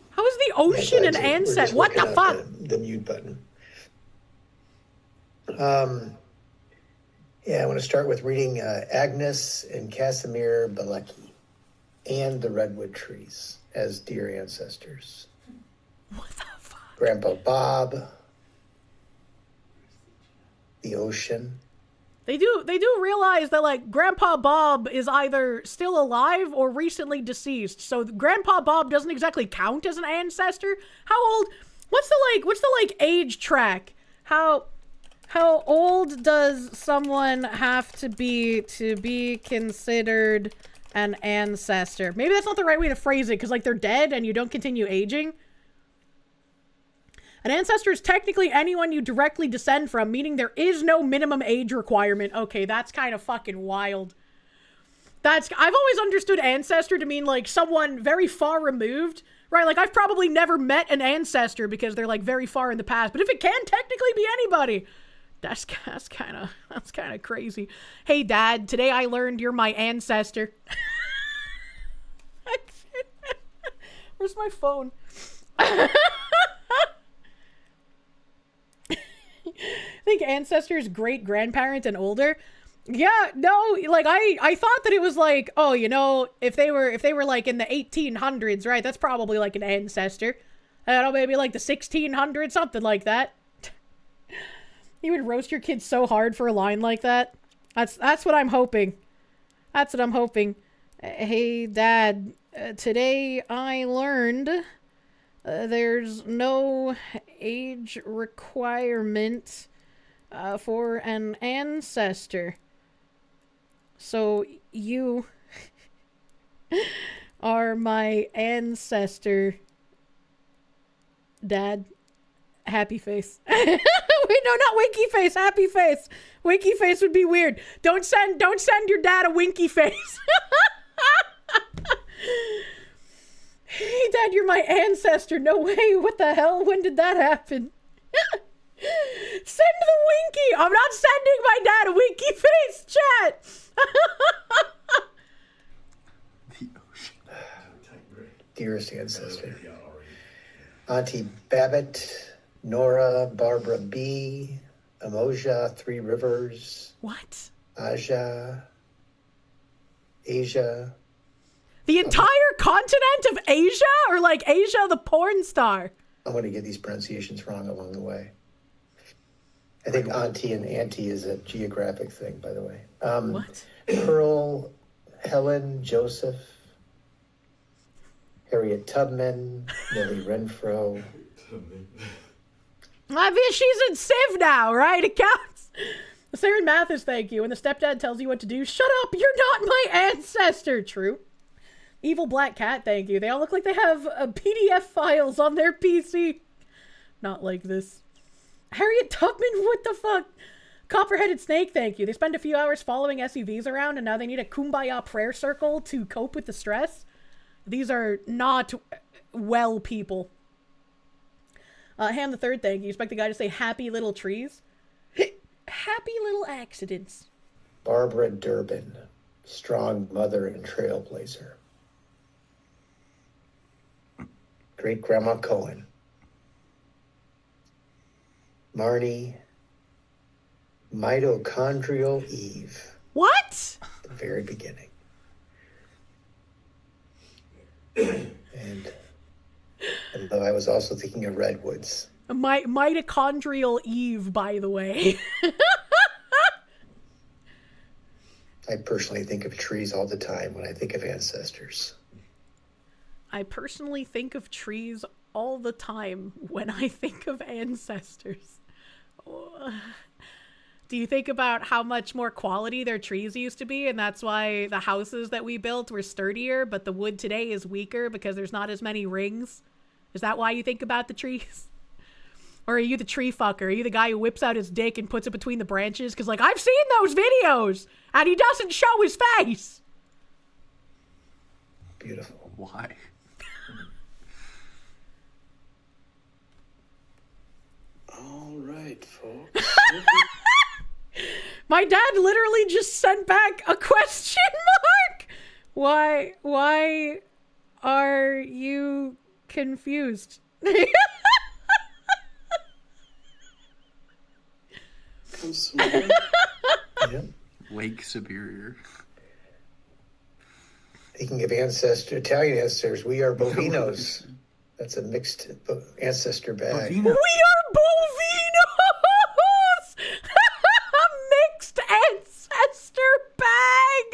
How is the ocean an ancestor? What the fuck? The mute button. Yeah, I want to start with reading Agnes and Casimir Balecki and the Redwood Trees as dear ancestors. What the fuck? Grandpa Bob, the ocean. They do realize that, like, Grandpa Bob is either still alive or recently deceased. So Grandpa Bob doesn't exactly count as an ancestor. How old? What's the age track? How old does someone have to be considered an ancestor? Maybe that's not the right way to phrase it, because, like, they're dead and you don't continue aging. An ancestor is technically anyone you directly descend from, meaning there is no minimum age requirement. Okay, that's kind of fucking wild. I've always understood ancestor to mean, like, someone very far removed, right? Like, I've probably never met an ancestor because they're, like, very far in the past. But if it can technically be anybody, that's kind of crazy. Hey, Dad, today I learned you're my ancestor. Where's my phone? I think ancestors, great-grandparents, and older. Yeah, no, like, I thought that it was like, oh, you know, if they were like in the 1800s, right, that's probably like an ancestor. I don't know, maybe like the 1600s, something like that. You would roast your kids so hard for a line like that. That's what I'm hoping. That's what I'm hoping. Hey, Dad, today I learned there's no age requirement for an ancestor. So you are my ancestor, Dad. Happy face. Wait, no, not winky face. Happy face. Winky face would be weird. Don't send your dad a winky face. Hey, Dad, you're my ancestor. No way. What the hell? When did that happen? Send the winky. I'm not sending my dad a winky face, chat. Dearest ancestor. Auntie Babbitt, Nora, Barbara B, Emoja, Three Rivers. What? Asia. The entire continent of Asia? Or like Asia the porn star? I'm going to get these pronunciations wrong along the way. I think auntie and auntie is a geographic thing, by the way. What? Pearl, Helen, Joseph, Harriet Tubman, Millie Renfro. I mean, she's in Civ now, right? It counts. Sarah Mathis, thank you. When the stepdad tells you what to do, shut up, you're not my ancestor. True. Evil Black Cat, thank you. They all look like they have PDF files on their PC. Not like this. Harriet Tubman, what the fuck? Copper-headed Snake, thank you. They spend a few hours following SUVs around, and now they need a kumbaya prayer circle to cope with the stress. These are not well people. Ham the Third, thank you. You expect the guy to say happy little trees? Happy little accidents. Barbara Durbin, strong mother and trailblazer. Great Grandma Cohen. Marnie, mitochondrial Eve. What? The very beginning. And though I was also thinking of redwoods. Mitochondrial Eve, by the way. I personally think of trees all the time when I think of ancestors. I personally think of trees all the time when I think of ancestors. Do you think about how much more quality their trees used to be, and that's why the houses that we built were sturdier, but the wood today is weaker because there's not as many rings? Is that why you think about the trees? Or are you the tree fucker? Are you the guy who whips out his dick and puts it between the branches? Because, like, I've seen those videos, and he doesn't show his face. Beautiful. Why? All right, folks. My dad literally just sent back a question mark. Why are you confused? Yep. Lake Superior. Thinking of Italian ancestors, we are Bovinos. That's a mixed ancestor bag. We are Bovinos! A mixed ancestor bag!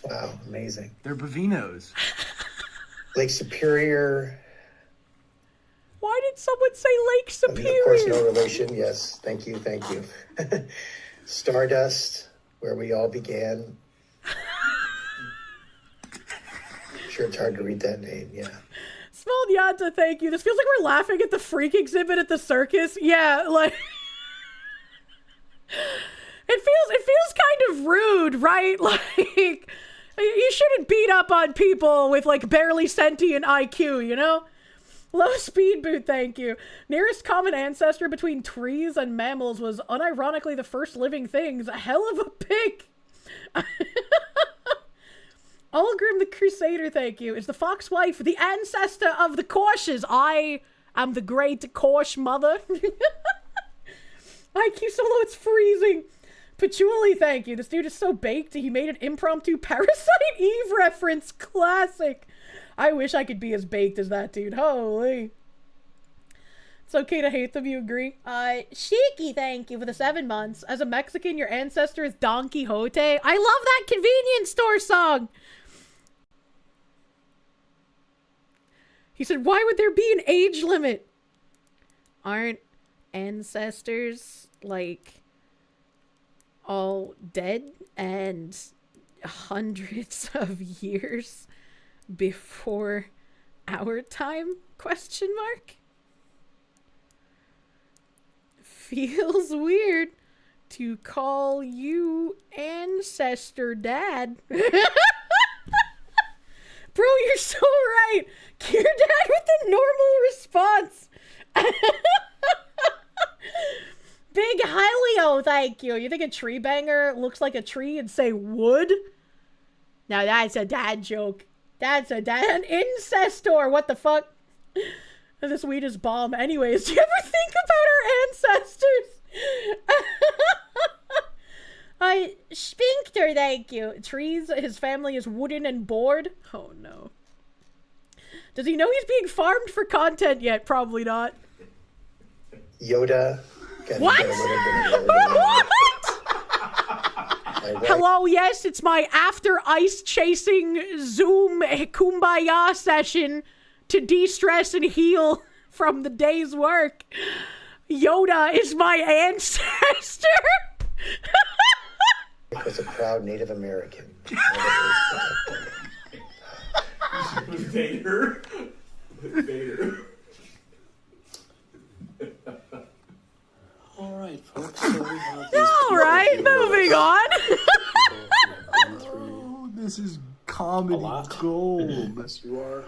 Wow, amazing. They're Bovinos. Lake Superior. Why did someone say Lake I mean, Superior? of course, no relation. Yes, thank you. Stardust, where we all began. I'm sure it's hard to read that name, yeah. Small Yanta, thank you. This feels like we're laughing at the freak exhibit at the circus. Yeah, like... It feels kind of rude, right? Like, you shouldn't beat up on people with, like, barely sentient IQ, you know? Low speed boot, thank you. Nearest common ancestor between trees and mammals was unironically the first living things. A hell of a pig. Olgrim the Crusader, thank you. Is the fox wife the ancestor of the Korshes? I am the great Korsh mother. IQ solo, it's freezing. Patchouli, thank you. This dude is so baked, he made an impromptu Parasite Eve reference. Classic. I wish I could be as baked as that dude. Holy. It's okay to hate them, you agree? Shiki, thank you for the 7 months. As a Mexican, your ancestor is Don Quixote. I love that convenience store song. He said, why would there be an age limit? Aren't ancestors, like, all dead and hundreds of years before our time? Question mark. Feels weird to call you ancestor dad. Bro, you're so right. Your dad with the normal response. Big Helio, thank you. You think a tree banger looks like a tree and say wood? Now that's a dad joke. That's an incestor. What the fuck? This weed is bomb. Anyways, do you ever think about our ancestors? Sphincter, thank you. Trees, his family is wooden and bored. Oh no. Does he know he's being farmed for content yet? Probably not. Yoda. What? What? Hello, yes, it's my after ice chasing Zoom kumbaya session to de-stress and heal from the day's work. Yoda is my ancestor. Was a proud Native American. Vader. Vader. All right, folks. So we have these All right, moving on. Oh, this is comedy gold. Yes, you are.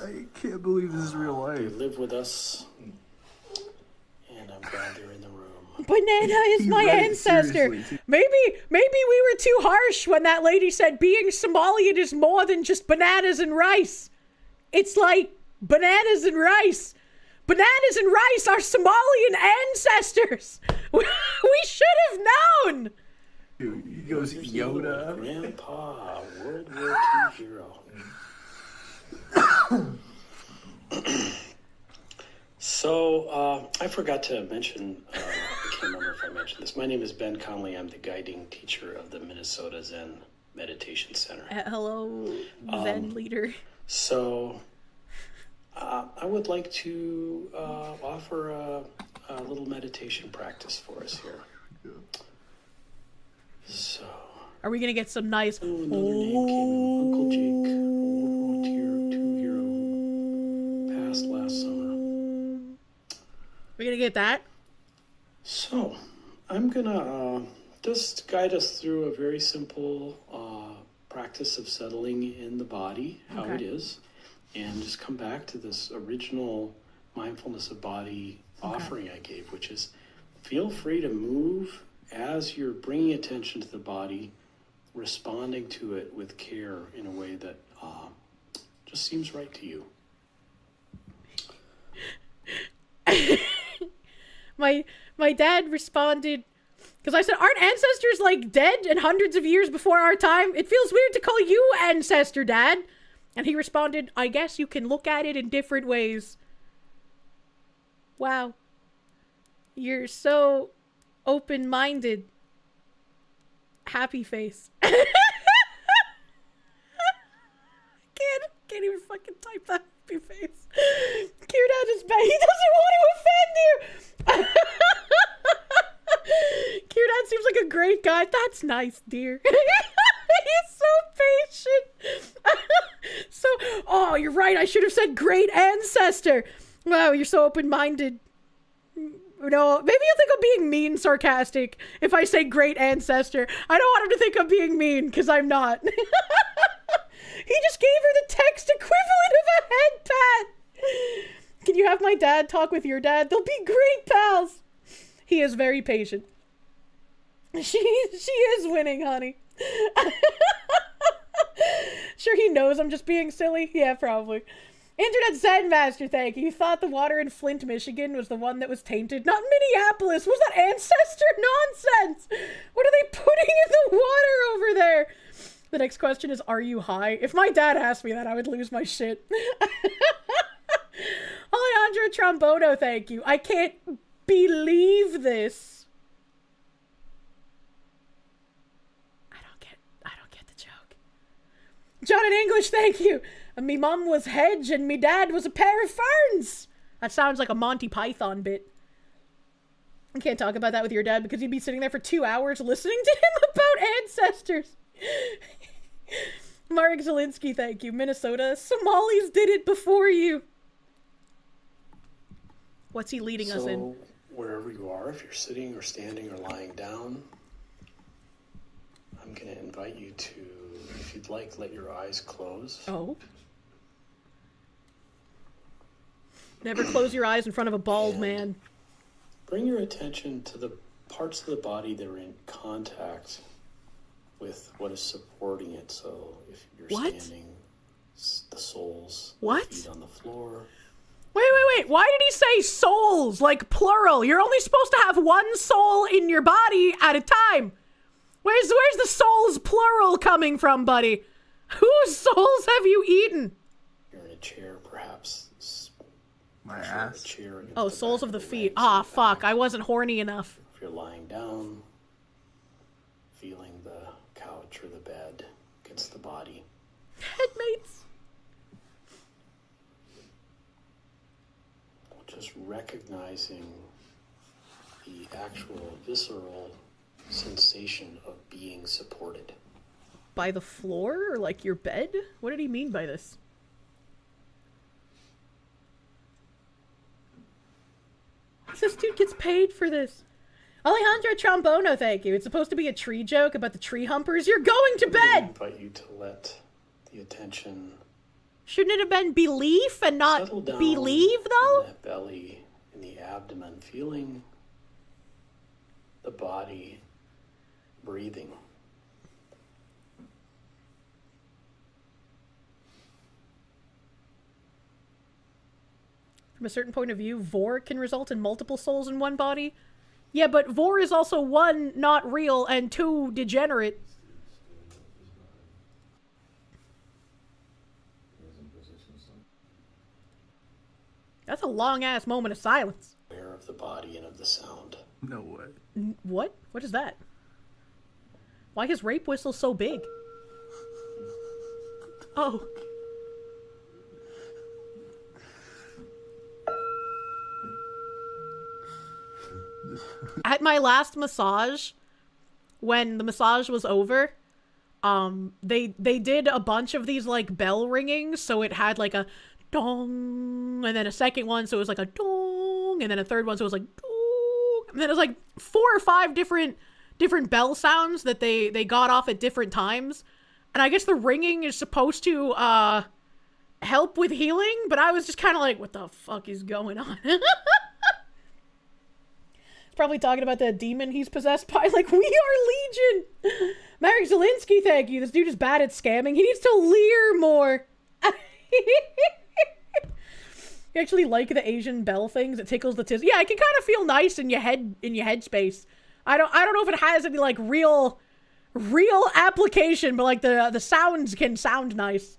I can't believe this is real life. They live with us, and I'm glad they're in the room. Banana is my ancestor. Maybe we were too harsh when that lady said being Somalian is more than just bananas and rice. It's like bananas and rice. Bananas and rice are Somalian ancestors. We should have known. Dude, he goes Yoda. Grandpa, World War II hero. So, I forgot to mention, I can't remember if I mentioned this. My name is Ben Conley. I'm the guiding teacher of the Minnesota Zen Meditation Center. Hello, Zen leader. So, I would like to offer a little meditation practice for us here. So, are we gonna get some nice? Another name came in. Uncle Jake, World War II hero, passed last summer. We're gonna get that. So, I'm gonna just guide us through a very simple practice of settling in the body, how it is. And just come back to this original mindfulness of body offering I gave, which is feel free to move as you're bringing attention to the body, responding to it with care in a way that just seems right to you. My dad responded, because I said, aren't ancestors like dead and hundreds of years before our time? It feels weird to call you ancestor, Dad. And he responded, I guess you can look at it in different ways. Wow. You're so open-minded. Happy face. Can't even fucking type that happy face. Kieran is bad. He doesn't want to offend you. Kieran seems like a great guy. That's nice, dear. He's so patient. Oh, you're right. I should have said great ancestor. Wow, you're so open-minded. No, maybe you think I'm being mean sarcastic if I say great ancestor. I don't want him to think I'm being mean, because I'm not. He just gave her the text equivalent of a head pat. Can you have my dad talk with your dad? They'll be great pals. He is very patient. She is winning, honey. Sure he knows I'm just being silly? Yeah, probably. Internet Zen Master, thank you. You thought the water in Flint, Michigan was the one that was tainted? Not Minneapolis. Was that ancestor nonsense? What are they putting in the water over there? The next question is, are you high? If my dad asked me that, I would lose my shit. Alejandro Trombono, thank you. I can't believe this. I don't get the joke. John in English, thank you. Me mom was Hedge and me dad was a pair of ferns. That sounds like a Monty Python bit. I can't talk about that with your dad because you'd be sitting there for 2 hours listening to him about ancestors. Marek Zielinski, thank you. Minnesota, Somalis did it before you. What's he leading us in? Wherever you are, if you're sitting or standing or lying down, I'm going to invite you to, if you'd like, let your eyes close. Oh. Never close your eyes in front of a bald man. Bring your attention to the parts of the body that are in contact with what is supporting it. So if you're standing, the soles, the feet on the floor. Wait. minute, why did he say souls? Like, plural. You're only supposed to have one soul in your body at a time. Where's the souls plural coming from, buddy? Whose souls have you eaten? You're in a chair, perhaps. My ass. Oh, soles of the feet. Ah, fuck. I wasn't horny enough. If you're lying down, feeling the couch or the bed against the body. Headmates. Just recognizing the actual visceral sensation of being supported. By the floor? Or like your bed? What did he mean by this? This dude gets paid for this. Alejandro Trombono, thank you. It's supposed to be a tree joke about the tree humpers. You're going to bed! I invite you to let the attention... Shouldn't it have been belief and not believe, though? In that belly, in the abdomen, feeling the body breathing. From a certain point of view, Vor can result in multiple souls in one body. Yeah, but Vor is also 1, not real, and 2, degenerate. That's a long-ass moment of silence. Aware of the body and of the sound. No way. What? What is that? Why is rape whistle so big? Oh. At my last massage, when the massage was over, they did a bunch of these like bell ringings, so it had like a dong, and then a second one, so it was like a dong, and then a third one, so it was like dong, and then it was like 4 or 5 different bell sounds that they got off at different times, and I guess the ringing is supposed to help with healing, but I was just kind of like, what the fuck is going on? Probably talking about the demon he's possessed by. Like, we are Legion. Marek Zelinsky, thank you. This dude is bad at scamming. He needs to leer more. You actually like the Asian bell things? It tickles the tits. Yeah, it can kind of feel nice in your head space. I don't know if it has any like real application, but like the sounds can sound nice.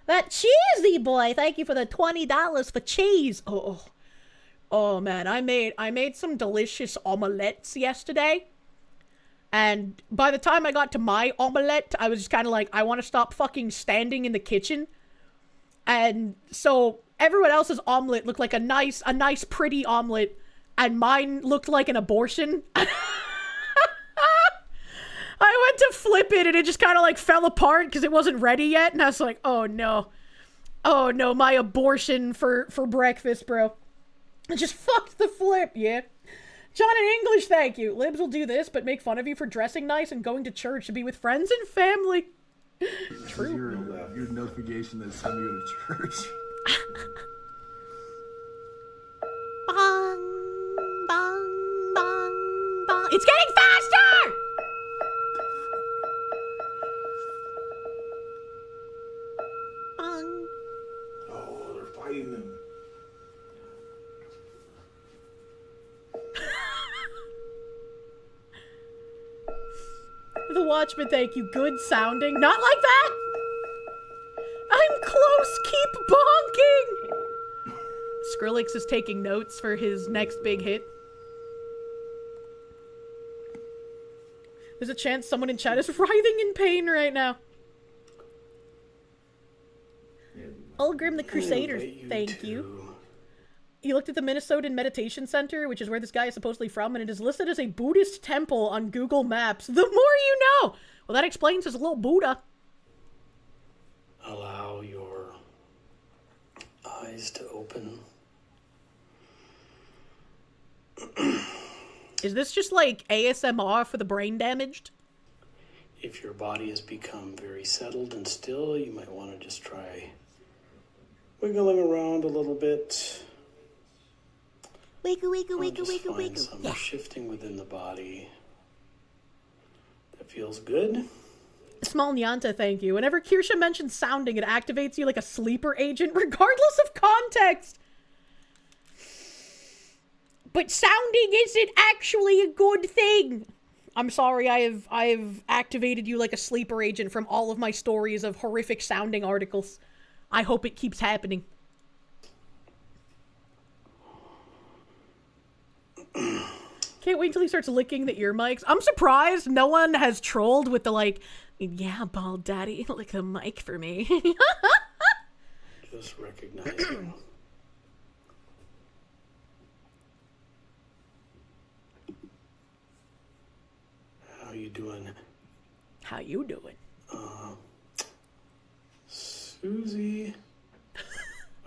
That cheesy boy, thank you for the $20 for cheese. Oh man, I made some delicious omelettes yesterday. And by the time I got to my omelette, I was just kind of like, I want to stop fucking standing in the kitchen. And so everyone else's omelet looked like a nice pretty omelet, and mine looked like an abortion. I went to flip it and it just kind of like fell apart because it wasn't ready yet, and I was like, oh no, my abortion for breakfast, bro. I just fucked the flip, yeah. John in English, thank you. Libs will do this, but make fun of you for dressing nice and going to church to be with friends and family. True. Your notification that it's time to go to church. Bong, bong, bong, bong. It's getting faster! Bong. Oh, they're fighting them. The Watchman, thank you. Good sounding. Not like that! I'm close! Keep bonking! Skrillex is taking notes for his next big hit. There's a chance someone in chat is writhing in pain right now. Ulgrim the Crusader, thank you. He looked at the Minnesotan Meditation Center, which is where this guy is supposedly from, and it is listed as a Buddhist temple on Google Maps. The more you know! Well, that explains his little Buddha. Allow your eyes to open. Is this just like ASMR for the brain damaged? If your body has become very settled and still, you might want to just try wiggling around a little bit. Wiggle, wiggle, wiggle, Just wiggle, find wiggle. some Yeah. shifting within the body. That feels good. Small Nyanta, thank you. Whenever Kirsche mentions sounding, it activates you like a sleeper agent, regardless of context. But sounding isn't actually a good thing. I'm sorry, I have activated you like a sleeper agent from all of my stories of horrific sounding articles. I hope it keeps happening. Can't wait until he starts licking the ear mics. I'm surprised no one has trolled with the like, yeah, bald daddy, lick the mic for me. Just recognizing. How you doing? How you doing? Susie.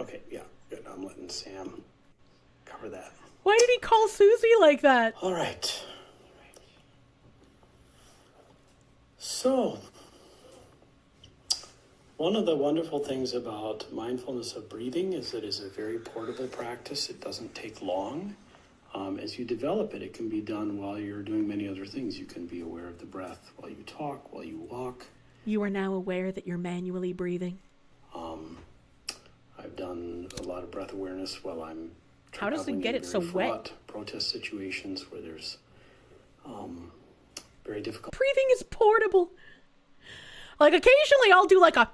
Okay, yeah, good. I'm letting Sam cover that. Why did he call Susie like that? All right. So, one of the wonderful things about mindfulness of breathing is that it's a very portable practice. It doesn't take long. As you develop it, it can be done while you're doing many other things. You can be aware of the breath while you talk, while you walk. You are now aware that you're manually breathing. I've done a lot of breath awareness while I'm How does it get it so wet? Protest situations where there's very difficult. Breathing is portable. Like occasionally I'll do like a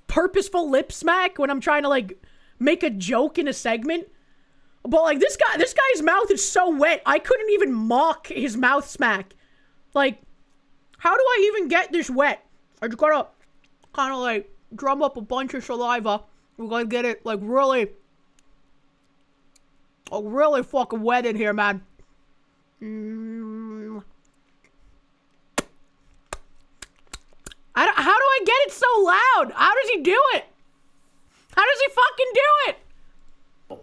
purposeful lip smack when I'm trying to like make a joke in a segment. But like this guy's mouth is so wet, I couldn't even mock his mouth smack. Like, how do I even get this wet? I just gotta kind of like drum up a bunch of saliva. We're gonna get it like really fucking wet in here, man. How do I get it so loud? How does he do it? How does he fucking do it?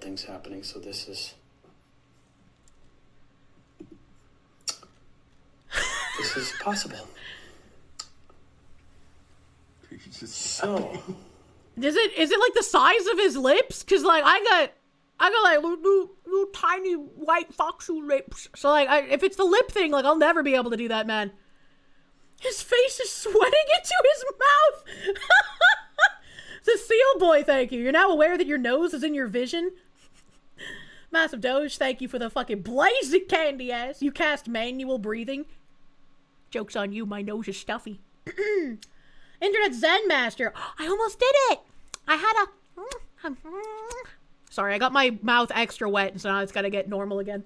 Things happening, so this is possible. So, is it like the size of his lips? Cause like I got like little tiny white foxy lips. So like if it's the lip thing, like I'll never be able to do that, man. His face is sweating into his mouth. Cecile boy, thank you. You're now aware that your nose is in your vision. Massive Doge, thank you for the fucking blazing candy ass. You cast manual breathing. Joke's on you, my nose is stuffy. Internet Zen Master. I almost did it. I had a... Sorry, I got my mouth extra wet, and so now it's gotta get normal again.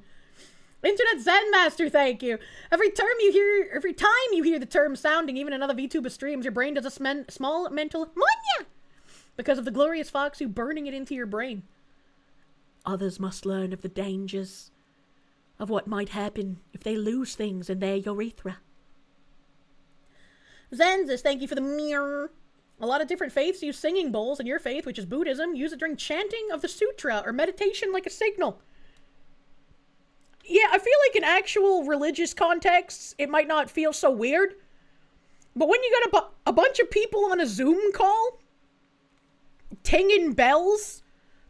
Internet Zen Master, thank you. Every time you hear the term sounding, even in other VTuber streams, your brain does a small mental munya because of the glorious Foxu burning it into your brain. Others must learn of the dangers of what might happen if they lose things in their urethra. Zenzis, thank you for the mirror. A lot of different faiths use singing bowls, and your faith, which is Buddhism, use it during chanting of the sutra or meditation like a signal. Yeah, I feel like in actual religious contexts, it might not feel so weird. But when you got a bunch of people on a Zoom call, tinging bells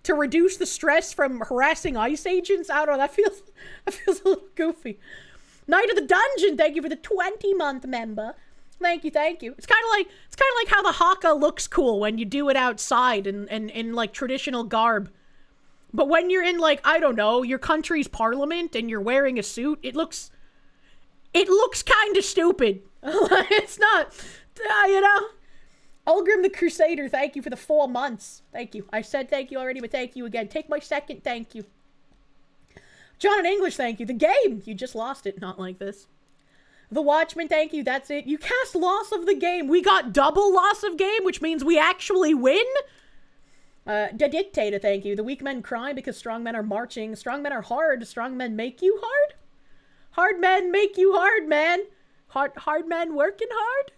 to reduce the stress from harassing ICE agents, I don't know, that feels a little goofy. Knight of the Dungeon, thank you for the 20-month member. Thank you. It's kind of like how the haka looks cool when you do it outside in like traditional garb. But when you're in like, I don't know, your country's parliament and you're wearing a suit, it looks kind of stupid. It's not, you know. Ulgrim the Crusader, thank you for the 4 months. Thank you. I said thank you already, but thank you again. Take my second thank you. John in English, thank you. The game, you just lost it, not like this. The Watchman, thank you. That's it. You cast loss of the game. We got double loss of game, which means we actually win. The Dictator, thank you. The weak men cry because strong men are marching. Strong men are hard. Strong men make you hard? Hard men make you hard, man. Hard men working hard?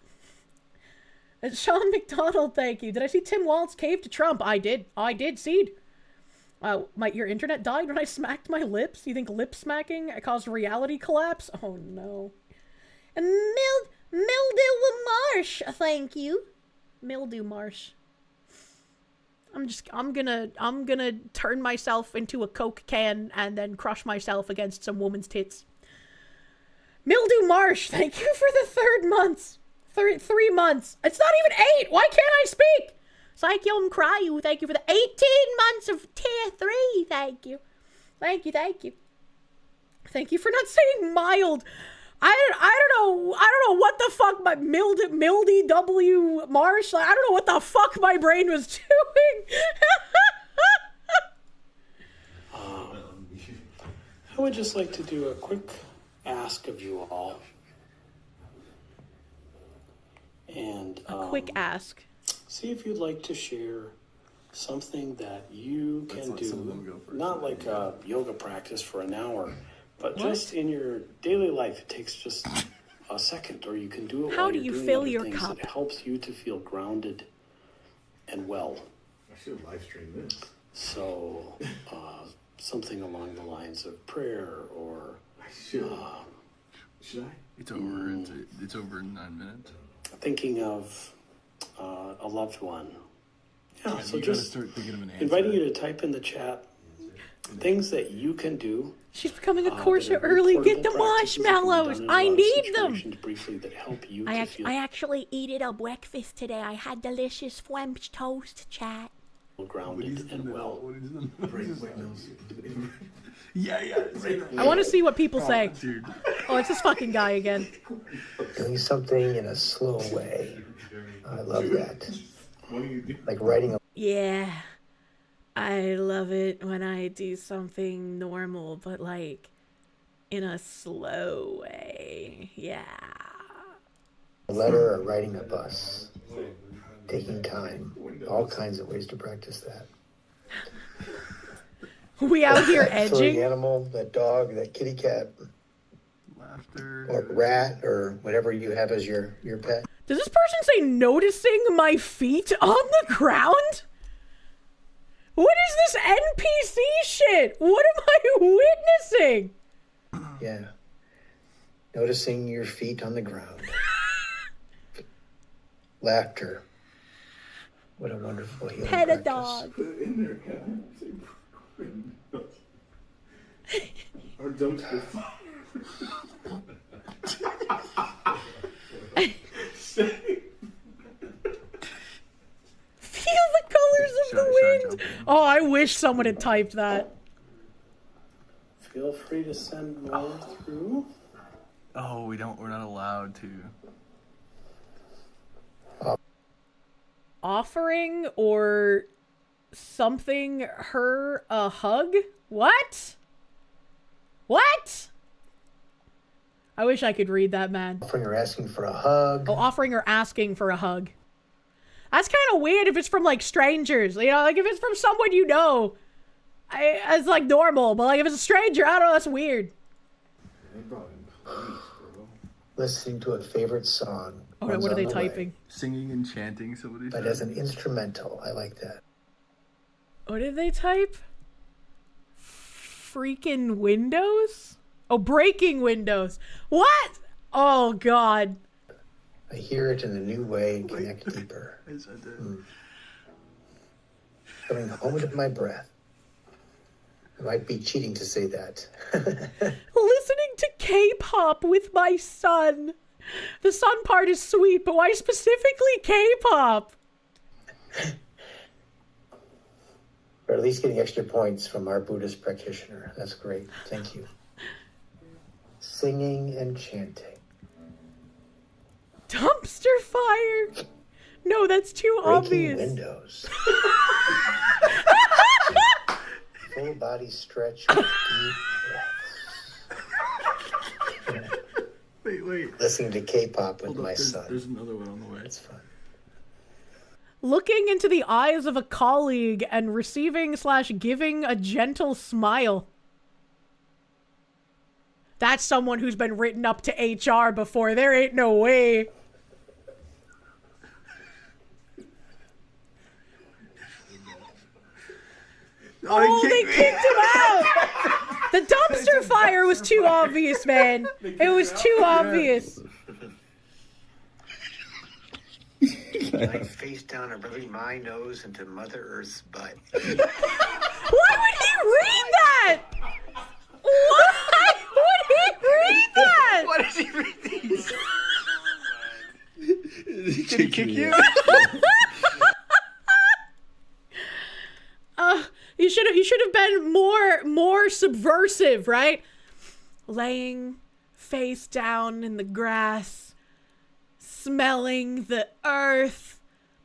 And Sean McDonald, thank you. Did I see Tim Waltz cave to Trump? I did, Seed. Your internet died when I smacked my lips? You think lip smacking caused reality collapse? Oh, no. And Mildew Marsh, thank you. Mildew Marsh. I'm gonna turn myself into a Coke can and then crush myself against some woman's tits. Mildew Marsh, thank you for the 3 months. 3 months. It's not even 8. Why can't I speak? Psychium Cryu, thank you for the 18 months of tier 3. Thank you. Thank you, thank you. Thank you for not saying mild. I don't know what the fuck my Mildy W Marsh. I don't know what the fuck my brain was doing. I would just like to do a quick ask of you all. And a quick ask. See if you'd like to share something that you can do, not like a yoga practice for an hour, but just in your daily life. It takes just a second, or you can do it How while do you're you doing fill other your things cup? that helps you to feel grounded and well. I should live stream this. So, something along the lines of prayer, or should I? It's over. It's over in 9 minutes. thinking of a loved one. Yeah, so you gotta just start thinking of an answer. inviting you to type in the chat things that you can do. She's becoming a Kirsche early. Get the marshmallows. I need them. Briefly that help you I actually ate it a breakfast today. I had delicious French toast, chat. Grounded and well. Yeah. I want to see what people say. Oh, it's this fucking guy again. Doing something in a slow way. I love that. Like writing a... Yeah. I love it when I do something normal, but like in a slow way. Yeah. letter or riding a bus. Taking time. All kinds of ways to practice that. We out here That furry edging. animal, that dog, that kitty cat, laughter, or rat, or whatever you have as your pet. Does this person say noticing my feet on the ground? What is this NPC shit? What am I witnessing? Yeah. Noticing your feet on the ground. Laughter. What a wonderful healing Pet a practice. dog. Our dumpster. Feel the colors of the wind. Oh, I wish someone had typed that. Feel free to send more through. Oh, we're not allowed to. Offering or something her a hug? What? What? I wish I could read that, man. Offering or asking for a hug. Oh, offering or asking for a hug. That's kind of weird if it's from, like, strangers. You know, like, if it's from someone you know, it's, like, normal. But, like, if it's a stranger, I don't know, that's weird. Listening to a favorite song. Oh, what are they typing? Singing and chanting, somebody But said. as an instrumental, I like that. What did they type? Freaking windows? Oh, breaking windows. What? Oh, God. I hear it in a new way and connect deeper. Coming home with my breath. I might be cheating to say that. Listening to K-pop with my son. The son part is sweet, but why specifically K-pop? Or at least getting extra points from our Buddhist practitioner. That's great. Thank you. Singing and chanting. Dumpster fire. No, that's too Breaking obvious. windows. Full body stretch with deep breaths. Wait. Listening to K-pop with Hold up, my there's- son. There's another one on the way. It's fun. Looking into the eyes of a colleague and receiving/giving a gentle smile. That's someone who's been written up to HR before. There ain't no way. Oh, they kicked him out! The dumpster fire was too obvious, man. It was too obvious. I face down and rubbing my nose into Mother Earth's butt. Why would he read that? Why would he read that? Why does he read these? Did he kick you? You should have been more subversive, right? Laying face down in the grass, smelling the earth.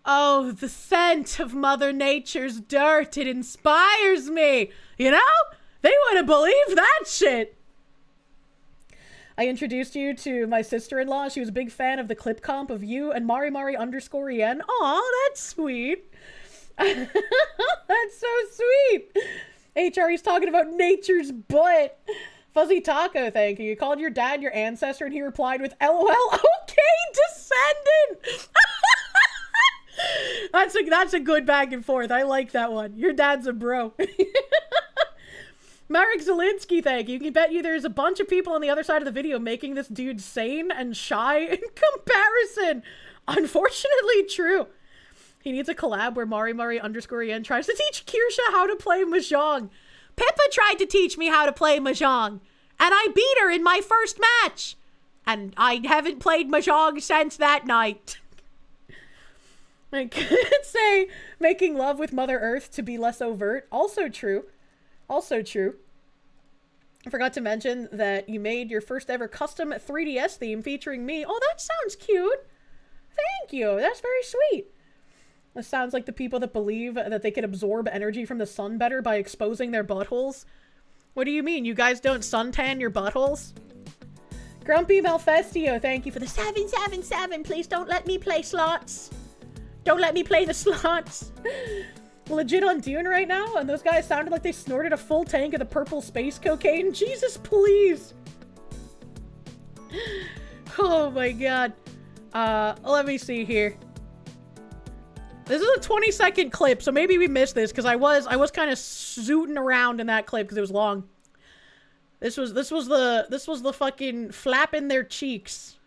Oh, the scent of Mother Nature's dirt. It inspires me. You know? They wouldn't believe that shit. I introduced you to my sister-in-law. She was a big fan of the clip comp of you and Mari_en. Aw, that's sweet. That's so sweet. HRE's talking about nature's butt. Fuzzy Taco, thank you. You called your dad your ancestor and he replied with LOL. Okay, descendant. That's a good back and forth. I like that one. Your dad's a bro. Marek Zelinsky, thank you. You can bet you there's a bunch of people on the other side of the video making this dude sane and shy in comparison. Unfortunately true. He needs a collab where Mari_en tries to teach Kirsche how to play Mahjong. Pippa tried to teach me how to play Mahjong, and I beat her in my first match. And I haven't played Mahjong since that night. I could say making love with Mother Earth to be less overt. Also true. Also true. I forgot to mention that you made your first ever custom 3DS theme featuring me. Oh, that sounds cute. Thank you. That's very sweet. This sounds like the people that believe that they can absorb energy from the sun better by exposing their buttholes. What do you mean? You guys don't suntan your buttholes? Grumpy Malfestio, thank you for the 777. Please don't let me play slots. Don't let me play the slots. Legit on Dune right now, and those guys sounded like they snorted a full tank of the purple space cocaine. Jesus, please. Oh my god. Let me see here. This is a 20-second clip, so maybe we missed this because I was kind of zooting around in that clip because it was long. This was the fucking flapping their cheeks.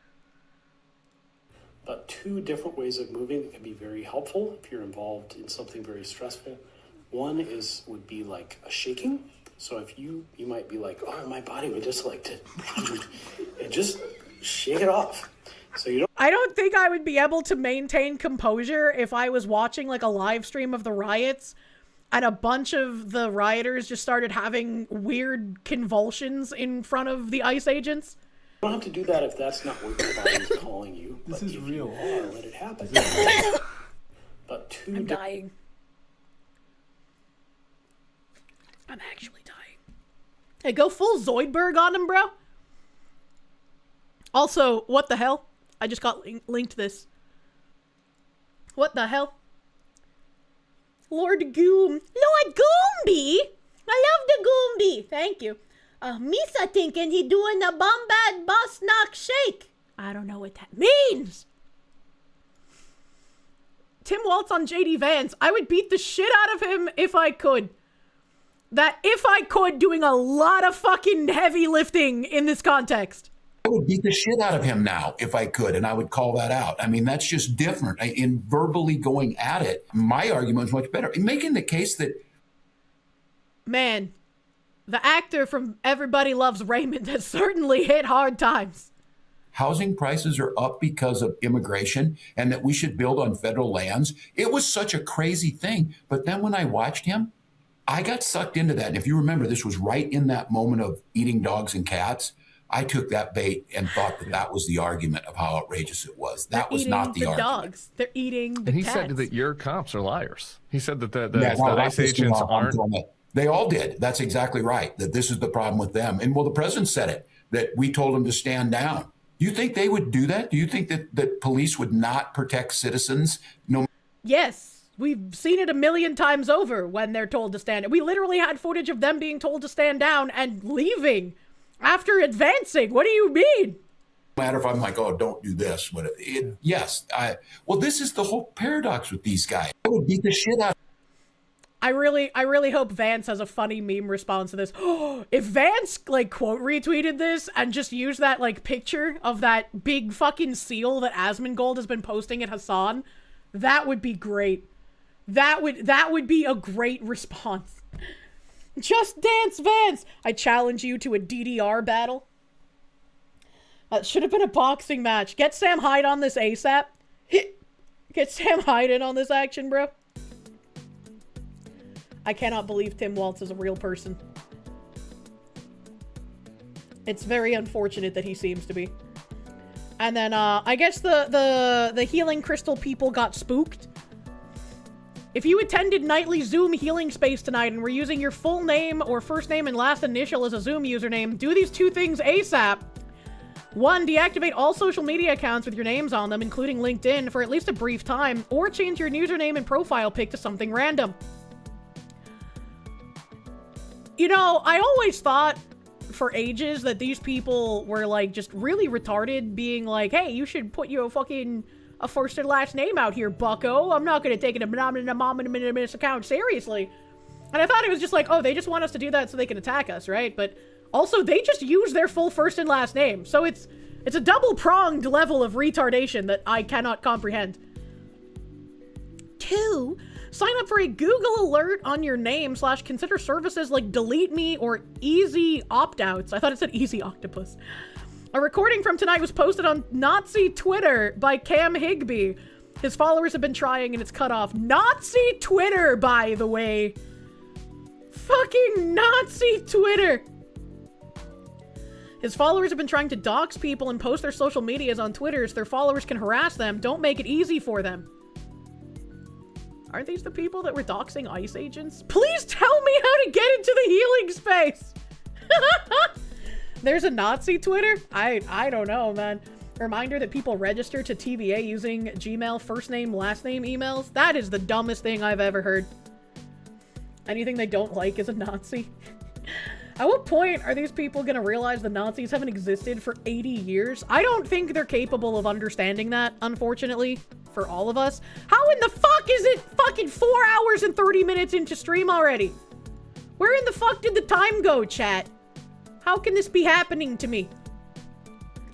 But two different ways of moving that can be very helpful if you're involved in something very stressful. One would be like a shaking. So if you might be like, oh, my body would just like to, and just shake it off. So you don't. I don't think I would be able to maintain composure if I was watching like a live stream of the riots and a bunch of the rioters just started having weird convulsions in front of the ICE agents. You don't have to do that if that's not what your body is calling you. This but is if real. You are, let it happen. But I'm dying. I'm actually dying. Hey, go full Zoidberg on him, bro. Also, what the hell? I just got linked this. What the hell? Lord Goom. Lord Goomby? I love the Goomby. Thank you. Misa thinking he doing a bombad boss knock shake. I don't know what that means. Tim Waltz on JD Vance. I would beat the shit out of him if I could. That if I could, doing a lot of fucking heavy lifting in this context. I would beat the shit out of him now if I could, and I would call that out. I mean, that's just different. In verbally going at it, my argument is much better. In making the case that... Man, the actor from Everybody Loves Raymond has certainly hit hard times. Housing prices are up because of immigration and that we should build on federal lands. It was such a crazy thing. But then when I watched him, I got sucked into that. And if you remember, this was right in that moment of eating dogs and cats. I took that bait and thought that that was the argument of how outrageous it was. That was not the argument. Dogs. They're eating the And he cats. said that your cops are liars. He said that the Yeah, ICE agents aren't. They all did. That's exactly right. That this is the problem with them. And well, the president said it, that we told them to stand down. Do you think they would do that? Do you think that police would not protect citizens? No. Yes. We've seen it a million times over when they're told to stand. We literally had footage of them being told to stand down and leaving after advancing. What do you mean? No matter if I'm like, oh, don't do this. Yes. Well, this is the whole paradox with these guys. I would beat the shit out. I really hope Vance has a funny meme response to this. If Vance like quote retweeted this and just used that like picture of that big fucking seal that Asmongold has been posting at Hassan, that would be great. That would be a great response. Just Dance Vance. I challenge you to a DDR battle. Should have been a boxing match. Get Sam Hyde on this ASAP. Get Sam Hyde in on this action, bro. I cannot believe Tim Waltz is a real person. It's very unfortunate that he seems to be. And then, I guess the healing crystal people got spooked. If you attended nightly Zoom healing space tonight and were using your full name or first name and last initial as a Zoom username, do these 2 things ASAP. 1, deactivate all social media accounts with your names on them, including LinkedIn, for at least a brief time, or change your username and profile pic to something random. You know, I always thought for ages that these people were, like, just really retarded, being like, hey, you should put your fucking a first and last name out here, bucko. I'm not gonna take an anonymous account seriously. And I thought it was just like, oh, they just want us to do that so they can attack us, right? But also, they just use their full first and last name. So it's a double-pronged level of retardation that I cannot comprehend. 2, sign up for a Google alert on your name / consider services like Delete Me or Easy Opt-outs. I thought it said Easy Octopus. A recording from tonight was posted on Nazi Twitter by Cam Higbee. His followers have been trying and it's cut off. Nazi Twitter, by the way. Fucking Nazi Twitter. His followers have been trying to dox people and post their social medias on Twitter so their followers can harass them. Don't make it easy for them. Aren't these the people that were doxing ICE agents? Please tell me how to get into the healing space. There's a Nazi Twitter? I don't know, man. Reminder that people register to TVA using Gmail first name, last name emails. That is the dumbest thing I've ever heard. Anything they don't like is a Nazi. At what point are these people gonna realize the Nazis haven't existed for 80 years? I don't think they're capable of understanding that, unfortunately, for all of us. How in the fuck is it fucking 4 hours and 30 minutes into stream already? Where in the fuck did the time go, chat? How can this be happening to me?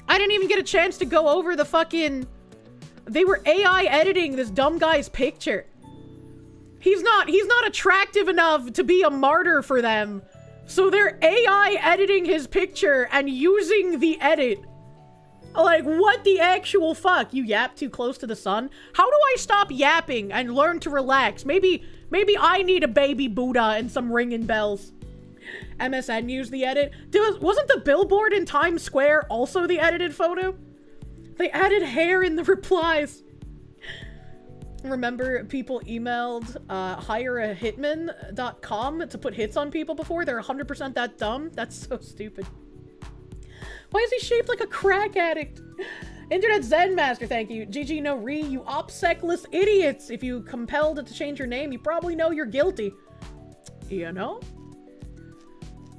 I didn't even get a chance to go over the fucking... They were AI editing this dumb guy's picture. He's not attractive enough to be a martyr for them. So they're AI editing his picture and using the edit. Like, what the actual fuck? You yap too close to the sun? How do I stop yapping and learn to relax? Maybe I need a baby Buddha and some ringing bells. MSN used the edit. Wasn't the billboard in Times Square also the edited photo? They added hair in the replies. Remember, people emailed hireahitman.com to put hits on people before? They're 100% that dumb? That's so stupid. Why is he shaped like a crack addict? Internet Zen Master, thank you. GG no re, you obsecless idiots. If you compelled to change your name, you probably know you're guilty. You know?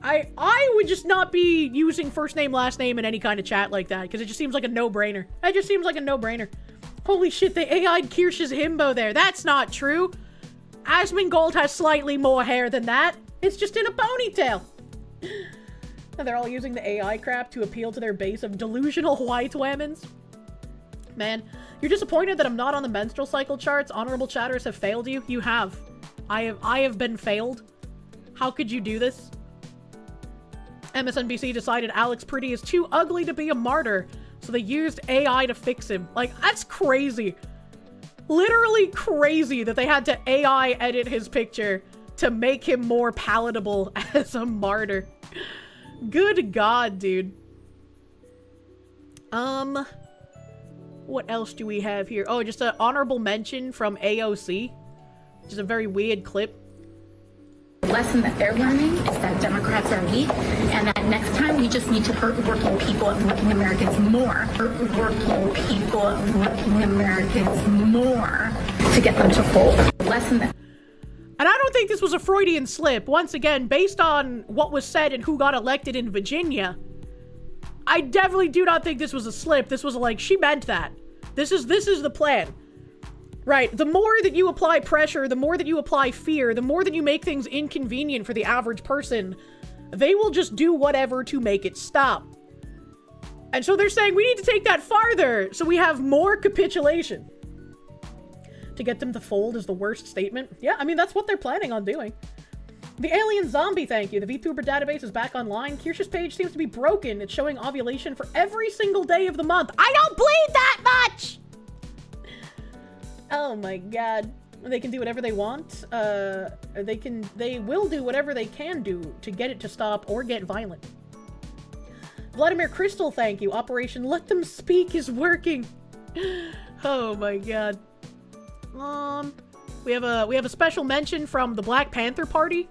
I would just not be using first name, last name in any kind of chat like that, because it just seems like a no-brainer. It just seems like a no-brainer. Holy shit, they AI'd Kirsche's himbo there. That's not true. Asmongold has slightly more hair than that. It's just in a ponytail. And they're all using the AI crap to appeal to their base of delusional white women's. Man, you're disappointed that I'm not on the menstrual cycle charts. Honorable chatters have failed you. You have. I have been failed. How could you do this? MSNBC decided Alex Pretty is too ugly to be a martyr, so they used AI to fix him. Like, that's crazy. Literally crazy that they had to AI edit his picture to make him more palatable as a martyr. Good God, dude. What else do we have here? Oh, just an honorable mention from AOC. Which is a very weird clip. The lesson that they're learning is that Democrats are weak, and that next time we just need to hurt working people and working Americans more. Hurt working people and working Americans more to get them to fold. The lesson that... And I don't think this was a Freudian slip. Once again, based on what was said and who got elected in Virginia, I definitely do not think this was a slip. This was like, she meant that. This is the plan. Right, the more that you apply pressure, the more that you apply fear, the more that you make things inconvenient for the average person, they will just do whatever to make it stop. And so they're saying we need to take that farther so we have more capitulation. To get them to fold is the worst statement. Yeah, I mean, that's what they're planning on doing. The alien zombie, thank you. The VTuber database is back online. Kirsche's page seems to be broken. It's showing ovulation for every single day of the month. I don't bleed that much! Oh my God. They can do whatever they want. They will do whatever they can do to get it to stop or get violent. Vladimir Crystal, thank you. Operation Let Them Speak is working. Oh my god. We have a special mention from the Black Panther Party.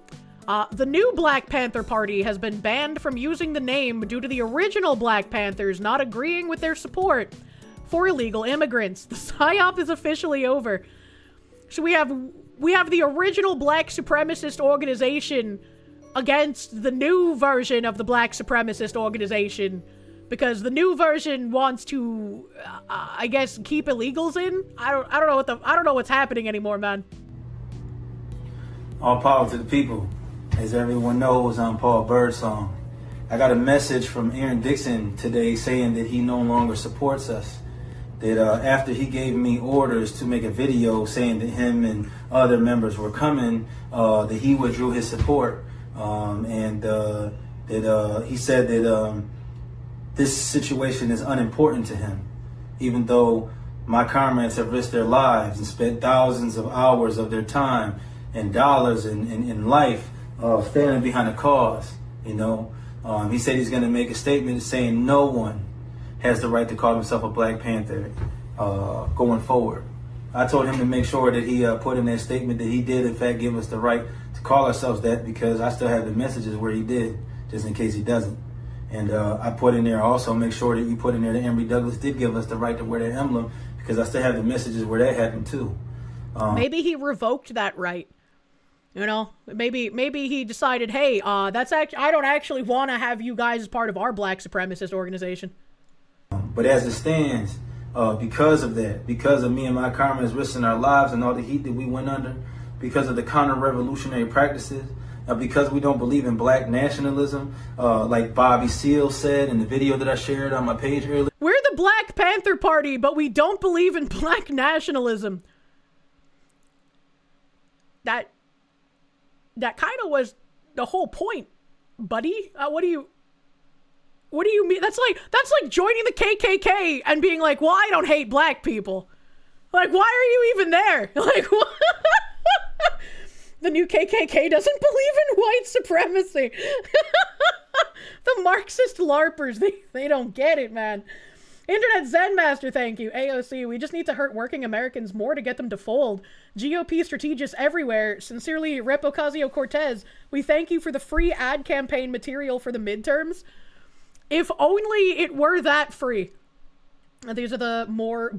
The new Black Panther Party has been banned from using the name due to the original Black Panthers not agreeing with their support for illegal immigrants. The PSYOP is officially over. So we have the original Black supremacist organization against the new version of the Black supremacist organization, because the new version wants to, I guess, keep illegals in. I don't know what's happening anymore, man. All power to the people. As everyone knows, I'm Paul Birdsong. I got a message from Aaron Dixon today saying that he no longer supports us. That after he gave me orders to make a video saying that him and other members were coming, that he withdrew his support. And that he said that this situation is unimportant to him, even though my comrades have risked their lives and spent thousands of hours of their time and dollars in life standing behind a cause. You know, he said he's going to make a statement saying no one has the right to call himself a Black Panther going forward. I told him to make sure that he put in that statement that he did in fact give us the right to call ourselves that, because I still have the messages where he did, just in case he doesn't. And I put in there also, make sure that you put in there that Emory Douglas did give us the right to wear that emblem, because I still have the messages where that happened too. Maybe he revoked that right. You know, maybe he decided, hey, that's I don't actually want to have you guys as part of our Black supremacist organization. But as it stands, because of that, because of me and my comrades risking our lives and all the heat that we went under, because of the counter-revolutionary practices, because we don't believe in Black nationalism, like Bobby Seale said in the video that I shared on my page earlier. We're the Black Panther Party, but we don't believe in Black nationalism. That kind of was the whole point, buddy. What do you mean? That's like joining the KKK and being like, well, I don't hate Black people. Like, why are you even there? Like, what? The new KKK doesn't believe in white supremacy. The Marxist LARPers, they don't get it, man. Internet Zen Master, thank you. AOC, we just need to hurt working Americans more to get them to fold. GOP strategists everywhere. Sincerely, Rep. Ocasio-Cortez, we thank you for the free ad campaign material for the midterms. If only it were that free. These are the most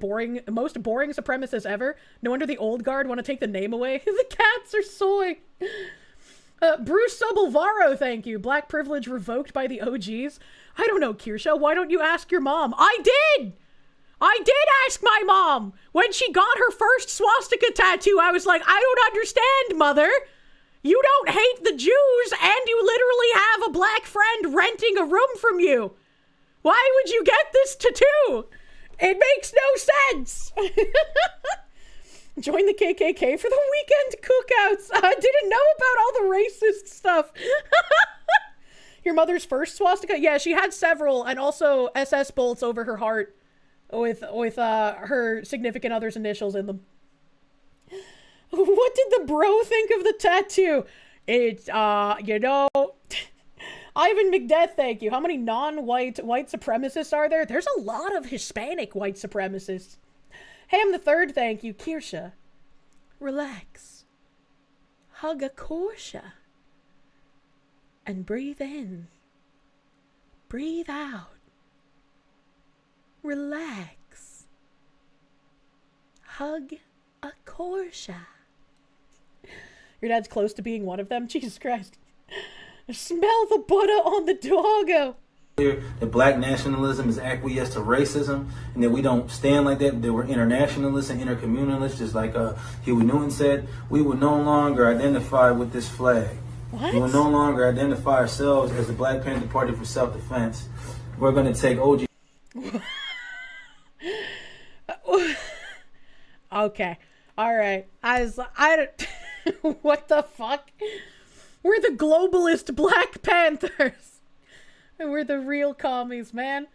boring supremacists ever. No wonder the old guard want to take the name away. The cats are soy. Bruce Sobelvaro, thank you. Black privilege revoked by the OGs. I don't know, Kirsche. Why don't you ask your mom? I did ask my mom. When she got her first swastika tattoo, I was like, I don't understand, mother. You don't hate the Jews, and you literally have a Black friend renting a room from you. Why would you get this tattoo? It makes no sense. Join the KKK for the weekend cookouts. I didn't know about all the racist stuff. Your mother's first swastika? Yeah, she had several, and also SS bolts over her heart with her significant other's initials in them. What did the bro think of the tattoo? It's, you know... Ivan McDeath, thank you. How many non-white white supremacists are there? There's a lot of Hispanic white supremacists. Ham the Third, thank you. Kirsche, relax. Hug a Kirsche. And breathe in. Breathe out. Relax. Hug a Kirsche. Your dad's close to being one of them? Jesus Christ. Smell the butter on the doggo. That Black nationalism is acquiesced to racism, and that we don't stand like that. That we're internationalists and intercommunalists, just like Huey Newton said. We will no longer identify with this flag. What? We will no longer identify ourselves as the Black Panther Party for self-defense. We're going to take OG. Okay, all right. What the fuck? We're the globalist Black Panthers. And we're the real commies, man.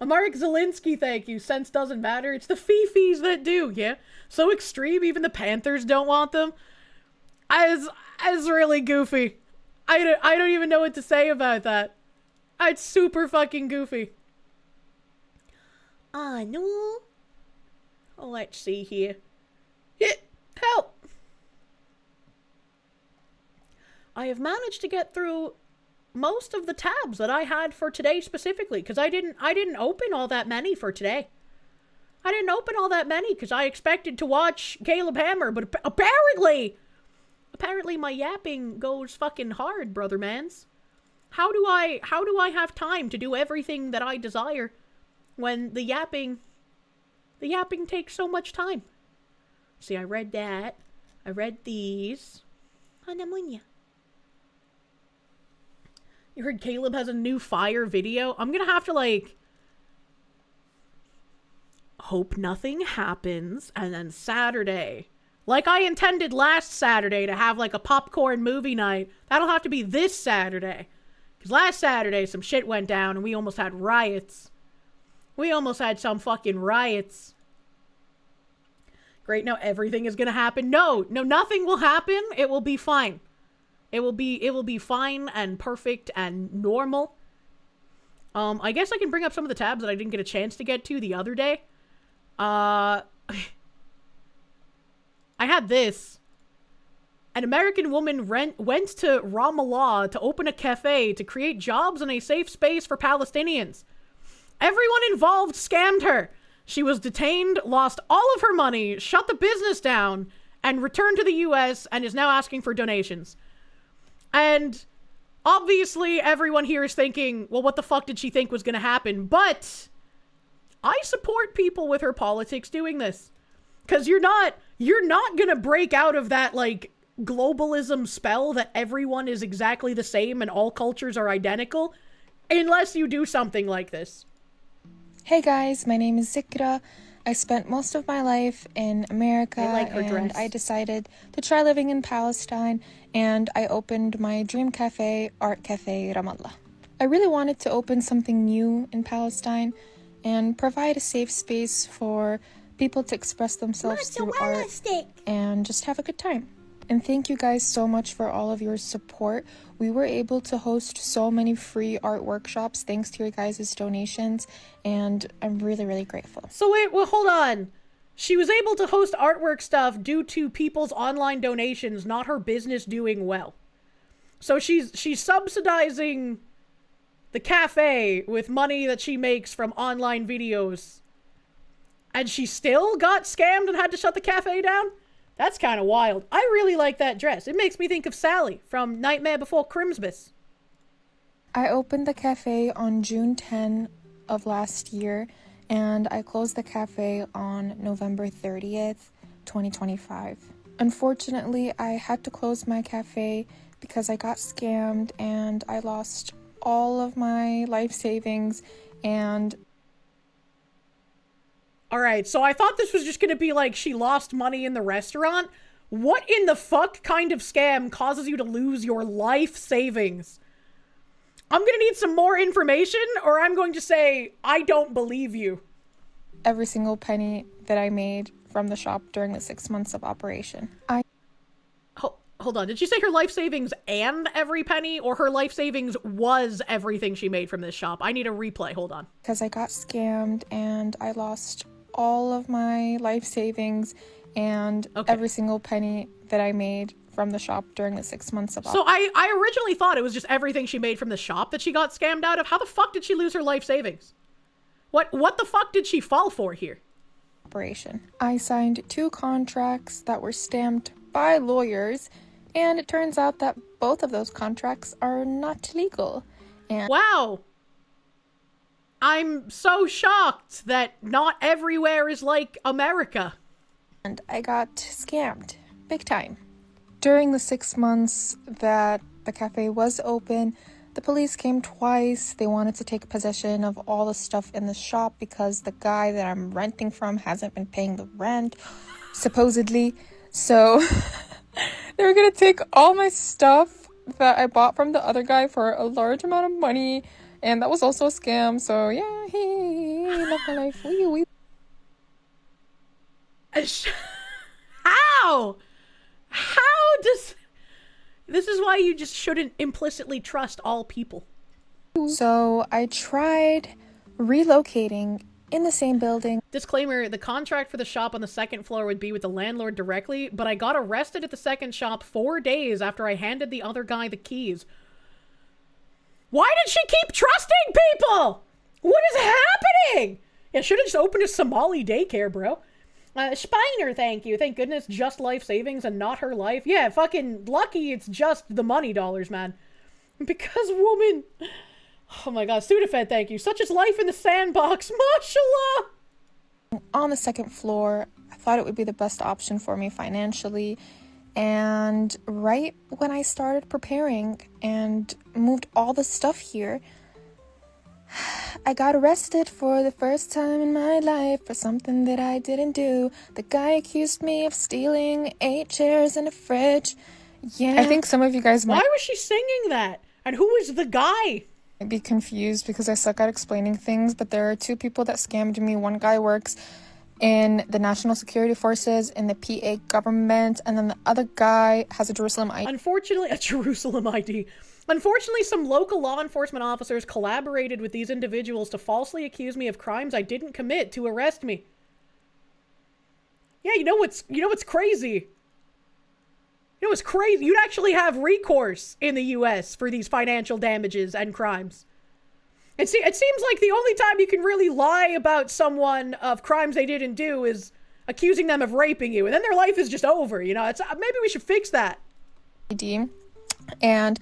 Mark Zelinsky, thank you. Sense doesn't matter. It's the Fifis that do, yeah? So extreme, even the Panthers don't want them. As really goofy. I don't even know what to say about that. It's super fucking goofy. No. Let's see here. Help! I have managed to get through most of the tabs that I had for today specifically, because I didn't open all that many for today. I didn't open all that many because I expected to watch Caleb Hammer, but apparently my yapping goes fucking hard, brother mans. How do I have time to do everything that I desire when the yapping takes so much time? See, I read that. I read these. Hanamunya. You heard Caleb has a new fire video? I'm gonna have to, like, hope nothing happens, and then Saturday, like I intended last Saturday to have, like, a popcorn movie night, that'll have to be this Saturday. Because last Saturday, some shit went down, and we almost had riots. We almost had some fucking riots. Great, now everything is gonna happen. No, nothing will happen. It will be fine. It will be fine and perfect and normal. I guess I can bring up some of the tabs that I didn't get a chance to get to the other day. I had this. An American woman went to Ramallah to open a cafe to create jobs and a safe space for Palestinians. Everyone involved scammed her. She was detained, lost all of her money, shut the business down, and returned to the US and is now asking for donations. And obviously everyone here is thinking, well, what the fuck did she think was going to happen? But I support people with her politics doing this. Because you're not going to break out of that, like, globalism spell that everyone is exactly the same and all cultures are identical unless you do something like this. Hey guys, my name is Zikra. I spent most of my life in America, and I decided to try living in Palestine, and I opened my dream cafe, Art Cafe Ramallah. I really wanted to open something new in Palestine and provide a safe space for people to express themselves through art and just have a good time. And thank you guys so much for all of your support. We were able to host so many free art workshops thanks to your guys' donations, and I'm really, really grateful. So wait, well, hold on. She was able to host artwork stuff due to people's online donations, not her business doing well. So she's subsidizing the cafe with money that she makes from online videos. And she still got scammed and had to shut the cafe down? That's kind of wild. I really like that dress. It makes me think of Sally from Nightmare Before Christmas. I opened the cafe on June 10 of last year, and I closed the cafe on November 30th, 2025. Unfortunately, I had to close my cafe because I got scammed and I lost all of my life savings and... Alright, so I thought this was just gonna be like she lost money in the restaurant. What in the fuck kind of scam causes you to lose your life savings? I'm gonna need some more information, or I'm going to say, I don't believe you. Every single penny that I made from the shop during the 6 months of operation. Hold on, did she say her life savings and every penny, or her life savings was everything she made from this shop? I need a replay, hold on. Because I got scammed and I lost all of my life savings and every single penny that I made from the shop during the 6 months of So I originally thought it was just everything she made from the shop that she got scammed out of. How the fuck did she lose her life savings? What the fuck did she fall for here? Operation. I signed 2 contracts that were stamped by lawyers, and it turns out that both of those contracts are not legal. And wow. I'm so shocked that not everywhere is like America. And I got scammed. Big time. During the 6 months that the cafe was open, the police came twice. They wanted to take possession of all the stuff in the shop because the guy that I'm renting from hasn't been paying the rent, supposedly. So they were gonna take all my stuff that I bought from the other guy for a large amount of money, and that was also a scam. So yeah, Hey, love my life. We. How? How does... This is why you just shouldn't implicitly trust all people. So I tried relocating in the same building. Disclaimer, the contract for the shop on the second floor would be with the landlord directly, but I got arrested at the second shop 4 days after I handed the other guy the keys. Why did she keep trusting people? What is happening? Yeah, should have just opened a Somali daycare, bro. Spiner, thank you. Thank goodness just life savings and not her life. Yeah, fucking lucky it's just the money dollars, man. Because woman... Oh my god, Sudafed, thank you. Such is life in the sandbox, mashallah! On the second floor, I thought it would be the best option for me financially. And right when I started preparing and moved all the stuff here, I got arrested for the first time in my life for something that I didn't do. The guy accused me of stealing 8 chairs and a fridge. Yeah. I think some of you guys might... Why was she singing that? And who was the guy? I'd be confused because I suck at explaining things, but there are 2 people that scammed me. One guy works in the National Security Forces in the PA government, and then the other guy has a Jerusalem ID. Unfortunately, a Jerusalem ID. Unfortunately, some local law enforcement officers collaborated with these individuals to falsely accuse me of crimes I didn't commit to arrest me. Yeah, you know what's crazy? You know what's crazy? You'd actually have recourse in the US for these financial damages and crimes. It seems like the only time you can really lie about someone of crimes they didn't do is accusing them of raping you, and then their life is just over, you know? Maybe we should fix that. And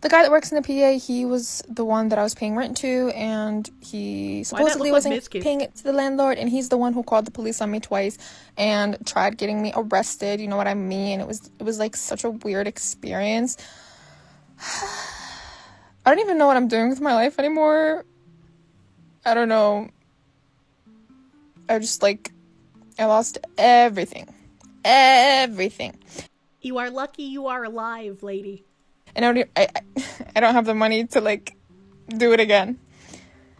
the guy that works in the PA, he was the one that I was paying rent to, and he supposedly wasn't paying it to the landlord, and he's the one who called the police on me twice and tried getting me arrested, you know what I mean? It was like such a weird experience. I don't even know what I'm doing with my life anymore. I don't know. I just I lost everything. Everything. You are lucky you are alive, lady. And I don't have the money to do it again.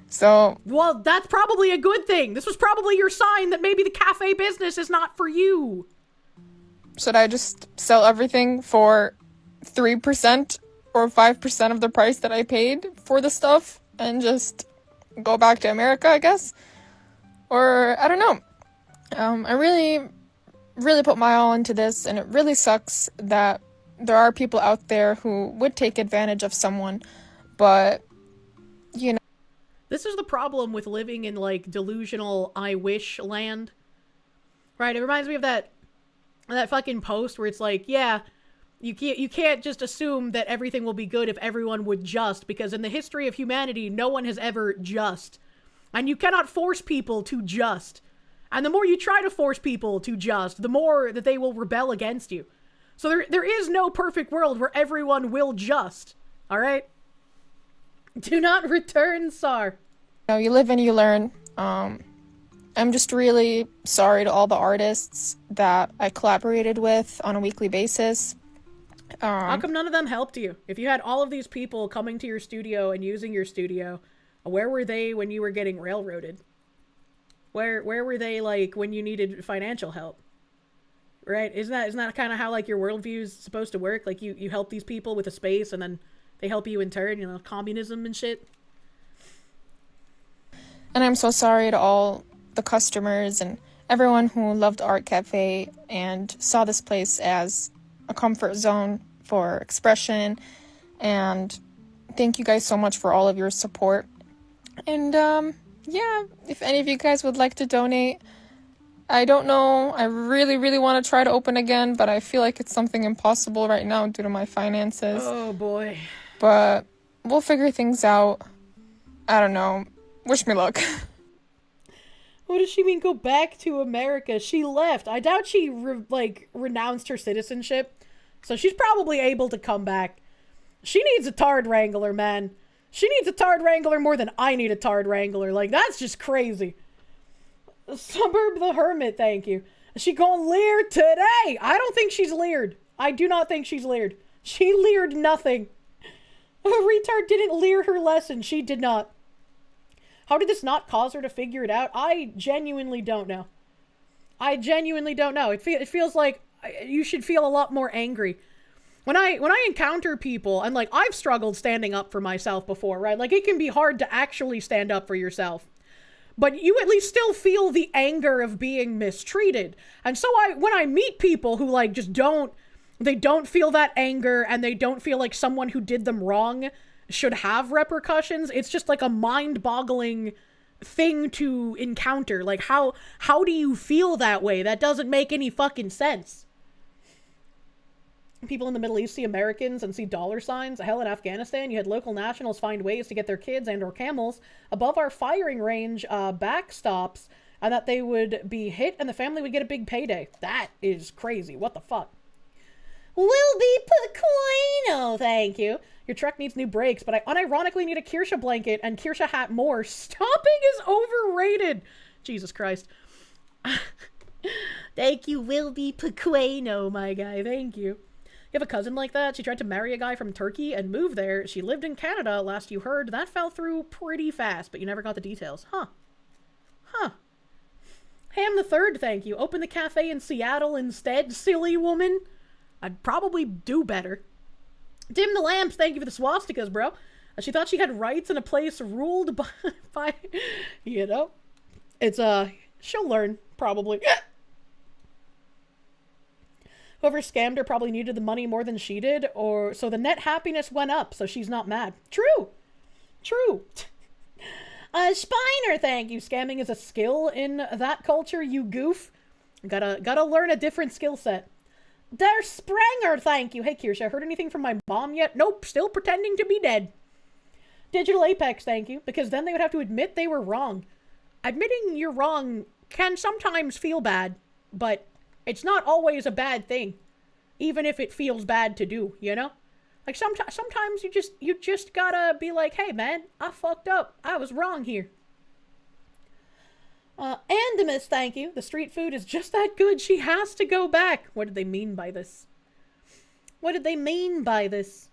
So, well, that's probably a good thing. This was probably your sign that maybe the cafe business is not for you. Should I just sell everything for 3% or 5% of the price that I paid for the stuff and just go back to America, I guess? Or, I don't know. I really put my all into this, and it really sucks that there are people out there who would take advantage of someone, but, you know. This is the problem with living in, delusional I wish land. Right? It reminds me of that fucking post where it's yeah, you can't just assume that everything will be good if everyone would just, because in the history of humanity, no one has ever just. And you cannot force people to just. And the more you try to force people to just, the more that they will rebel against you. So there is no perfect world where everyone will just, all right? Do not return, Sar. You live and you learn. I'm just really sorry to all the artists that I collaborated with on a weekly basis. How come none of them helped you? If you had all of these people coming to your studio and using your studio, where were they when you were getting railroaded? Where were they when you needed financial help? Right? Isn't that kind of how your worldview is supposed to work? You help these people with a space and then they help you in turn, communism and shit. And I'm so sorry to all the customers and everyone who loved Art Cafe and saw this place as a comfort zone for expression. And thank you guys so much for all of your support. And yeah, if any of you guys would like to donate, I don't know. I really, really want to try to open again, but I feel like it's something impossible right now due to my finances. Oh, boy. But we'll figure things out. I don't know. Wish me luck. What does she mean go back to America? She left. I doubt she, renounced her citizenship. So she's probably able to come back. She needs a Tard Wrangler, man. She needs a Tard Wrangler more than I need a Tard Wrangler. That's just crazy. Suburb the Hermit, thank you. Is she going leer today? I don't think she's leered. I do not think she's leered. She leered nothing. A retard didn't leer her lesson. She did not. How did this not cause her to figure it out? I genuinely don't know. I genuinely don't know. It feels like you should feel a lot more angry. When I encounter people, and like, I've struggled standing up for myself before, right? Like, it can be hard to actually stand up for yourself. But you at least still feel the anger of being mistreated. And so when I meet people who like just they don't feel that anger, and they don't feel like someone who did them wrong should have repercussions, it's just like a mind-boggling thing to encounter. Like, how do you feel that way? That doesn't make any fucking sense. People in the Middle East see Americans and see dollar signs. Hell, in Afghanistan, you had local nationals find ways to get their kids and or camels above our firing range backstops, and that they would be hit and the family would get a big payday. That is crazy. What the fuck? Will be Pequeno, thank you. Your truck needs new brakes, but I unironically need a Kirsche blanket and Kirsche hat more. Stomping is overrated. Jesus Christ. Thank you, Will be Pequeno, my guy. Thank you. You have a cousin like that? She tried to marry a guy from Turkey and move there. She lived in Canada, last you heard. That fell through pretty fast, but you never got the details. Huh. Ham the Third, thank you. Open the cafe in Seattle instead, silly woman. I'd probably do better. Dim the Lamps, thank you for the swastikas, bro. She thought she had rights in a place ruled by you know. It's, she'll learn, probably. Whoever scammed her probably needed the money more than she did, or so the net happiness went up, so she's not mad. True. Spiner, thank you. Scamming is a skill in that culture, you goof. Gotta learn a different skill set. Der Spranger, thank you. Hey, Kirsche, heard anything from my mom yet? Nope, still pretending to be dead. Digital Apex, thank you, because then they would have to admit they were wrong. Admitting you're wrong can sometimes feel bad, but it's not always a bad thing, even if it feels bad to do, you know? Like, sometimes you just gotta be like, hey, man, I fucked up. I was wrong here. Andemus, thank you. The street food is just that good. She has to go back. What did they mean by this? What did they mean by this?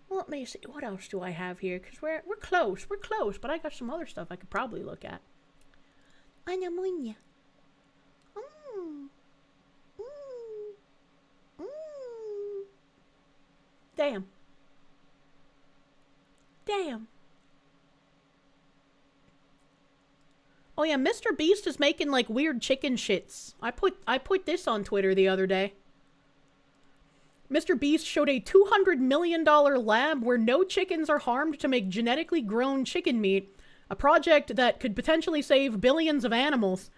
Well, let me see. What else do I have here? Because we're close. We're close, but I got some other stuff I could probably look at. Anamunya. Damn. Oh yeah, Mr. Beast is making like weird chicken shits. I put this on Twitter the other day. Mr. Beast showed a $200 million lab where no chickens are harmed to make genetically grown chicken meat, a project that could potentially save billions of animals.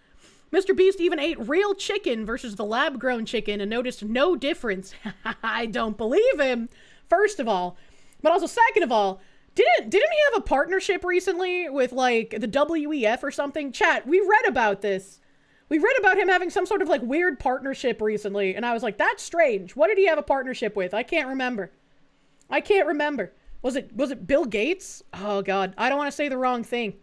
Mr. Beast even ate real chicken versus the lab-grown chicken and noticed no difference. I don't believe him, first of all. But also, second of all, didn't he have a partnership recently with, like, the WEF or something? Chat, we read about this. We read about him having some sort of, like, weird partnership recently, and I was like, that's strange. What did he have a partnership with? I can't remember. Was it Bill Gates? Oh, God. I don't want to say the wrong thing.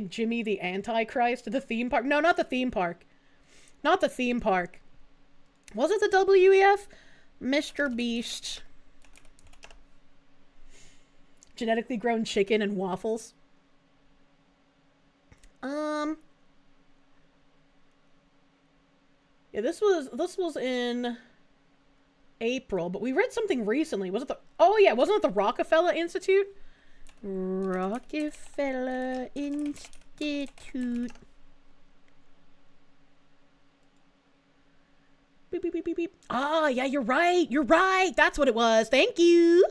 Jimmy the Antichrist? The theme park? No, not the theme park. Was it the WEF? Mr. Beast. Genetically grown chicken and waffles. Yeah, this was in April, but we read something recently. Wasn't it the Rockefeller Institute? Rockefeller Institute. Beep, beep, beep, beep, beep. Ah, yeah, you're right. That's what it was. Thank you.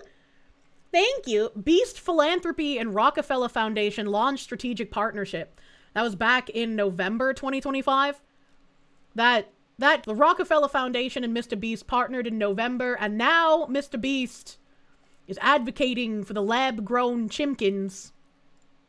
Beast Philanthropy and Rockefeller Foundation launched strategic partnership. That was back in November 2025. The Rockefeller Foundation and Mr. Beast partnered in November, and now Mr. Beast is advocating for the lab-grown chimkins.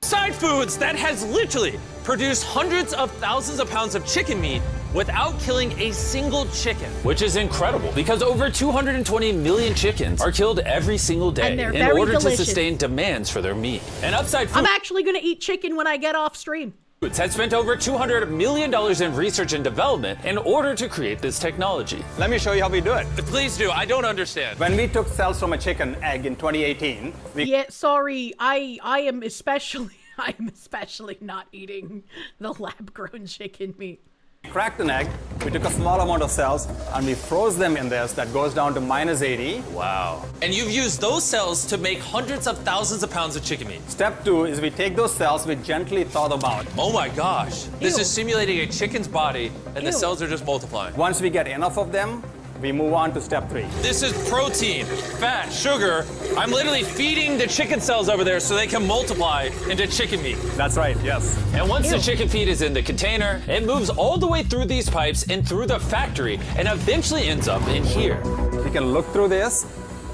Side Foods that has literally produced hundreds of thousands of pounds of chicken meat without killing a single chicken, which is incredible because over 220 million chickens are killed every single day in order to sustain demands for their meat. And Upside Foods, I'm actually going to eat chicken when I get off stream. Has spent over $200 million in research and development in order to create this technology. Let me show you how we do it. Please do. I don't understand. When we took cells from a chicken egg in 2018, Yeah, sorry. I am especially I'm especially not eating the lab-grown chicken meat. Cracked an egg, we took a small amount of cells, and we froze them in this. That goes down to -80. Wow. And you've used those cells to make hundreds of thousands of pounds of chicken meat. Step 2 is we take those cells, we gently thaw them out. Oh my gosh. This is simulating a chicken's body, and the cells are just multiplying. Once we get enough of them, we move on to step 3. This is protein, fat, sugar. I'm literally feeding the chicken cells over there so they can multiply into chicken meat. That's right, yes. And once the chicken feed is in the container, it moves all the way through these pipes and through the factory and eventually ends up in here. You can look through this.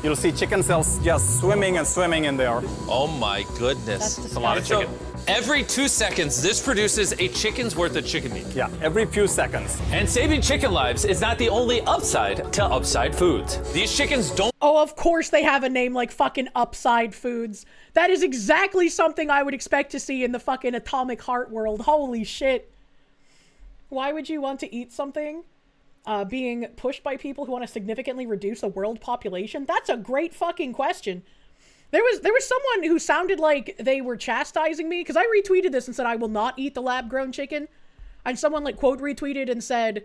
You'll see chicken cells just swimming and swimming in there. Oh my goodness. That's a lot of chicken. Every 2 seconds, this produces a chicken's worth of chicken meat. Yeah, every few seconds. And saving chicken lives is not the only upside to Upside Foods. These chickens don't... Oh, of course they have a name like fucking Upside Foods. That is exactly something I would expect to see in the fucking Atomic Heart world. Holy shit. Why would you want to eat something being pushed by people who want to significantly reduce the world population? That's a great fucking question. There was someone who sounded like they were chastising me, because I retweeted this and said I will not eat the lab-grown chicken. And someone like quote retweeted and said,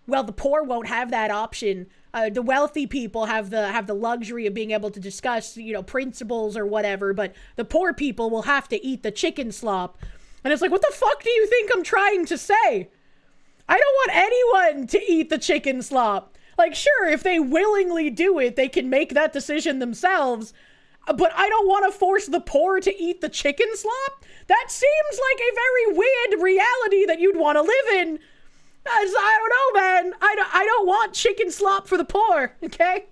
well, the poor won't have that option. The wealthy people have the luxury of being able to discuss, you know, principles or whatever, but the poor people will have to eat the chicken slop. And it's like, what the fuck do you think I'm trying to say? I don't want anyone to eat the chicken slop. Like, sure, if they willingly do it, they can make that decision themselves. But I don't want to force the poor to eat the chicken slop. That seems like a very weird reality that you'd want to live in. I don't know, man. I don't want chicken slop for the poor, okay?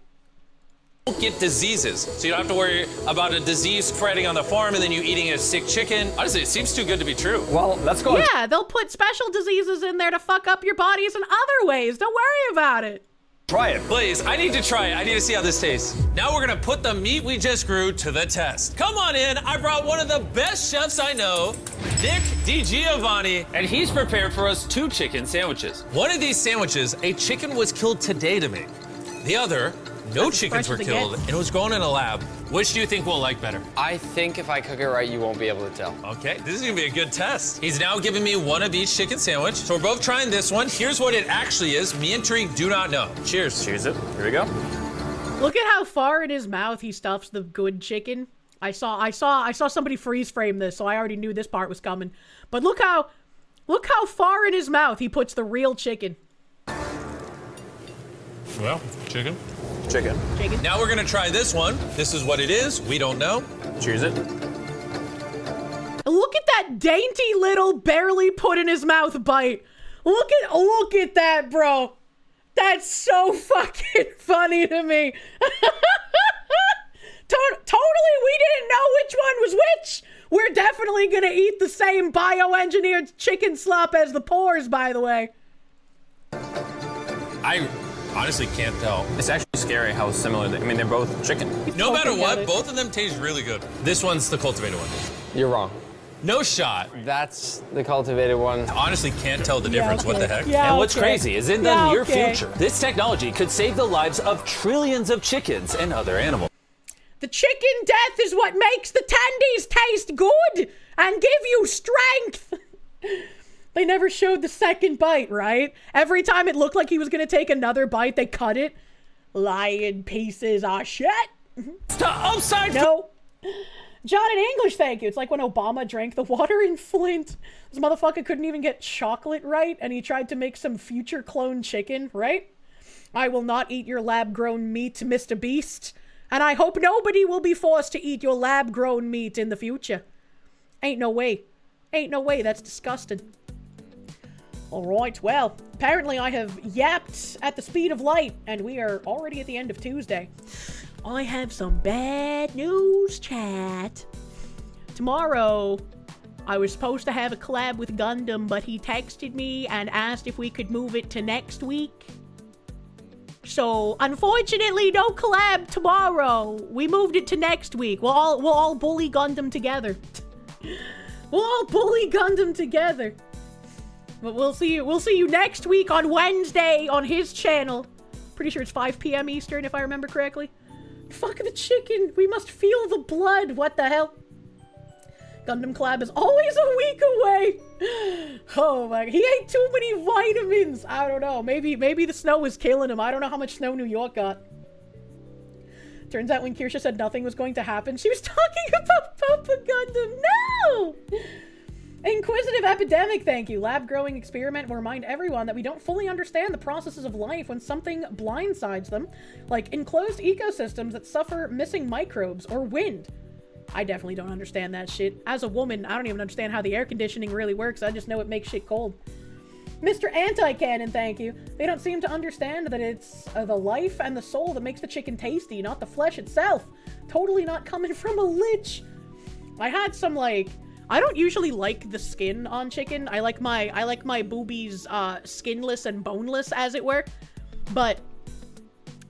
Don't get diseases, so you don't have to worry about a disease spreading on the farm and then you eating a sick chicken. Honestly, it seems too good to be true. Well, let's go. Yeah, they'll put special diseases in there to fuck up your bodies in other ways. Don't worry about it. Try it. Please, I need to try it. I need to see how this tastes. Now we're gonna put the meat we just grew to the test. Come on in, I brought one of the best chefs I know, Nick DiGiovanni, and he's prepared for us 2 chicken sandwiches. One of these sandwiches, a chicken was killed today to make. The other, no chickens were killed, and it was grown in a lab. Which do you think we'll like better? I think if I cook it right, you won't be able to tell. Okay, this is gonna be a good test. He's now giving me one of each chicken sandwich. So we're both trying this one. Here's what it actually is. Me and Tariq do not know. Cheers. Cheers it. Here we go. Look at how far in his mouth he stuffs the good chicken. I saw somebody freeze frame this, so I already knew this part was coming. But look how far in his mouth he puts the real chicken. Well, chicken. Chicken. Now we're gonna try this one. This is what it is. We don't know. Cheers it. Look at that dainty little barely put in his mouth bite. Look at that, bro. That's so fucking funny to me. Totally, we didn't know which one was which. We're definitely gonna eat the same bioengineered chicken slop as the poors, by the way. I honestly can't tell. It's actually scary how similar they, I mean, they're both chicken. No matter what, both of them taste really good. This one's the cultivated one. You're wrong. No shot. That's the cultivated one. Honestly can't tell the difference. What the heck? Yeah, and what's crazy is in the near future, this technology could save the lives of trillions of chickens and other animals. The chicken death is what makes the tendies taste good and give you strength. They never showed the second bite, right? Every time it looked like he was going to take another bite, they cut it. Lying pieces of shit. To upside. No. John in English, thank you. It's like when Obama drank the water in Flint. This motherfucker couldn't even get chocolate right, and he tried to make some future clone chicken, right? I will not eat your lab-grown meat, Mr. Beast. And I hope nobody will be forced to eat your lab-grown meat in the future. Ain't no way. Ain't no way. That's disgusting. Alright, well, apparently I have yapped at the speed of light, and we are already at the end of Tuesday. I have some bad news, chat. Tomorrow, I was supposed to have a collab with Gundam, but he texted me and asked if we could move it to next week. So, unfortunately, no collab tomorrow. We moved it to next week. We'll all bully Gundam together. We'll all bully Gundam together. But we'll see you next week on Wednesday on his channel. Pretty sure it's 5 p.m. Eastern, if I remember correctly. Fuck the chicken. We must feel the blood. What the hell? Gundam collab is always a week away. Oh my, he ate too many vitamins. I don't know. Maybe the snow was killing him. I don't know how much snow New York got. Turns out when Kirsche said nothing was going to happen, she was talking about Papa Gundam. No! Inquisitive Epidemic, thank you. Lab growing experiment will remind everyone that we don't fully understand the processes of life when something blindsides them, like enclosed ecosystems that suffer missing microbes or wind. I definitely don't understand that shit. As a woman, I don't even understand how the air conditioning really works. I just know it makes shit cold. Mr. Anti-Cannon, thank you. They don't seem to understand that it's the life and the soul that makes the chicken tasty, not the flesh itself. Totally not coming from a lich. I had some, like... I don't usually like the skin on chicken. I like my boobies skinless and boneless, as it were. But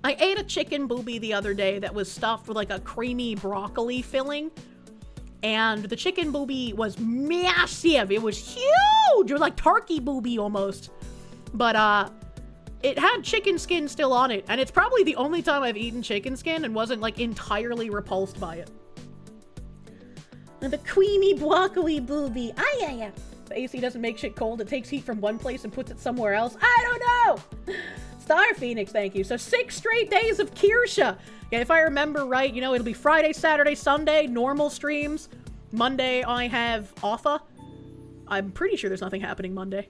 I ate a chicken boobie the other day that was stuffed with like a creamy broccoli filling. And the chicken boobie was massive. It was huge. It was like turkey boobie almost. But it had chicken skin still on it. And it's probably the only time I've eaten chicken skin and wasn't like entirely repulsed by it. The creamy broccoli boobie. The AC doesn't make shit cold. It takes heat from one place and puts it somewhere else. I don't know. Star Phoenix, thank you. So 6 straight days of Kirsche. Yeah, if I remember right, you know, it'll be Friday, Saturday, Sunday, normal streams. Monday, I have Offa. I'm pretty sure there's nothing happening Monday.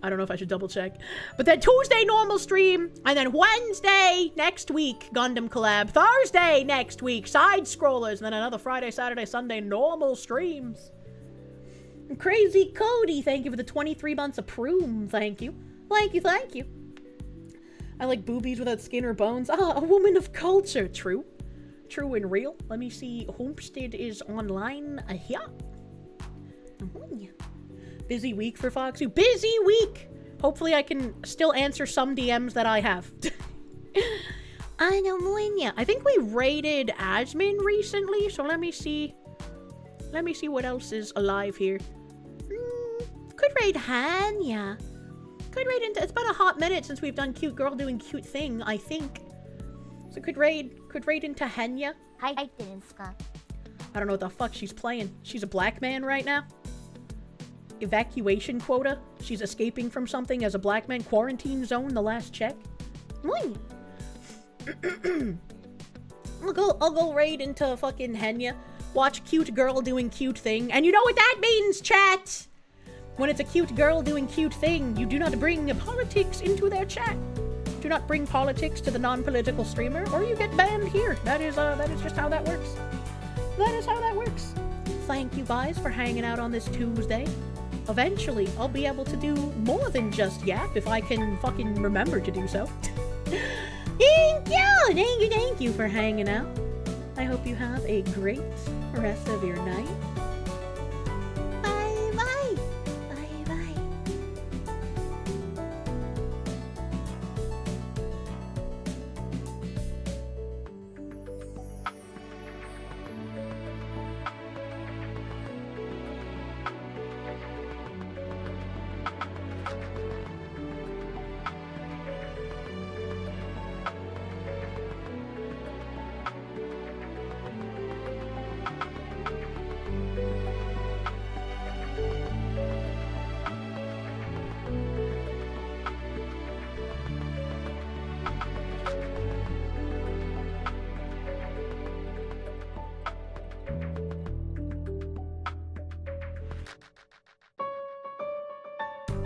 I don't know if I should double check. But then Tuesday, normal stream. And then Wednesday, next week, Gundam collab. Thursday, next week, side scrollers. And then another Friday, Saturday, Sunday, normal streams. And Crazy Cody, thank you for the 23 months of Proom. Thank you. Thank you, thank you. I like boobies without skin or bones. Ah, a woman of culture. True. True and real. Let me see. Homestead is online. Yeah. Busy week for Foxy. Busy week! Hopefully I can still answer some DMs that I have. I know, Moinia. I think we raided Asmin recently, so let me see. Let me see what else is alive here. Could raid Hanya. Could raid into... It's been a hot minute since we've done cute girl doing cute thing, I think. So could raid into Hanya. I don't know what the fuck she's playing. She's a black man right now. Evacuation quota. She's escaping from something as a black man. Quarantine zone, the last check. I'll go raid into fucking Henya. Watch cute girl doing cute thing. And you know what that means, chat! When it's a cute girl doing cute thing, you do not bring politics into their chat. Do not bring politics to the non-political streamer, or you get banned here. That is just how that works. That is how that works. Thank you guys for hanging out on this Tuesday. Eventually, I'll be able to do more than just yap if I can fucking remember to do so. Thank you for hanging out. I hope you have a great rest of your night.